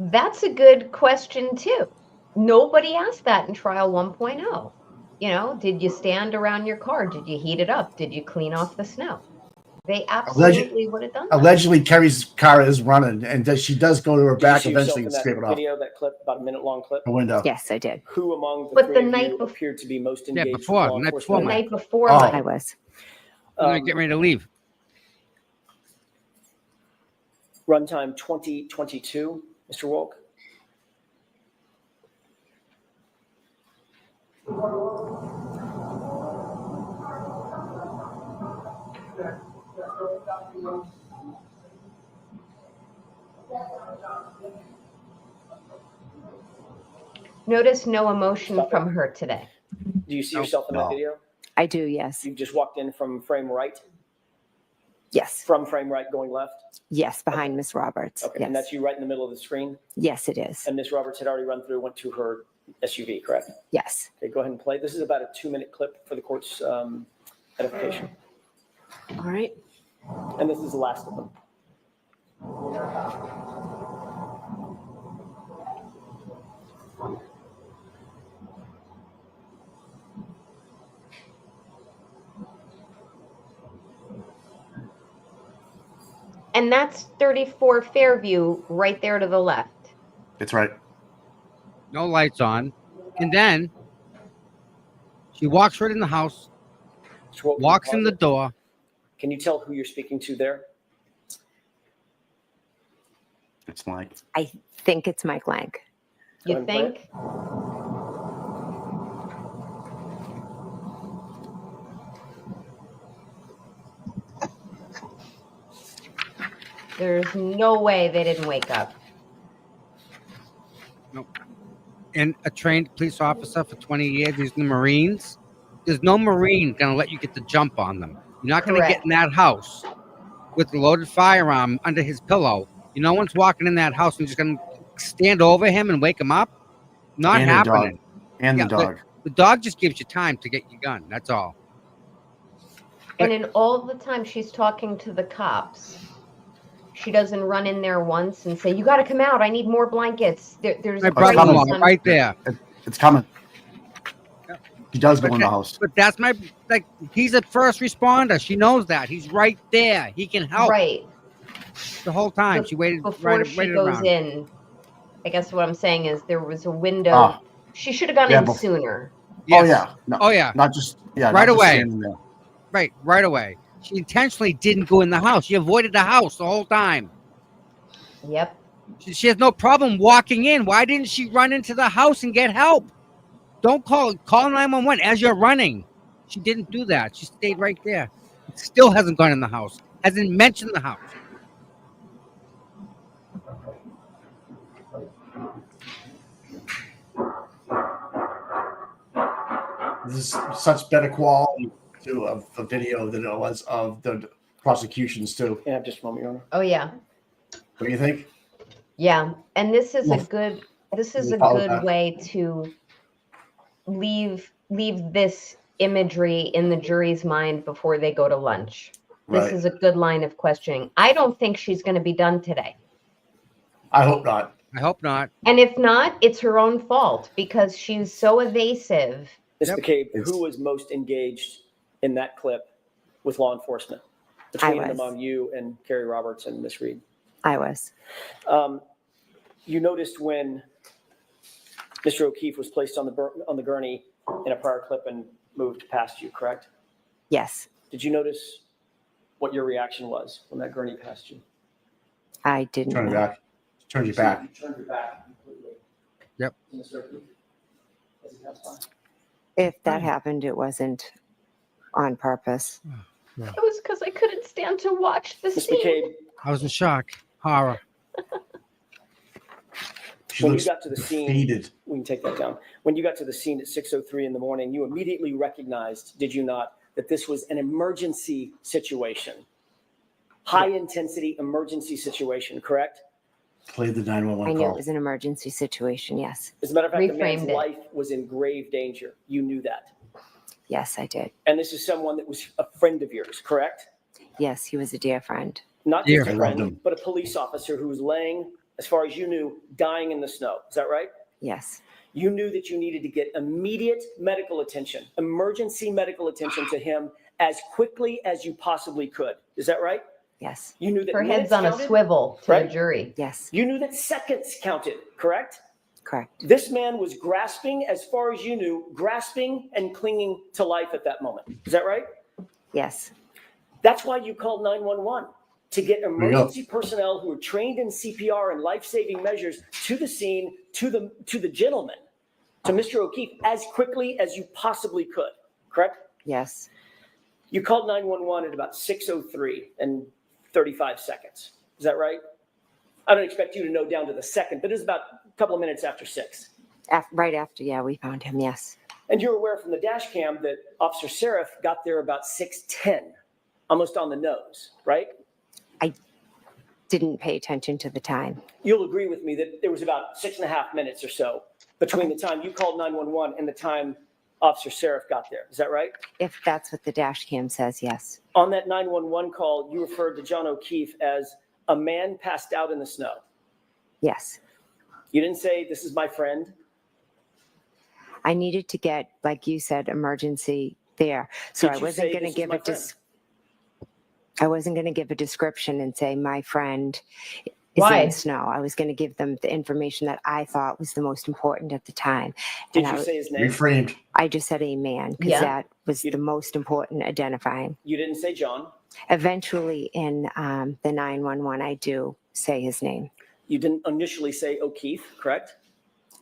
That's a good question too. Nobody asked that in trial 1.0. You know, did you stand around your car? Did you heat it up? Did you clean off the snow? They absolutely would have done that. Allegedly, Kerry's car is running, and she does go to her Did you back see yourself eventually in and that scrape it off video, that clip, about a minute-long clip? the window. Yes, I did. Who among the But three the of night you bef- appeared to be most Yeah, engaged before, with law the night enforcement? before The mine. night before Oh. mine. I was. I'm gonna get ready to leave. Runtime 20:22, Mr. Wolk. Notice no emotion Stop it. from her today. Do you see yourself in that No. video? I do, yes. You just walked in from frame right, Yes. from frame right going left? Yes, behind Miss Roberts. Okay, and Yes. that's you right in the middle of the screen? Yes, it is. And Miss Roberts had already run through, went to her SUV, correct? Yes. Okay, go ahead and play. This is about a 2-minute clip for the court's edification. All right. And this is the last of them. And that's 34 Fairview right there to the left. That's right. No lights on. And then she walks right in the house, Mr. Wolk, can you walks in pause the it? door. Can you tell who you're speaking to there? It's like I think it's Mike Lang. Go You ahead and play think? There's no way they didn't wake up. And a trained police officer for 20 years. He's in the Marines. There's no Marine going to let you get the jump on them. You're not going to get Correct. in that house with a loaded firearm under his pillow. No one's walking in that house and just going to stand over him and wake him up. Not and the happening. dog. And Yeah, the dog. The dog just gives you time to get your gun. That's all. And in all the time she's talking to the cops, she doesn't run in there once and say, "You got to come out. I need more blankets." There's My a brother-in-law crisis on- right there. It's coming. He does go in the house. But that's he's a first responder. She knows that. He's right there. He can help. Right. The whole time. But She waited before she waited goes around. in. I guess what I'm saying is there was a window. Ah. She should have gone Yeah, in bef- sooner. Oh Yes. yeah. No, Oh, yeah. Not just Right not just away. standing there. Right away. She intentionally didn't go in the house. She avoided the house the whole time. Yep. She has no problem walking in. Why didn't she run into the house and get help? Don't call 911 as you're running. She didn't do that. She stayed right there. Still hasn't gone in the house. Hasn't mentioned the house. This is such better quality too of the video than it was of the prosecutions too. Yeah, just a moment, Your Honor. Oh yeah. What do you think? Yeah. And this is a Well, good we'll follow that. way to leave this imagery in the jury's mind before they go to lunch. This Right. is a good line of questioning. I don't think she's going to be done today. I hope not. I hope not. And if not, it's her own fault because she's so evasive. Ms. Yep. McCabe, who was most engaged in that clip with law enforcement? Between was. and among you and Carrie Roberts and Ms. Reed. I was. You noticed when Mr. O'Keefe was placed on the gurney in a prior clip and moved past you, correct? Yes, Did you notice what your reaction was when that gurney passed you? I didn't Turn it know. back. Turn your back. You turned your back completely. Yep. to Mr. O'Keefe as he passed by. If that happened, it wasn't on purpose. It was because I couldn't stand to watch the Ms. scene. McCabe, I was in shock. Horror. She when you looks got to the scene, defeated. we can take that down. When you got to the scene at 6:03 in the morning, you immediately recognized, did you not, that this was an emergency situation? High intensity emergency situation, correct? Played the I 911 knew it call. was an emergency situation. Yes. As a matter of fact, the man's Reframed it. life was in grave danger. You knew that. Yes, I did. And this is someone that was a friend of yours, correct? Yes, he was a dear friend. Not Dear just a friend. friend, but a police officer who was laying, as far as you knew, dying in the snow. Is that right? Yes. You knew that you needed to get immediate medical attention, emergency medical attention to him as quickly as you possibly could. Is that right? Yes. You knew that Her head's minutes on a counted, swivel to right? the jury. Yes. You knew that seconds counted, correct? Correct. This man was grasping, as far as you knew, grasping and clinging to life at that moment. Is that right? Yes. That's why you called 911, to get you go. emergency personnel who are trained in CPR and life-saving measures to the scene, to the gentleman, to Mr. O'Keefe, as quickly as you possibly could, correct? Yes. You called 911 at about 6:03 and 35 seconds. Is that right? I don't expect you to know down to the second, but it was about a couple of minutes after 6. Right after, yeah, we found him. Yes. And you're aware from the dash cam that Officer Seraph got there about 6:10, almost on the nose, right? Didn't pay attention to the time. You'll agree with me that there was about 6.5 minutes or so between the time you called 911 and the time Officer Seraph got there. Is that right? If that's what the dash cam says, yes. On that 911 call, you referred to John O'Keefe as a man passed out in the snow. Yes. You didn't say, "This is my friend." I needed to get, like you said, emergency there. So Did I you wasn't say, going to "This is give my a friend"? I wasn't going to give a description and say my friend is Why? in the snow. I was going to give them the information that I thought was the most important at the time. Did And you I, say his name? Reframed. I just said a man because Yeah. that was the most important identifying. You didn't say John. Eventually in the 911, I do say his name. You didn't initially say O'Keefe, correct?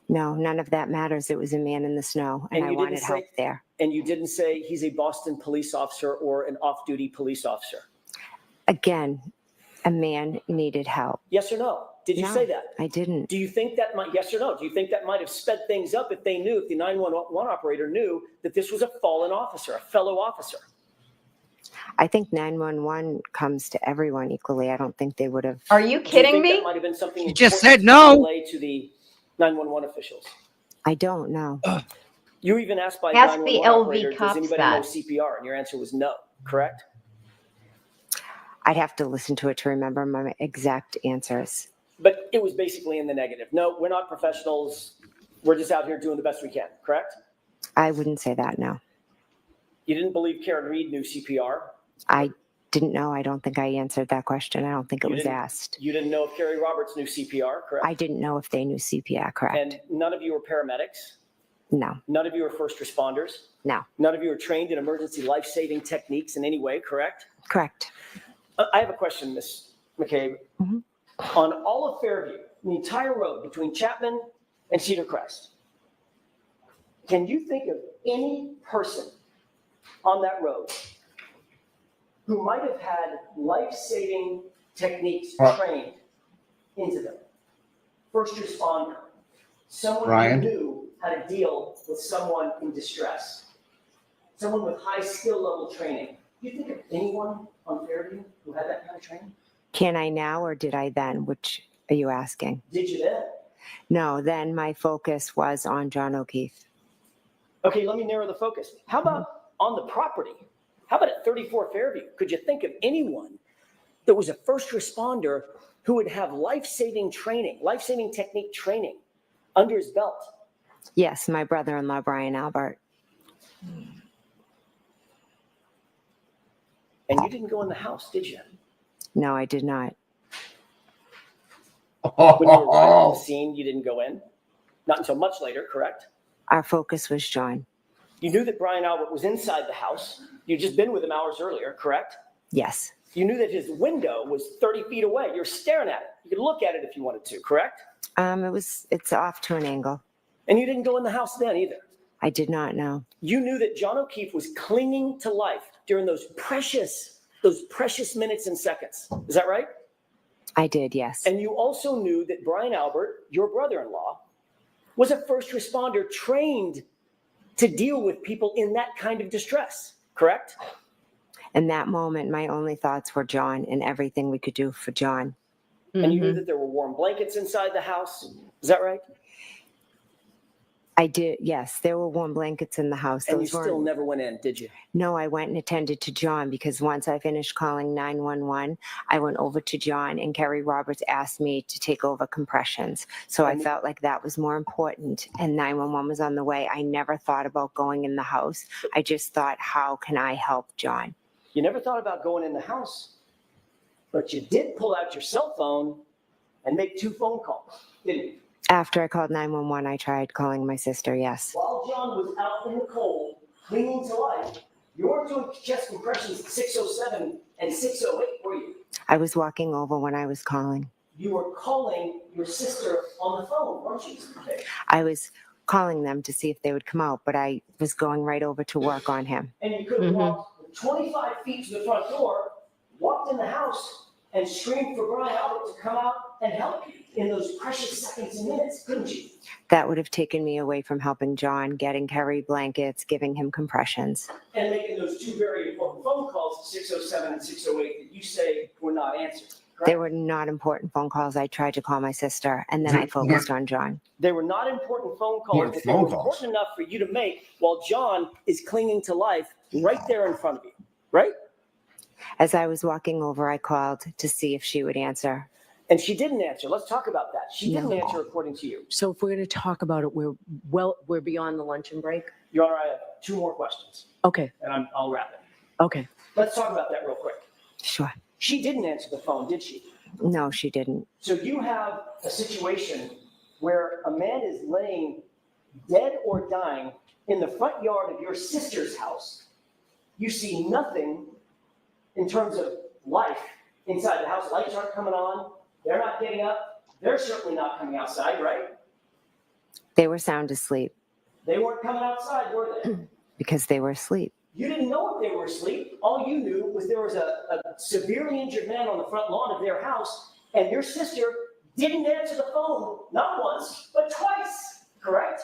No, none of that matters. It was a man in the snow and And I you didn't wanted help say- there. And you didn't say he's a Boston police officer or an off-duty police officer. Again, a man needed help. Yes or no? Did you No. say that? I didn't. Do you think that might, yes or no? Do you think that might have sped things up if they knew, if the 911 operator knew that this was a fallen officer, a fellow officer? I think 911 comes to everyone equally. I don't think they would have. Are you Do you kidding think me? that might have been something You just important said no. to relay to the 911 officials? I don't know. You even asked by Ask the 911 LV operator, does cops anybody that. know CPR? And your answer was no, correct? I'd have to listen to it to remember my exact answers. But it was basically in the negative. No, we're not professionals. We're just out here doing the best we can, correct? I wouldn't say that, no. You didn't believe Karen Reed knew CPR? I didn't know. I don't think I answered that question. I don't think it You was didn't- asked. You didn't know if Carrie Roberts knew CPR, correct? I didn't know if they knew CPR, correct? And none of you were paramedics? No, None of you are first responders? no, None of you are trained in emergency life-saving techniques in any way, correct? correct. I have a question, Ms. McCabe. Mhm. On all of Fairview, the entire road between Chapman and Cedar Crest. Can you think of any person on that road who might have had life-saving techniques trained into them? First responder, someone Ryan? who knew how to deal with someone in distress, someone with high skill level training. Do you think of anyone on Fairview who had that kind of training? Can I now or did I then? Which are you asking? Did you then? No, then my focus was on John O'Keefe. Okay, let me narrow the focus. How about on the property? How about at 34 Fairview? Could you think of anyone that was a first responder who would have life-saving training, life-saving technique training under his belt? Yes, my brother-in-law, Brian Albert. And you didn't go in the house, did you? No, I did not. When you arrived at the scene, you didn't go in? Not until much later, correct? Our focus was John. You knew that Brian Albert was inside the house. You'd just been with him hours earlier, correct? Yes. You knew that his window was 30 feet away. You're staring at it. You could look at it if you wanted to, correct? It's off to an angle. And you didn't go in the house then either. I did not know. You knew that John O'Keefe was clinging to life during those precious minutes and seconds. Is that right? I did, yes. And you also knew that Brian Albert, your brother-in-law, was a first responder trained to deal with people in that kind of distress, correct? In that moment, my only thoughts were John and everything we could do for John. And you knew that there were warm blankets inside the house. Is that right? I did, yes. There were warm blankets in the house. And you Those still weren't- never went in, did you? No, I went and attended to John because once I finished calling 911, I went over to John and Kerry Roberts asked me to take over compressions. So I felt like that was more important and 911 was on the way. I never thought about going in the house. I just thought, how can I help John? You never thought about going in the house, but you did pull out your cell phone and make 2 phone calls, didn't you? After I called 911, I tried calling my sister, yes. While John was out in the cold, clinging to life, you weren't doing chest compressions at 6:07 and 6:08, were you? I was walking over when I was calling. You were calling your sister on the phone, weren't you? I was calling them to see if they would come out, but I was going right over to work on him. And you could have walked 25 feet to the front door, walked in the house, and screamed for Brian Albert to come out and help you in those precious seconds and minutes, couldn't you? That would have taken me away from helping John, getting Kerry blankets, giving him compressions. And making those 2 very important phone calls at 6:07 and 6:08 that you say were not answered. Correct? They were not important phone calls. I tried to call my sister, and then I focused on John. They were not important phone calls, Important but they were phone calls. important enough for you to make while John is clinging to life right there in front of you, right? As I was walking over, I called to see if she would answer. And she didn't answer. Let's talk about that. She didn't answer according to you. So if we're going to talk about it, we're beyond the luncheon break. Your Honor, I have 2 more questions, Okay, and I'll wrap it. okay. Let's talk about that real quick. Sure. She didn't answer the phone, did she? No, she didn't. So you have a situation where a man is laying dead or dying in the front yard of your sister's house. You see nothing in terms of life inside the house. Lights aren't coming on. They're not getting up. They're certainly not coming outside, right? They were sound asleep They weren't coming outside, were they? because they were asleep. You didn't know if they were asleep. All you knew was there was a severely injured man on the front lawn of their house, and your sister didn't answer the phone, not once, but twice, correct?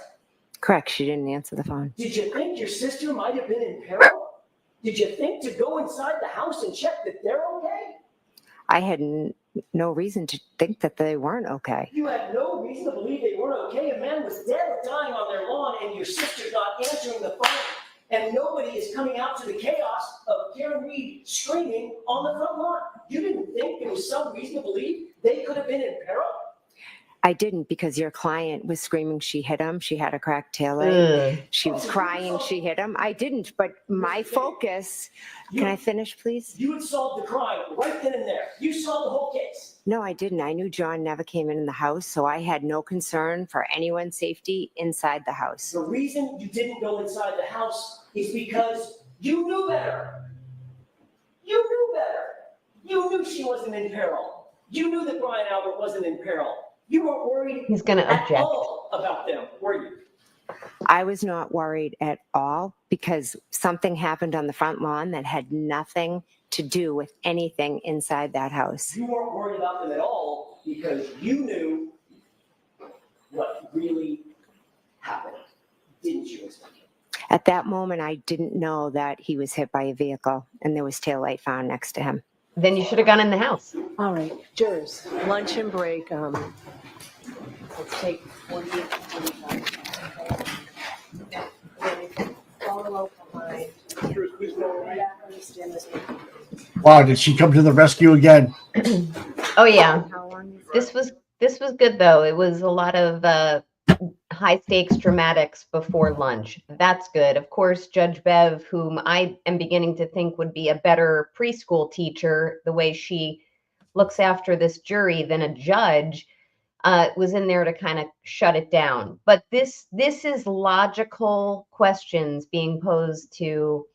Correct, she didn't answer the phone. Did you think your sister might have been in peril? Did you think to go inside the house and check that they're okay? I had no reason to think that they weren't okay. You had no reason to believe they weren't okay. A man was dead or dying on their lawn, and your sister's not answering the phone. And nobody is coming out to the chaos of Karen Reed screaming on the front lawn. You didn't think there was some reason to believe they could have been in peril? I didn't because your client was screaming she hit him. She had a cracked tail light. She was crying she hit him. I didn't, but my focus, can I finish, please? You had solved the crime right then and there. You solved the whole case. No, I didn't. I knew John never came in the house, so I had no concern for anyone's safety inside the house. The reason you didn't go inside the house is because you knew better. You knew better. You knew she wasn't in peril. You knew that Brian Albert wasn't in peril. You weren't worried He's going to at object. all about them, were you? I was not worried at all because something happened on the front lawn that had nothing to do with anything inside that house. You weren't worried about them at all because you knew what really happened, didn't you? At that moment, I didn't know that he was hit by a vehicle and there was taillight found next to him. Then you should have gone in the house. All right, jurors, lunch and break. Let's take 48 to 45. Then if you follow behind, back on the stairs. Wow, did she come to the rescue again? Oh yeah, How long is this was good though. It was a lot of high stakes dramatics before lunch. That's good. Of course, Judge Bev, whom I am beginning to think would be a better preschool teacher, the way she looks after this jury than a judge, was in there to kind of shut it down. But this is logical questions being posed to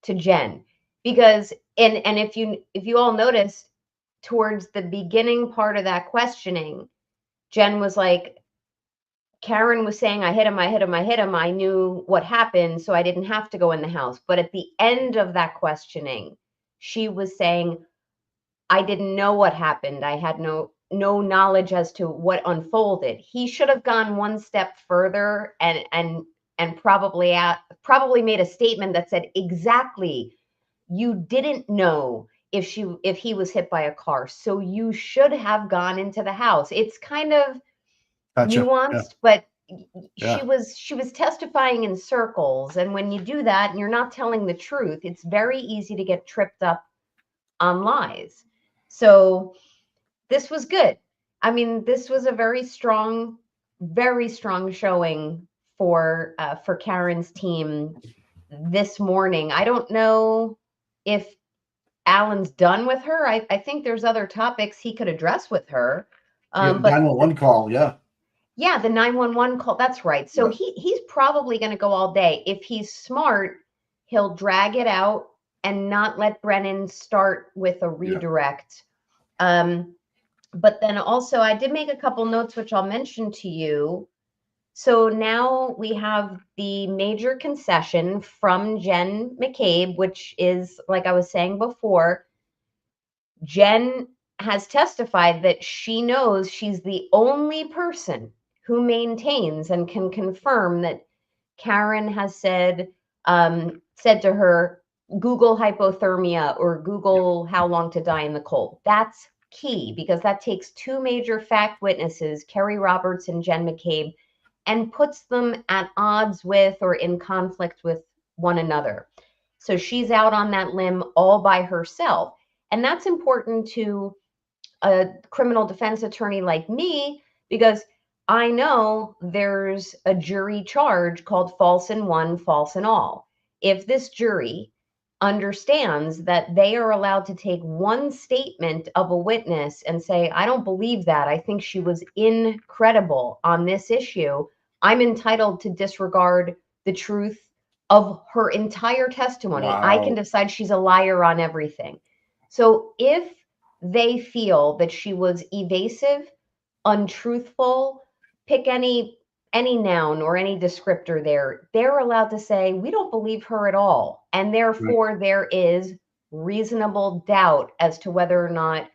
Jen, because and if you all noticed towards the beginning part of that questioning, Jen was like, Karen was saying, I hit him, I hit him, I hit him. I knew what happened, so I didn't have to go in the house. But at the end of that questioning, she was saying, I didn't know what happened. I had no knowledge as to what unfolded. He should have gone one step further and probably made a statement that said, exactly, you didn't know if he was hit by a car, so you should have gone into the house. It's kind of Gotcha. nuanced, but Yeah. she was testifying in circles, and when you do that and you're not telling the truth, it's very easy to get tripped up on lies. So this was good. I mean, this was a very strong showing for Karen's team this morning. I don't know if Alan's done with her. I think there's other topics he could address with her. But 911 call, yeah. Yeah, the 911 call. That's right. So he's probably going to go all day. If he's smart, he'll drag it out and not let Brennan start with a redirect. But then also, I did make a couple notes, which I'll mention to you. So now we have the major concession from Jen McCabe, which is, like I was saying before, Jen has testified that she knows she's the only person who maintains and can confirm that Karen has said to her, Google hypothermia or Google how long to die in the cold. That's key because that takes two major fact witnesses, Kerry Roberts and Jen McCabe, and puts them at odds with or in conflict with one another. So she's out on that limb all by herself. And that's important to a criminal defense attorney like me because I know there's a jury charge called false in one, false in all. If this jury understands that they are allowed to take one statement of a witness and say, I don't believe that, I think she was incredible on this issue, I'm entitled to disregard the truth of her entire testimony. I can decide she's a liar on everything. So if they feel that she was evasive, untruthful, pick any noun or any descriptor there, they're allowed to say, we don't believe her at all. And therefore, there is reasonable doubt as to whether or not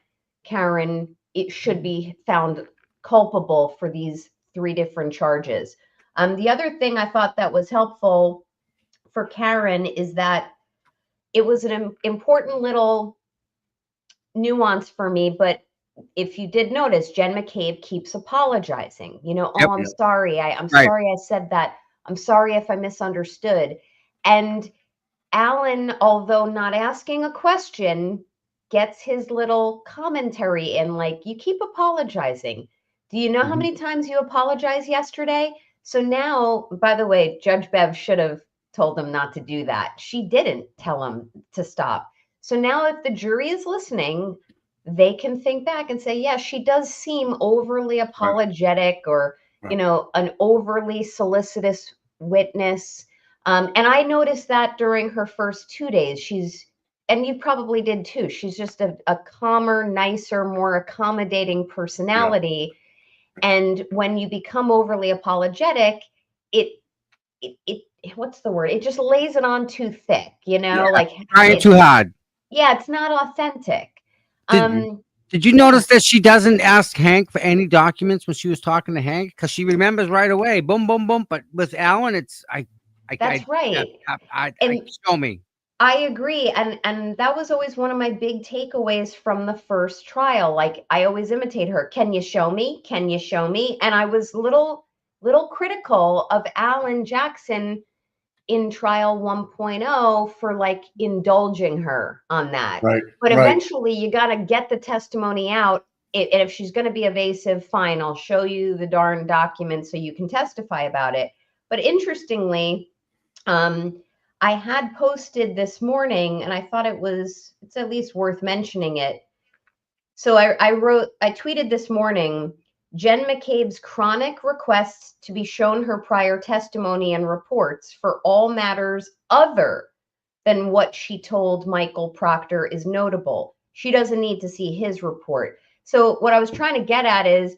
Karen should be found culpable for these three different charges. The other thing I thought that was helpful for Karen is that it was an important little nuance for me, but if you did notice, Jen McCabe keeps apologizing. Yep. I'm sorry. I'm sorry I said that. I'm sorry if I misunderstood. And Alan, although not asking a question, gets his little commentary in, like, you keep apologizing. Do you know how many times you apologized yesterday? So now, by the way, Judge Bev should have told him not to do that. She didn't tell him to stop. So now if the jury is listening, they can think back and say, yeah, she does seem overly apologetic or, an overly solicitous witness. And I noticed that during her first 2 days. And you probably did too, she's just a calmer, nicer, more accommodating personality. And when you become overly apologetic, it what's the word? It just lays it on too thick, you know, like Trying too hard. yeah, it's not authentic. Did you notice that she doesn't ask Hank for any documents when she was talking to Hank? Because she remembers right away. Boom, boom, boom. But with Alan, it's That's right. Show me. I agree. And that was always one of my big takeaways from the first trial. Like I always imitate her. Can you show me? Can you show me? And I was little critical of Alan Jackson in trial 1.0 for like indulging her on that. Right. But right. eventually you got to get the testimony out. And if she's going to be evasive, fine, I'll show you the darn document so you can testify about it. But interestingly, I had posted this morning, and I thought it's at least worth mentioning it. So I tweeted this morning, Jen McCabe's chronic requests to be shown her prior testimony and reports for all matters other than what she told Michael Proctor is notable. She doesn't need to see his report. So what I was trying to get at is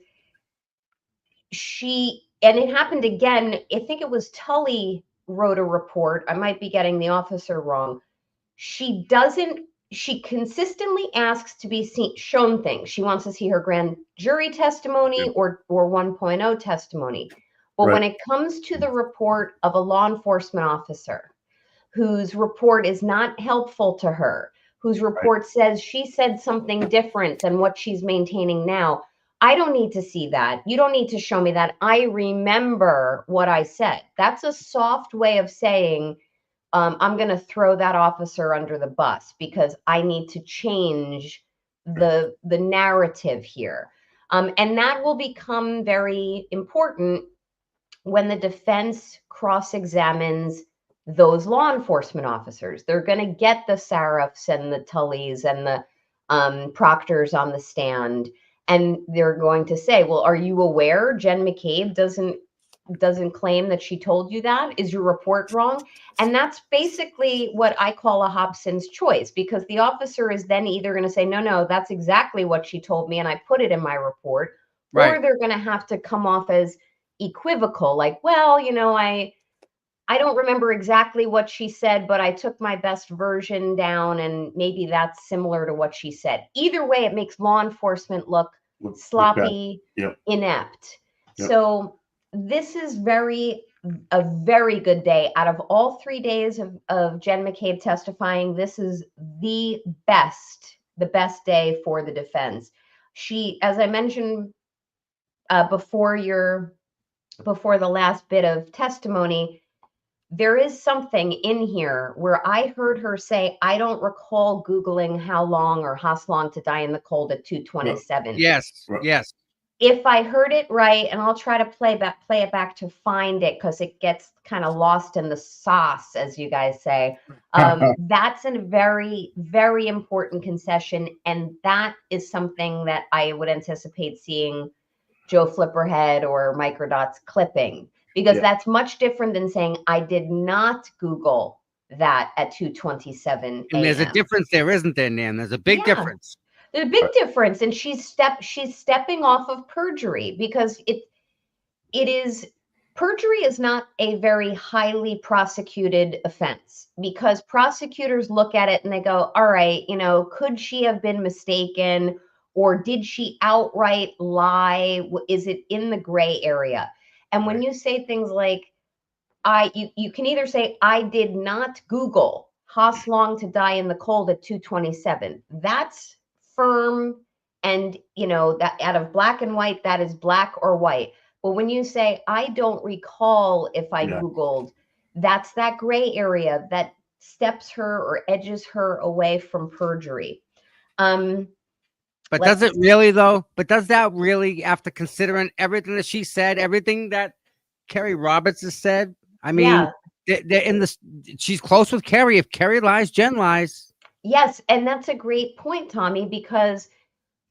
and it happened again, I think it was Tully wrote a report. I might be getting the officer wrong. She consistently asks to be shown things. She wants to see her grand jury testimony or 1.0 testimony. But when it comes to the report of a law enforcement officer whose report is not helpful to her, whose report says she said something different than what she's maintaining now, I don't need to see that. You don't need to show me that. I remember what I said. That's a soft way of saying, I'm going to throw that officer under the bus because I need to change the narrative here. And that will become very important when the defense cross-examines those law enforcement officers. They're going to get the Sarafs and the Tullys and the Proctors on the stand, and they're going to say, well, are you aware Jen McCabe doesn't claim that she told you that? Is your report wrong? And that's basically what I call a Hobson's choice, because the officer is then either going to say, no, that's exactly what she told me and I put it in my report, or they're going to have to come off as equivocal, like, well, you know, I don't remember exactly what she said, but I took my best version down and maybe that's similar to what she said. Either way, it makes law enforcement look sloppy, inept. So this is a very good day. Out of all 3 days of Jen McCabe testifying, this is the best day for the defense. She, as I mentioned before the last bit of testimony, there is something in here where I heard her say, I don't recall Googling how long or how long to die in the cold at 227. Yes. If I heard it right, and I'll try to play it back to find it because it gets kind of lost in the sauce, as you guys say. That's a very, very important concession. And that is something that I would anticipate seeing Joe Flipperhead or Microdots clipping, because that's much different than saying I did not Google that at 2:27 a.m. And there's a difference there, isn't there, Nan? There's a big difference. There's a big difference, and she's stepping off of perjury, because perjury is not a very highly prosecuted offense, because prosecutors look at it and they go, all right, you know, could she have been mistaken? Or did she outright lie? Is it in the gray area? And when you say things like, you can either say, I did not Google Haas Long to die in the cold at 2:27. That's firm. And, you know, that out of black and white, that is black or white. But when you say, I don't recall if I Googled, that's that gray area that steps her or edges her away from perjury. But does it really, though? But does that really, after considering everything that she said, everything that Kerry Roberts has said? I mean, they're in this. She's close with Kerry. If Kerry lies, Jen lies. Yes, and that's a great point, Tommy, because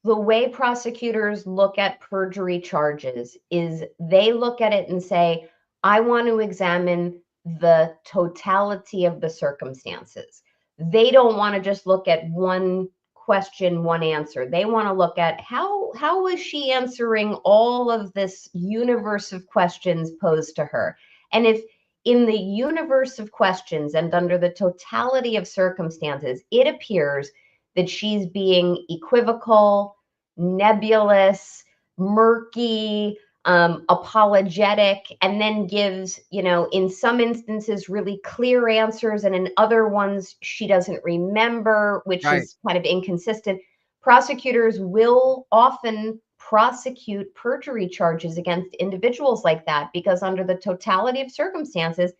the way prosecutors look at perjury charges is they look at it and say, I want to examine the totality of the circumstances. They don't want to just look at one question, one answer. They want to look at how is she answering all of this universe of questions posed to her. And if in the universe of questions and under the totality of circumstances, it appears that she's being equivocal, nebulous, murky, apologetic, and then gives, in some instances, really clear answers, and in other ones, she doesn't remember, which Right. is kind of inconsistent. Prosecutors will often prosecute perjury charges against individuals like that because under the totality of circumstances,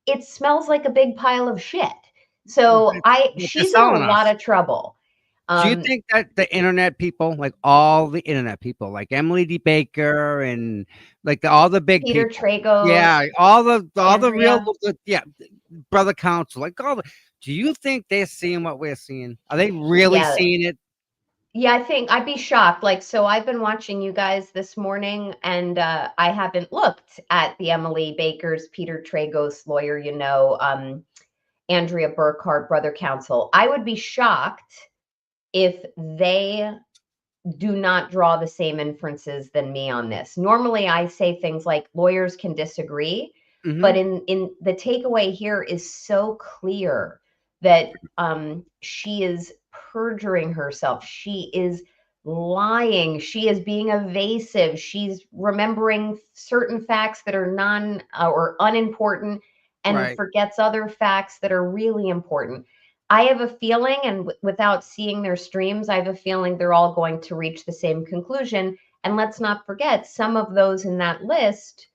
it smells like a big pile of shit. So she's in a lot of trouble. Do you think that the internet people, like all the internet people, like Emily D. Baker and like all the big Peter people, Tragos, yeah, all the real, Andrea. brother counsel, like all the. Do you think they're seeing what we're seeing? Are they really Yeah. seeing it? Yeah, I think I'd be shocked. Like, so I've been watching you guys this morning, and I haven't looked at the Emily Baker's, Peter Tragos lawyer, Andrea Burkhart, brother counsel. I would be shocked if they do not draw the same inferences than me on this. Normally, I say things like lawyers can disagree, but in the takeaway here is so clear that she is perjuring herself. She is lying. She is being evasive. She's remembering certain facts that are non or unimportant and Right. forgets other facts that are really important. I have a feeling, and without seeing their streams, I have a feeling they're all going to reach the same conclusion. And let's not forget, some of those in that list,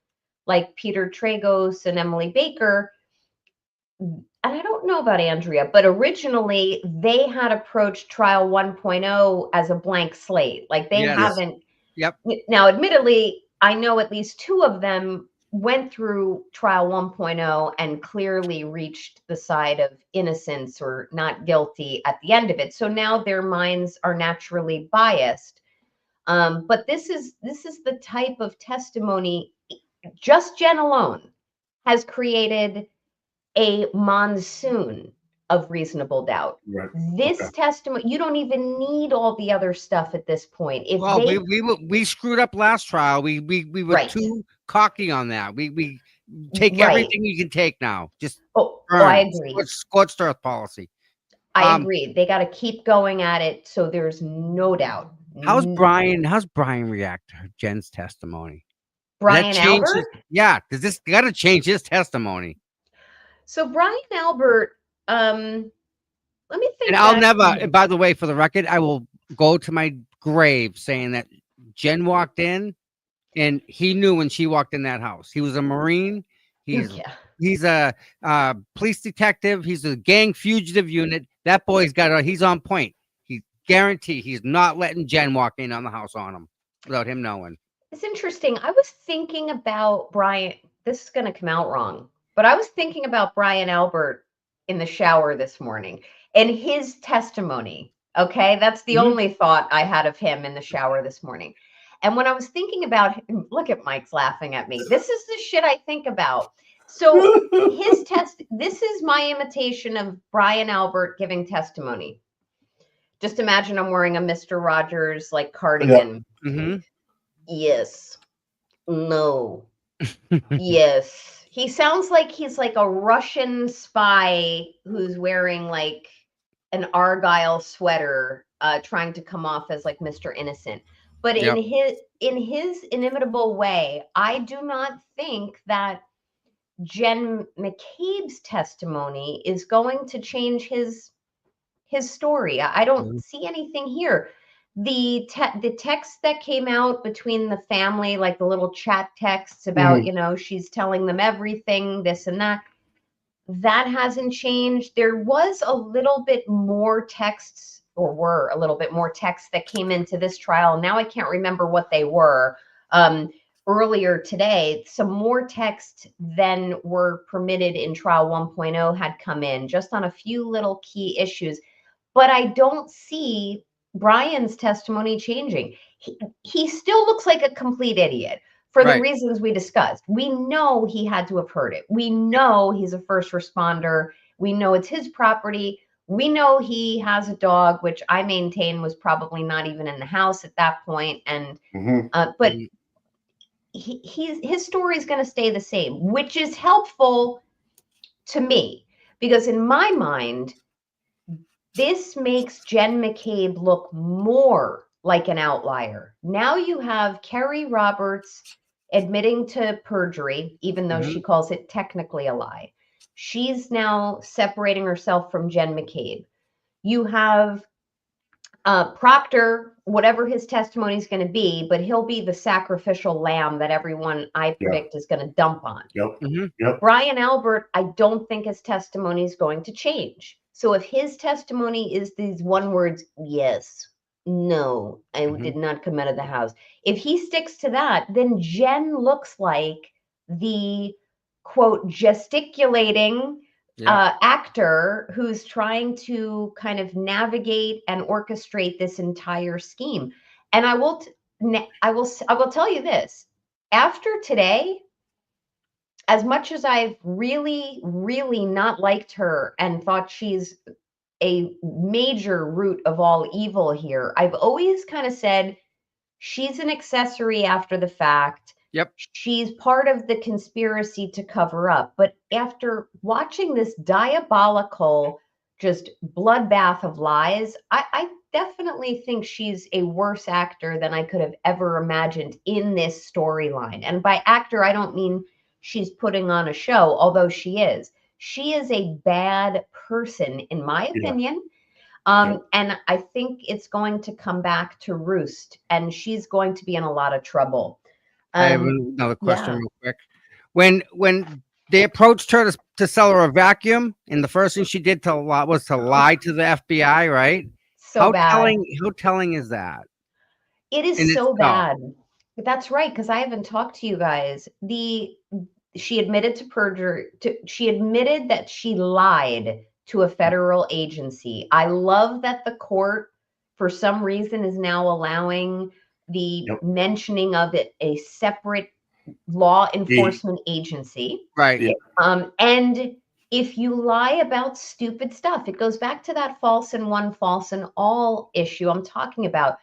like Peter Tragos and Emily Baker, and I don't know about Andrea, but originally they had approached trial 1.0 as a blank slate. Like they haven't. Yep. Now, admittedly, I know at least two of them went through trial 1.0 and clearly reached the side of innocence or not guilty at the end of it. So now their minds are naturally biased. But this is the type of testimony, just Jen alone has created a monsoon of reasonable doubt. Right. This testimony, you don't even need all the other stuff at this point. If Well, they we screwed up last trial. We were Right. too cocky on that. We take Right. everything you can take now. Just I burn. agree. Scorched earth policy. I agree. They got to keep going at it, so there's no doubt. How's Brian react to Jen's testimony? Brian Albert? Yeah, does this got to change his testimony? So Brian Albert, let me think. And I'll never. By the way, for the record, I will go to my grave saying that Jen walked in, and he knew when she walked in that house. He was a Marine. He's a police detective. He's a gang fugitive unit. That boy's he's on point. He guarantee he's not letting Jen walk in on the house on him without him knowing. It's interesting. I was thinking about Brian. This is going to come out wrong, but I was thinking about Brian Albert in the shower this morning and his testimony. Okay. That's the only thought I had of him in the shower this morning. And when I was thinking about him, look at Mike's laughing at me. This is the shit I think about. So this is my imitation of Brian Albert giving testimony. Just imagine I'm wearing a Mr. Rogers like cardigan. Yeah. Yes. No. Yes. He sounds like he's like a Russian spy who's wearing like an Argyle sweater, trying to come off as like Mr. Innocent. But in his inimitable way, I do not think that Jen McCabe's testimony is going to change his story. I don't see anything here. The text that came out between the family, like the little chat texts about, she's telling them everything, this and that hasn't changed. There was a little bit more texts, or were a little bit more texts that came into this trial. Now I can't remember what they were. Earlier today, some more texts than were permitted in trial 1.0 had come in just on a few little key issues. But I don't see Brian's testimony changing. He still looks like a complete idiot for the reasons we discussed. We know he had to have heard it. We know he's a first responder. We know it's his property. We know he has a dog, which I maintain was probably not even in the house at that point. And but his story is going to stay the same, which is helpful to me because in my mind, this makes Jen McCabe look more like an outlier. Now you have Kerry Roberts admitting to perjury, even though she calls it technically a lie. She's now separating herself from Jen McCabe. You have Proctor, whatever his testimony is going to be, but he'll be the sacrificial lamb that everyone I predict is going to dump on. Yep. Brian Albert, I don't think his testimony is going to change. So if his testimony is these one words, yes, no, I did not come out of the house. If he sticks to that, then Jen looks like the quote gesticulating actor who's trying to kind of navigate and orchestrate this entire scheme. And I will tell you this: after today, as much as I've really, really not liked her and thought she's a major root of all evil here, I've always kind of said she's an accessory after the fact. Yep. She's part of the conspiracy to cover up. But after watching this diabolical, just bloodbath of lies, I definitely think she's a worse actor than I could have ever imagined in this storyline. And by actor, I don't mean she's putting on a show, although she is. She is a bad person, in my opinion. And I think it's going to come back to roost, and she's going to be in a lot of trouble. I have another question real quick. When they approached her to sell her a vacuum, and the first thing she did was to lie to the FBI, right? So bad. How telling is that? It is so bad. That's right, because I haven't talked to you guys. She admitted to perjury. She admitted that she lied to a federal agency. I love that the court, for some reason, is now allowing the mentioning of it a separate law enforcement agency. Right. Yeah. And if you lie about stupid stuff, it goes back to that false in one, false in all issue I'm talking about.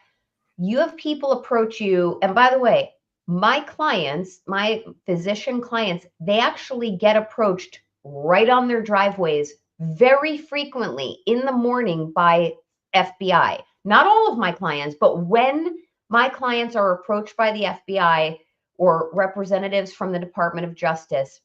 You have people approach you, and by the way, my clients, my physician clients, they actually get approached right on their driveways very frequently in the morning by FBI. Not all of my clients, but when my clients are approached by the FBI or representatives from the Department of Justice,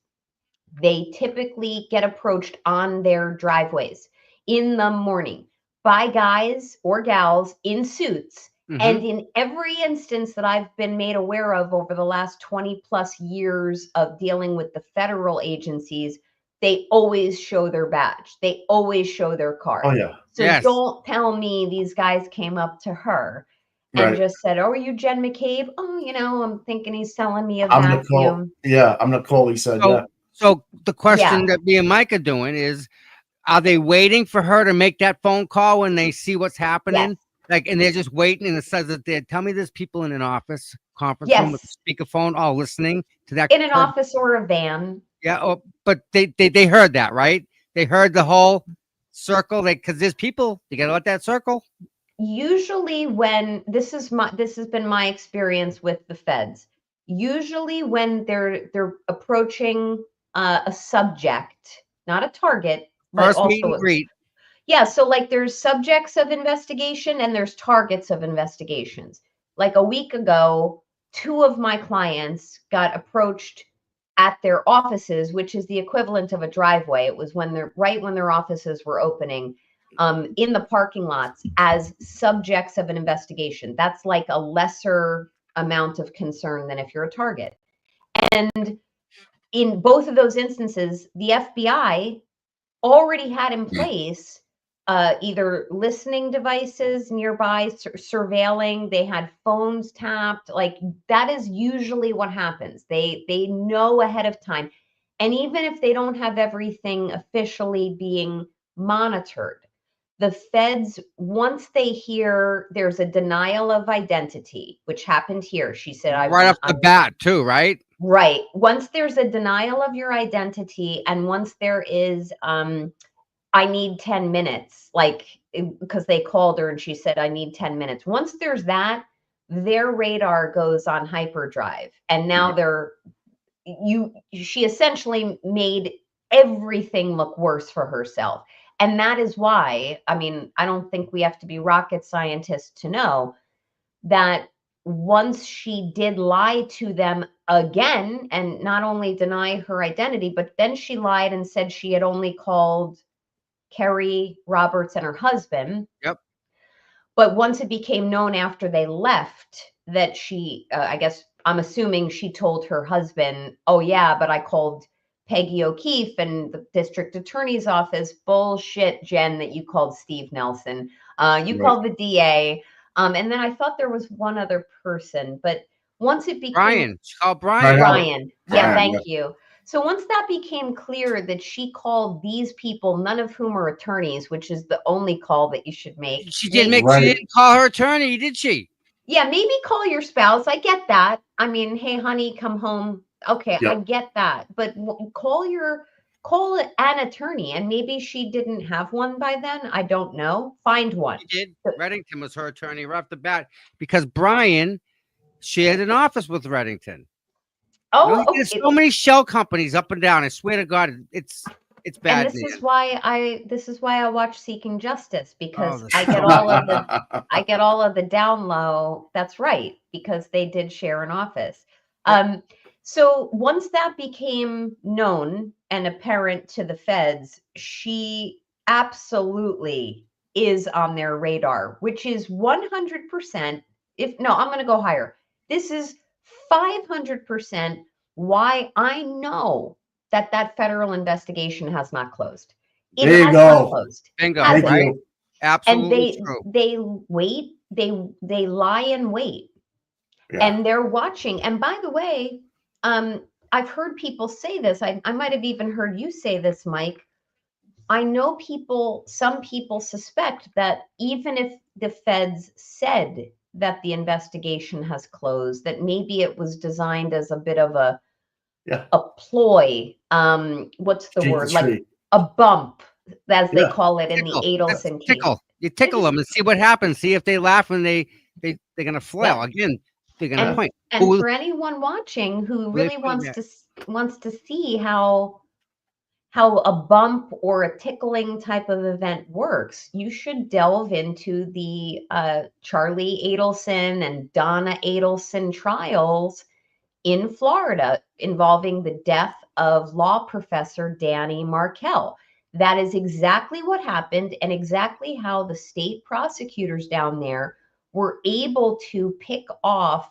they typically get approached on their driveways in the morning by guys or gals in suits. And in every instance that I've been made aware of over the last 20 plus years of dealing with the federal agencies, they always show their badge. They always show their card. Oh, yeah. So don't tell me these guys came up to her and just said, "Oh, are you Jen McCabe? Oh, I'm thinking he's selling me a vacuum." I'm Nicole. He said, So the question that me and Mike are doing is, are they waiting for her to make that phone call when they see what's happening? Yes. Like, and they're just waiting, and it says that they tell me there's people in an office conference room with a speakerphone, all listening to that in an office or a van. Yeah, but they heard that, right? They heard the whole circle, because there's people. You gotta let that circle. Usually, when this has been my experience with the feds. Usually, when they're approaching a subject, not a target, but First also meet and greet. Yeah, so like there's subjects of investigation and there's targets of investigations. Like a week ago, 2 of my clients got approached at their offices, which is the equivalent of a driveway. It was when their offices were opening, in the parking lots as subjects of an investigation. That's like a lesser amount of concern than if you're a target. And in both of those instances, the FBI already had in place either listening devices nearby, surveilling. They had phones tapped. Like that is usually what happens. They know ahead of time. And even if they don't have everything officially being monitored, the feds, once they hear there's a denial of identity, which happened here, she said, right off the bat too, right? Right. Once there's a denial of your identity, and once there is I need 10 minutes, like, because they called her and she said, I need 10 minutes. Once there's that, their radar goes on hyperdrive. And now she essentially made everything look worse for herself. And that is why, I mean, I don't think we have to be rocket scientists to know that once she did lie to them again and not only deny her identity, but then she lied and said she had only called Kerry Roberts and her husband. Yep. But once it became known after they left that she, I guess, I'm assuming she told her husband, oh, yeah, but I called Peggy O'Keefe and the district attorney's office. Bullshit, Jen, that you called Steve Nelson. You called the DA. And then I thought there was one other person, but once it became Brian. She called Brian. Brian. Yeah, Brian, thank yeah. you. So once that became clear that she called these people, none of whom are attorneys, which is the only call that you should make. She didn't maybe- make. She didn't call her attorney, did she? Yeah, maybe call your spouse. I get that. I mean, hey, honey, come home. Okay, Yep. I get that. But call an attorney, and maybe she didn't have one by then. I don't know. Find one. She did. Reddington was her attorney right off the bat because Brian shared an office with Reddington. Oh, There's so many shell companies up and down. I swear to God, it's bad. And this is why I watch Seeking Justice, because Oh, I get all of the down low. That's right, because they did share an office. So once that became known and apparent to the feds, she absolutely is on their radar, which is 100%. I'm going to go higher. This is 500% why I know that federal investigation has not closed. It There you has go. not closed. Bingo. Hasn't. Thank Right? you. Absolutely And true. they wait, they lie in wait. Yeah. And they're watching. And by the way, I've heard people say this. I might have even heard you say this, Mike. I know some people suspect that even if the feds said that the investigation has closed, that maybe it was designed as a bit of a ploy. What's the Shake word? the Like tree. a bump, as they Yeah. call it in the Adelson case. You tickle them and see what happens. See if they laugh when they're gonna flail Yeah. again. They're gonna point. And for anyone watching who really wants to see how a bump or a tickling type of event works, you should delve into the Charlie Adelson and Donna Adelson trials in Florida involving the death of law professor Danny Markell. That is exactly what happened and exactly how the state prosecutors down there were able to pick off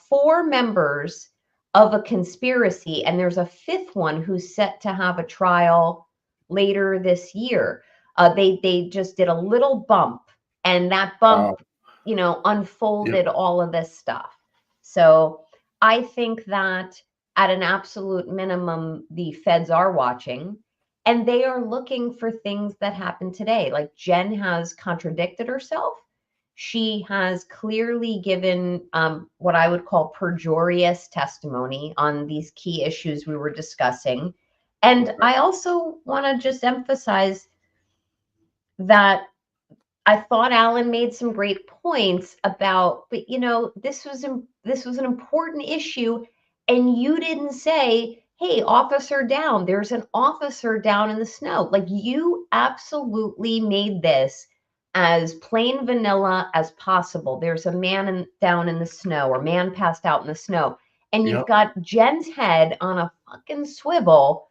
4 members of a conspiracy, and there's a 5th one who's set to have a trial later this year. They just did a little bump, and that bump, unfolded all of this stuff. So I think that at an absolute minimum, the feds are watching, and they are looking for things that happened today. Like Jen has contradicted herself. She has clearly given what I would call perjurious testimony on these key issues we were discussing. And I also want to just emphasize that I thought Alan made some great points about, but this was an important issue, and you didn't say, hey, officer down, there's an officer down in the snow. Like, you absolutely made this as plain vanilla as possible. There's a man down in the snow, or man passed out in the snow. And you've got Jen's head on a fucking swivel,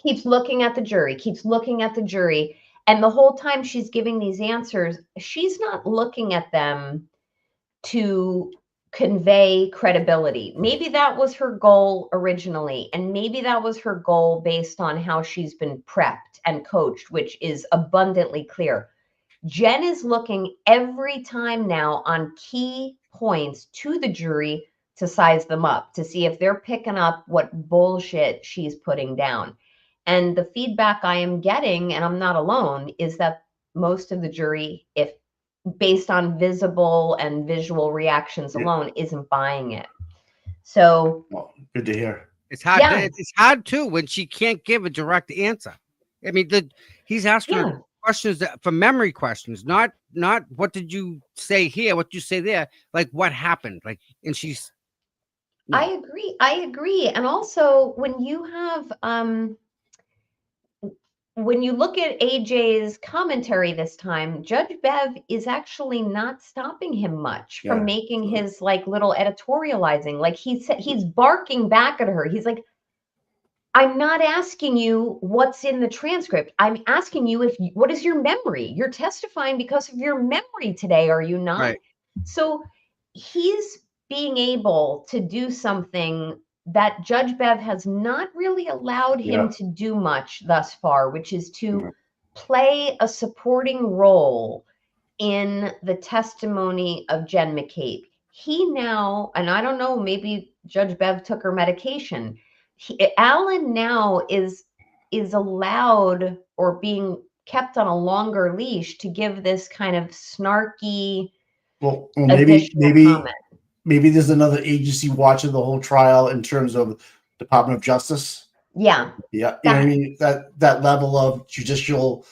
keeps looking at the jury. And the whole time she's giving these answers, she's not looking at them to convey credibility. Maybe that was her goal originally, and maybe that was her goal based on how she's been prepped and coached, which is abundantly clear. Jen is looking every time now on key points to the jury to size them up, to see if they're picking up what bullshit she's putting down. And the feedback I am getting, and I'm not alone, is that most of the jury, if based on visible and visual reactions alone, isn't buying it. So Well, good to hear. It's hard. Yeah. It's hard too when she can't give a direct answer. I mean, he's asking Yeah. her questions for memory questions, not what did you say here, what you say there, like what happened, like, and she's. No. I agree. And also when you have when you look at AJ's commentary this time, Judge Bev is actually not stopping him much from making his like little editorializing. Like he's barking back at her. He's like, I'm not asking you what's in the transcript. I'm asking you what is your memory? You're testifying because of your memory today, are you not? Right. So he's being able to do something that Judge Bev has not really allowed him to do much thus far, which is to play a supporting role in the testimony of Jen McCabe. He now, and I don't know, maybe Judge Bev took her medication. Alan now is allowed or being kept on a longer leash to give this kind of snarky Well, additional comment. maybe there's another agency watching the whole trial in terms of Department of Justice. Yeah. Yeah. You know what I mean? That level of judicial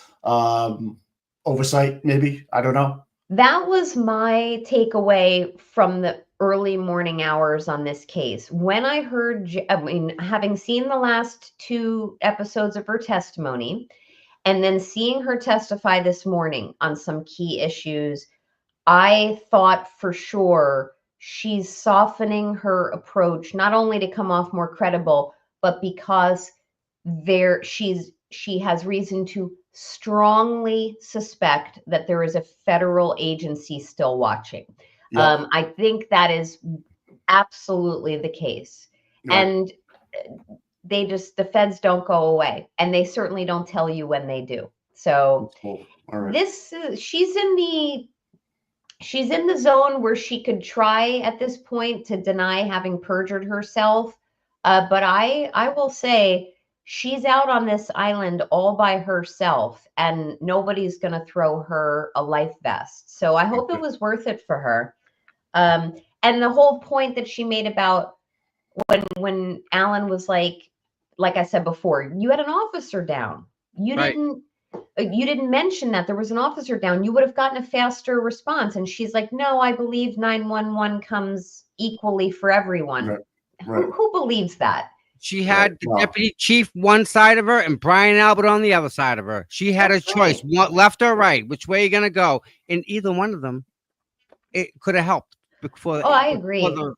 oversight, maybe. I don't know. That was my takeaway from the early morning hours on this case. When I heard, I mean, having seen the last 2 episodes of her testimony and then seeing her testify this morning on some key issues, I thought for sure she's softening her approach, not only to come off more credible, but because she has reason to strongly suspect that there is a federal agency still watching. Yeah. I think that is absolutely the case. Right. And the feds don't go away, and they certainly don't tell you when they do. So All right. she's in the zone where she could try at this point to deny having perjured herself. But I will say she's out on this island all by herself and nobody's going to throw her a life vest. So I hope it was worth it for her. And the whole point that she made about when Alan was like I said before, you had an officer down. You didn't mention that there was an officer down. You would have gotten a faster response. And she's like, no, I believe 911 comes equally for everyone. Right. Who believes that? She had the deputy chief one side of her and Brian Albert on the other side of her. She had a choice, left or right, which way are you going to go? And either one of them, it could have helped before. I agree. Before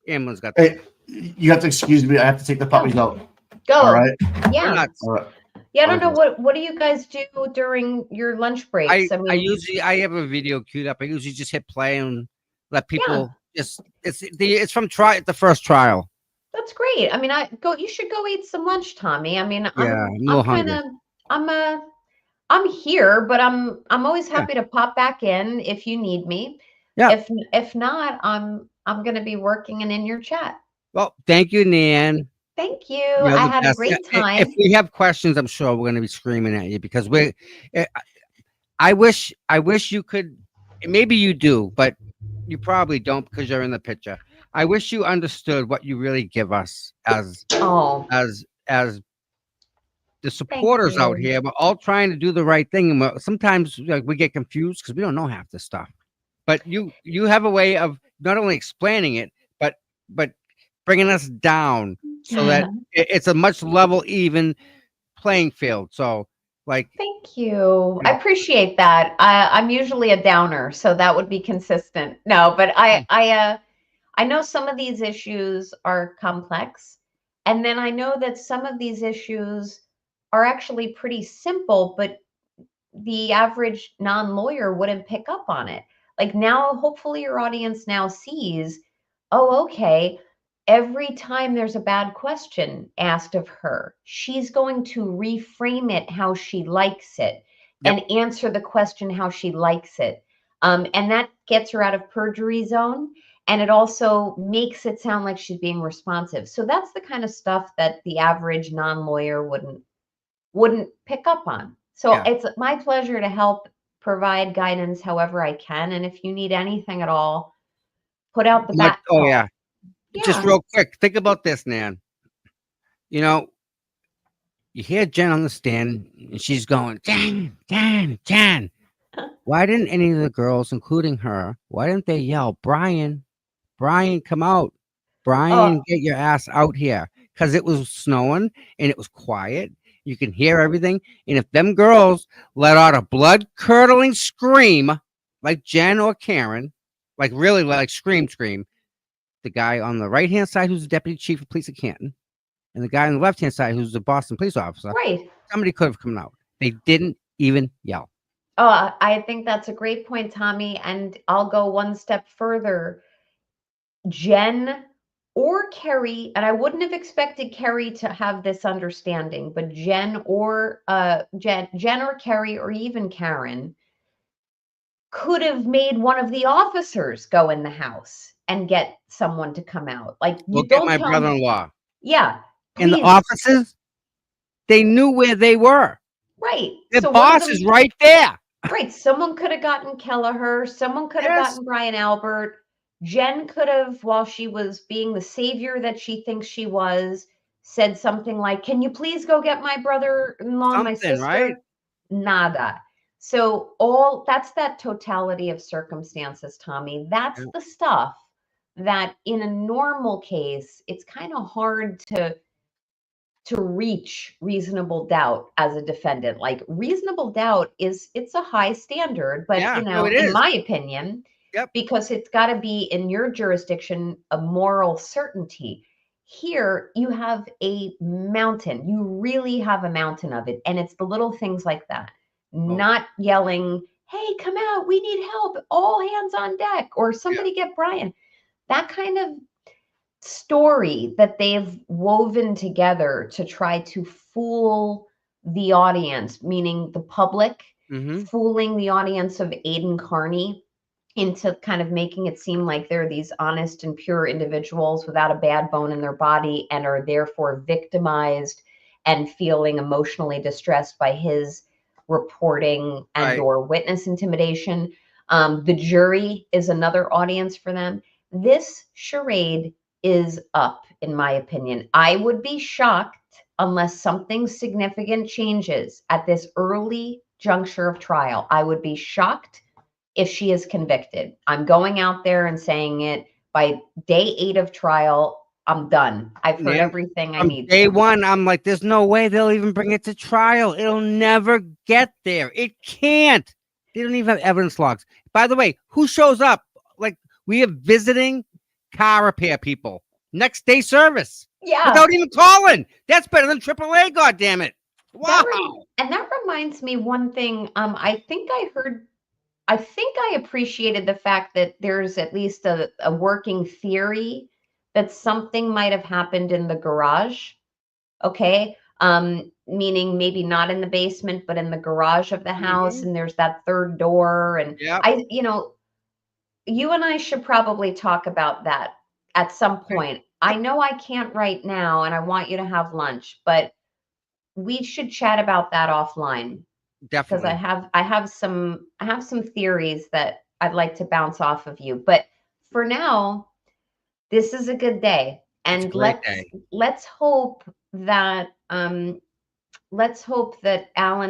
the ambulance got there. Hey, you have to excuse me. I have to take the puppies out. Go. All right. Yeah. All right. Yeah, I don't know what do you guys do during your lunch breaks? I have a video queued up. I usually just hit play and let people it's from the first trial. That's great. I mean, you should go eat some lunch, Tommy. I mean, I'm here, but I'm always happy to pop back in if you need me. Yeah. If not, I'm going to be working and in your chat. Well, thank you, Nan. Thank you. I had a great time. If we have questions, I'm sure we're going to be screaming at you because I wish you could. Maybe you do, but you probably don't because you're in the picture. I wish you understood what you really give us as the supporters out here. We're all trying to do the right thing, and sometimes we get confused because we don't know half the stuff. But you have a way of not only explaining it, but bringing us down so that it's a much level, even playing field. So, thank you. I appreciate that. I'm usually a downer, so that would be consistent. No, but I know some of these issues are complex, and then I know that some of these issues are actually pretty simple, but the average non-lawyer wouldn't pick up on it. Like now, hopefully your audience now sees, oh, okay, every time there's a bad question asked of her, she's going to reframe it how she likes it and answer the question how she likes it. And that gets her out of perjury zone. And it also makes it sound like she's being responsive. So that's the kind of stuff that the average non-lawyer wouldn't pick up on. So it's my pleasure to help provide guidance however I can. And if you need anything at all, put out the back. Just real quick, think about this, Nan. You know, you hear Jen on the stand, and she's going, Jen, Jen, Jen. Why didn't any of the girls, including her, why didn't they yell, Brian, Brian, come out. Brian, get your ass out here. Because it was snowing and it was quiet. You can hear everything. And if them girls let out a blood curdling scream, like Jen or Karen, like really like scream, the guy on the right hand side, who's the deputy chief of police of Canton, and the guy on the left hand side, who's the Boston police officer, Right. somebody could have come out. They didn't even yell. Oh, I think that's a great point, Tommy. And I'll go one step further. Jen or Kerry, and I wouldn't have expected Kerry to have this understanding, but Jen or Kerry or even Karen could have made one of the officers go in the house and get someone to come out. Like, you Go get don't my tell me. brother-in-law. Yeah. And the please. officers, they knew where they were. Right. The So one of boss is them- right there. Right. Someone could have gotten Kelleher. Someone could have Yes. gotten Brian Albert. Jen could have, while she was being the savior that she thinks she was, said something like, can you please go get my brother-in-law, my Something, sister? right? Nada. So that's that totality of circumstances, Tommy. That's Yeah. the stuff that in a normal case, it's kind of hard to reach reasonable doubt as a defendant. Like, reasonable doubt it's a high standard, but Yeah, you no, know, it in is. my opinion, Yep. because it's got to be in your jurisdiction a moral certainty. Here you have a mountain. You really have a mountain of it, and it's the little things like that. Not yelling, "Hey, come out! We need help! All hands on deck!" or "Somebody get Brian." That kind of story that they've woven together to try to fool the audience, meaning the public, Mm-hmm. fooling the audience of Aiden Carney into kind of making it seem like they're these honest and pure individuals without a bad bone in their body and are therefore victimized and feeling emotionally distressed by his reporting and Right. or witness intimidation. The jury is another audience for them. This charade is up, in my opinion. I would be shocked unless something significant changes at this early juncture of trial. I would be shocked if she is convicted. I'm going out there and saying it. By day 8 of trial, I'm done. I've heard Yeah. everything I From need day to. one, I'm like, there's no way they'll even bring it to trial. It'll never get there. It can't. They don't even have evidence logs. By the way, who shows up? Like, we have visiting car repair people. Next day service. Yeah. Without even calling. That's better than AAA, goddammit. Wow. And that reminds me one thing. I think I appreciated the fact that there's at least a working theory that something might have happened in the garage. Okay. Meaning maybe not in the basement, but in the garage of the house, and there's that third door. And Yep. you and I should probably talk about that at some point. I know I can't right now, and I want you to have lunch, but we should chat about that offline. Because Definitely. I have some theories that I'd like to bounce off of you. But for now, this is a good day. It's a And great day. let's hope that Alan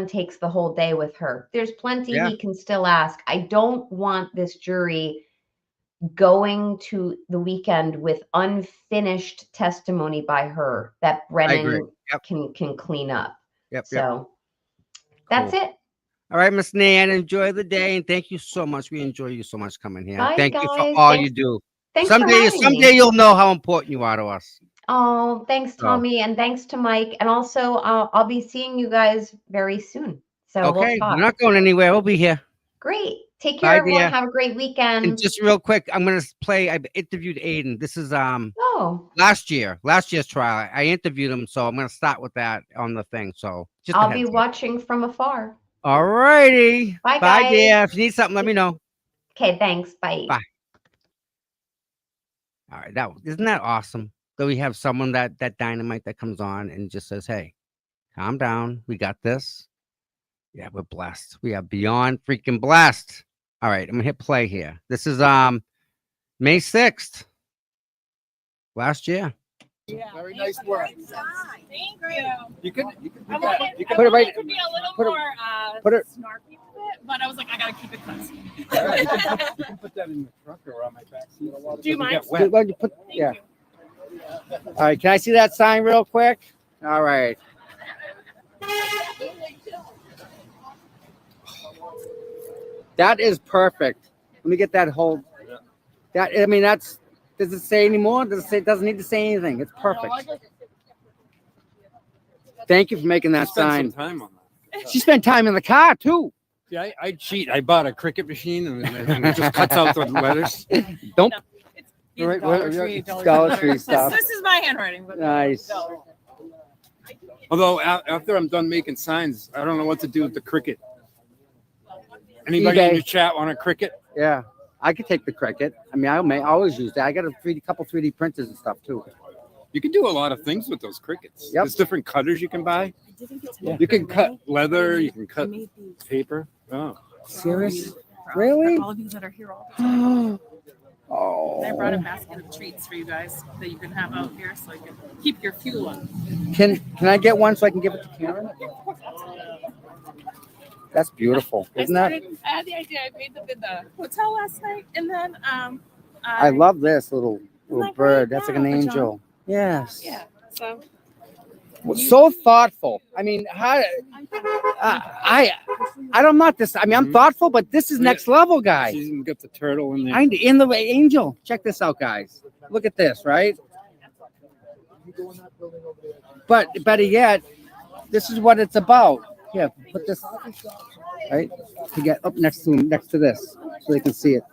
takes the whole day with her. There's plenty Yeah. he can still ask. I don't want this jury going to the weekend with unfinished testimony by her that Brennan can clean up. Yep. So that's Cool. it. All right, Miss Nan, enjoy the day, and thank you so much. We enjoy you so much coming here. Bye, Thank you for guys. all Thanks- you do. thanks for Someday having me. you'll know how important you are to us. Oh, thanks, So- Tommy, and thanks to Mike. And also, I'll be seeing you guys very soon. So Okay, we'll talk. we're not going anywhere. We'll be here. Great. Take care, Bye, everyone. dear. Have a great weekend. And just real quick, I'm gonna play. I interviewed Aiden. This is last year's trial. I interviewed him, so I'm gonna start with that on the thing. So just I'll be watching from afar. All righty. Bye, Bye, guys. dear. If you need something, let me know. Okay, thanks. Bye. Bye. All right, isn't that awesome? That we have someone that dynamite that comes on and just says, "Hey, calm down. We got this." Yeah, we're blessed. We are beyond freaking blessed. All right, I'm gonna hit play here. This is May 6th last year. Very nice work. Thank you. You could I wanted put it right. to be a little put it- more put it- snarky with it, but I was like, I gotta keep it classy. You can put that in the truck or on my back seat. Do you mind? Why don't you put, yeah. All right, can I see that sign real quick? All right. That is perfect. Let me get that whole. That I mean, that's. Does it say anymore? Does it say? It doesn't need to say anything. It's perfect. Thank you for making that sign. Time on that. She spent time in the car too. Yeah, I cheat. I bought a cricket machine and it just cuts out the letters. Don't. Dollar Tree, Dollar Tree stuff. This is my handwriting. But Nice. Although after I'm done making signs, I don't know what to do with the cricket. Anybody eBay. in the chat want a cricket? Yeah, I could take the cricket. I mean, I always use that. I got a couple 3D printers and stuff too. You can do a lot of things with those crickets. Yep. There's different cutters you can buy. Yeah. You can cut leather. You can cut paper. Oh, Serious? Really? All of you that are here all the time. Oh. I brought a basket of treats for you guys that you can have out here so you can keep your fuel on. Can I get one so I can give it to Karen? That's beautiful, isn't that? I had the idea. I made them in the hotel last night, and then I love this little that bird. great? That's like Yeah, an for John. angel. Yes. Yeah. So So thoughtful. I mean, how? I'm not this. I mean, I'm thoughtful, but this is next level, guys. she's even got the turtle in there. In the angel. Check this out, guys. Look at this, right? But better yet, this is what it's about. Here, put this right to get up next to this, so they can see it.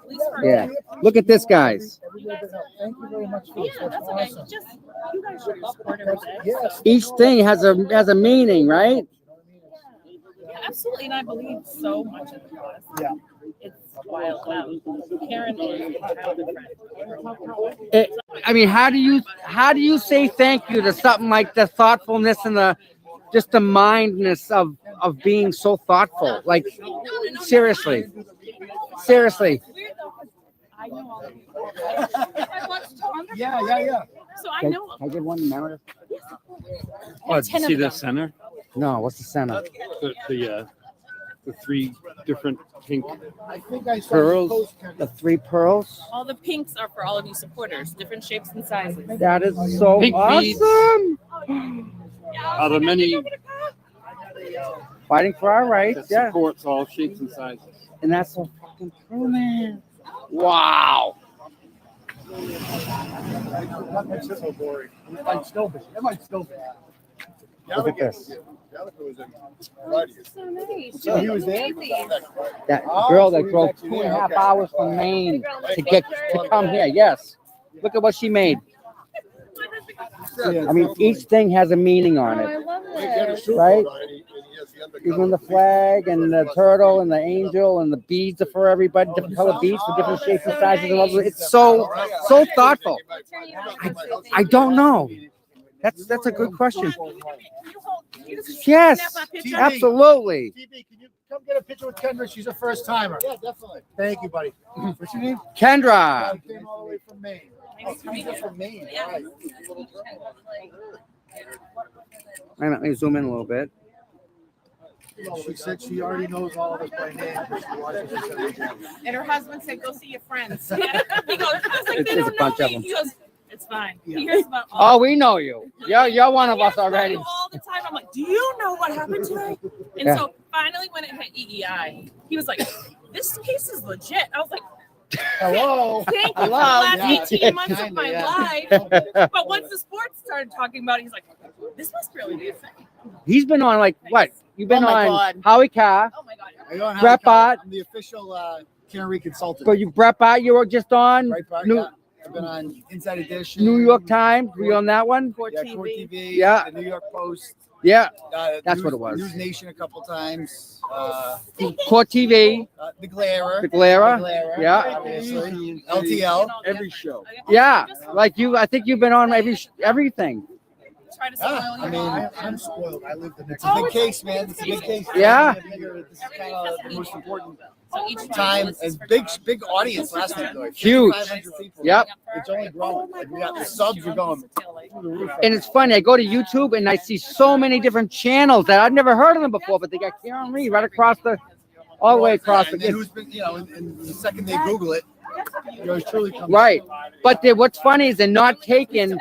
Yeah. Look at this, guys. Thank you very much for yeah, that's okay. Just you guys should be supportive of it. Yes. Each thing has a meaning, right? Yeah, absolutely, and I believe so much in the cause. Yeah. It's wild. Karen is a childhood friend. I mean, how do you say thank you to something like the thoughtfulness and the mindness of being so thoughtful? Like, seriously. I know all of you. I watched Wonder Yeah. So I Can know. I get one memory? Oh, did you see the center? No, what's the center? The three different pink I think I saw pearls. the post. The 3 pearls. All the pinks are for all of you supporters, different shapes and sizes. That is so Pink beads. awesome. Are the many Fighting for our rights, that yeah. supports all shapes and sizes. And that's so fucking cool, man. Wow. That makes it so boring. It might still be. Look at this. So nice. So he was there? That Oh, girl so that he drove was actually 2.5 there, okay. hours from Maine to come here. Yes. Look at what she made. I mean, each thing has a meaning on it, love it. right? Even the flag and the turtle and the angel and the beads are for everybody, different color beads for different shapes and sizes. And all. It's so thoughtful. I don't know. That's a good question. Yes, absolutely. TV, can you come get a picture with Kendra? She's a first timer. Yeah, definitely. Thank you, buddy. What's your name? Kendra. I came all the way from Maine. From Maine. Right. Let me zoom in a little bit. She said she already knows all of us by name. She watches us every day. And her husband said, "Go see your friends." He goes, I was like, It's "They a don't know bunch of me." them. He goes, "It's fine." He hears about all. Oh, we know you. You're one of us I already. know all the time. I'm like, "Do you know what happened today?" And Yeah. so finally, when it hit EEI, he was like, "This case is legit." I was like, Hello. "Thank you for the Hello. last 18 months of Kinda, my yeah. life." But once the sports started talking about it, he's like, "This must really be a thing." He's been on like what? You've been Oh my on God. Howie Carr, Oh my god. Are you on Brett Howard Cobb? Bott. I'm the official Karen consultant. but you Brett Bott, you were just on Right, Bart? New, Yeah. I've been on Inside Edition. New York Times. Were you on that one? Court TV. Yeah. The New York Post. Yeah, News, that's what it was. News Nation a couple times. Court TV, The Glarer. The Glarer. The Yeah. Obviously. LTL. Every show. Yeah, like you. I think you've been on everything. try to Yeah, spoil I you. mean, I'm spoiled. I live the next. Oh, It's a big it's- case, man. It's a big case. Yeah. I figure this is kind of the most important So each time. list And is for big audience last night, though. Huge. 500 people. Yep. It's only growing. Like we got the subs are going through the roof. And it's funny. I go to YouTube and I see so many different channels that I've never heard of them before, but they got Karen Reed right across all the way across And the. then who's been, and the second they Google it, yours truly comes. Right. But what's funny is they're not taking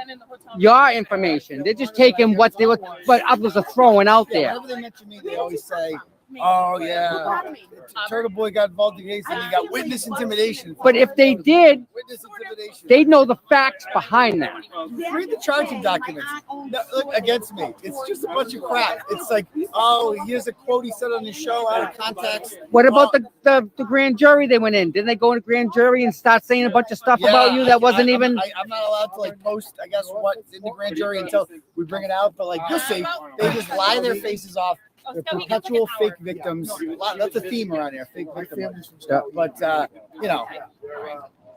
your information. They're just taking what others are throwing out Yeah, there. whenever they mention me, they always say, "Oh yeah, Turtle Boy got involved in the case, and he got witness intimidation." But if they did, Witness intimidation. they'd know the facts behind that. Read the charging documents. No, look, against me. It's just a bunch of crap. It's like, oh, here's a quote he said on his show out of context. What about the grand jury they went in? Didn't they go into grand jury and start saying a bunch of stuff about you that wasn't even? I'm not allowed to like post, I guess, what's in the grand jury until we bring it out. But like, you'll see, they just lie their faces off. They're perpetual fake victims. That's a theme around here, fake victims. Yeah. But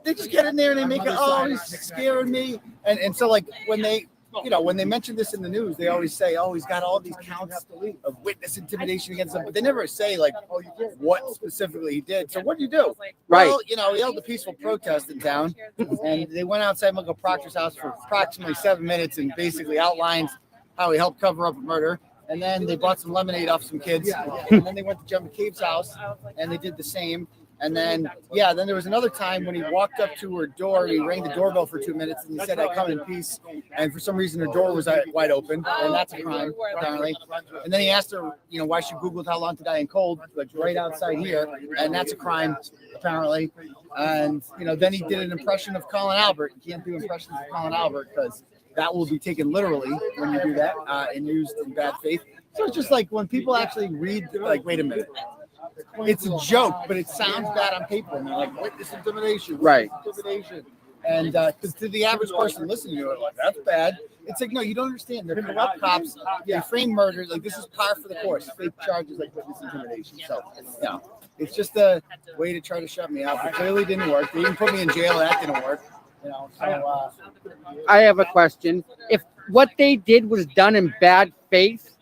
they just get in there and they make it. Oh, he's scaring me. And so like when they mention this in the news, they always say, oh, he's got all these counts of witness intimidation against him, but they never say like what specifically he did. So what do you do? Right. Well, he held a peaceful protest in town, and they went outside Michael Proctor's house for approximately 7 minutes and basically outlined how he helped cover up a murder. And then they bought some lemonade off some kids. And then they went to John McCabe's house and they did the same. And then, then there was another time when he walked up to her door. He rang the doorbell for 2 minutes and he said, "I come in peace." And for some reason, her door was wide open. And that's a crime, apparently. And then he asked her, why she Googled how long to die in cold, like right outside here. And that's a crime, apparently. And, then he did an impression of Colin Albert. You can't do impressions of Colin Albert because that will be taken literally when you do that and used in bad faith. So it's just like when people actually read, like, wait a minute. It's a joke, but it sounds bad on paper. And they're like, witness intimidation. Right. Intimidation. And because to the average person listening to it, like, that's bad. It's like, no, you don't understand. They're corrupt cops. They frame murder. Like, this is par for the course. Fake charges like witness intimidation. So, it's just a way to try to shut me out. It clearly didn't work. They even put me in jail. That didn't work. I have a question. If what they did was done in bad faith,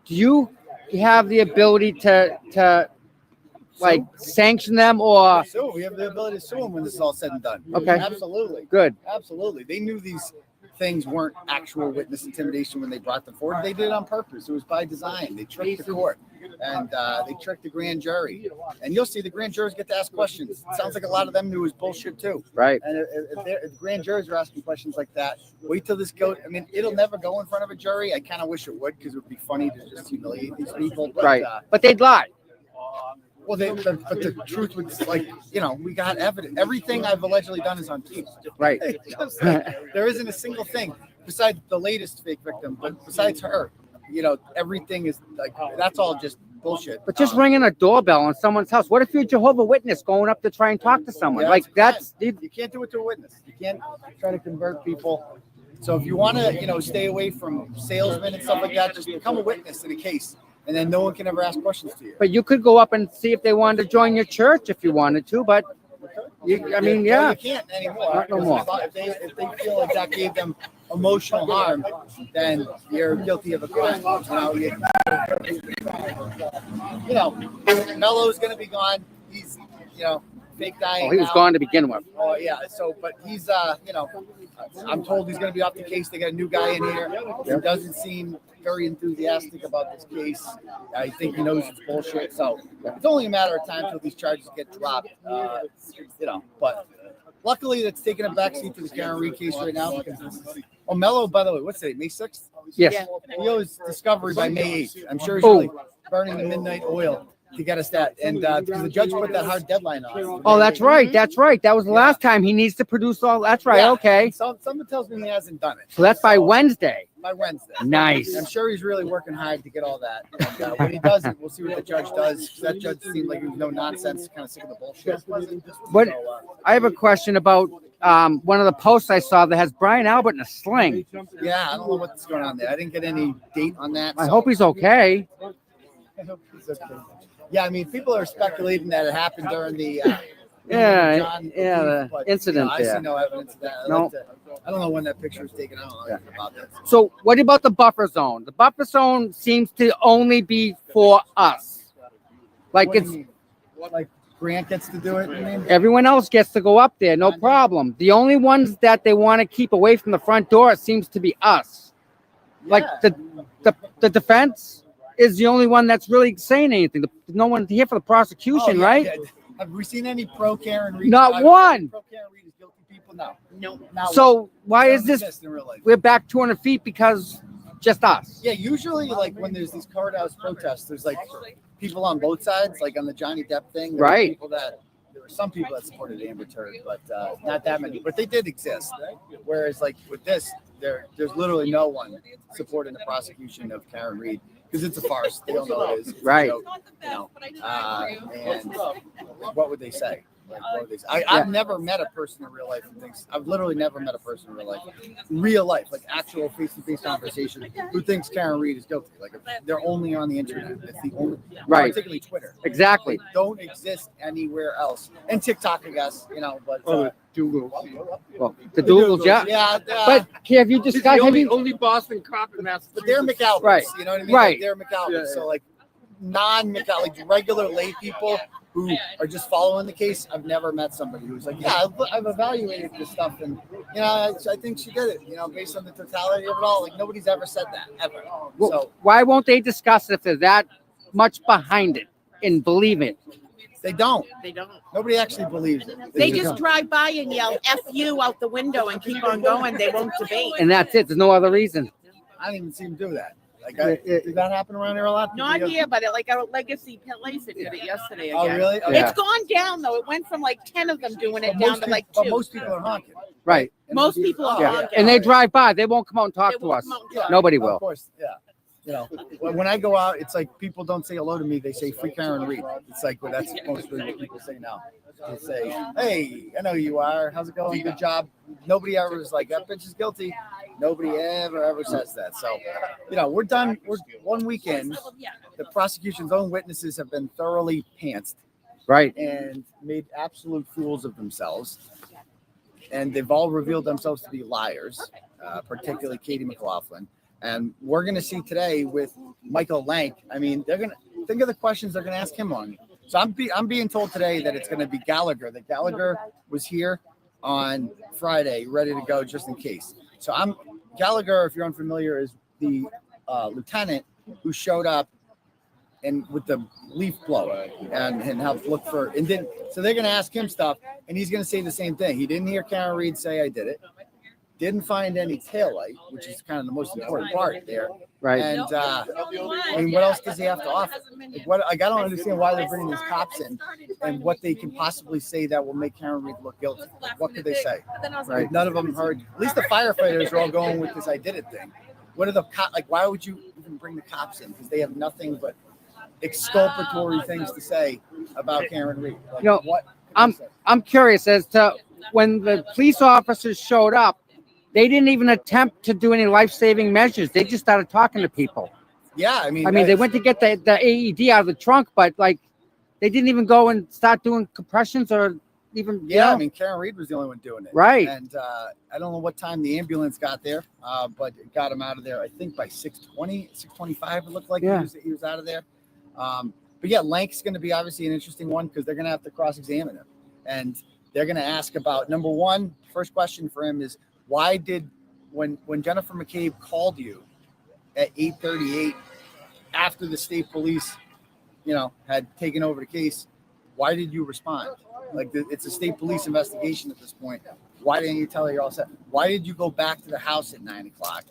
do you have the ability to like sanction them or? Sue. We have the ability to sue them when this is all said and done. Okay. Absolutely. Good. Absolutely. They knew these things weren't actual witness intimidation when they brought them forward. They did it on purpose. It was by design. They tricked the court and they tricked the grand jury. And you'll see the grand jurors get to ask questions. It sounds like a lot of them knew it was bullshit too. Right. And if grand jurors are asking questions like that, wait till this goes. I mean, it'll never go in front of a jury. I kind of wish it would because it would be funny to just humiliate these people. But, right. But they'd lie. Well, but the truth was like, we got evidence. Everything I've allegedly done is on tape. Right. Just like, there isn't a single thing besides the latest fake victim, but besides her, everything is like, that's all just bullshit. But just ringing a doorbell on someone's house. What if you're a Jehovah's Witness going up to try and talk to someone? Yeah, like that's you can't do it to a witness. You can't try to convert people. So if you want to, stay away from salesmen and stuff like that, just become a witness in a case. And then no one can ever ask questions to you. But you could go up and see if they wanted to join your church if you wanted to. But you can't anymore. Not no more. If they feel like that gave them emotional harm, then you're guilty of a crime. Mello's going to be gone. He's, fake dying. Oh, he was now. gone to begin with. Oh yeah. So, but he's, I'm told he's going to be off the case. They got a new guy in here. He doesn't seem very enthusiastic about this case. I think he knows it's bullshit. So it's only a matter of time until these charges get dropped. But luckily that's taking a backseat to the Karen Reed case right now. Oh, Mello, by the way, what's today? May 6th? Yes. He owes discovery by May 8th. I'm sure he's really burning the midnight oil to get us that. And because the judge put that hard deadline on. Oh, that's right. That's right. That was the last time he needs to produce all. That's right. Yeah. Okay. Someone tells me he hasn't done it. So that's by Wednesday. By Wednesday. Nice. I'm sure he's really working hard to get all that. And, when he does it, we'll see what the judge does. That judge seemed like he was no nonsense, kind of sick of the bullshit. But I have a question about one of the posts I saw that has Brian Albert in a sling. Yeah, I don't know what's going on there. I didn't get any date on that. I hope he's okay. I hope he's okay. Yeah, I mean, people are speculating that it happened during the Yeah, John yeah, believe, the but, incident I see there. no evidence of that. No. I don't know when that picture was taken. I don't know anything about that. So what about the buffer zone? The buffer zone seems to only be for us. Like What do it's you mean? Like Grant gets to do it, you mean? everyone else gets to go up there, no problem. The only ones that they want to keep away from the front door seems to be us. Like the defense is the only one that's really saying anything. No one here for the prosecution, right? Yeah. Have we seen any pro Karen Reed? Not one. Pro Karen Reed is guilty people? No. No. So why They is don't this? exist in real life. We're back 200 feet because just us. Yeah, usually like when there's these courthouse protests, there's like people on both sides, like on the Johnny Depp thing. There were some people that supported Amber Heard, but not that many. But they did exist. Whereas like with this, there's literally no one supporting the prosecution of Karen Reed because it's a farce. They don't know what it is. It's a Right. joke, and what would they say? Like, what would they say? I've never met a person in real life who thinks. I've literally never met a person in real life, like actual face-to-face conversation, who thinks Karen Reed is guilty. Like they're only on the internet. It's the only, Right. particularly Twitter. Exactly. They don't exist anywhere else, and TikTok, I guess. But Dougal. Well, the Dougals, yeah. Yeah, But have you He's discussed? the Have you? only Boston cop in Massachusetts. But they're McAlpins, Right. you know what I mean? Right. Like, they're McAlpins. Yeah, yeah. So like non-McAlpin, like regular lay people who are just following the case. I've never met somebody who's like, yeah, I've evaluated this stuff, and I think she did it. Based on the totality of it all. Like nobody's ever said that ever. Well, So why won't they discuss it if they're that much behind it and believe it? they don't. They don't. Nobody actually believes it. They just drive by and yell "F you" out the window and keep on going. They won't debate. And that's it. There's no other reason. I didn't even see them do that. Like, did that happen around here a lot? Not here, but like our Legacy Place did it yesterday again. Oh, really? Oh, It's yeah. gone down though. It went from like 10 of them doing it But down most to like people- 2. But most people are honking. Right. Most people are Yeah. honking. And they drive by. They won't come out and talk They to won't us. come out and talk. Nobody Of will. course, yeah. When I go out, it's like people don't say hello to me. They say "Free Karen Reed." It's like that's mostly what people say now. They say, "Hey, I know who you are. How's it going? Good job." Nobody ever is like, "That bitch is guilty." Nobody ever says that. So, we're done. We're 1 week in. The prosecution's own witnesses have been thoroughly pantsed, Right. and made absolute fools of themselves. And they've all revealed themselves to be liars, particularly Katie McLaughlin. And we're going to see today with Michael Lank. I mean, they're going to think of the questions they're going to ask him on. So I'm being told today that it's going to be Gallagher. That Gallagher was here on Friday, ready to go just in case. So Gallagher, if you're unfamiliar, is the lieutenant who showed up and with the leaf blower and helped look for and didn't. So they're going to ask him stuff, and he's going to say the same thing. He didn't hear Karen Reed say I did it. Didn't find any taillight, which is kind of the most important part there. Right. And what else does he have to offer? I don't understand why they're bringing these cops in and what they can possibly say that will make Karen Reed look guilty. What could they say? Right. None of them heard. At least the firefighters are all going with this "I did it" thing. What are the like? Why would you even bring the cops in? Because they have nothing but exculpatory things to say about Karen Reed. Like, what? I'm curious as to when the police officers showed up. They didn't even attempt to do any life-saving measures. They just started talking to people. Yeah, I mean, they went to get the AED out of the trunk, but like, they didn't even go and start doing compressions or even. Yeah, I mean, Karen Reed was the only one doing it. Right. And I don't know what time the ambulance got there, but it got him out of there, I think by 6:20, 6:25, it looked like he was out of there. But yeah, Lank's going to be obviously an interesting one because they're going to have to cross-examine him. And they're going to ask about, number one, first question for him is, why did, when Jennifer McCabe called you at 8:38 after the state police, had taken over the case, why did you respond? Like, it's a state police investigation at this point. Why didn't you tell her you're all set? Why did you go back to the house at 9 o'clock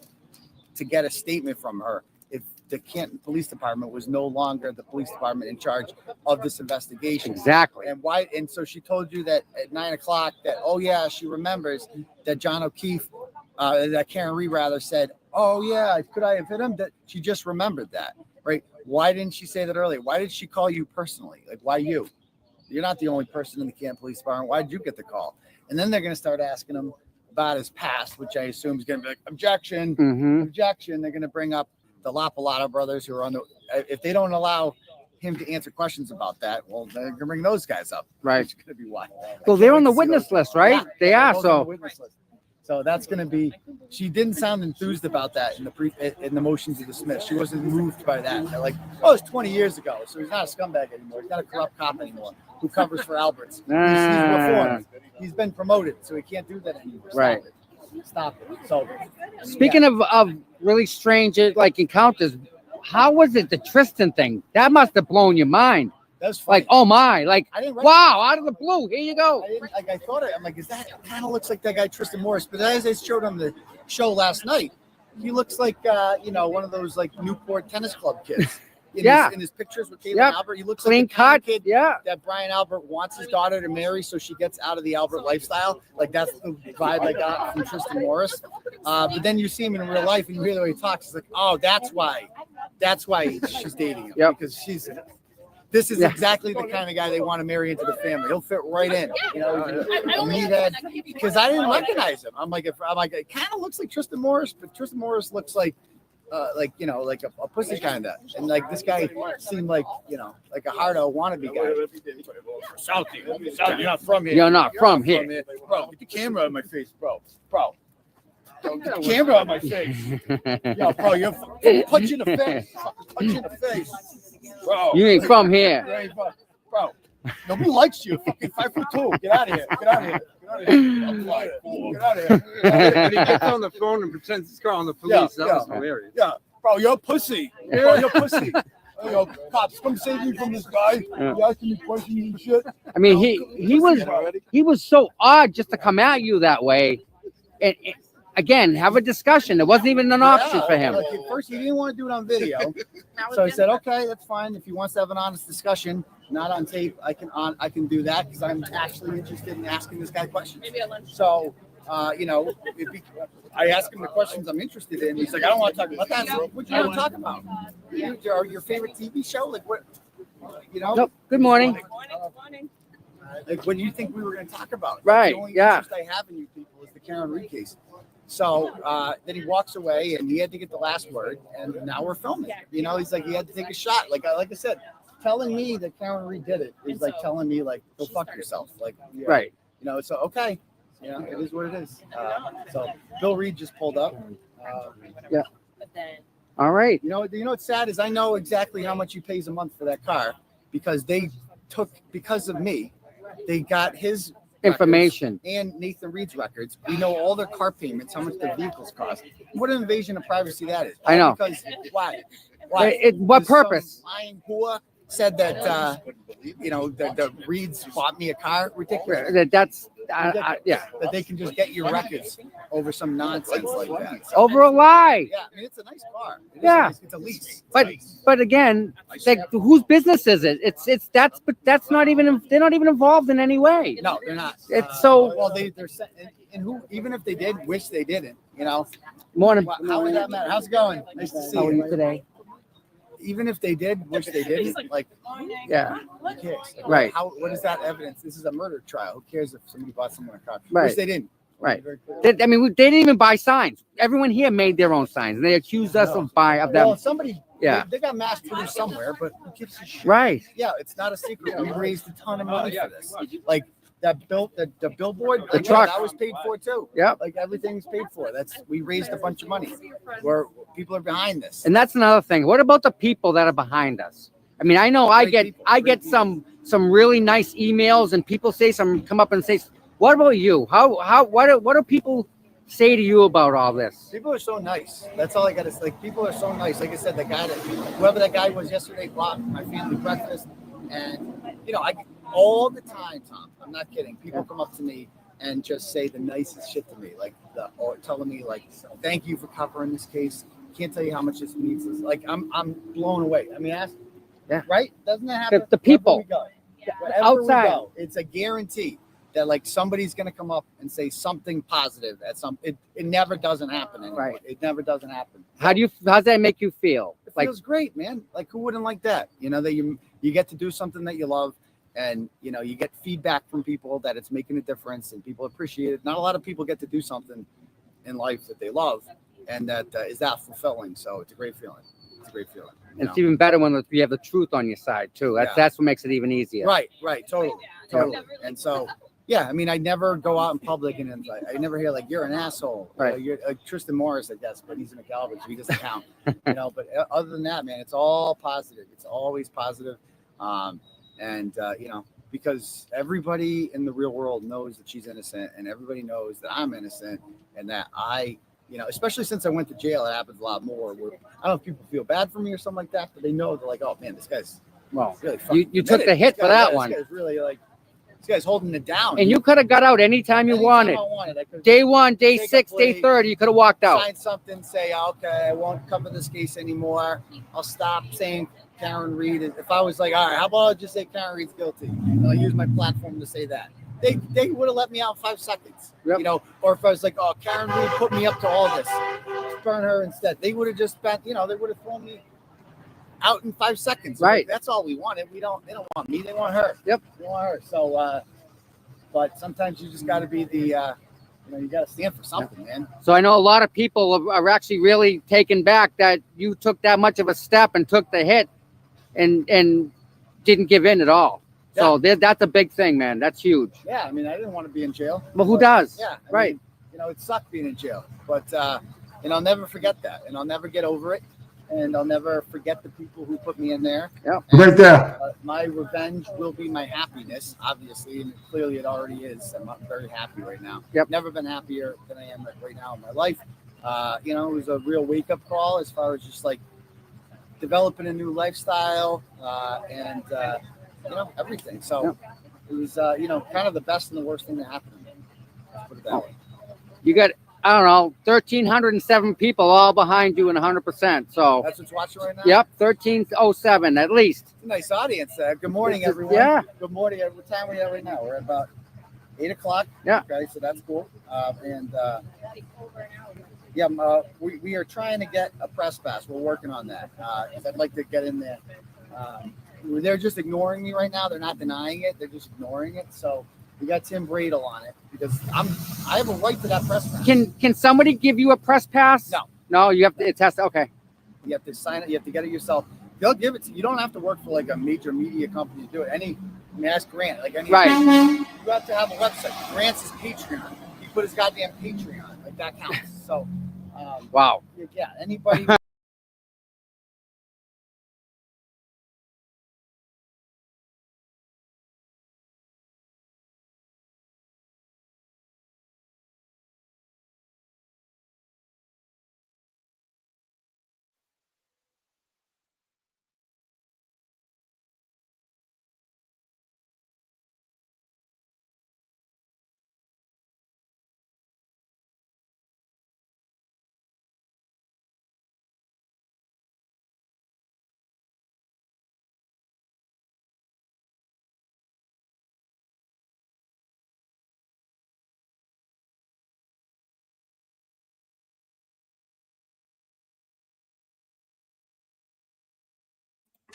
to get a statement from her if the Canton Police Department was no longer the police department in charge of this investigation? Exactly. And why? And so she told you that at 9 o'clock that, oh yeah, she remembers that John O'Keefe, that Karen Reed rather said, oh yeah, could I have hit him? That she just remembered that, right? Why didn't she say that earlier? Why did she call you personally? Like, why you? You're not the only person in the Canton Police Department. Why did you get the call? And then they're going to start asking him about his past, which I assume is going to be like, objection, objection. They're going to bring up the Lapalato brothers who are on the, if they don't allow him to answer questions about that, well, they're gonna bring those guys up. Right. It's gonna be why. Well, they're on the witness list, right? They are. So So that's going to be. She didn't sound enthused about that in the motion to dismiss. She wasn't moved by that. They're like, oh, it's 20 years ago, so he's not a scumbag anymore. He's not a corrupt cop anymore who covers for Alberts. He's reformed. He's been promoted, so he can't do that anymore. Right. Stop it. So, speaking of really strange like encounters, how was it the Tristan thing? That must have blown your mind. That's funny. Like, oh my, like, I didn't wow, out of the blue, here you go. I thought it. I'm like, is that kind of looks like that guy Tristan Morris? But as I showed on the show last night, he looks like one of those like Newport Tennis Club kids. In his pictures with Caitlin Albert, he looks clean like the kind of cut. kid that Brian Albert wants his daughter to marry, so she gets out of the Albert lifestyle. Like that's the vibe I got from Tristan Morris. But then you see him in real life and you hear the way he talks. It's like, oh, that's why she's dating him because she's. This is exactly the kind of guy they want to marry into the family. He'll fit right in, because I didn't recognize him. I'm like, it kind of looks like Tristan Morris, but Tristan Morris looks like a pussy kind of, and like this guy seemed like like a hardo wannabe guy. Southie, you're not from here. You're not from here, bro. Get the camera on my face, bro. Get the camera on my face. Yo, bro, you're punch in the face. Punch in the face. Bro, you ain't from here. Bro, nobody likes you. Fucking 5'2". Get out of here. Get out of here. Get out of here. When he gets on the phone and pretends he's calling the police, that was hilarious. Yeah, bro, you're a pussy. Bro, you're a pussy. Yo, cops, come save me from this guy. You asking me questions and shit. I mean, he was so odd just to come at you that way. And again, have a discussion. It wasn't even an option for him. Like at first, he didn't want to do it on video, so I said, "Okay, that's fine. If he wants to have an honest discussion, not on tape, I can do that because I'm actually interested in asking this guy questions." So, I ask him the questions I'm interested in. He's like, "I don't want to talk about that." So, what do you want to talk about? Your favorite TV show? Like what? Nope. Good morning. Like, what do you think we were going to talk about? Right. The only interest I have in you people is the Karen Reed case. So then he walks away, and he had to get the last word, and now we're filming. He's like, he had to take a shot. Like I said, telling me that Karen Reed did it is like telling me, like, go fuck yourself. Like, right. So okay, it is what it is. So Bill Reed just pulled up. All right. You know what's sad is I know exactly how much he pays a month for that car because because of me, they got his information and Nathan Reed's records. We know all their car payments, how much their vehicles cost. What an invasion of privacy that is. I know. Because why? What purpose? Lying whore said that the Reeds bought me a car. Ridiculous. That's that they can just get your records over some nonsense like that. So, over a lie. Yeah, I mean it's a nice car. It's a lease. But again, like whose business is it? But that's not even they're not even involved in any way. No, they're not. It's so well they're and who even if they did, wish they didn't. Morning. How would that matter? How's it going? Nice to see you. How are you today? Even if they did, wish they didn't. Like, who cares? Right. What is that evidence? This is a murder trial. Who cares if somebody bought someone a car? Right. Wish they didn't. Right. They didn't even buy signs. Everyone here made their own signs, and they accused us of them. Well, somebody. Yeah. They got mass produced somewhere, but who gives a shit? Right. Yeah, it's not a secret. We raised a ton of money for this. Like that the billboard, the truck that was paid for too. Yep. Like everything's paid for. We raised a bunch of money. Where people are behind this. And that's another thing. What about the people that are behind us? I mean, I know I get some really nice emails, and people come up and say, "What about you? What do people say to you about all this?" People are so nice. That's all I got to say. Like, people are so nice. Like I said, whoever that guy was yesterday bought my family breakfast, and all the time, Tom, I'm not kidding. People come up to me and just say the nicest shit to me, or telling me like, "Thank you for covering this case. Can't tell you how much this means." Like I'm blown away. I mean, right? Doesn't that happen? The people Wherever we outside. go, it's a guarantee that like somebody's gonna come up and say something positive at some. It never doesn't happen anymore. Right. It never doesn't happen. How's that make you feel? It feels great, man. Like who wouldn't like that? That you get to do something that you love. And, you get feedback from people that it's making a difference and people appreciate it. Not a lot of people get to do something in life that they love and that is that fulfilling. So it's a great feeling. It's a great feeling. And it's even better when you have the truth on your side too. That's what makes it even easier. Right, totally. And so, yeah, I mean, I never go out in public and then, like, I never hear like you're an asshole. Right. You're like Tristan Morris, I guess, but he's in McCabe, so he doesn't count. But other than that, man, it's all positive. It's always positive. Because everybody in the real world knows that she's innocent, and everybody knows that I'm innocent, and that especially since I went to jail, it happens a lot more. Where I don't know if people feel bad for me or something like that, but they know they're like, oh man, this guy's really you took the hit for that one. This guy's really this guy's holding it down. And you could have got out anytime you wanted. Day 1, day 6, day 30, you could have walked out. Sign something, say, okay, I won't cover this case anymore. I'll stop saying Karen Reed. If I was like, all right, how about I just say Karen Reed's guilty? And I'll use my platform to say that. They would have let me out in 5 seconds. Or if I was like, oh, Karen Reed put me up to all this. Let's burn her instead. They would have just spent, they would have thrown me out in 5 seconds. Right. That's all we wanted. They don't want me. They want her. Yep. They want her. So, but sometimes you just got to be you got to stand for something, man. So I know a lot of people are actually really taken back that you took that much of a step and took the hit and didn't give in at all. Yeah. So that's a big thing, man. That's huge. Yeah. I mean, I didn't want to be in jail. Well, who does? Yeah. Right. It sucked being in jail, but, I'll never forget that, and I'll never get over it. And I'll never forget the people who put me in there. Yep. Right there. My revenge will be my happiness, obviously, and clearly it already is. I'm very happy right now. Yep. Never been happier than I am right now in my life. It was a real wake-up call as far as just like developing a new lifestyle and everything. So it was, kind of the best and the worst thing that happened to me. Let's put it that way. You got, I don't know, 1,307 people all behind you and 100%. So That's what's watching right now? Yep, 1,307 at least. It's a nice audience. Good morning, everyone. Yeah. Good morning. What time are we at right now? We're at about 8 o'clock. Yeah. Okay, so that's cool. We are trying to get a press pass. We're working on that. 'Cause I'd like to get in there. They're just ignoring me right now. They're not denying it. They're just ignoring it. So we got Tim Bradle on it because I have a right to that press pass. Can somebody give you a press pass? No, you have to test. Okay. You have to sign it. You have to get it yourself. They'll give it to you. You don't have to work for like a major media company to do it. Ask Grant. Right. You have to have a website. Grant's his Patreon. He put his goddamn Patreon. Like that counts. So. Wow. Yeah. Anybody.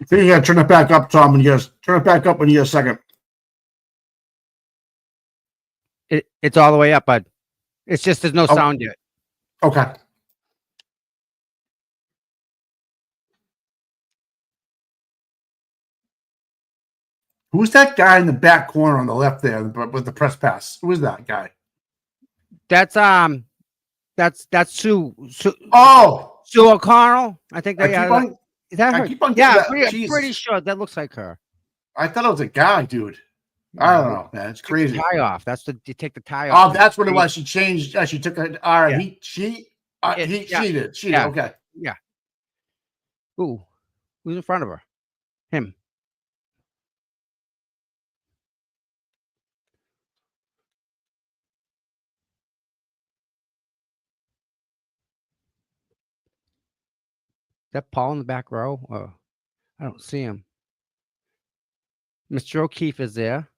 I think you gotta turn it back up, Tom, and turn it back up when you get a second. It's all the way up, bud. It's just there's no sound yet. Okay. Who's that guy in the back corner on the left there with the press pass? Who is that guy? That's Sue. Oh, Sue O'Connell. I think that. Is that her? Yeah, I'm pretty sure that looks like her. I thought it was a guy, dude. I don't know, man. It's crazy. Take the tie off. You take the tie off. Oh, that's what it was. She changed. She took it. All right. Yeah. She did. She did. Okay. Yeah. Ooh, who's in front of her? Him. Is that Paul in the back row? Oh, I don't see him. Mr. O'Keefe is there.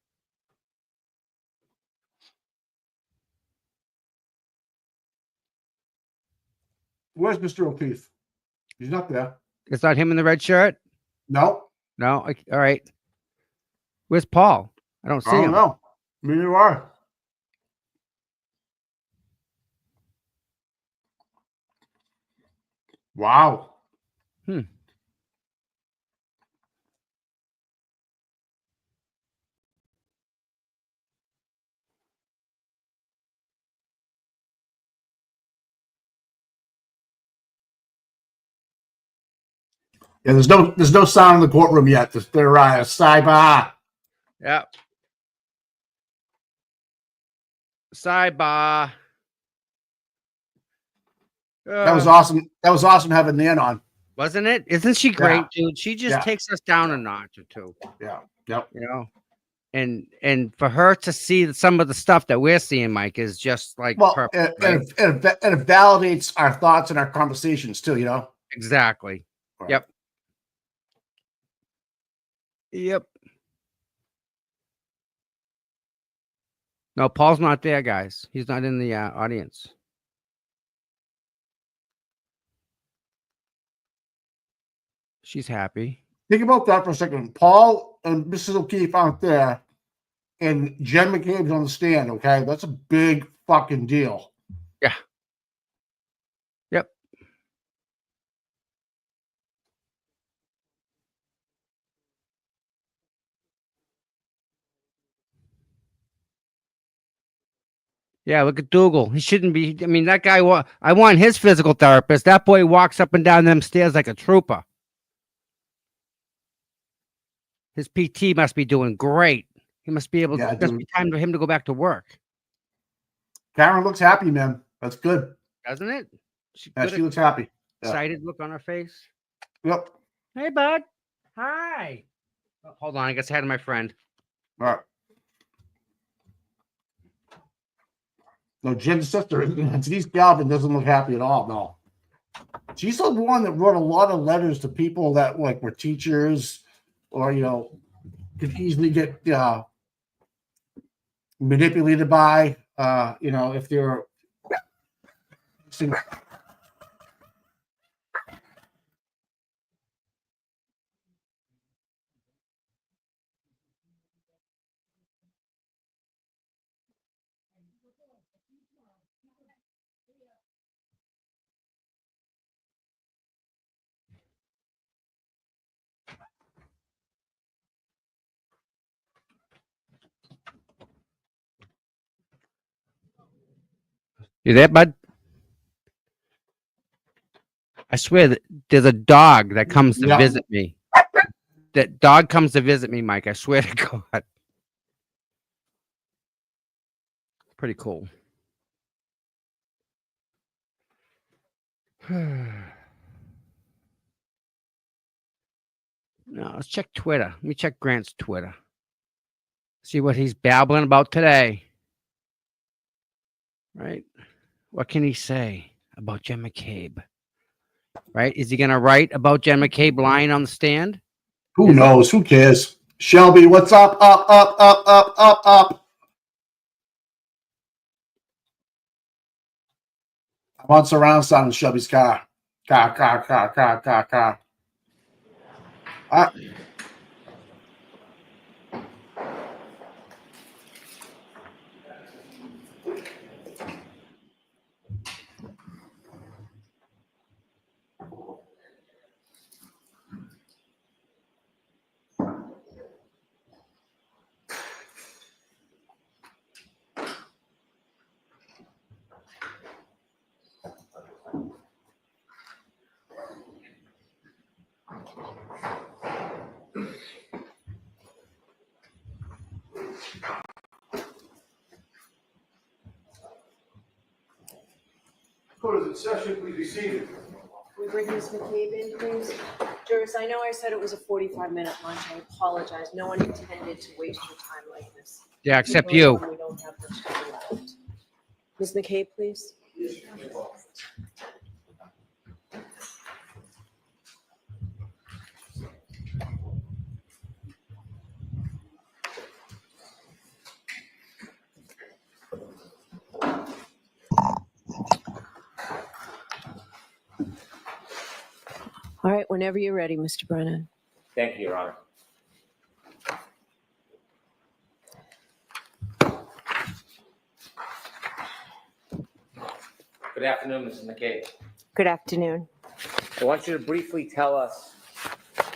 Where's Mr. O'Keefe? He's not there. It's not him in the red shirt? No. No? All right. Where's Paul? I don't see him. No. Maybe you are. Wow. Yeah, there's no sound in the courtroom yet. They're sidebar. Yep. Sidebar. That was awesome. That was awesome having Nan on. Wasn't it? Isn't she great, Yeah. dude? She just Yeah. takes us down a notch or two. Yeah. Yep. You know, and for her to see some of the stuff that we're seeing, Mike, is just like perfect. And it validates our thoughts and our conversations too. You know. Exactly. Right. Yep. Yep. No, Paul's not there, guys. He's not in the audience. She's happy. Think about that for a second. Paul and Mrs. O'Keefe aren't there, and Jen McCabe's on the stand. Okay, that's a big fucking deal. Yeah. Yep. Yeah, look at Dougal. He shouldn't be. I mean, that guy. I want his physical therapist. That boy walks up and down them stairs like a trooper. His PT must be doing great. He must be able to. Must be time for him to go back to work. Karen looks happy, man. That's good. Doesn't it? She looks happy. Excited look on her face. Yep. Hey, bud. Hi. Oh, hold on. I guess I had my friend. All right. No, Jen's sister, Denise Galvin, doesn't look happy at all. No. She's the one that wrote a lot of letters to people that were teachers or, could easily get manipulated by, if they're. You there, bud? I swear that there's a dog that comes to visit me. That dog comes to visit me, Mike. I swear to God. Pretty cool. Now, let's check Twitter. Let me check Grant's Twitter. See what he's babbling about today. Right? What can he say about Jen McCabe? Right? Is he going to write about Jen McCabe lying on the stand? Who knows? Who cares? Shelby, what's up? Up. I'm on surround sound in Shelby's car. Car. Court is in session, please be seated. We bring Ms. McCabe in, please. Jurors, I know I said it was a 45-minute lunch. I apologize. No one intended to waste your time like this. Yeah, except you. We don't have much time left. Ms. McCabe, please. All right, whenever you're ready, Mr. Brennan. Thank you, Your Honor. Good afternoon, Mrs. McCabe. Good afternoon. I want you to briefly tell us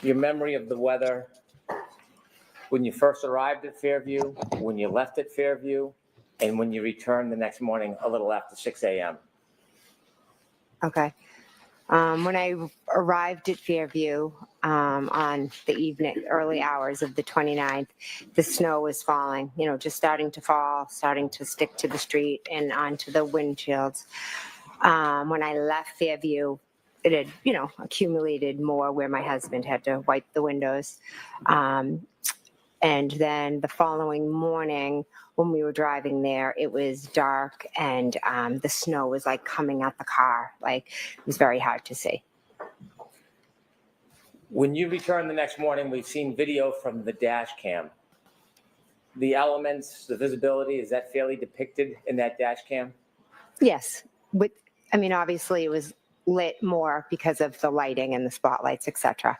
your memory of the weather when you first arrived at Fairview, when you left at Fairview, and when you returned the next morning a little after 6 a.m. Okay. When I arrived at Fairview on the early hours of the 29th, the snow was falling, just starting to fall, starting to stick to the street and onto the windshields. When I left Fairview, it had, accumulated more where my husband had to wipe the windows. And then the following morning, when we were driving there, it was dark and the snow was like coming at the car. Like it was very hard to see. When you return the next morning, we've seen video from the dash cam. The elements, the visibility, is that fairly depicted in that dash cam? Yes. Obviously it was lit more because of the lighting and the spotlights, etc.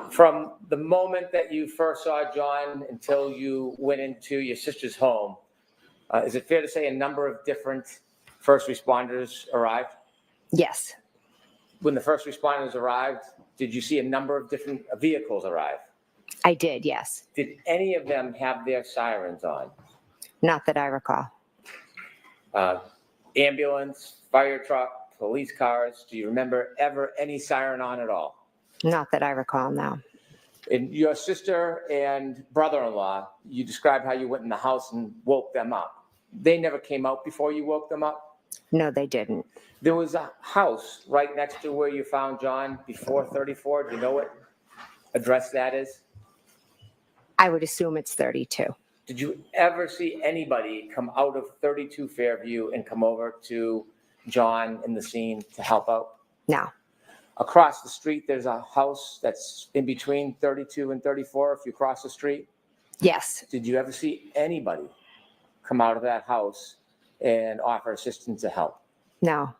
From the moment that you first saw John until you went into your sister's home, is it fair to say a number of different first responders arrived? Yes. When the first responders arrived, did you see a number of different vehicles arrive? I did, yes. Did any of them have their sirens on? Not that I recall. Ambulance, fire truck, police cars, do you remember ever any siren on at all? Not that I recall, no. And your sister and brother-in-law, you described how you went in the house and woke them up. They never came out before you woke them up? No, they didn't. There was a house right next to where you found John before 34. Do you know what address that is? I would assume it's 32. Did you ever see anybody come out of 32 Fairview and come over to John in the scene to help out? No. Across the street, there's a house that's in between 32 and 34 if you cross the street? Yes. Did you ever see anybody come out of that house and offer assistance to help? No.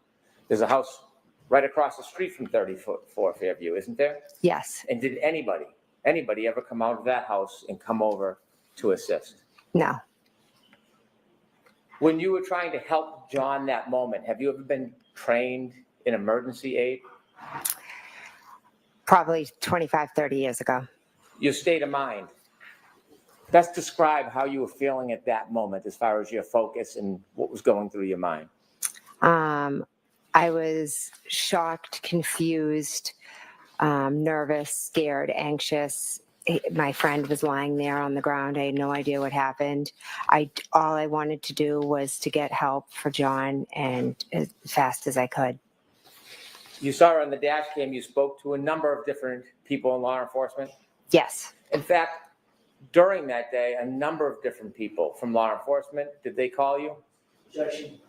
There's a house right across the street from 34 Fairview, isn't there? Yes. And did anybody ever come out of that house and come over to assist? No. When you were trying to help John that moment, have you ever been trained in emergency aid? Probably 25, 30 years ago. Your state of mind. Best describe how you were feeling at that moment as far as your focus and what was going through your mind. I was shocked, confused, nervous, scared, anxious. My friend was lying there on the ground. I had no idea what happened. All I wanted to do was to get help for John, and as fast as I could. You saw on the dash cam, you spoke to a number of different people in law enforcement. Yes. In fact, during that day, a number of different people from law enforcement, did they call you? Objection.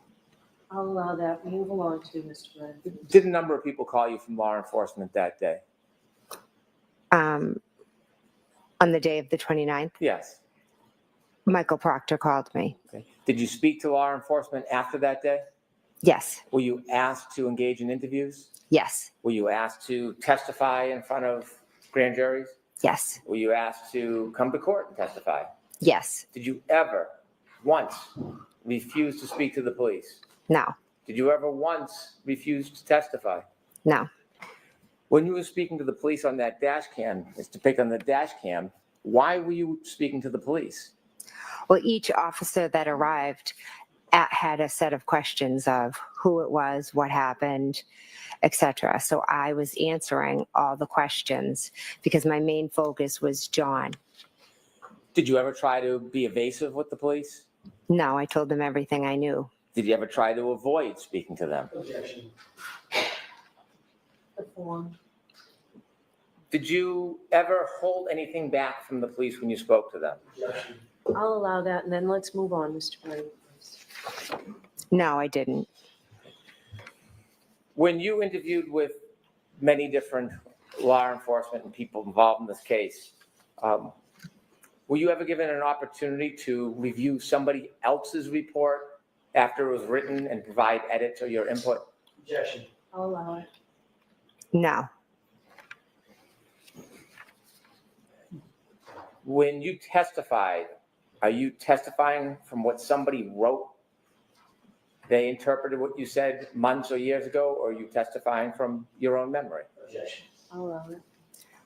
I'll allow that. Move along to Mr. Bradford. Did a number of people call you from law enforcement that day? On the day of the 29th, Yes. Michael Proctor called me. Okay. Did you speak to law enforcement after that day? Yes. Were you asked to engage in interviews? Yes. Were you asked to testify in front of grand juries? Yes. Were you asked to come to court and testify? Yes. Did you ever once refuse to speak to the police? No. Did you ever once refuse to testify? No. When you were speaking to the police on that dash cam, it's depicted on the dash cam, why were you speaking to the police? Well, each officer that arrived had a set of questions of who it was, what happened, etc. So I was answering all the questions because my main focus was John. Did you ever try to be evasive with the police? No, I told them everything I knew. Did you ever try to avoid speaking to them? Objection. The form. Did you ever hold anything back from the police when you spoke to them? Objection. I'll allow that, and then let's move on, Mr. Bradford. No, I didn't. When you interviewed with many different law enforcement and people involved in this case, were you ever given an opportunity to review somebody else's report after it was written and provide edits or your input? Objection. I'll allow it. No. When you testified, are you testifying from what somebody wrote? They interpreted what you said months or years ago, or are you testifying from your own memory? Objection. I'll allow it.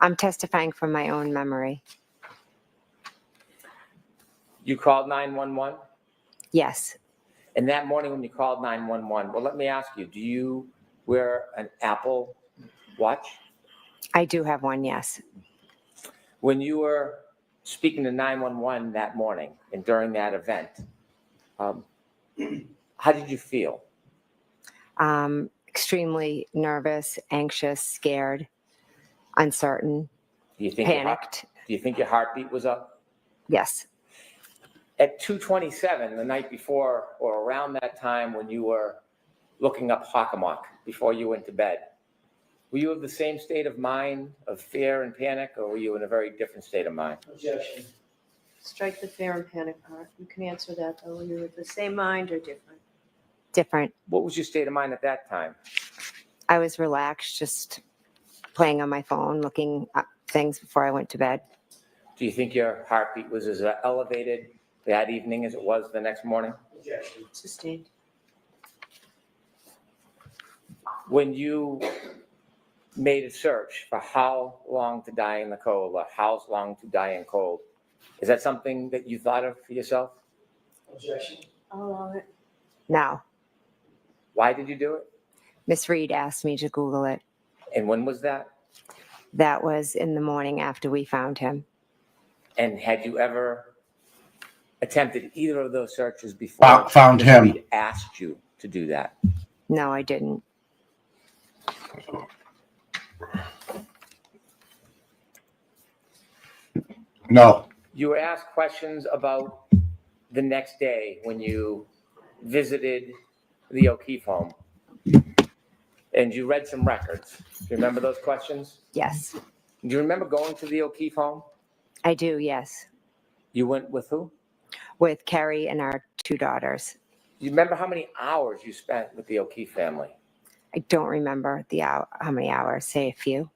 I'm testifying from my own memory. You called 911? Yes. And that morning when you called 911, well, let me ask you, do you wear an Apple Watch? I do have one, yes. When you were speaking to 911 that morning and during that event, how did you feel? Extremely nervous, anxious, scared, uncertain, Do you think panicked. Do you think your heartbeat was up? Yes. At 2:27, the night before or around that time when you were looking up Hockomock before you went to bed, were you of the same state of mind of fear and panic, or were you in a very different state of mind? Objection. Strike the fear and panic part. You can answer that though. Were you with the same mind or different? Different. What was your state of mind at that time? I was relaxed, just playing on my phone, looking up things before I went to bed. Do you think your heartbeat was as elevated that evening as it was the next morning? Objection. Sustained. When you made a search for how long to die in the cold or how long to die in cold, is that something that you thought of for yourself? Objection. I'll allow it. No. Why did you do it? Miss Reed asked me to Google it. And when was that? That was in the morning after we found him. And had you ever attempted either of those searches before? Found Ms. him. Reed asked you to do that. No, I didn't. No. You were asked questions about the next day when you visited the O'Keefe home. And you read some records. Do you remember those questions? Yes. Do you remember going to the O'Keefe home? I do, yes. You went with who? With Carrie and our 2 daughters. Do you remember how many hours you spent with the O'Keefe family? I don't remember how many hours, say a few.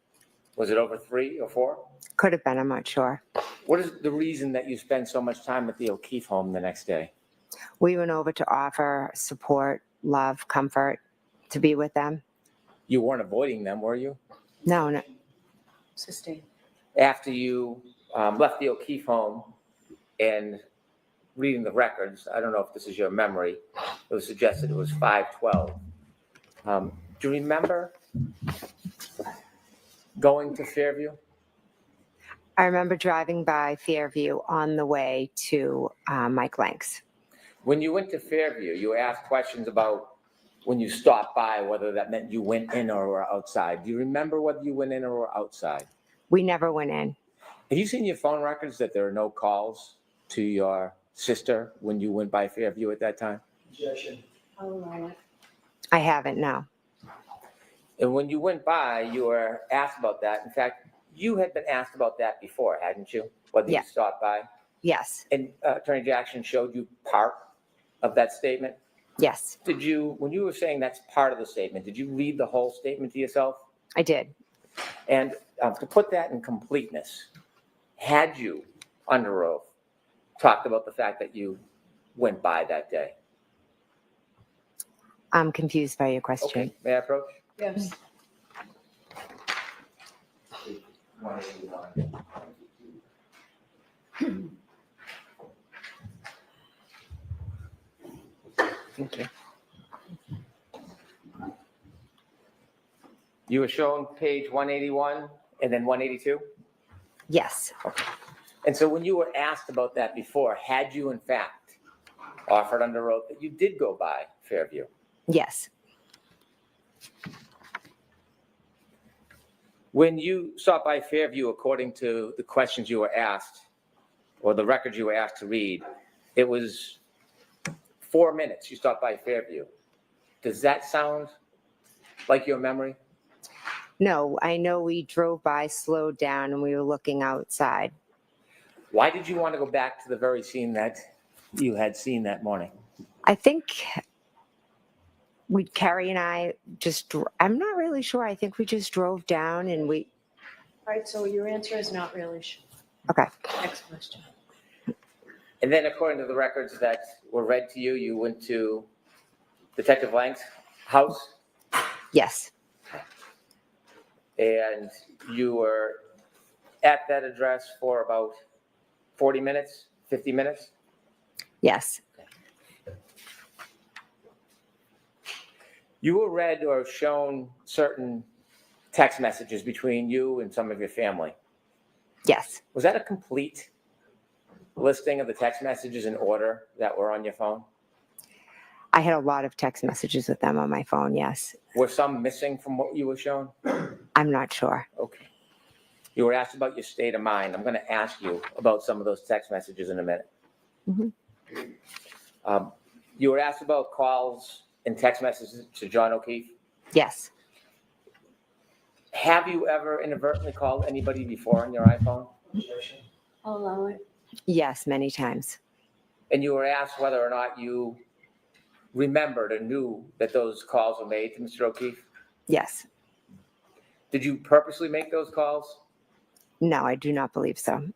Was it over 3 or 4? Could have been, I'm not sure. What is the reason that you spend so much time at the O'Keefe home the next day? We went over to offer support, love, comfort, to be with them. You weren't avoiding them, were you? No. Sustained. After you left the O'Keefe home and reading the records, I don't know if this is your memory, it was suggested it was 5:12. Do you remember going to Fairview? I remember driving by Fairview on the way to Mike Lank's. When you went to Fairview, you asked questions about when you stopped by, whether that meant you went in or were outside. Do you remember whether you went in or were outside? We never went in. Have you seen your phone records that there are no calls to your sister when you went by Fairview at that time? Objection. I'll allow it. I haven't, no. And when you went by, you were asked about that. In fact, you had been asked about that before, hadn't you? Whether Yeah. you stopped by? Yes. And Attorney Jackson showed you part of that statement? Yes. Did you, when you were saying that's part of the statement, did you read the whole statement to yourself? I did. And to put that in completeness, had you, under oath, talked about the fact that you went by that day? I'm confused by your question. Okay, may I approach? Yes. Okay. You were shown page 181 and then 182? Yes. And so when you were asked about that before, had you in fact offered under oath that you did go by Fairview? Yes. When you stopped by Fairview, according to the questions you were asked, or the records you were asked to read, it was 4 minutes you stopped by Fairview. Does that sound like your memory? No, I know we drove by, slowed down, and we were looking outside. Why did you want to go back to the very scene that you had seen that morning? I think Carrie and I I'm not really sure. I think we just drove down and All right, so your answer is not really sure. Okay. Next question. And then according to the records that were read to you, you went to Detective Lang's house? Yes. And you were at that address for about 40 minutes, 50 minutes? Yes. You were read or shown certain text messages between you and some of your family. Yes. Was that a complete listing of the text messages in order that were on your phone? I had a lot of text messages with them on my phone, yes. Were some missing from what you were shown? I'm not sure. Okay. You were asked about your state of mind. I'm going to ask you about some of those text messages in a minute. Mm-hmm. You were asked about calls and text messages to John O'Keefe. Yes. Have you ever inadvertently called anybody before on your iPhone? Yes, many times. And you were asked whether or not you remembered or knew that those calls were made to Mr. O'Keefe? Yes. Did you purposely make those calls? No, I do not believe so.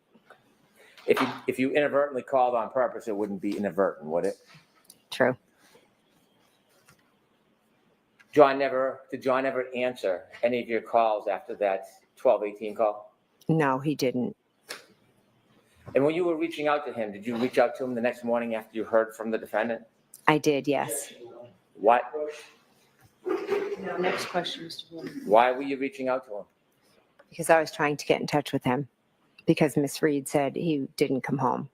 If you inadvertently called on purpose, it wouldn't be inadvertent, would it? True. Did John ever answer any of your calls after that 1218 call? No, he didn't. And when you were reaching out to him, did you reach out to him the next morning after you heard from the defendant? I did, yes. What? Now, next question, Mr. Boone. Why were you reaching out to him? Because I was trying to get in touch with him because Miss Reed said he didn't come home.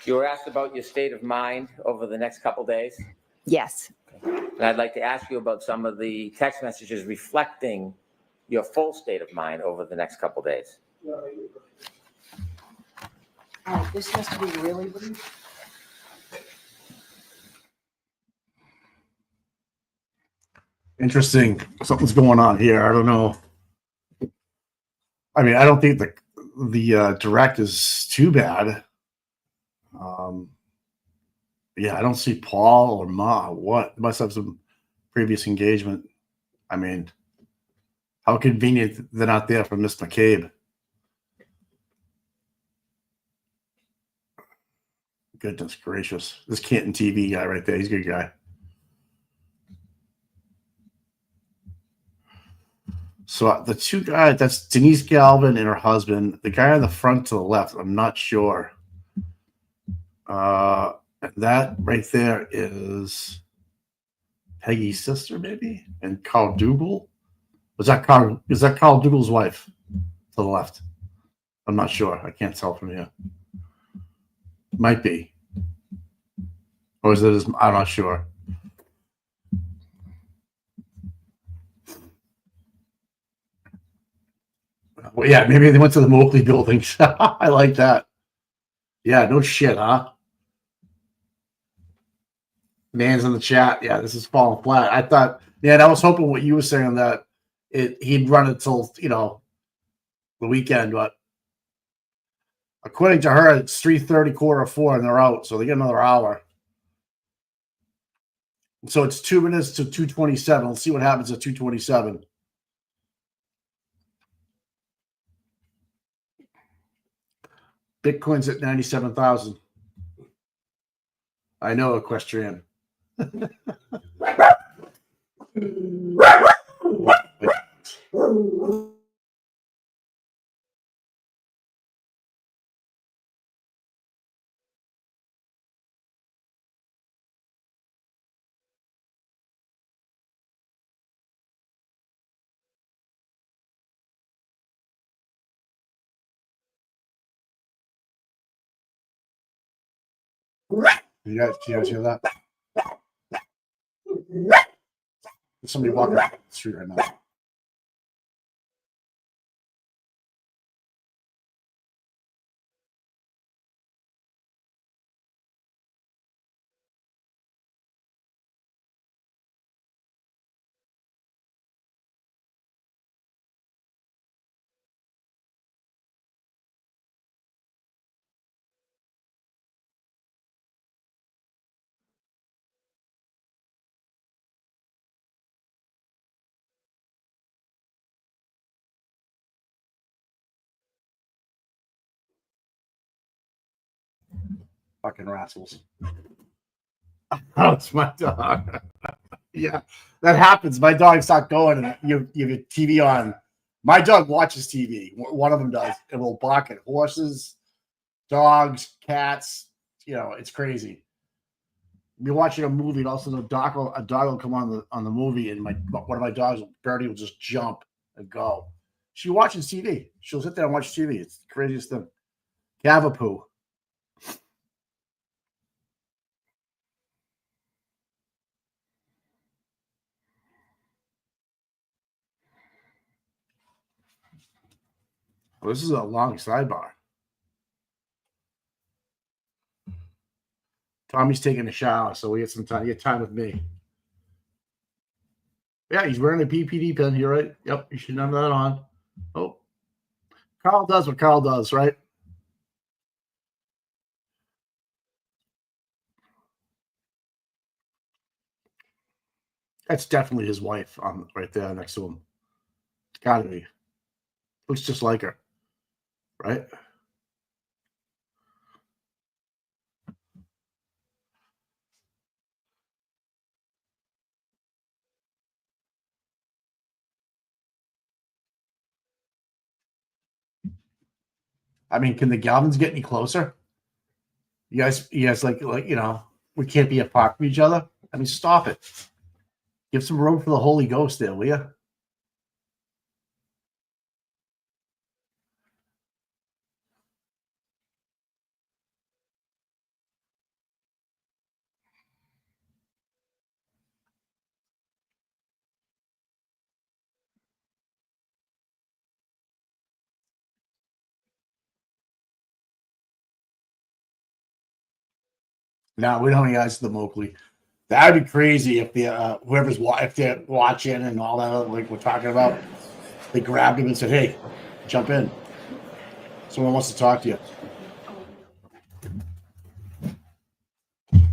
You were asked about your state of mind over the next couple days. Yes. And I'd like to ask you about some of the text messages reflecting your full state of mind over the next couple days. This has to be really brief. Interesting. Something's going on here. I don't know. I mean, I don't think the direct is too bad. Yeah, I don't see Paul or Ma. What? Must have some previous engagement. I mean, how convenient they're not there for Miss McCabe. Goodness gracious. This Canton TV guy right there, he's a good guy. So the two guys, that's Denise Galvin and her husband. The guy on the front to the left, I'm not sure. That right there is Peggy's sister, maybe, and Carl Dougal. Is that Carl Dougal's wife to the left? I'm not sure. I can't tell from here. Might be. Or is it his, I'm not sure. Well, yeah, maybe they went to the Moakley buildings. I like that. Yeah, no shit, huh? Man's in the chat. Yeah, this is falling flat. I thought, man, I was hoping what you were saying that he'd run it till, the weekend, but according to her, it's 3:30, 3:45, and they're out, so they get another hour. So it's 2 minutes to 2:27. Let's see what happens at 2:27. Bitcoin's at 97,000. I know, equestrian. You guys hear that? There's somebody walking down the street right now. Fucking rascals. Oh, it's my dog. Yeah, that happens. My dogs start going, and you have your TV on. My dog watches TV. One of them does, and will bark at horses, dogs, cats. You know, it's crazy. You're watching a movie, and also a dog will come on the movie, and one of my dogs, Birdie, will just jump and go. She watches TV. She'll sit there and watch TV. It's the craziest thing. Cavapoo. Well, this is a long sidebar. Tommy's taking a shower, so we get some time. You get time with me. Yeah, he's wearing a PPD pen here, right? Yep, you should have that on. Oh, Carl does what Carl does, right? That's definitely his wife on right there next to him. It's gotta be. Looks just like her, right? I mean, can the Galvins get any closer? You guys like we can't be apart from each other. I mean, stop it. Give some room for the Holy Ghost there, will you? No, we don't have any guys to the Moakley. That'd be crazy if the if they're watching and all that, like we're talking about, they grabbed him and said, "Hey, jump in. Someone wants to talk to you."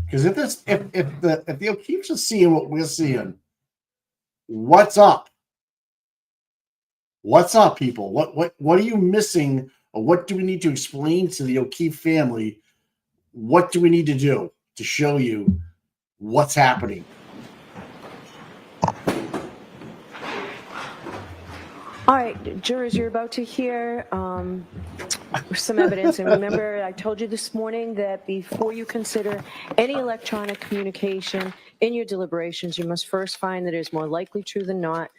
Because if the O'Keefes are seeing what we're seeing, what's up? What's up, people? What are you missing, or what do we need to explain to the O'Keefe family? What do we need to do to show you what's happening? All right, jurors, you're about to hear some evidence. And remember, I told you this morning that before you consider any electronic communication in your deliberations, you must first find that it is more likely true than not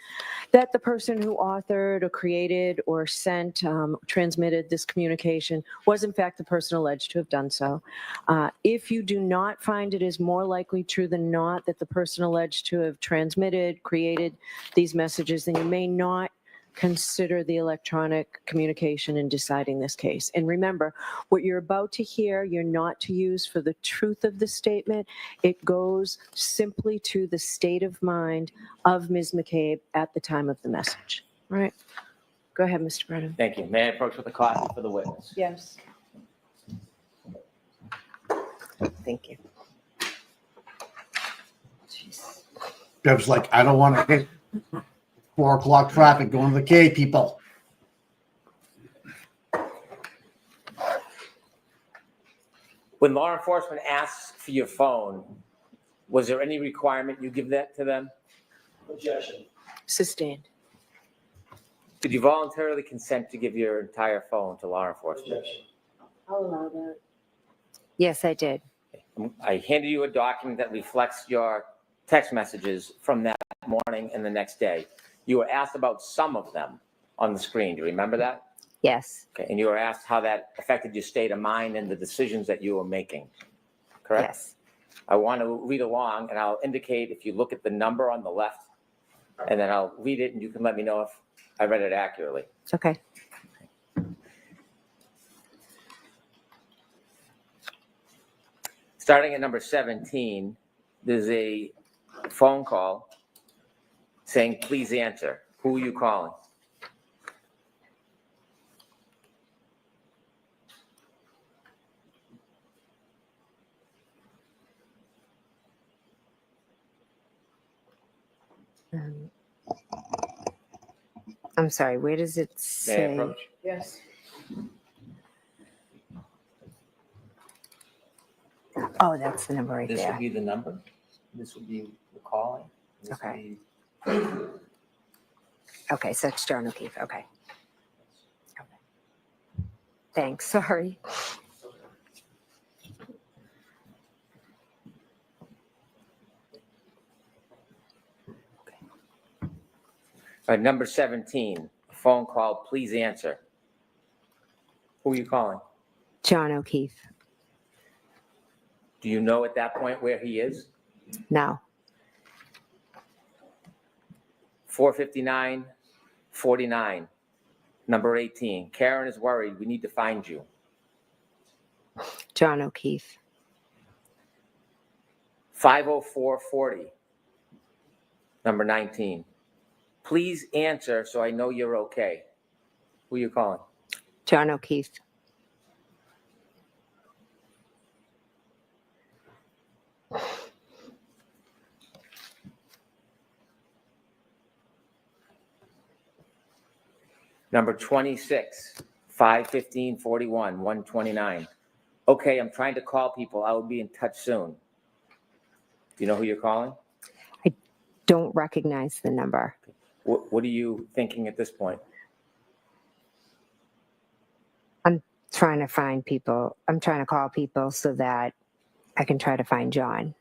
that the person who authored or created or sent, transmitted this communication was in fact the person alleged to have done so. If you do not find it is more likely true than not that the person alleged to have transmitted, created these messages, then you may not consider the electronic communication in deciding this case. And remember, what you're about to hear, you're not to use for the truth of the statement. It goes simply to the state of mind of Ms. McCabe at the time of the message. All right. Go ahead, Mr. Brennan. Thank you. May I approach with a copy for the witness? Yes. Thank you. Deb's like, I don't want to hit 4 o'clock traffic going to the K, people. When law enforcement asks for your phone, was there any requirement you give that to them? Objection. Sustained. Did you voluntarily consent to give your entire phone to law enforcement? Objection. I'll allow that. Yes, I did. I handed you a document that reflects your text messages from that morning and the next day. You were asked about some of them on the screen. Do you remember that? Yes. Okay. And you were asked how that affected your state of mind and the decisions that you were making, correct? Yes. I want to read along, and I'll indicate if you look at the number on the left, and then I'll read it, and you can let me know if I read it accurately. It's okay. Starting at number 17, there's a phone call saying, please answer. Who are you calling? I'm sorry, where does it May I say? approach? Yes. Oh, that's the number right This there. would be the number. This would be the calling. Okay. Okay, so it's John O'Keefe. Okay. Thanks. Sorry. Number 17, phone call, please answer. Who are you calling? John O'Keefe. Do you know at that point where he is? No. 459-49, number 18. Karen is worried. We need to find you. John O'Keefe. 504-40, number 19. Please answer so I know you're okay. Who are you calling? John O'Keefe. Number 26, 515-41, 129. Okay, I'm trying to call people. I will be in touch soon. Do you know who you're calling? Don't recognize the number. What are you thinking at this point? I'm trying to find people. I'm trying to call people so that I can try to find John.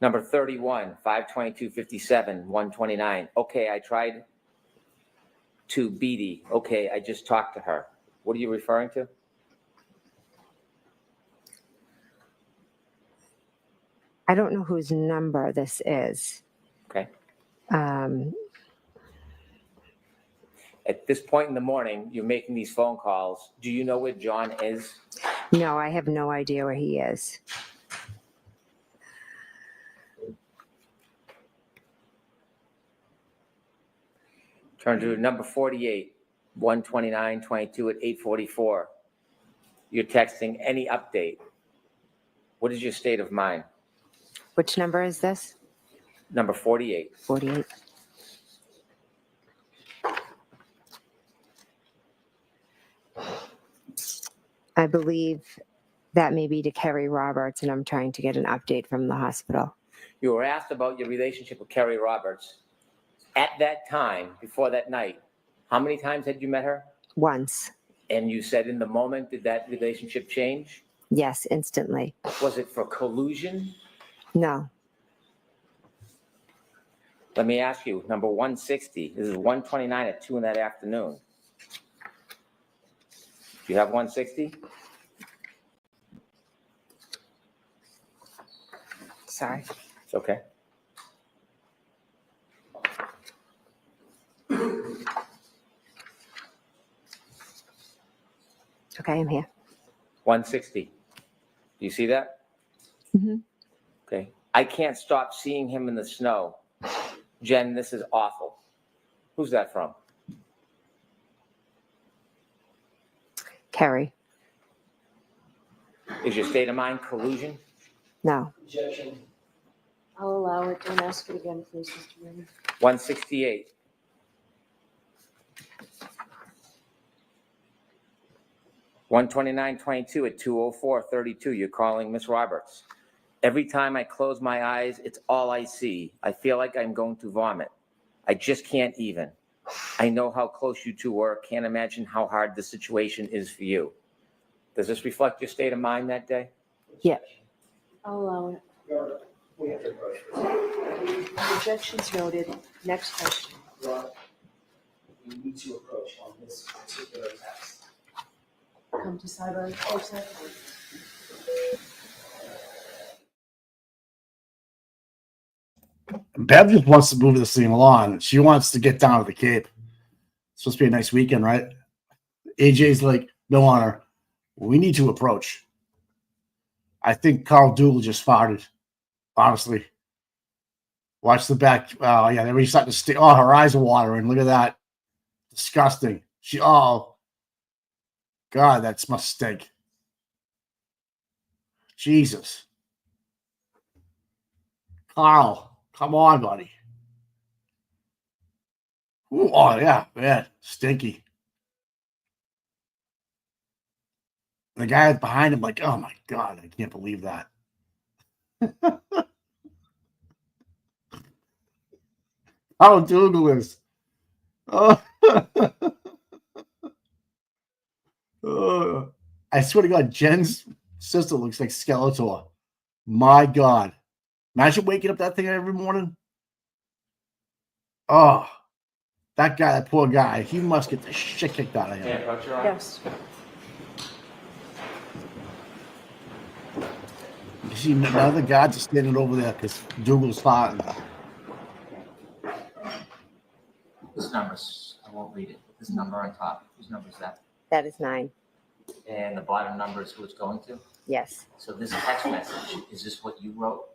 Number 31, 522-57, 129. Okay, I tried to Beatty. Okay, I just talked to her. What are you referring to? I don't know whose number this is. Okay. Um, At this point in the morning, you're making these phone calls. Do you know where John is? no, I have no idea where he is. Turn to number 48, 129-22 at 8:44. You're texting any update. What is your state of mind? Which number is this? Number 48. 48. I believe that may be to Kerry Roberts, and I'm trying to get an update from the hospital. You were asked about your relationship with Kerry Roberts. At that time, before that night, how many times had you met her? Once. And you said in the moment, did that relationship change? Yes, instantly. Was it for collusion? No. Let me ask you, number 160, this is 129 at 2 in that afternoon. Do you have 160? Sorry. It's okay. Okay, I'm here. 160. Do you see that? Mm-hmm. Okay. I can't stop seeing him in the snow. Jen, this is awful. Who's that from? Kerry. Is your state of mind collusion? No. Objection. I'll allow it. Don't ask it again, please, Mr. Raymond. 168. $129.22 at 2:04:32. You're calling Miss Roberts. Every time I close my eyes, it's all I see. I feel like I'm going to vomit. I just can't even. I know how close you two were. Can't imagine how hard the situation is for you. Does this reflect your state of mind that day? Yeah. I'll allow it. We have to approach. Objections noted. Next question. We need to approach on this particular text. Come to sideline. Oh, sideline. Bev just wants to move this thing along. She wants to get down to the Cape. It's supposed to be a nice weekend, right? AJ's like, no honor. We need to approach. I think Carl Dougal just farted. Honestly. Watch the back. Oh, yeah, they're starting to stay. Oh, her eyes are watering. Look at that. Disgusting. Oh, God, that must stink. Jesus. Carl, come on, buddy. Ooh, oh, yeah, man. Stinky. The guy that's behind him, like, oh my God, I can't believe that. How Dougal is. Oh. Oh. I swear to God, Jen's sister looks like Skeletor. My God. Imagine waking up that thing every morning. Oh, that guy, that poor guy, he must get the shit kicked out of him. Yes. You see, none of the guards are standing over there because Dougal's farting. This number's, I won't read it. This number on top, whose number is that? That is 9. And the bottom number is who it's going to? Yes. So this text message, is this what you wrote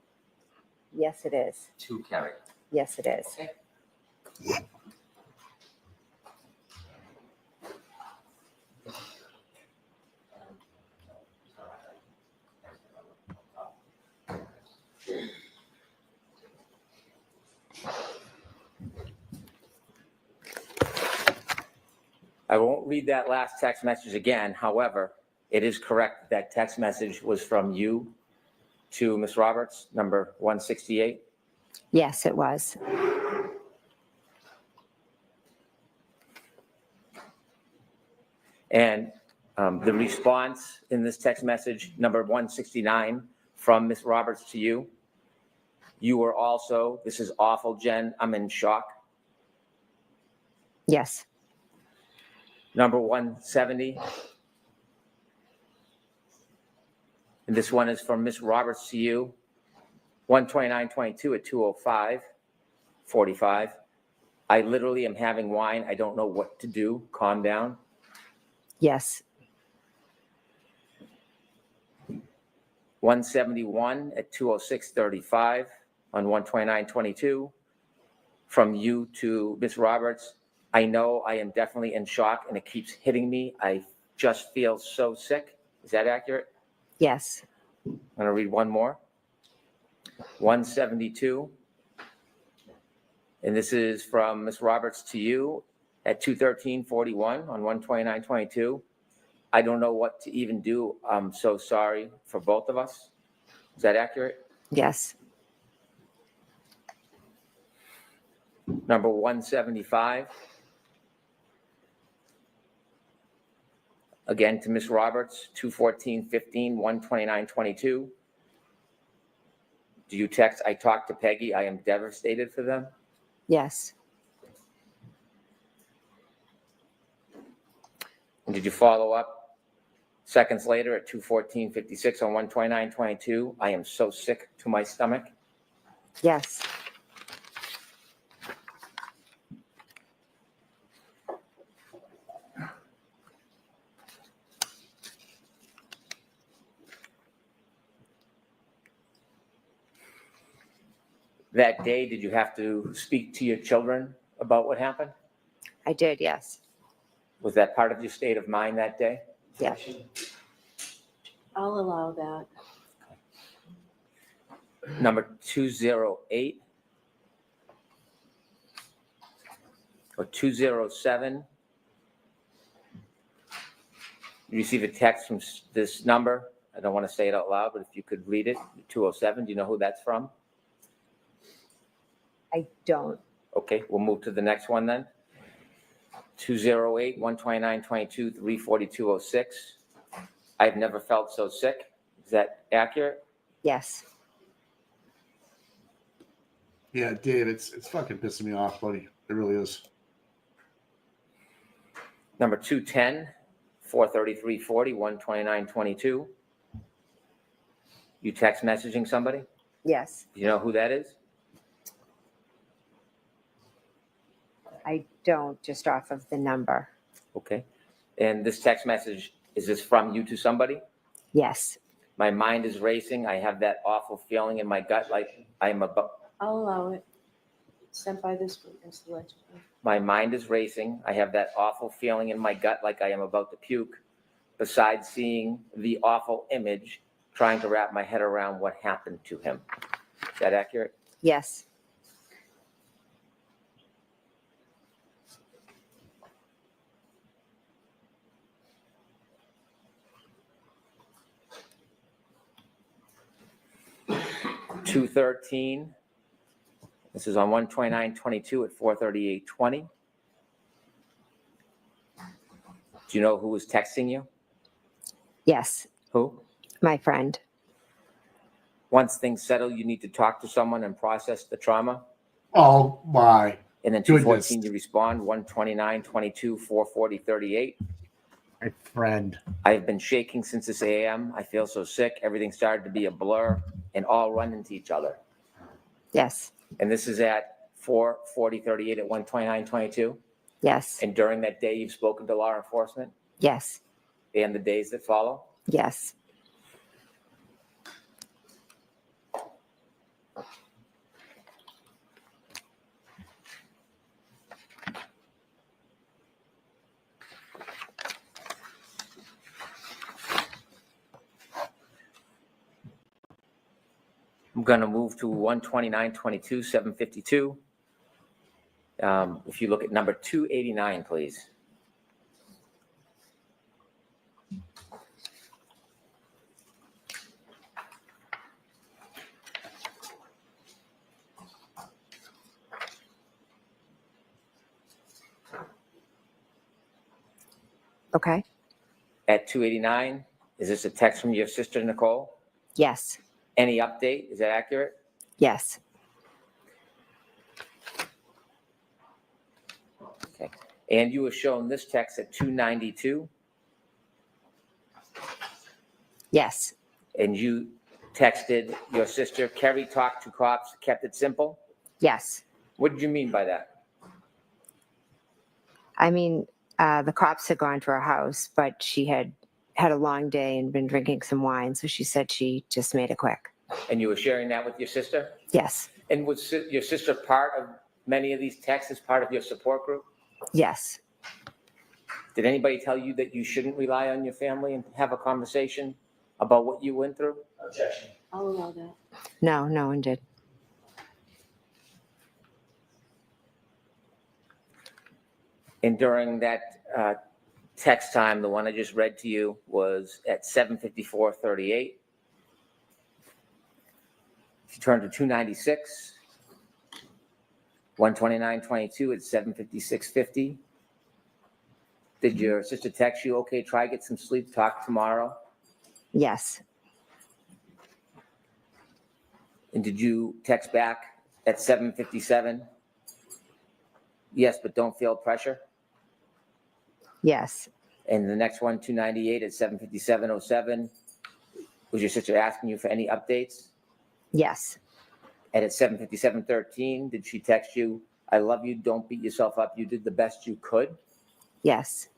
Yes, it is. to Kerry? Yes, it is. Okay. I won't read that last text message again. However, it is correct that text message was from you to Ms. Roberts, number 168. Yes, it was. And the response in this text message, number 169, from Ms. Roberts to you, you were also, this is awful, Jen, I'm in shock. Yes. Number 170. And this one is from Ms. Roberts to you, 129.22 at 2:05:45. I literally am having wine. I don't know what to do. Calm down. Yes. 171 at 2:06:35 on 129.22 from you to Ms. Roberts. I know I am definitely in shock and it keeps hitting me. I just feel so sick. Is that accurate? Yes. I'm going to read one more. 172. And this is from Ms. Roberts to you at 2:13:41 on 129.22. I don't know what to even do. I'm so sorry for both of us. Is that accurate? Yes. Number 175. Again to Ms. Roberts, 2:14:15, 129.22. Do you text, I talked to Peggy, I am devastated for them? Yes. And did you follow up seconds later at 2:14:56 on 129.22? I am so sick to my stomach. Yes. That day, did you have to speak to your children about what happened? I did. Yes. Was that part of your state of mind that day? Yes. I'll allow that. Number 208 or 207. You receive a text from this number. I don't want to say it out loud, but if you could read it, 207. Do you know who that's from? I don't. Okay, we'll move to the next one then. 208, 129.22, 342.06. I've never felt so sick. Is that accurate? Yes. Yeah, Dave, it's fucking pissing me off, buddy. It really is. Number 210, 433.40, 129.22. You text messaging somebody? Yes. Do you know who that is? I don't, just off of the number. Okay. And this text message, is this from you to somebody? Yes. My mind is racing. I have that awful feeling in my gut like I'm about. I'll allow it. Sent by this witness allegedly. My mind is racing. I have that awful feeling in my gut like I am about to puke. Besides seeing the awful image, trying to wrap my head around what happened to him. Is that accurate? Yes. 2:13. This is on 1/29/22 at 4:38:20. Do you know who was texting you? Yes, Who? my friend. Once things settle, you need to talk to someone and process the trauma. Oh my. And then Goodness. 2:14, you respond. 1:29:22, 4:40:38. My friend. I have been shaking since this a.m. I feel so sick. Everything started to be a blur and all run into each other. Yes, And this is at 4:40:38 at 1:29:22. yes, And during that day, you've spoken to law enforcement yes, and the days that follow. yes. I'm going to move to 1:29:22, 7:52. If you look at number 289, please. Okay. At 289, is this a text from your sister, Nicole? Yes, Any update? Is that accurate? yes, Okay. And you were shown this text at 292, yes, and you texted your sister, Kerry talked to cops, kept it simple. yes. What did you mean by that? I mean, the cops had gone to her house, but she had had a long day and been drinking some wine. So she said she just made it quick. And you were sharing that with your sister? Yes, And was your sister part of many of these texts as part of your support group? yes. Did anybody tell you that you shouldn't rely on your family and have a conversation about what you went through? Objection. I'll allow that. No, no one did. And during that text time, the one I just read to you was at 7:54:38. If you turn to 296, 1:29:22 at 7:56:50. Did your sister text you, okay, try get some sleep, talk tomorrow? Yes, And did you text back at 7:57? Yes, but don't feel pressure. yes, And the next one, 298 at 7:57:07. Was your sister asking you for any updates? yes, And at 7:57:13, did she text you, I love you, don't beat yourself up, you did the best you could? yes,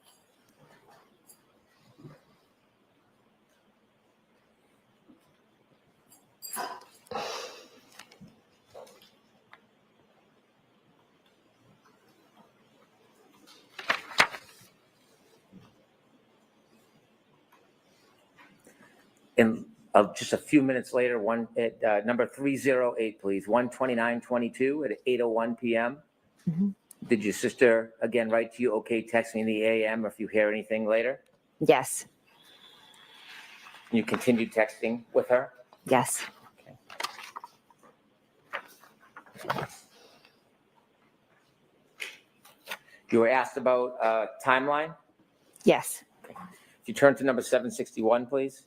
And just a few minutes later, one at number 308, please, 1:29:22 at 8:01 p.m. Mhm. Did your sister again write to you, okay, text me in the AM or if you hear anything later? yes, And you continued texting with her? yes, You were asked about timeline? yes. If you turn to number 761, please.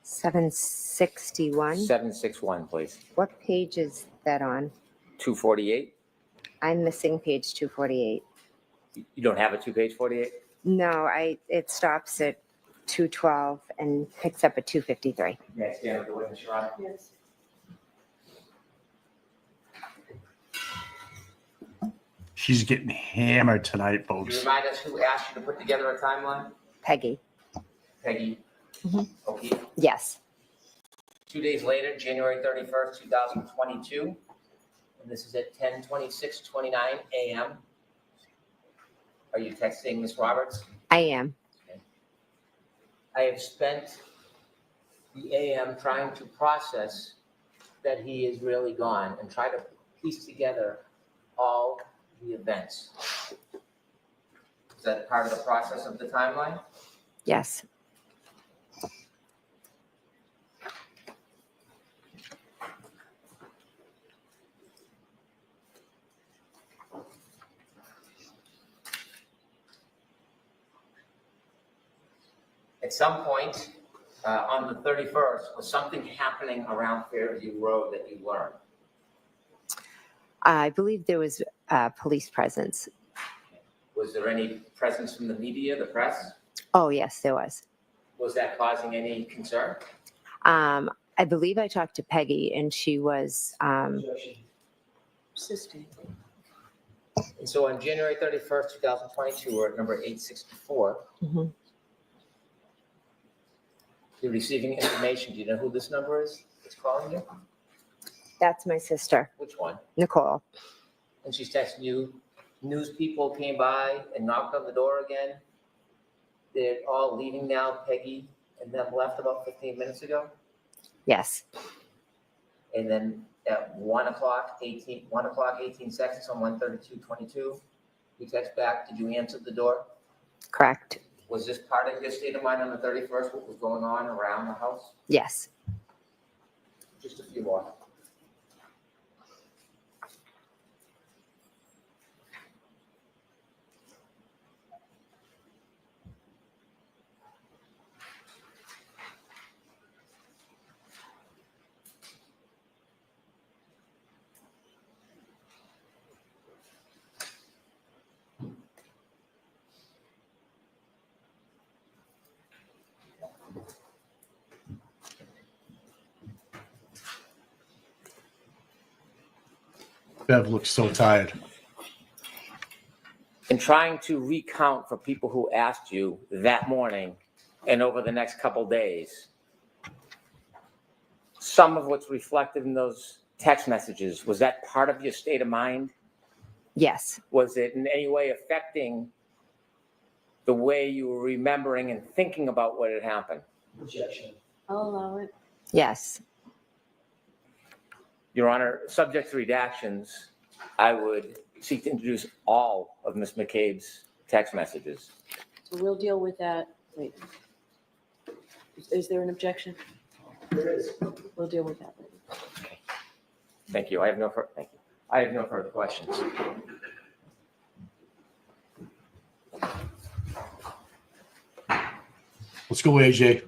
$761. 761, please. What page is that on? 248. I'm missing page 248. You don't have a 2-page 48? No, it stops at 212 and picks up at 253. May I stand with the witness, Your Honor? Yes. She's getting hammered tonight, Can you folks. remind us who asked you to put together a timeline? Peggy. Peggy. Mhm. Okay. Yes, 2 days later, January 31st, 2022, and this is at 10:26:29 a.m. Are you texting Ms. Roberts? I am. I have spent the AM trying to process that he is really gone and try to piece together all the events. Is that part of the process of the timeline? Yes. At some point on the 31st, was something happening around Fairview Road that you learned? I believe there was police presence. Was there any presence from the media, the press? Oh, yes, there was. Was that causing any concern? I believe I talked to Peggy, and she was Assisting. And so on January 31st, 2022, we're at number 864. Mhm. You're receiving information. Do you know who this number is that's calling you? That's my sister, Which one? Nicole. And she's texting you, news people came by and knocked on the door again. They're all leaving now, Peggy and them left about 15 minutes ago. Yes. And then at 1 o'clock, 18 seconds on 1:32:22, you text back, did you answer the door? Correct. Was this part of your state of mind on the 31st, what was going on around the house? Yes. Just a few more. Bev looks so tired. And trying to recount for people who asked you that morning and over the next couple days, some of what's reflected in those text messages, was that part of your state of mind? Yes. Was it in any way affecting the way you were remembering and thinking about what had happened? Objection. I'll allow it. Yes. Your Honor, subject to redactions, I would seek to introduce all of Ms. McCabe's text messages. So we'll deal with that. Wait. Is there an objection? There is. We'll deal with that later. Thank you. I have no further questions. Let's go, AJ.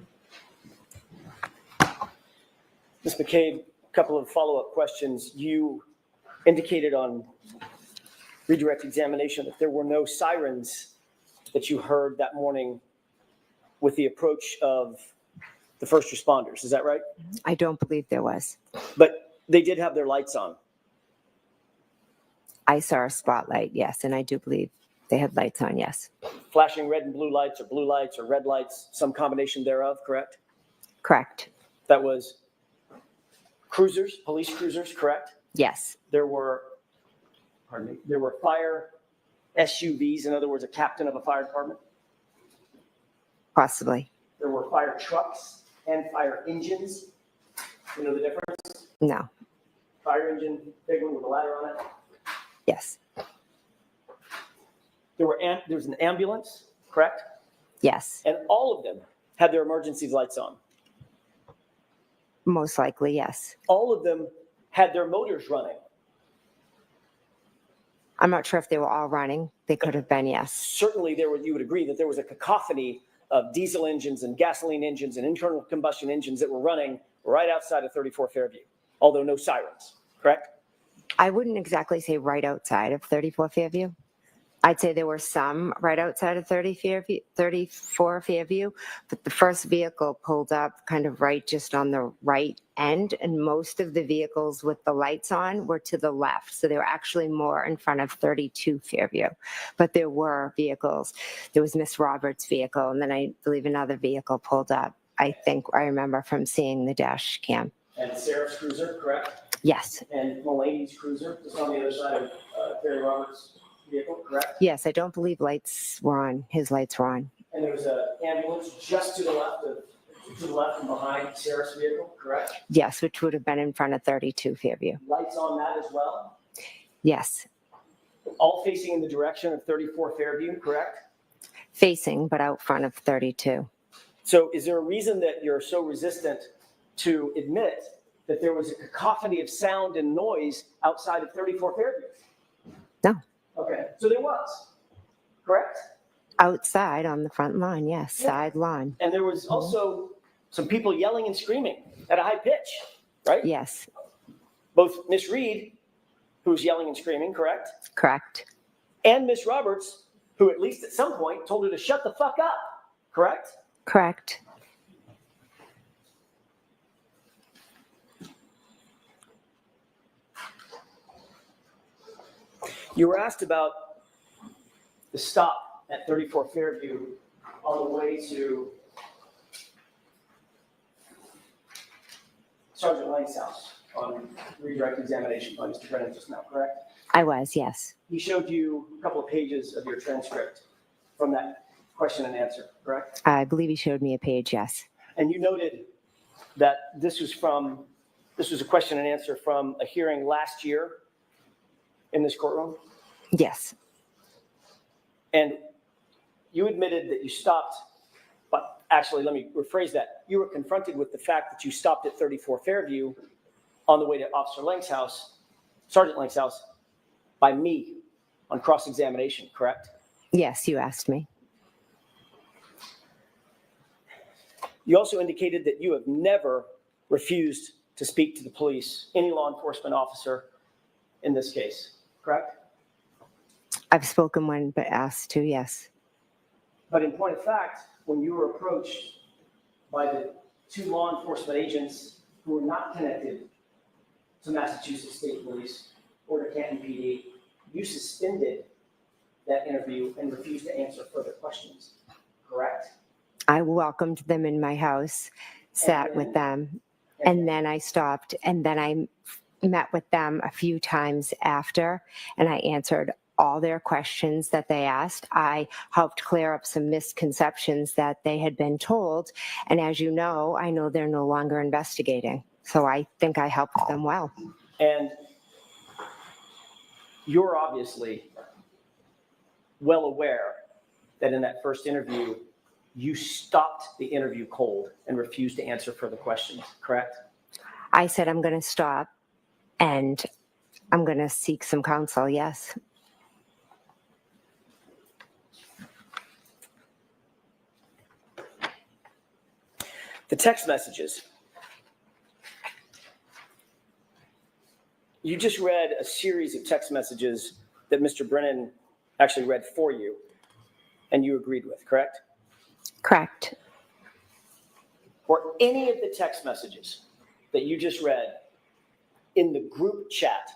Ms. McCabe, a couple of follow-up questions. You indicated on redirect examination that there were no sirens that you heard that morning with the approach of the first responders. Is that right? I don't believe there was. But they did have their lights on. I saw a spotlight, yes, and I do believe they had lights on, yes. Flashing red and blue lights or red lights, some combination thereof, correct? Correct. That was cruisers, police cruisers, correct? Yes. There were fire SUVs, in other words, a captain of a fire department. Possibly. There were fire trucks and fire engines. You know the difference? No. Fire engine, big one with a ladder on it. Yes. There was an ambulance, correct? Yes. And all of them had their emergency lights on. Most likely, yes. All of them had their motors running. I'm not sure if they were all running. They could have been, yes. Certainly, you would agree that there was a cacophony of diesel engines and gasoline engines and internal combustion engines that were running right outside of 34 Fairview, although no sirens, correct? I wouldn't exactly say right outside of 34 Fairview. I'd say there were some right outside of 34 Fairview, but the first vehicle pulled up kind of right just on the right end, and most of the vehicles with the lights on were to the left. So they were actually more in front of 32 Fairview. But there were vehicles. There was Miss Roberts' vehicle, and then I believe another vehicle pulled up I think I remember from seeing the dash cam. And Sarah's cruiser, correct? Yes. And Mulaney's cruiser, just on the other side of Gary Roberts' vehicle, correct? Yes, I don't believe lights were on. His lights were on. And there was an ambulance just to the left and behind Sarah's vehicle, correct? Yes, which would have been in front of 32 Fairview. Lights on that as well? Yes. All facing in the direction of 34 Fairview, correct? Facing, but out front of 32. So is there a reason that you're so resistant to admit that there was a cacophony of sound and noise outside of 34 Fairview? No. Okay, so there was, correct? Outside on the front lawn, yes, side lawn. And there was also some people yelling and screaming at a high pitch, right? Yes. Both Miss Reed, who's yelling and screaming, correct? Correct. And Miss Roberts, who at least at some point told her to shut the fuck up, correct? Correct. You were asked about the stop at 34 Fairview on the way to Sergeant Lang's house on redirect examination by Mr. Brennan just now, correct? I was, yes. He showed you a couple of pages of your transcript from that question and answer, correct? I believe he showed me a page, yes. And you noted that this was a question and answer from a hearing last year in this courtroom? Yes. And you admitted that you stopped, but actually, let me rephrase that. You were confronted with the fact that you stopped at 34 Fairview on the way to Officer Lang's house, Sergeant Lang's house, by me on cross-examination, correct? Yes, you asked me. You also indicated that you have never refused to speak to the police, any law enforcement officer in this case, correct? I've spoken when but asked to, yes. But in point of fact, when you were approached by the two law enforcement agents who were not connected to Massachusetts State Police or to Canton PD, you suspended that interview and refused to answer further questions, correct? I welcomed them in my house, sat with them, and then I stopped, and then I met with them a few times after, and I answered all their questions that they asked. I helped clear up some misconceptions that they had been told, and as you know, I know they're no longer investigating, so I think I helped them well. And you're obviously well aware that in that first interview, you stopped the interview cold and refused to answer further questions, correct? I said I'm going to stop and I'm going to seek some counsel, yes. The text messages. You just read a series of text messages that Mr. Brennan actually read for you and you agreed with, correct? Correct. Or any of the text messages that you just read in the group chat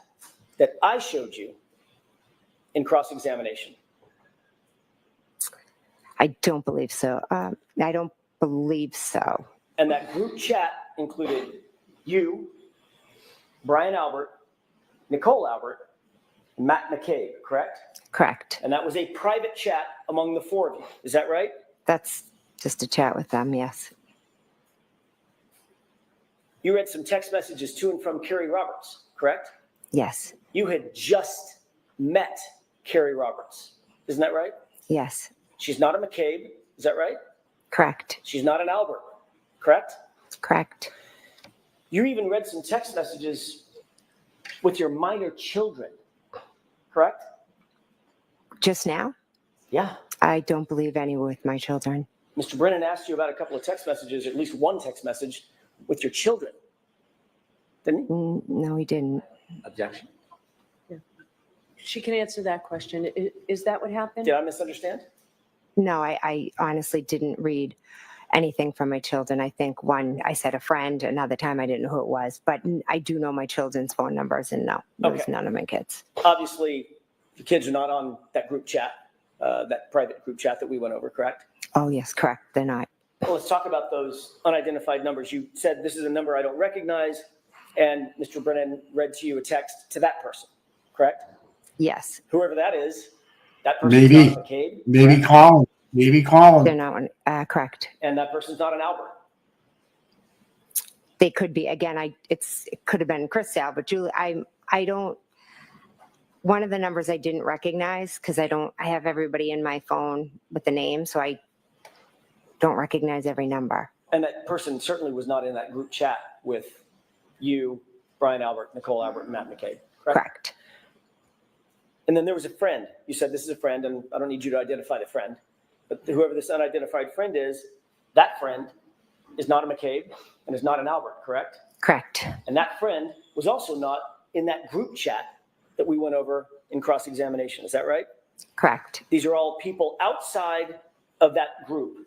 that I showed you in cross-examination? I don't believe so. I don't believe so. And that group chat included you, Brian Albert, Nicole Albert, and Matt McCabe, correct? Correct. And that was a private chat among the four of you. Is that right? That's just a chat with them, yes. You read some text messages to and from Carrie Roberts, correct? Yes. You had just met Carrie Roberts. Isn't that right? Yes. She's not a McCabe. Is that right? Correct. She's not an Albert, correct? Correct. You even read some text messages with your minor children, correct? Just now? Yeah. I don't believe any with my children. Mr. Brennan asked you about a couple of text messages, at least one text message with your children. Didn't he? No, he didn't. Objection. She can answer that question. Is that what happened? Did I misunderstand? No, I honestly didn't read anything from my children. I think one, I said a friend, another time I didn't know who it was, but I do know my children's phone numbers, and no, it was none of my kids. Obviously, the kids are not on that group chat, that private group chat that we went over, correct? Oh, yes, correct. They're not. Well, let's talk about those unidentified numbers. You said this is a number I don't recognize, and Mr. Brennan read to you a text to that person, correct? Yes. Whoever that is, that person's Maybe, not McCabe, maybe correct? Colin, maybe They're Colin. not correct. And that person's not an Albert. They could be, again, it could have been Christelle, but Julie, I don't, one of the numbers I didn't recognize because I have everybody in my phone with the name, so I don't recognize every number. And that person certainly was not in that group chat with you, Brian Albert, Nicole Albert, and Matt McCabe, correct? Correct. And then there was a friend. You said this is a friend, and I don't need you to identify the friend, but whoever this unidentified friend is, that friend is not a McCabe and is not an Albert, correct? Correct. And that friend was also not in that group chat that we went over in cross-examination. Is that right? Correct. These are all people outside of that group,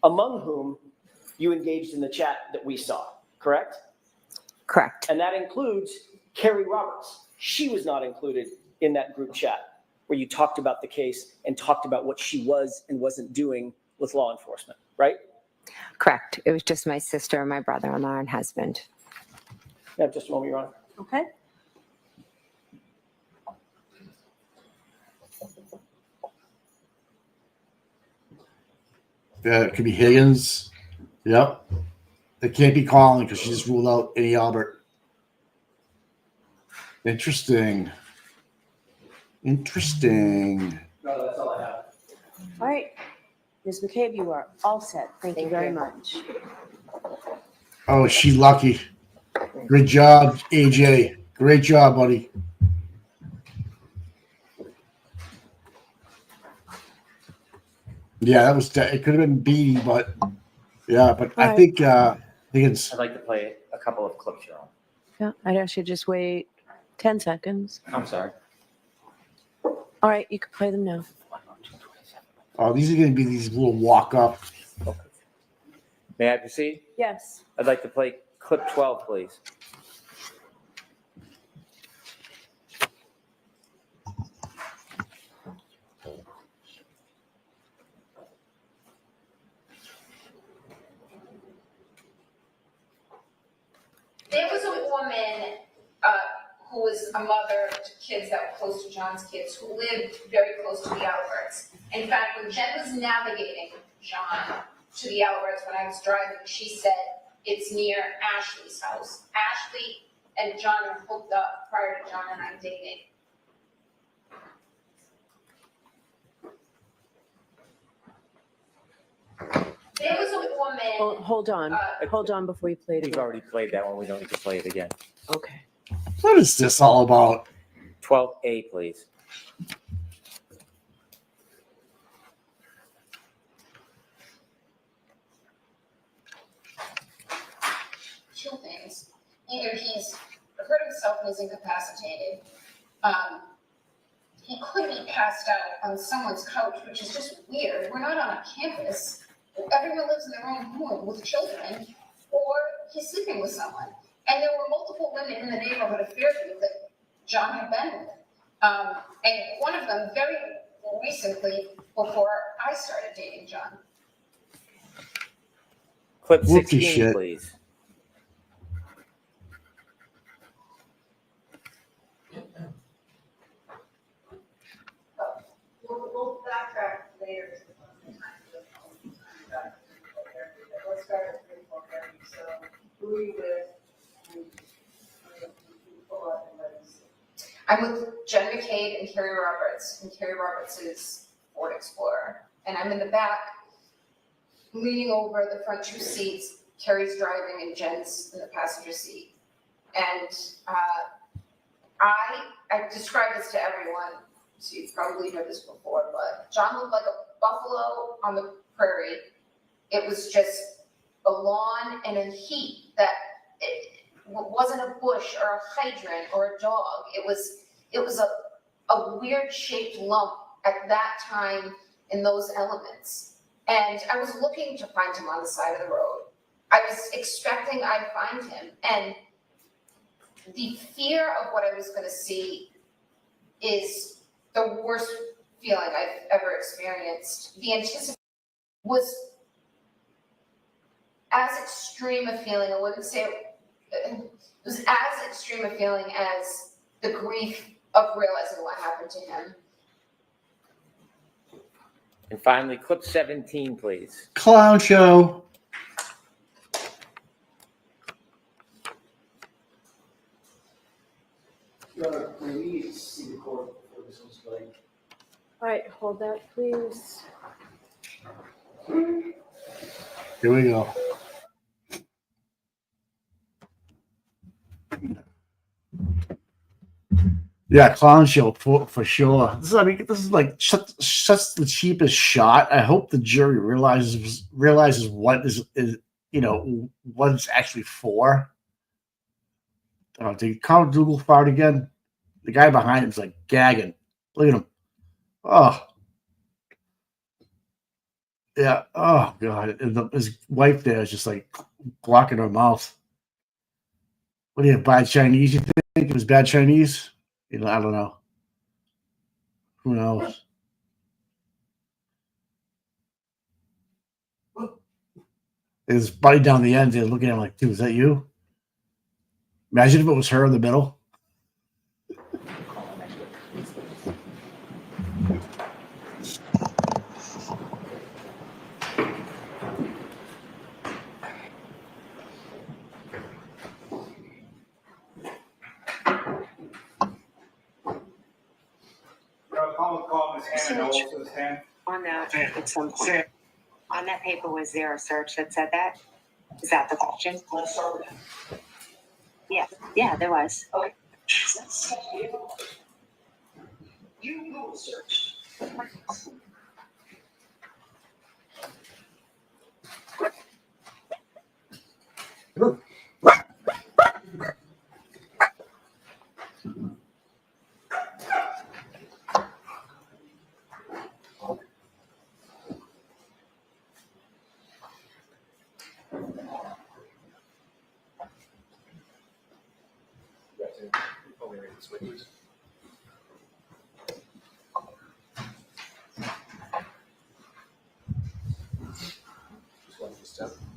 among whom you engaged in the chat that we saw, correct? Correct. And that includes Carrie Roberts. She was not included in that group chat where you talked about the case and talked about what she was and wasn't doing with law enforcement, right? Correct. It was just my sister, my brother-in-law, and husband. Yeah, just a moment, Your Honor. Okay. Yeah, it could be Higgins. Yep. It can't be Colin because she just ruled out any Albert. Interesting. Interesting. No, that's all I have. All right. Ms. McCabe, you are all set. Thank you very much. Oh, she lucky. Good job, AJ. Great job, buddy. Yeah, that was. It could have been Beatty, but yeah, but I think Higgins. I'd like to play a couple of clips, Your Honor. Yeah, I'd ask you to just wait 10 seconds. I'm sorry. All right, you can play them now. Oh, these are going to be these little walk-up. May I proceed? Yes. I'd like to play clip 12, please. There was a woman who was a mother to kids that were close to John's kids who lived very close to the Alberts. In fact, when Jen was navigating John to the Alberts when I was driving, she said it's near Ashley's house. Ashley and John were hooked up prior to John and I dating. There was a woman. Hold on before you play it We've again. already played that one. We don't need to play it again. Okay. What is this all about? 12A, please. Two things. Either he's hurt himself and is incapacitated. He could be passed out on someone's couch, which is just weird. We're not on a campus. Everyone lives in their own home with children, or he's sleeping with someone. And there were multiple women in the neighborhood of Fairview that John had been with. And one of them very recently, before I started dating John. Clip Whoopsie 16, shit. please. We'll backtrack later. Let's start at 3:30. So, who are you with? I'm with Jen McCabe and Carrie Roberts, and Carrie Roberts is Ford Explorer. And I'm in the back, leaning over the front two seats. Carrie's driving and Jen's in the passenger seat. And I described this to everyone, so you've probably heard this before, but John looked like a buffalo on the prairie. It was just a lawn and a heat that it wasn't a bush or a hydrant or a dog. It was a weird shaped lump at that time in those elements. And I was looking to find him on the side of the road. I was expecting I'd find him. And the fear of what I was going to see is the worst feeling I've ever experienced. The anticipation was as extreme a feeling, I wouldn't say it was as extreme a feeling as the grief of realizing what happened to him. And finally, clip 17, please. Clown show. We need to see the court before this one's played. All right, hold that, please. Here we go. Yeah, clown show for sure. This is like such the cheapest shot. I hope the jury realizes what is what it's actually for. Did Carl Dougal fart again? The guy behind him's like gagging. Look at him. Oh, yeah. Oh God. And his wife there is just like blocking her mouth. What do you have? Bad Chinese? You think it was bad Chinese? I don't know. Who knows? His buddy down the end there looking at him like, dude, is that you? Imagine if it was her in the middle. On that, at some point. On that paper, was there a search that said that? Is that the question? Let's start with Yeah, yeah, there was. Okay. You Google search.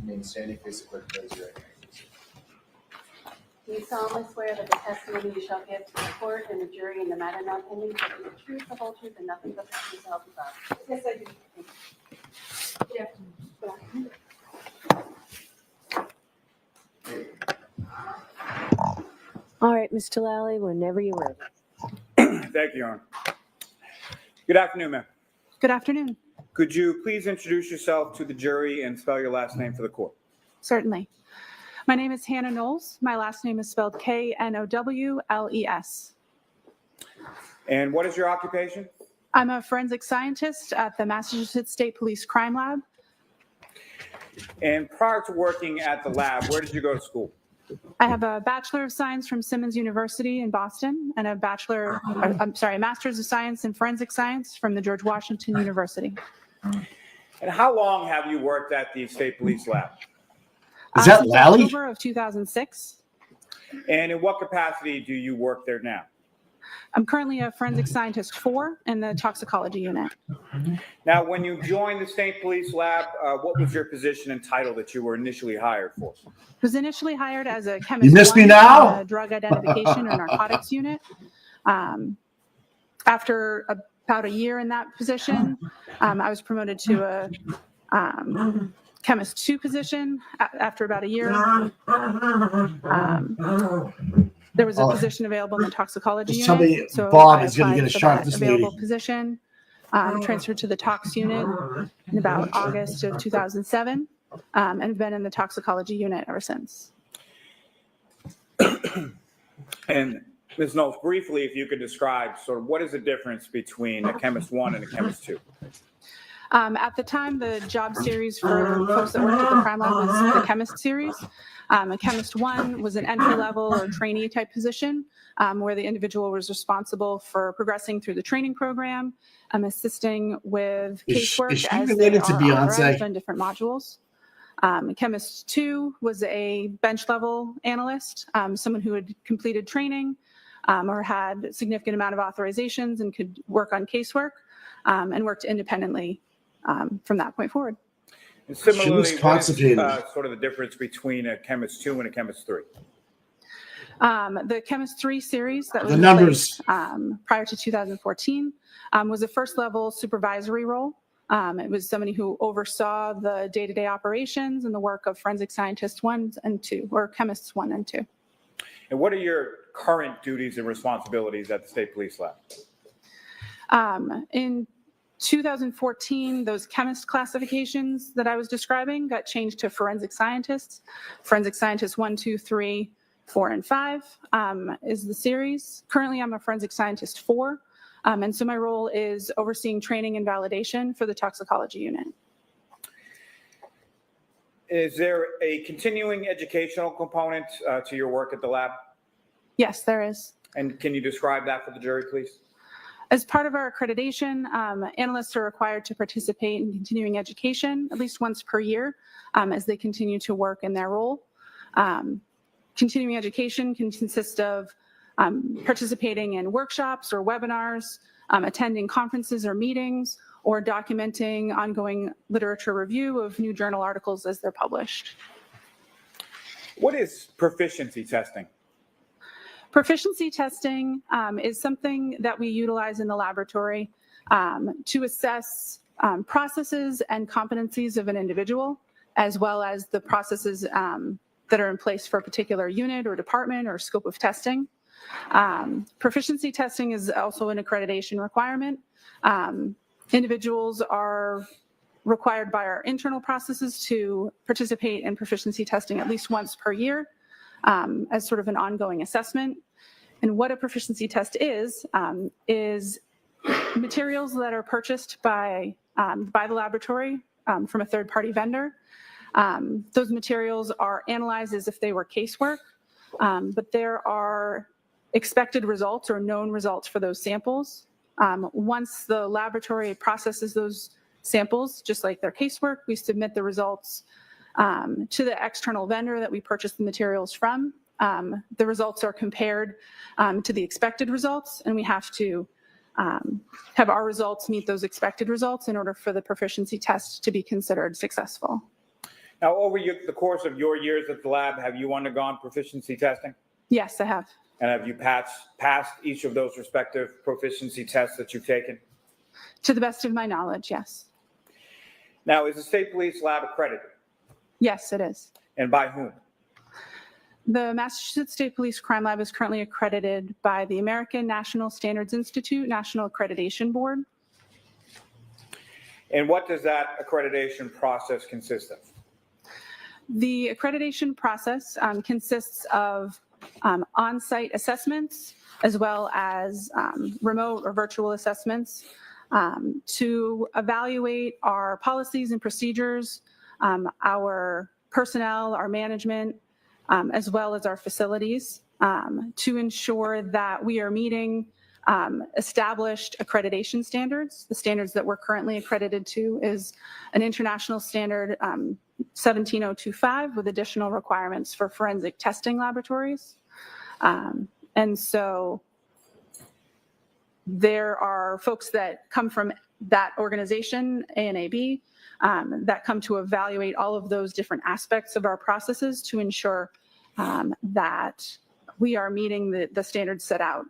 Remain standing, face the clerk, raise your right hand. Do you solemnly swear that the testimony you shall give to the court and the jury in the matter now pending shall be the truth, the whole truth, and nothing but the truth, so help you God? Yes, I do. Good afternoon. All right, Mr. Lally, whenever you're ready. Thank you, Your Honor. Good afternoon, ma'am. Good afternoon. Could you please introduce yourself to the jury and spell your last name for the court? Certainly. My name is Hannah Knowles. My last name is spelled Knowles. And what is your occupation? I'm a forensic scientist at the Massachusetts State Police Crime Lab. And prior to working at the lab, where did you go to school? I have a Bachelor of Science from Simmons University in Boston and a Master's of Science in Forensic Science from the George Washington University. And how long have you worked at the State Police Lab? Is that Since Lally? October of 2006. And in what capacity do you work there now? I'm currently a Forensic Scientist 4 in the Toxicology Unit. Now, when you joined the State Police Lab, what was your position and title that you were initially hired for? I was initially hired as a chemist. You miss me 1 now? in the Drug Identification or Narcotics Unit. After about a year in that position, I was promoted to a Chemist 2 position after about a year. There was a position available in the Toxicology Unit. Somebody, So Bob I is going to applied get a for shot that at this available lady. position. Transferred to the Tox Unit in about August of 2007, and have been in the Toxicology Unit ever since. And Ms. Knowles, briefly, if you could describe sort of what is the difference between a Chemist 1 and a Chemist 2? At the time, the job series for folks that worked at the crime lab was the Chemist series. A Chemist 1 was an entry-level or trainee type position where the individual was responsible for progressing through the training program, assisting with casework is she as they related to are Beyonce? authorized in different modules. Chemist 2 was a bench-level analyst, someone who had completed training or had a significant amount of authorizations and could work on casework and worked independently from that point forward. And She similarly, was what is constipated. sort of the difference between a Chemist 2 and a Chemist 3? The Chemist 3 series that was The in numbers. place, prior to 2014 was a first level supervisory role. It was somebody who oversaw the day-to-day operations and the work of forensic scientists 1 and 2, or chemists 1 and 2. And what are your current duties and responsibilities at the State Police Lab? In 2014, those chemist classifications that I was describing got changed to forensic scientists. Forensic scientists 1, 2, 3, 4, and 5 is the series. Currently, I'm a forensic scientist 4. And so my role is overseeing training and validation for the toxicology unit. Is there a continuing educational component to your work at the lab? Yes, there is. And can you describe that for the jury, please? As part of our accreditation, analysts are required to participate in continuing education at least once per year as they continue to work in their role. Continuing education can consist of participating in workshops or webinars, attending conferences or meetings, or documenting ongoing literature review of new journal articles as they're published. What is proficiency testing? Proficiency testing is something that we utilize in the laboratory to assess processes and competencies of an individual, as well as the processes that are in place for a particular unit or department or scope of testing. Proficiency testing is also an accreditation requirement. Individuals are required by our internal processes to participate in proficiency testing at least once per year as sort of an ongoing assessment. And what a proficiency test is materials that are purchased by the laboratory from a third-party vendor. Those materials are analyzed as if they were casework, but there are expected results or known results for those samples. Once the laboratory processes those samples, just like their casework, we submit the results to the external vendor that we purchase the materials from. The results are compared to the expected results, and we have to have our results meet those expected results in order for the proficiency test to be considered successful. Now, over the course of your years at the lab, have you undergone proficiency testing? Yes, I have. And have you passed each of those respective proficiency tests that you've taken? To the best of my knowledge, yes. Now, is the State Police Lab accredited? Yes, it is. And by whom? The Massachusetts State Police Crime Lab is currently accredited by the American National Standards Institute National Accreditation Board. And what does that accreditation process consist of? The accreditation process consists of on-site assessments as well as remote or virtual assessments to evaluate our policies and procedures, our personnel, our management, as well as our facilities to ensure that we are meeting established accreditation standards. The standards that we're currently accredited to is an international standard 17025 with additional requirements for forensic testing laboratories. And so there are folks that come from that organization, ANAB, that come to evaluate all of those different aspects of our processes to ensure that we are meeting the standards set out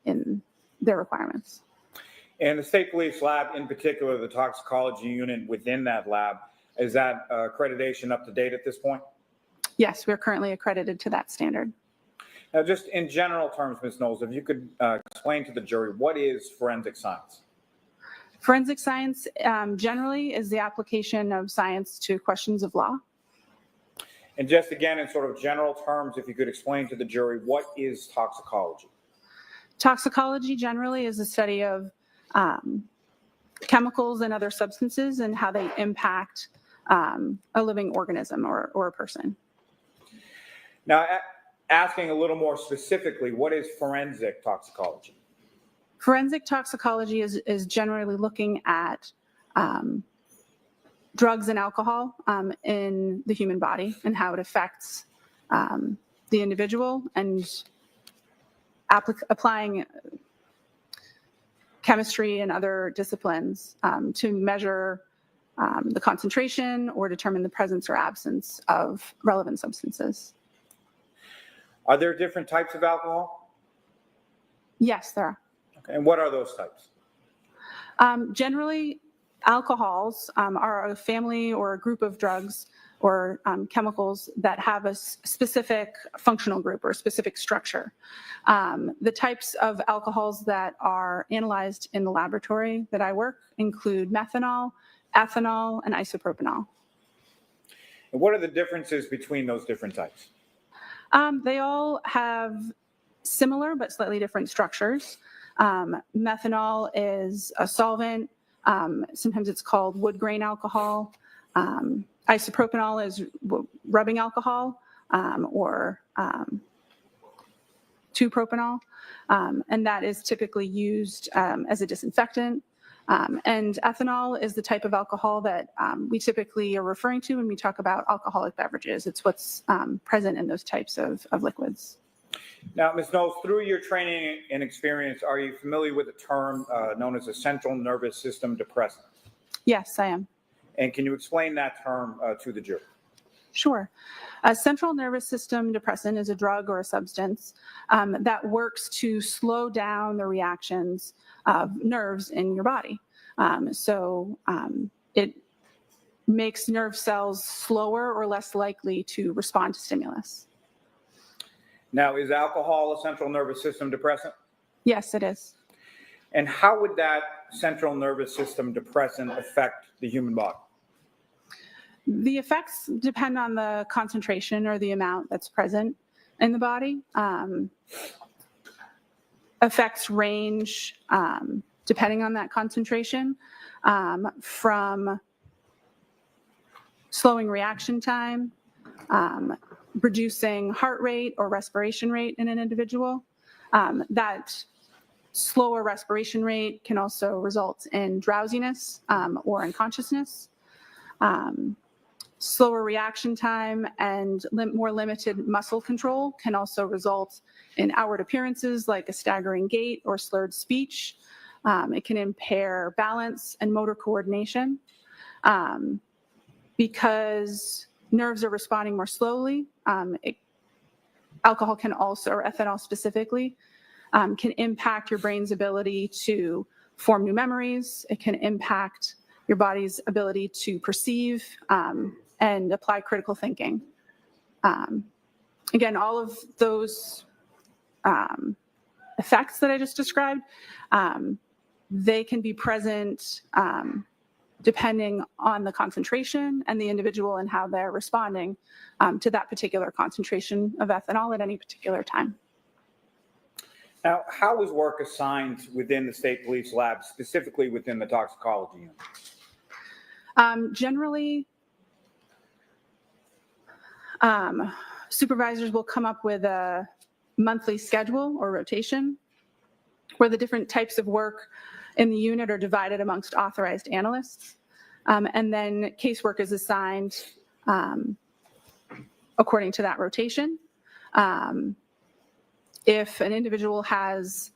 in their requirements. And the State Police Lab, in particular, the toxicology unit within that lab, is that accreditation up to date at this point? Yes, we're currently accredited to that standard. Now, just in general terms, Ms. Knowles, if you could explain to the jury, what is forensic science? Forensic science generally is the application of science to questions of law. And just again, in sort of general terms, if you could explain to the jury, what is toxicology? Toxicology generally is a study of chemicals and other substances and how they impact a living organism or a person. Now, asking a little more specifically, what is forensic toxicology? Forensic toxicology is generally looking at drugs and alcohol in the human body and how it affects the individual and applying chemistry and other disciplines to measure the concentration or determine the presence or absence of relevant substances. Are there different types of alcohol? Yes, there are. Okay. And what are those types? Generally, alcohols are a family or a group of drugs or chemicals that have a specific functional group or specific structure. The types of alcohols that are analyzed in the laboratory that I work include methanol, ethanol, and isopropanol. And what are the differences between those different types? They all have similar but slightly different structures. Methanol is a solvent. Sometimes it's called wood grain alcohol. Isopropanol is rubbing alcohol or 2-propanol, and that is typically used as a disinfectant. And ethanol is the type of alcohol that we typically are referring to when we talk about alcoholic beverages. It's what's present in those types of liquids. Now, Ms. Knowles, through your training and experience, are you familiar with a term known as a central nervous system depressant? Yes, I am. And can you explain that term to the jury? Sure. A central nervous system depressant is a drug or a substance that works to slow down the reactions of nerves in your body. It makes nerve cells slower or less likely to respond to stimulus. Now, is alcohol a central nervous system depressant? Yes, it is. And how would that central nervous system depressant affect the human body? The effects depend on the concentration or the amount that's present in the body. Effects range, depending on that concentration, from slowing reaction time, reducing heart rate or respiration rate in an individual. That slower respiration rate can also result in drowsiness or unconsciousness. Slower reaction time and more limited muscle control can also result in outward appearances like a staggering gait or slurred speech. It can impair balance and motor coordination. Because nerves are responding more slowly, alcohol can also, or ethanol specifically, can impact your brain's ability to form new memories. It can impact your body's ability to perceive and apply critical thinking. Again, all of those effects that I just described, they can be present depending on the concentration and the individual and how they're responding to that particular concentration of ethanol at any particular time. Now, how is work assigned within the state police lab, specifically within the toxicology unit? Generally, supervisors will come up with a monthly schedule or rotation where the different types of work in the unit are divided amongst authorized analysts. And then casework is assigned according to that rotation. If an individual has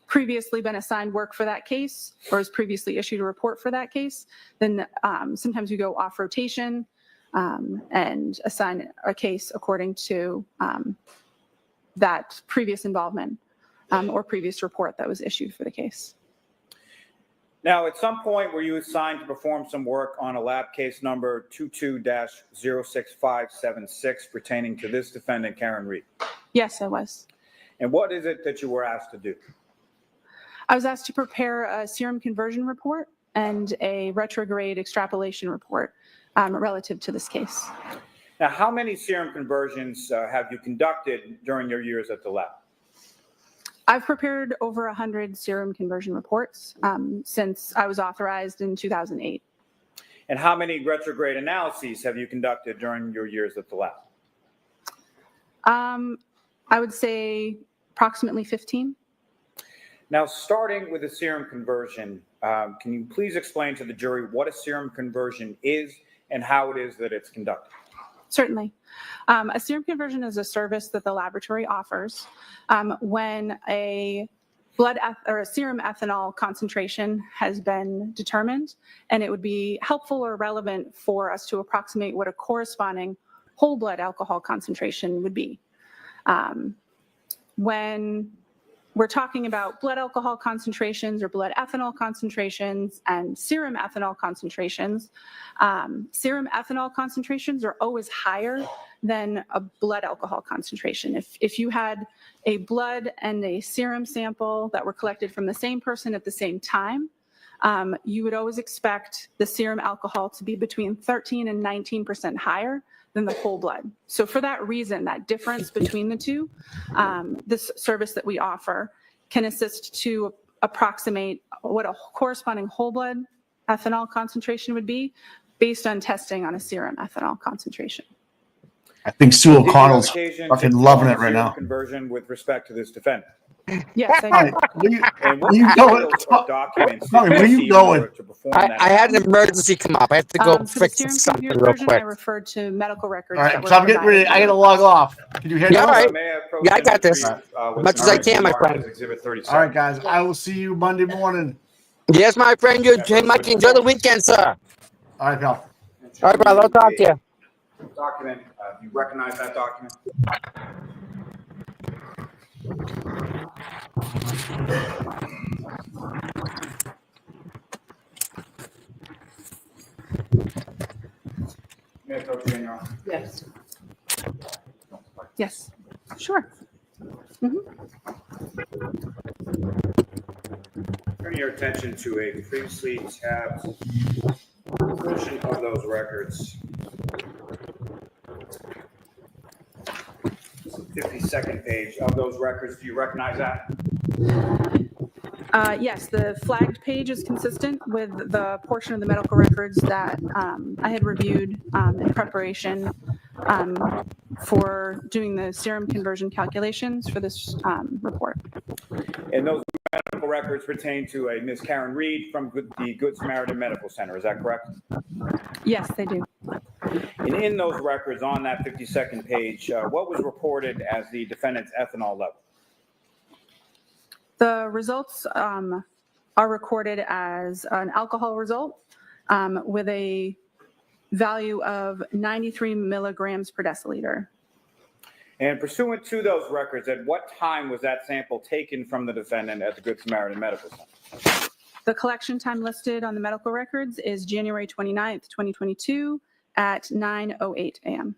previously been assigned work for that case or has previously issued a report for that case, then sometimes we go off rotation and assign a case according to that previous involvement or previous report that was issued for the case. Now, at some point, were you assigned to perform some work on a lab case number 22-06576 pertaining to this defendant, Karen Reed? Yes, I was. And what is it that you were asked to do? I was asked to prepare a serum conversion report and a retrograde extrapolation report relative to this case. Now, how many serum conversions have you conducted during your years at the lab? I've prepared over 100 serum conversion reports since I was authorized in 2008. And how many retrograde analyses have you conducted during your years at the lab? I would say approximately 15. Now, starting with a serum conversion, can you please explain to the jury what a serum conversion is and how it is that it's conducted? Certainly. A serum conversion is a service that the laboratory offers when a or serum ethanol concentration has been determined, and it would be helpful or relevant for us to approximate what a corresponding whole blood alcohol concentration would be. When we're talking about blood alcohol concentrations or blood ethanol concentrations and serum ethanol concentrations, serum ethanol concentrations are always higher than a blood alcohol concentration. If you had a blood and a serum sample that were collected from the same person at the same time, you would always expect the serum alcohol to be between 13 and 19% higher than the whole blood. So for that reason, that difference between the two, this service that we offer can assist to approximate what a corresponding whole blood ethanol concentration would be based on testing on a serum ethanol concentration. I think Sue Did you have O'Connell's occasion fucking to loving perform it right serum now. Conversion with respect to this defendant. Yes, I do. And what Where you going? materials or documents Tommy, did where you you receive in going? order to perform that? I had an emergency come up. I have to go For the fix serum something real conversion, I quick. referred to medical records All right, that were so I'm getting ready. provided I gotta log off. Can you hear me? Yeah, all right. May I approach Yeah, I and got this. retrieve, As what's much as I currently can, my marked friend. as Exhibit 37? All right, guys. I will see you Monday morning. Yes, my friend. You Mike, enjoy the weekend, sir. All right, pal. All right, brother. I'll talk to you. Document, you recognize that document? May I approach you in your office? Yes. Yes, sure. Turn your attention to a previously tabbed portion of those records. 52nd page of those records. Do you recognize that? Yes, the flagged page is consistent with the portion of the medical records that I had reviewed in preparation for doing the serum conversion calculations for this report. And those medical records pertain to a Ms. Karen Reed from the Good Samaritan Medical Center. Is that correct? Yes, they do. And in those records on that 52nd page, what was reported as the defendant's ethanol level? The results are recorded as an alcohol result with a value of 93 milligrams per deciliter. And pursuant to those records, at what time was that sample taken from the defendant at the Good Samaritan Medical Center? The collection time listed on the medical records is January 29th, 2022 at 9:08 a.m.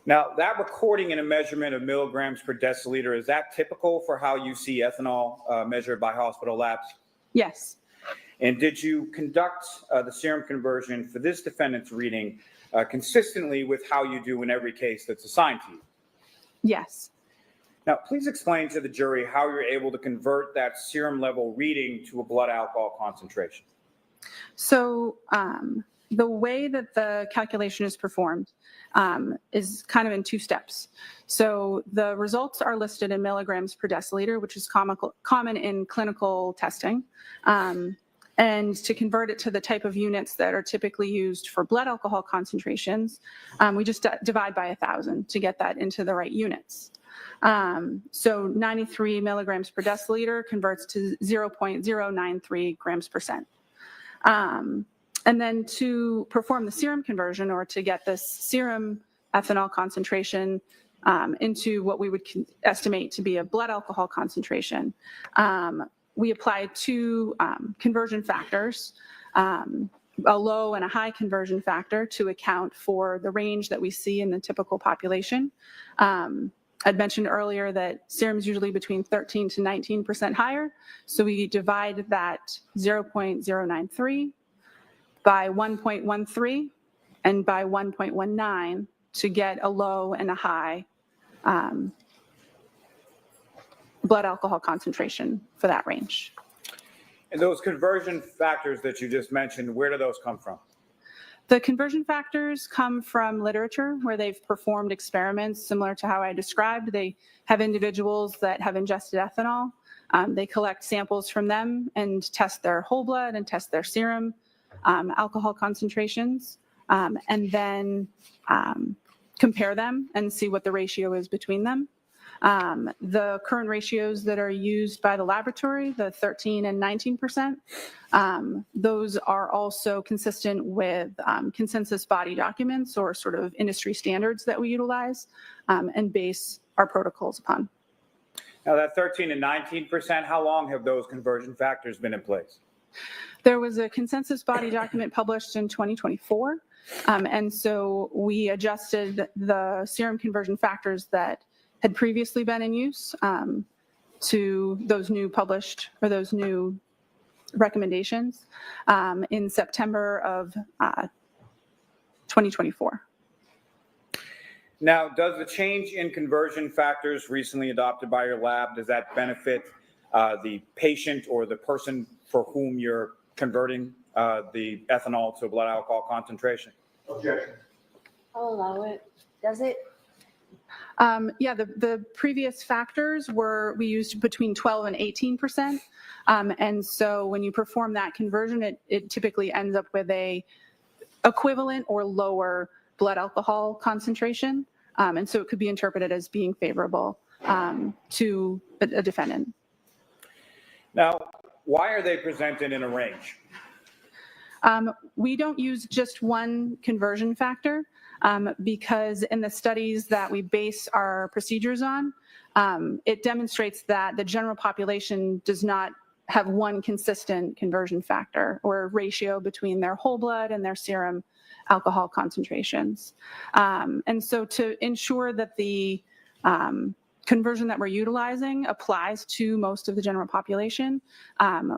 Now, that recording and a measurement of milligrams per deciliter, is that typical for how you see ethanol measured by hospital labs? Yes. And did you conduct the serum conversion for this defendant's reading consistently with how you do in every case that's assigned to you? Yes. Now, please explain to the jury how you're able to convert that serum level reading to a blood alcohol concentration. So the way that the calculation is performed is kind of in two steps. So the results are listed in milligrams per deciliter, which is common in clinical testing. And to convert it to the type of units that are typically used for blood alcohol concentrations, we just divide by 1,000 to get that into the right units. So 93 milligrams per deciliter converts to 0.093 grams per cent. And then to perform the serum conversion, or to get this serum ethanol concentration into what we would estimate to be a blood alcohol concentration, we apply two conversion factors, a low and a high conversion factor, to account for the range that we see in the typical population. I'd mentioned earlier that serum is usually between 13 to 19% higher, so we divide that 0.093 by 1.13 and by 1.19 to get a low and a high blood alcohol concentration for that range. And those conversion factors that you just mentioned, where do those come from? The conversion factors come from literature where they've performed experiments similar to how I described. They have individuals that have ingested ethanol. They collect samples from them and test their whole blood and test their serum alcohol concentrations, and then compare them and see what the ratio is between them. The current ratios that are used by the laboratory, the 13 and 19%, those are also consistent with consensus body documents or sort of industry standards that we utilize and base our protocols upon. Now that 13 and 19%, how long have those conversion factors been in place? There was a consensus body document published in 2024, and so we adjusted the serum conversion factors that had previously been in use to those new published or those new recommendations in September of 2024. Now, does the change in conversion factors recently adopted by your lab, does that benefit the patient or the person for whom you're converting the ethanol to blood alcohol concentration? Objection. I'll allow it. Does it? Yeah, the previous factors we used between 12 and 18%. And so when you perform that conversion, it typically ends up with a equivalent or lower blood alcohol concentration. And so it could be interpreted as being favorable to a defendant. Now, why are they presented in a range? We don't use just one conversion factor because in the studies that we base our procedures on, it demonstrates that the general population does not have one consistent conversion factor or ratio between their whole blood and their serum alcohol concentrations. And so to ensure that the conversion that we're utilizing applies to most of the general population,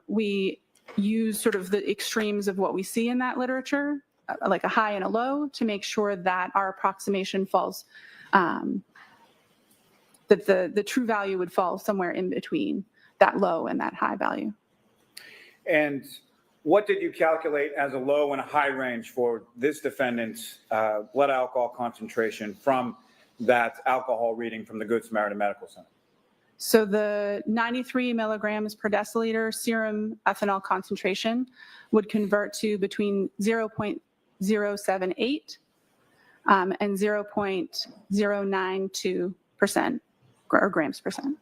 we use sort of the extremes of what we see in that literature, like a high and a low, to make sure that our approximation falls, that the true value would fall somewhere in between that low and that high value. And what did you calculate as a low and a high range for this defendant's blood alcohol concentration from that alcohol reading from the Good Samaritan Medical Center? So the 93 milligrams per deciliter serum ethanol concentration would convert to between 0.078 and 0.092% or grams percent.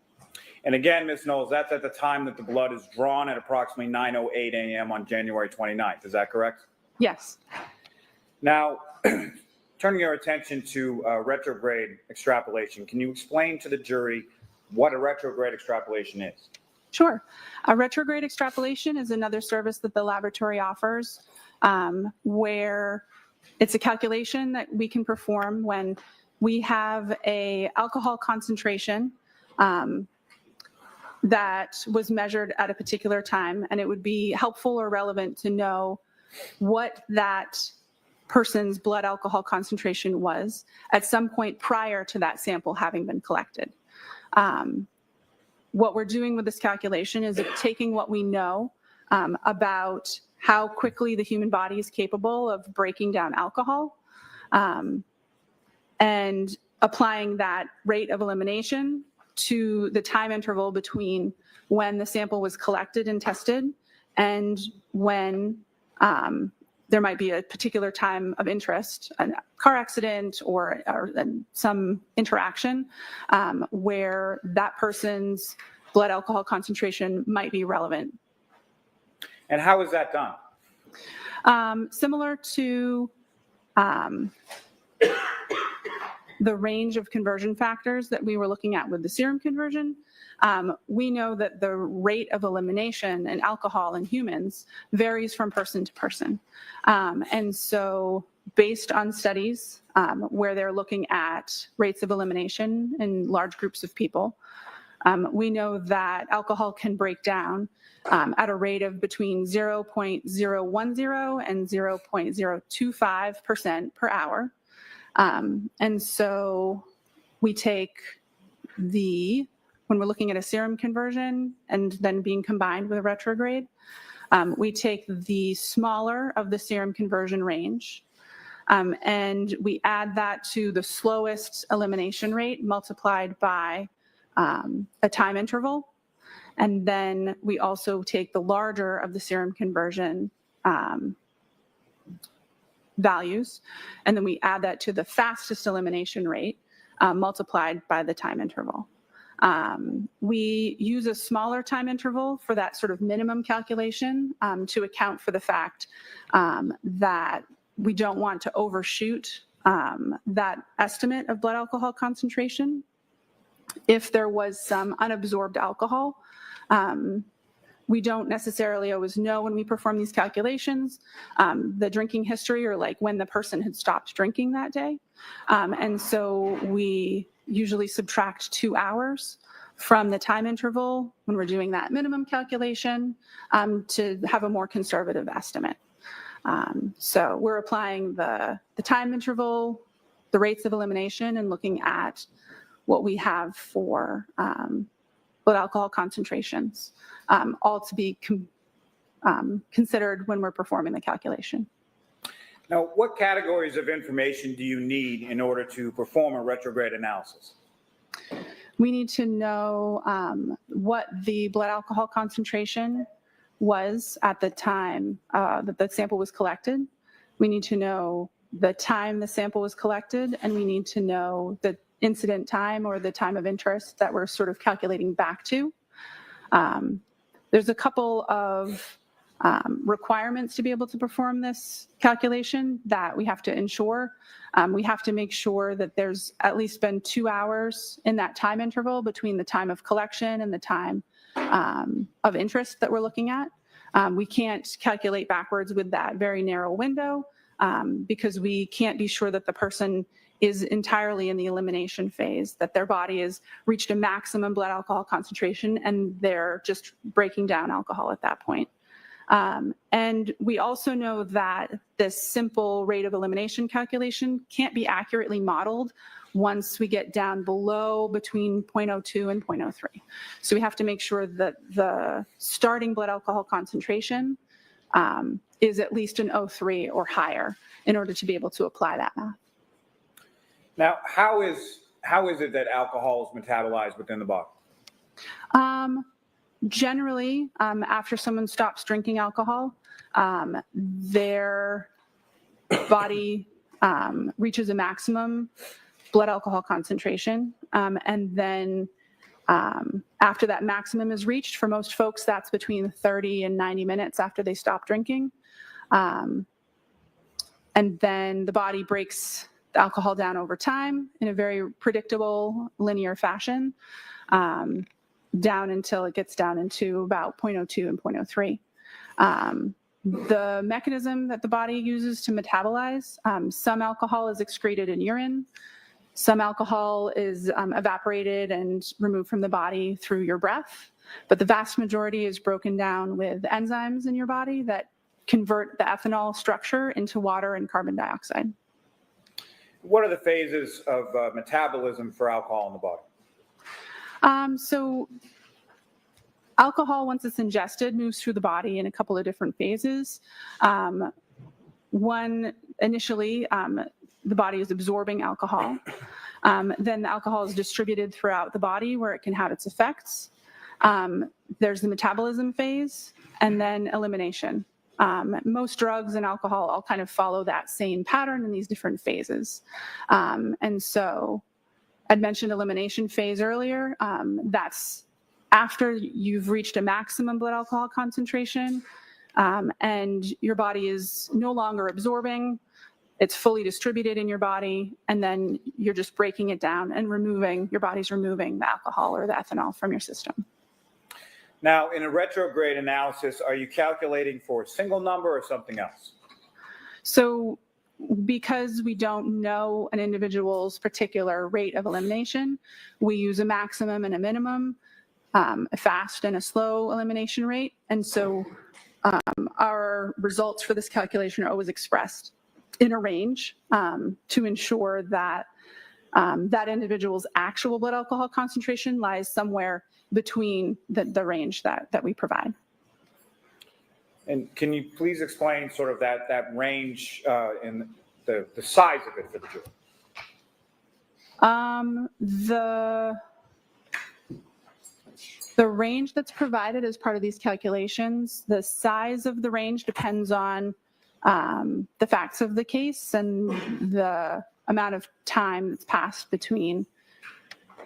And again, Ms. Knowles, that's at the time that the blood is drawn at approximately 9:08 a.m. on January 29th. Is that correct? Yes. Now, turning your attention to retrograde extrapolation, can you explain to the jury what a retrograde extrapolation is? Sure. A retrograde extrapolation is another service that the laboratory offers where it's a calculation that we can perform when we have a alcohol concentration that was measured at a particular time, and it would be helpful or relevant to know what that person's blood alcohol concentration was at some point prior to that sample having been collected. What we're doing with this calculation is taking what we know about how quickly the human body is capable of breaking down alcohol and applying that rate of elimination to the time interval between when the sample was collected and tested and when there might be a particular time of interest, a car accident or some interaction where that person's blood alcohol concentration might be relevant. And how is that done? Similar to the range of conversion factors that we were looking at with the serum conversion, we know that the rate of elimination in alcohol in humans varies from person to person. And so based on studies where they're looking at rates of elimination in large groups of people, we know that alcohol can break down at a rate of between 0.010 and 0.025% per hour. And so we take when we're looking at a serum conversion and then being combined with a retrograde, we take the smaller of the serum conversion range and we add that to the slowest elimination rate multiplied by a time interval. And then we also take the larger of the serum conversion values, and then we add that to the fastest elimination rate multiplied by the time interval. We use a smaller time interval for that sort of minimum calculation to account for the fact that we don't want to overshoot that estimate of blood alcohol concentration. If there was some unabsorbed alcohol, we don't necessarily always know when we perform these calculations, the drinking history or like when the person had stopped drinking that day. And so we usually subtract 2 hours from the time interval when we're doing that minimum calculation to have a more conservative estimate. So we're applying the time interval, the rates of elimination, and looking at what we have for blood alcohol concentrations, all to be considered when we're performing the calculation. Now, what categories of information do you need in order to perform a retrograde analysis? We need to know what the blood alcohol concentration was at the time that the sample was collected. We need to know the time the sample was collected, and we need to know the incident time or the time of interest that we're sort of calculating back to. There's a couple of requirements to be able to perform this calculation that we have to ensure. We have to make sure that there's at least been 2 hours in that time interval between the time of collection and the time of interest that we're looking at. We can't calculate backwards with that very narrow window because we can't be sure that the person is entirely in the elimination phase, that their body has reached a maximum blood alcohol concentration and they're just breaking down alcohol at that point. And we also know that this simple rate of elimination calculation can't be accurately modeled once we get down below between 0.02 and 0.03. So we have to make sure that the starting blood alcohol concentration is at least an 0.03 or higher in order to be able to apply that math. Now, how is it that alcohol is metabolized within the body? Generally, after someone stops drinking alcohol, their body reaches a maximum blood alcohol concentration. And then after that maximum is reached, for most folks, that's between 30 and 90 minutes after they stop drinking. And then the body breaks the alcohol down over time in a very predictable linear fashion, down until it gets down into about 0.02 and 0.03. The mechanism that the body uses to metabolize, some alcohol is excreted in urine, some alcohol is evaporated and removed from the body through your breath, but the vast majority is broken down with enzymes in your body that convert the ethanol structure into water and carbon dioxide. What are the phases of metabolism for alcohol in the body? So alcohol, once it's ingested, moves through the body in a couple of different phases. One, initially, the body is absorbing alcohol. Then the alcohol is distributed throughout the body where it can have its effects. There's the metabolism phase and then elimination. Most drugs and alcohol all kind of follow that same pattern in these different phases. And so I'd mentioned elimination phase earlier. That's after you've reached a maximum blood alcohol concentration and your body is no longer absorbing, it's fully distributed in your body, and then you're just breaking it down and your body's removing the alcohol or the ethanol from your system. Now, in a retrograde analysis, are you calculating for a single number or something else? So because we don't know an individual's particular rate of elimination, we use a maximum and a minimum, a fast and a slow elimination rate. And so our results for this calculation are always expressed in a range to ensure that that individual's actual blood alcohol concentration lies somewhere between the range that we provide. And can you please explain sort of that range and the size of it for the jury? The range that's provided as part of these calculations, the size of the range depends on the facts of the case and the amount of time that's passed between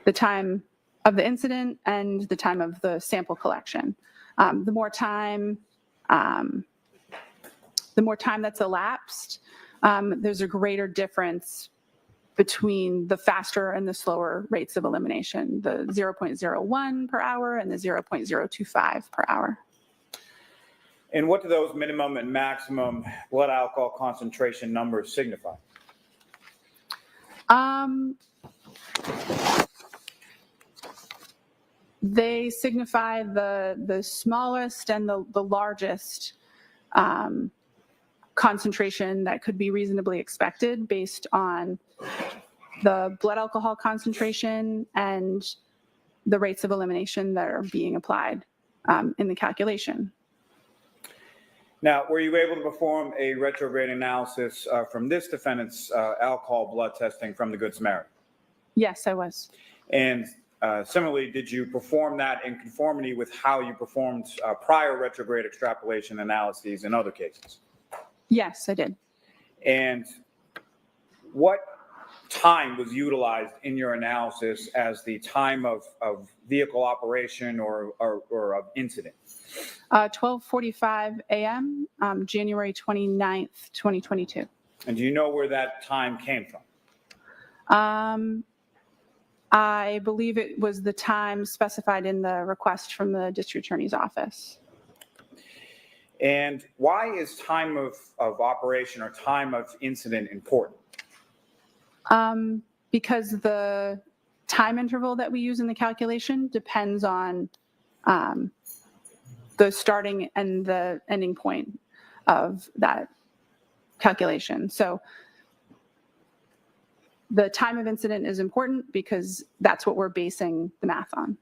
the time of the incident and the time of the sample collection. The more time that's elapsed, there's a greater difference between the faster and the slower rates of elimination, the 0.01 per hour and the 0.025 per hour. And what do those minimum and maximum blood alcohol concentration numbers signify? They signify the smallest and the largest concentration that could be reasonably expected based on the blood alcohol concentration and the rates of elimination that are being applied in the calculation. Now, were you able to perform a retrograde analysis from this defendant's alcohol blood testing from the Good Samaritan? Yes, I was. And similarly, did you perform that in conformity with how you performed prior retrograde extrapolation analyses in other cases? Yes, I did. And what time was utilized in your analysis as the time of vehicle operation or of incident? 12:45 a.m., January 29th, 2022. And do you know where that time came from? I believe it was the time specified in the request from the district attorney's office. And why is time of operation or time of incident important? Because the time interval that we use in the calculation depends on the starting and the ending point of that calculation. So the time of incident is important because that's what we're basing the math on.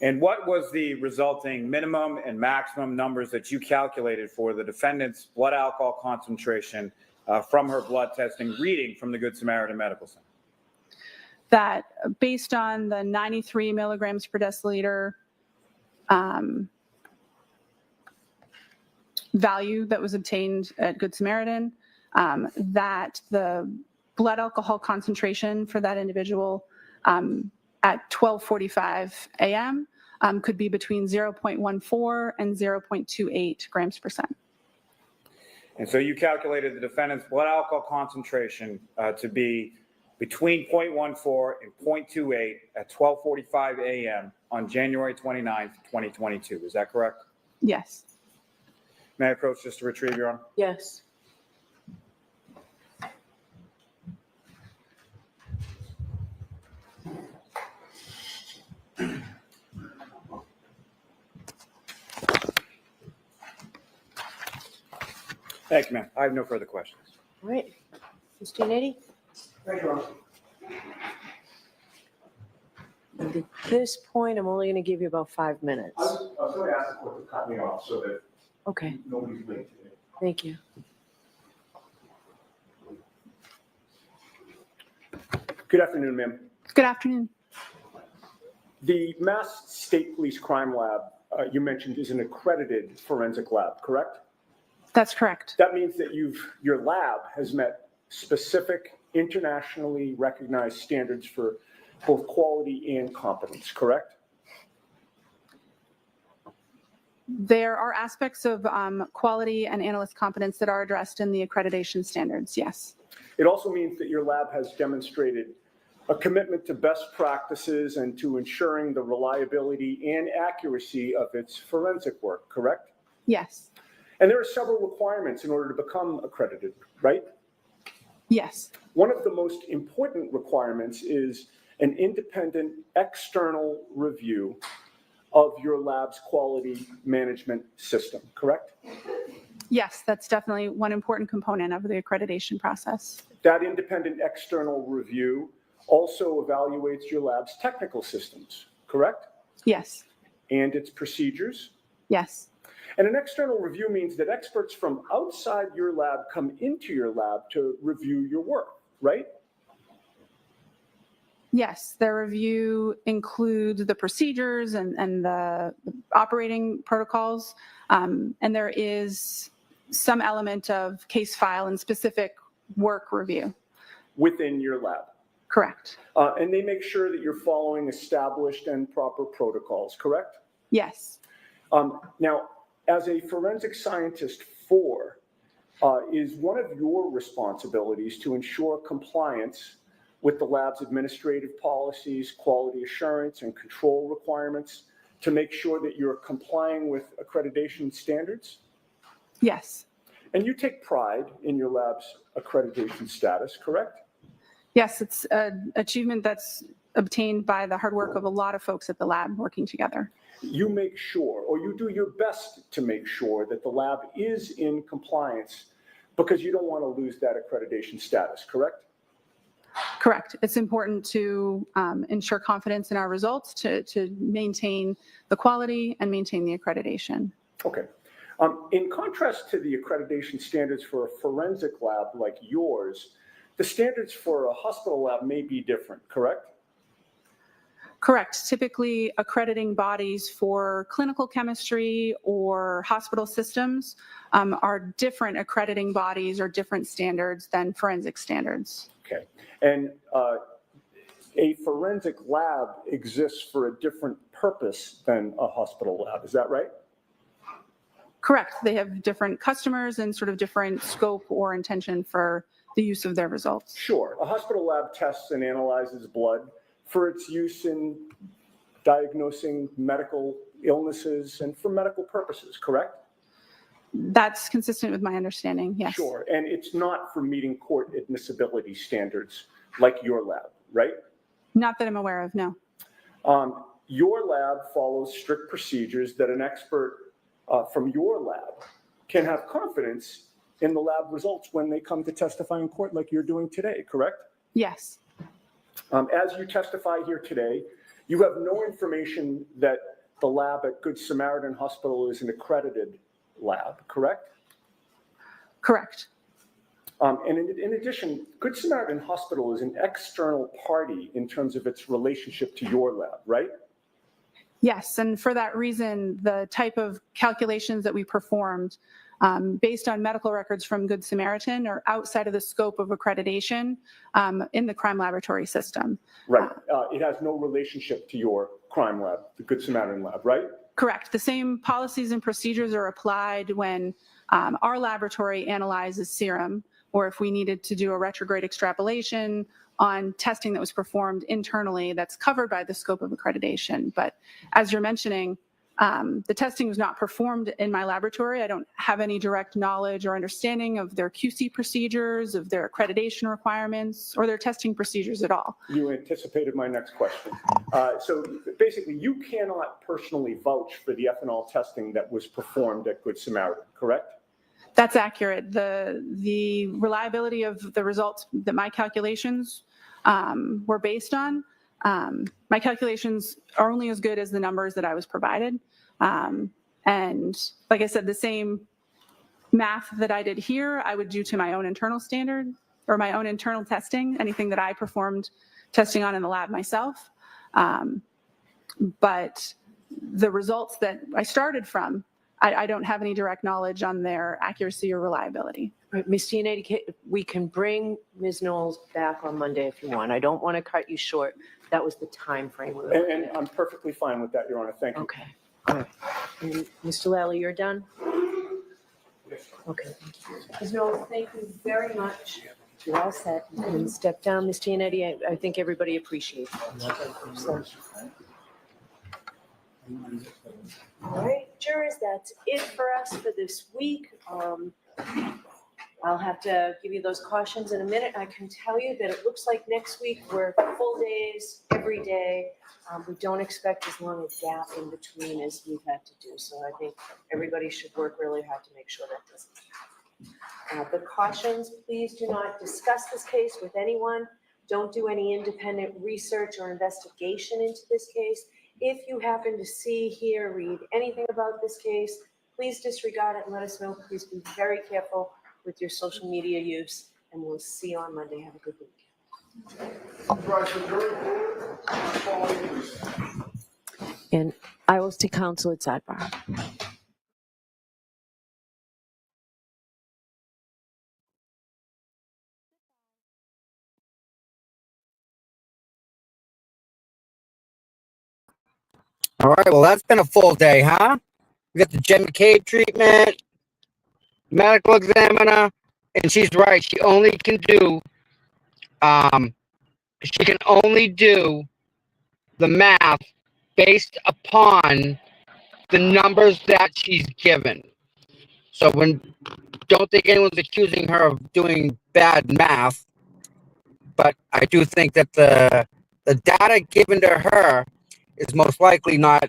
And what was the resulting minimum and maximum numbers that you calculated for the defendant's blood alcohol concentration from her blood testing reading from the Good Samaritan Medical Center? That based on the 93 milligrams per deciliter value that was obtained at Good Samaritan, that the blood alcohol concentration for that individual at 12:45 a.m. Could be between 0.14 and 0.28 grams per cent. And so you calculated the defendant's blood alcohol concentration to be between 0.14 and 0.28 at 12:45 a.m. on January 29th, 2022. Is that correct? Yes. May I approach just to retrieve your honor? Yes. Thank you, ma'am. I have no further questions. All right. Mr. Nitty? Thank you, And at this point, I'm only going to give you about 5 minutes. I was going to ask the court to cut me off so that Okay. nobody's late today. Thank you. Good afternoon, ma'am. Good afternoon. The Mass State Police Crime Lab you mentioned is an accredited forensic lab, correct? That's correct. That means that your lab has met specific internationally recognized standards for both quality and competence, correct? There are aspects of quality and analyst competence that are addressed in the accreditation standards, yes. It also means that your lab has demonstrated a commitment to best practices and to ensuring the reliability and accuracy of its forensic work, correct? Yes. And there are several requirements in order to become accredited, right? Yes. One of the most important requirements is an independent external review of your lab's quality management system, correct? Yes, that's definitely one important component of the accreditation process. That independent external review also evaluates your lab's technical systems, correct? Yes. And its procedures. Yes. And an external review means that experts from outside your lab come into your lab to review your work, right? Yes, their review includes the procedures and the operating protocols, and there is some element of case file and specific work review. Within your lab? Correct. And they make sure that you're following established and proper protocols, correct? Yes. Now, as a forensic scientist is one of your responsibilities to ensure compliance with the lab's administrative policies, quality assurance, and control requirements to make sure that you're complying with accreditation standards? Yes. And you take pride in your lab's accreditation status, correct? Yes, it's an achievement that's obtained by the hard work of a lot of folks at the lab working together. You make sure, or you do your best to make sure that the lab is in compliance because you don't want to lose that accreditation status, correct? Correct. It's important to ensure confidence in our results, to maintain the quality and maintain the accreditation. Okay. In contrast to the accreditation standards for a forensic lab like yours, the standards for a hospital lab may be different, correct? Correct. Typically, accrediting bodies for clinical chemistry or hospital systems are different accrediting bodies or different standards than forensic standards. Okay. And a forensic lab exists for a different purpose than a hospital lab. Is that right? Correct. They have different customers and sort of different scope or intention for the use of their results. Sure. A hospital lab tests and analyzes blood for its use in diagnosing medical illnesses and for medical purposes, correct? That's consistent with my understanding, yes. Sure. And it's not for meeting court admissibility standards like your lab, right? Not that I'm aware of, no. Your lab follows strict procedures that an expert from your lab can have confidence in the lab results when they come to testify in court like you're doing today, correct? Yes. As you testify here today, you have no information that the lab at Good Samaritan Hospital is an accredited lab, correct? Correct. And in addition, Good Samaritan Hospital is an external party in terms of its relationship to your lab, right? Yes, and for that reason, the type of calculations that we performed based on medical records from Good Samaritan are outside of the scope of accreditation in the crime laboratory system. Right. It has no relationship to your crime lab, the Good Samaritan lab, right? Correct. The same policies and procedures are applied when our laboratory analyzes serum, or if we needed to do a retrograde extrapolation on testing that was performed internally that's covered by the scope of accreditation. But as you're mentioning, the testing was not performed in my laboratory. I don't have any direct knowledge or understanding of their QC procedures, of their accreditation requirements, or their testing procedures at all. You anticipated my next question. So basically, you cannot personally vouch for the ethanol testing that was performed at Good Samaritan, correct? That's accurate. The reliability of the results that my calculations were based on, my calculations are only as good as the numbers that I was provided. And like I said, the same math that I did here, I would do to my own internal standard or my own internal testing, anything that I performed testing on in the lab myself. But the results that I started from, I don't have any direct knowledge on their accuracy or reliability. Right, Ms. Giannetti, we can bring Ms. Knowles back on Monday if you want. I don't want to cut you short. That was the time frame. We were looking And at. I'm perfectly fine with that, Your Honor. Thank you. Okay. All right. And Mr. Lally, you're done? Okay. Ms. Knowles, thank you very much. You're all set. You can step down. Ms. Giannetti, I think everybody appreciates it. So- All right, jurors, that's it for us for this week. I'll have to give you those cautions in a minute. I can tell you that it looks like next week we're full days every day. We don't expect as long a gap in between as we've had to do. So I think everybody should work really hard to make sure that doesn't happen. The cautions, please do not discuss this case with anyone. Don't do any independent research or investigation into this case. If you happen to see, hear, read anything about this case, please disregard it and let us know. Please be very careful with your social media use, and we'll see you on Monday. Have a good week. And I will stay counsel at sidebar. All right. Well, that's been a full day, huh? We got the McCabe treatment, medical examiner, and she's right. She only can do the math based upon the numbers that she's given. So don't think anyone's accusing her of doing bad math, but I do think that the data given to her is most likely not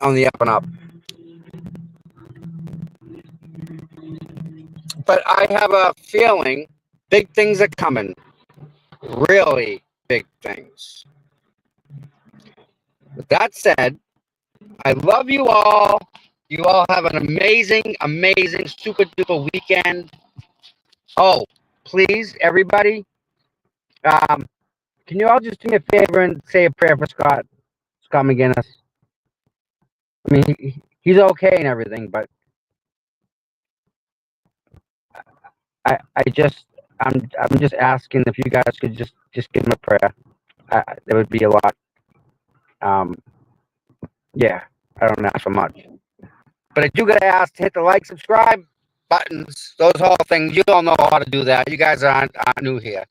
on the up and up. But I have a feeling big things are coming. Really big things. With that said, I love you all. You all have an amazing, amazing, super duper weekend. Oh, please, everybody, can you all just do me a favor and say a prayer for Scott McGinnis? I mean, he's okay and everything, but I'm just asking if you guys could just give him a prayer. That would be a lot. Yeah, I don't ask for much, but I do gotta ask to hit the like, subscribe buttons. Those whole things. You all know how to do that. You guys aren't new here.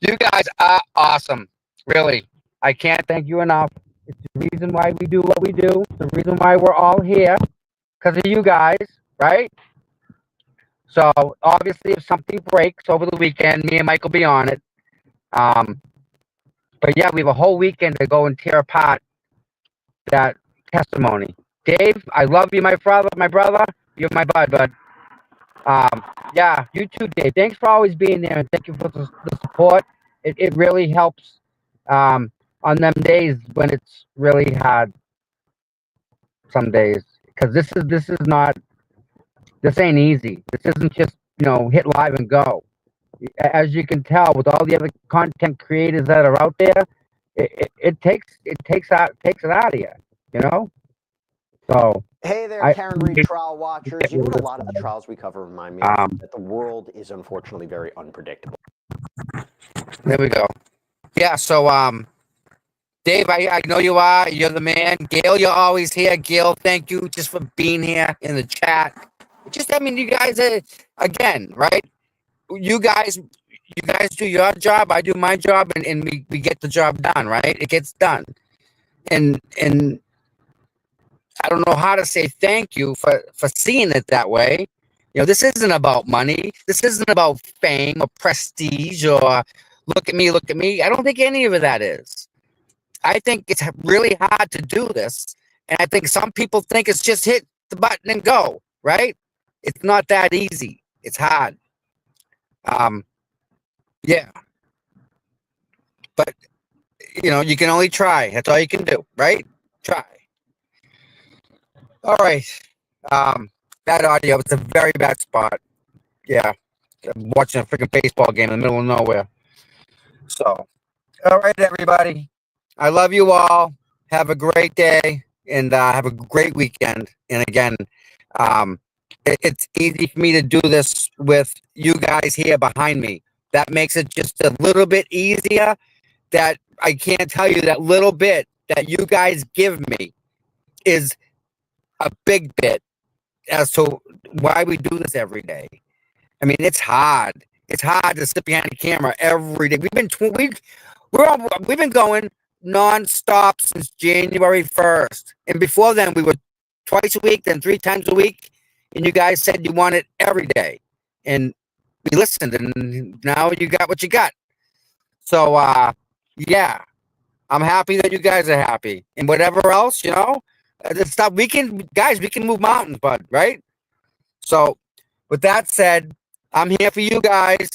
You guys are awesome. Really, I can't thank you enough. It's the reason why we do what we do. It's the reason why we're all here, because of you guys, right? So obviously, if something breaks over the weekend, me and Mike will be on it. But yeah, we have a whole weekend to go and tear apart that testimony. Dave, I love you, my brother. You're my bud. Yeah, you too, Dave. Thanks for always being there, and thank you for the support. It really helps on them days when it's really hard. Some days, because this ain't easy. This isn't just hit live and go. As you can tell, with all the other content creators that are out there, it takes it out of you, So Hey there, Karen Reed trial watchers. You know what a lot of the trials we cover remind me of? That the world is unfortunately very unpredictable. There we go. Yeah, so Dave, I know you are. You're the man. Gail, you're always here. Gail, thank you just for being here in the chat. You guys are, again, right? You guys do your job, I do my job, and we get the job done, right? It gets done. And I don't know how to say thank you for seeing it that way. This isn't about money. This isn't about fame or prestige or look at me. I don't think any of that is. I think it's really hard to do this. And I think some people think it's just hit the button and go, right? It's not that easy. It's hard. Yeah. But, you can only try. That's all you can do, right? Try. All right. Bad audio. It's a very bad spot. Yeah. I'm watching a freaking baseball game in the middle of nowhere. So, all right, everybody. I love you all. Have a great day and have a great weekend. And again, it's easy for me to do this with you guys here behind me. That makes it just a little bit easier. That I can't tell you that little bit that you guys give me is a big bit as to why we do this every day. I mean, it's hard. It's hard to sit behind the camera every day. We've been going nonstop since January 1st, and before then we were twice a week, then 3 times a week. And you guys said you want it every day, and we listened, and now you got what you got. So, yeah, I'm happy that you guys are happy, and whatever else, the stuff we can move mountains, bud, right? So, with that said, I'm here for you guys.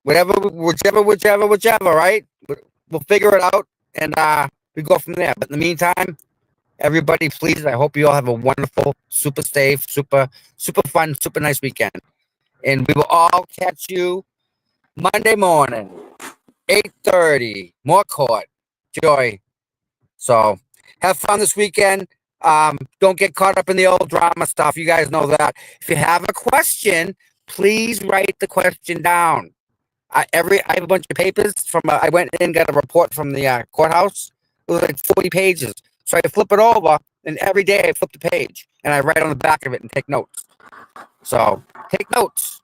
Whichever, right? We'll figure it out, and we go from there. But in the meantime, everybody, please, I hope you all have a wonderful, super safe, super fun, super nice weekend. And we will all catch you Monday morning, 8:30, more court. Joy. So have fun this weekend. Don't get caught up in the old drama stuff. You guys know that. If you have a question, please write the question down. I have a bunch of papers from. I went in and got a report from the courthouse. It was like 40 pages. So I flip it over, and every day I flip the page, and I write on the back of it and take notes. So take notes.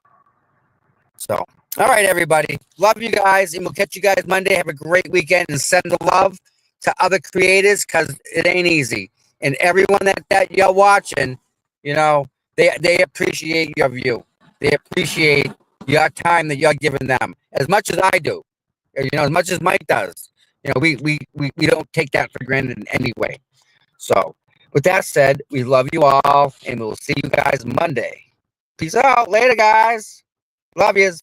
So, all right, everybody. Love you guys, and we'll catch you guys Monday. Have a great weekend, and send the love to other creators, because it ain't easy. And everyone that you're watching, you know, they appreciate your view. They appreciate your time that you're giving them as much as I do. You know, as much as Mike does. You know, we don't take that for granted in any way. So, with that said, we love you all, and we'll see you guys Monday. Peace out. Later, guys. Love yous.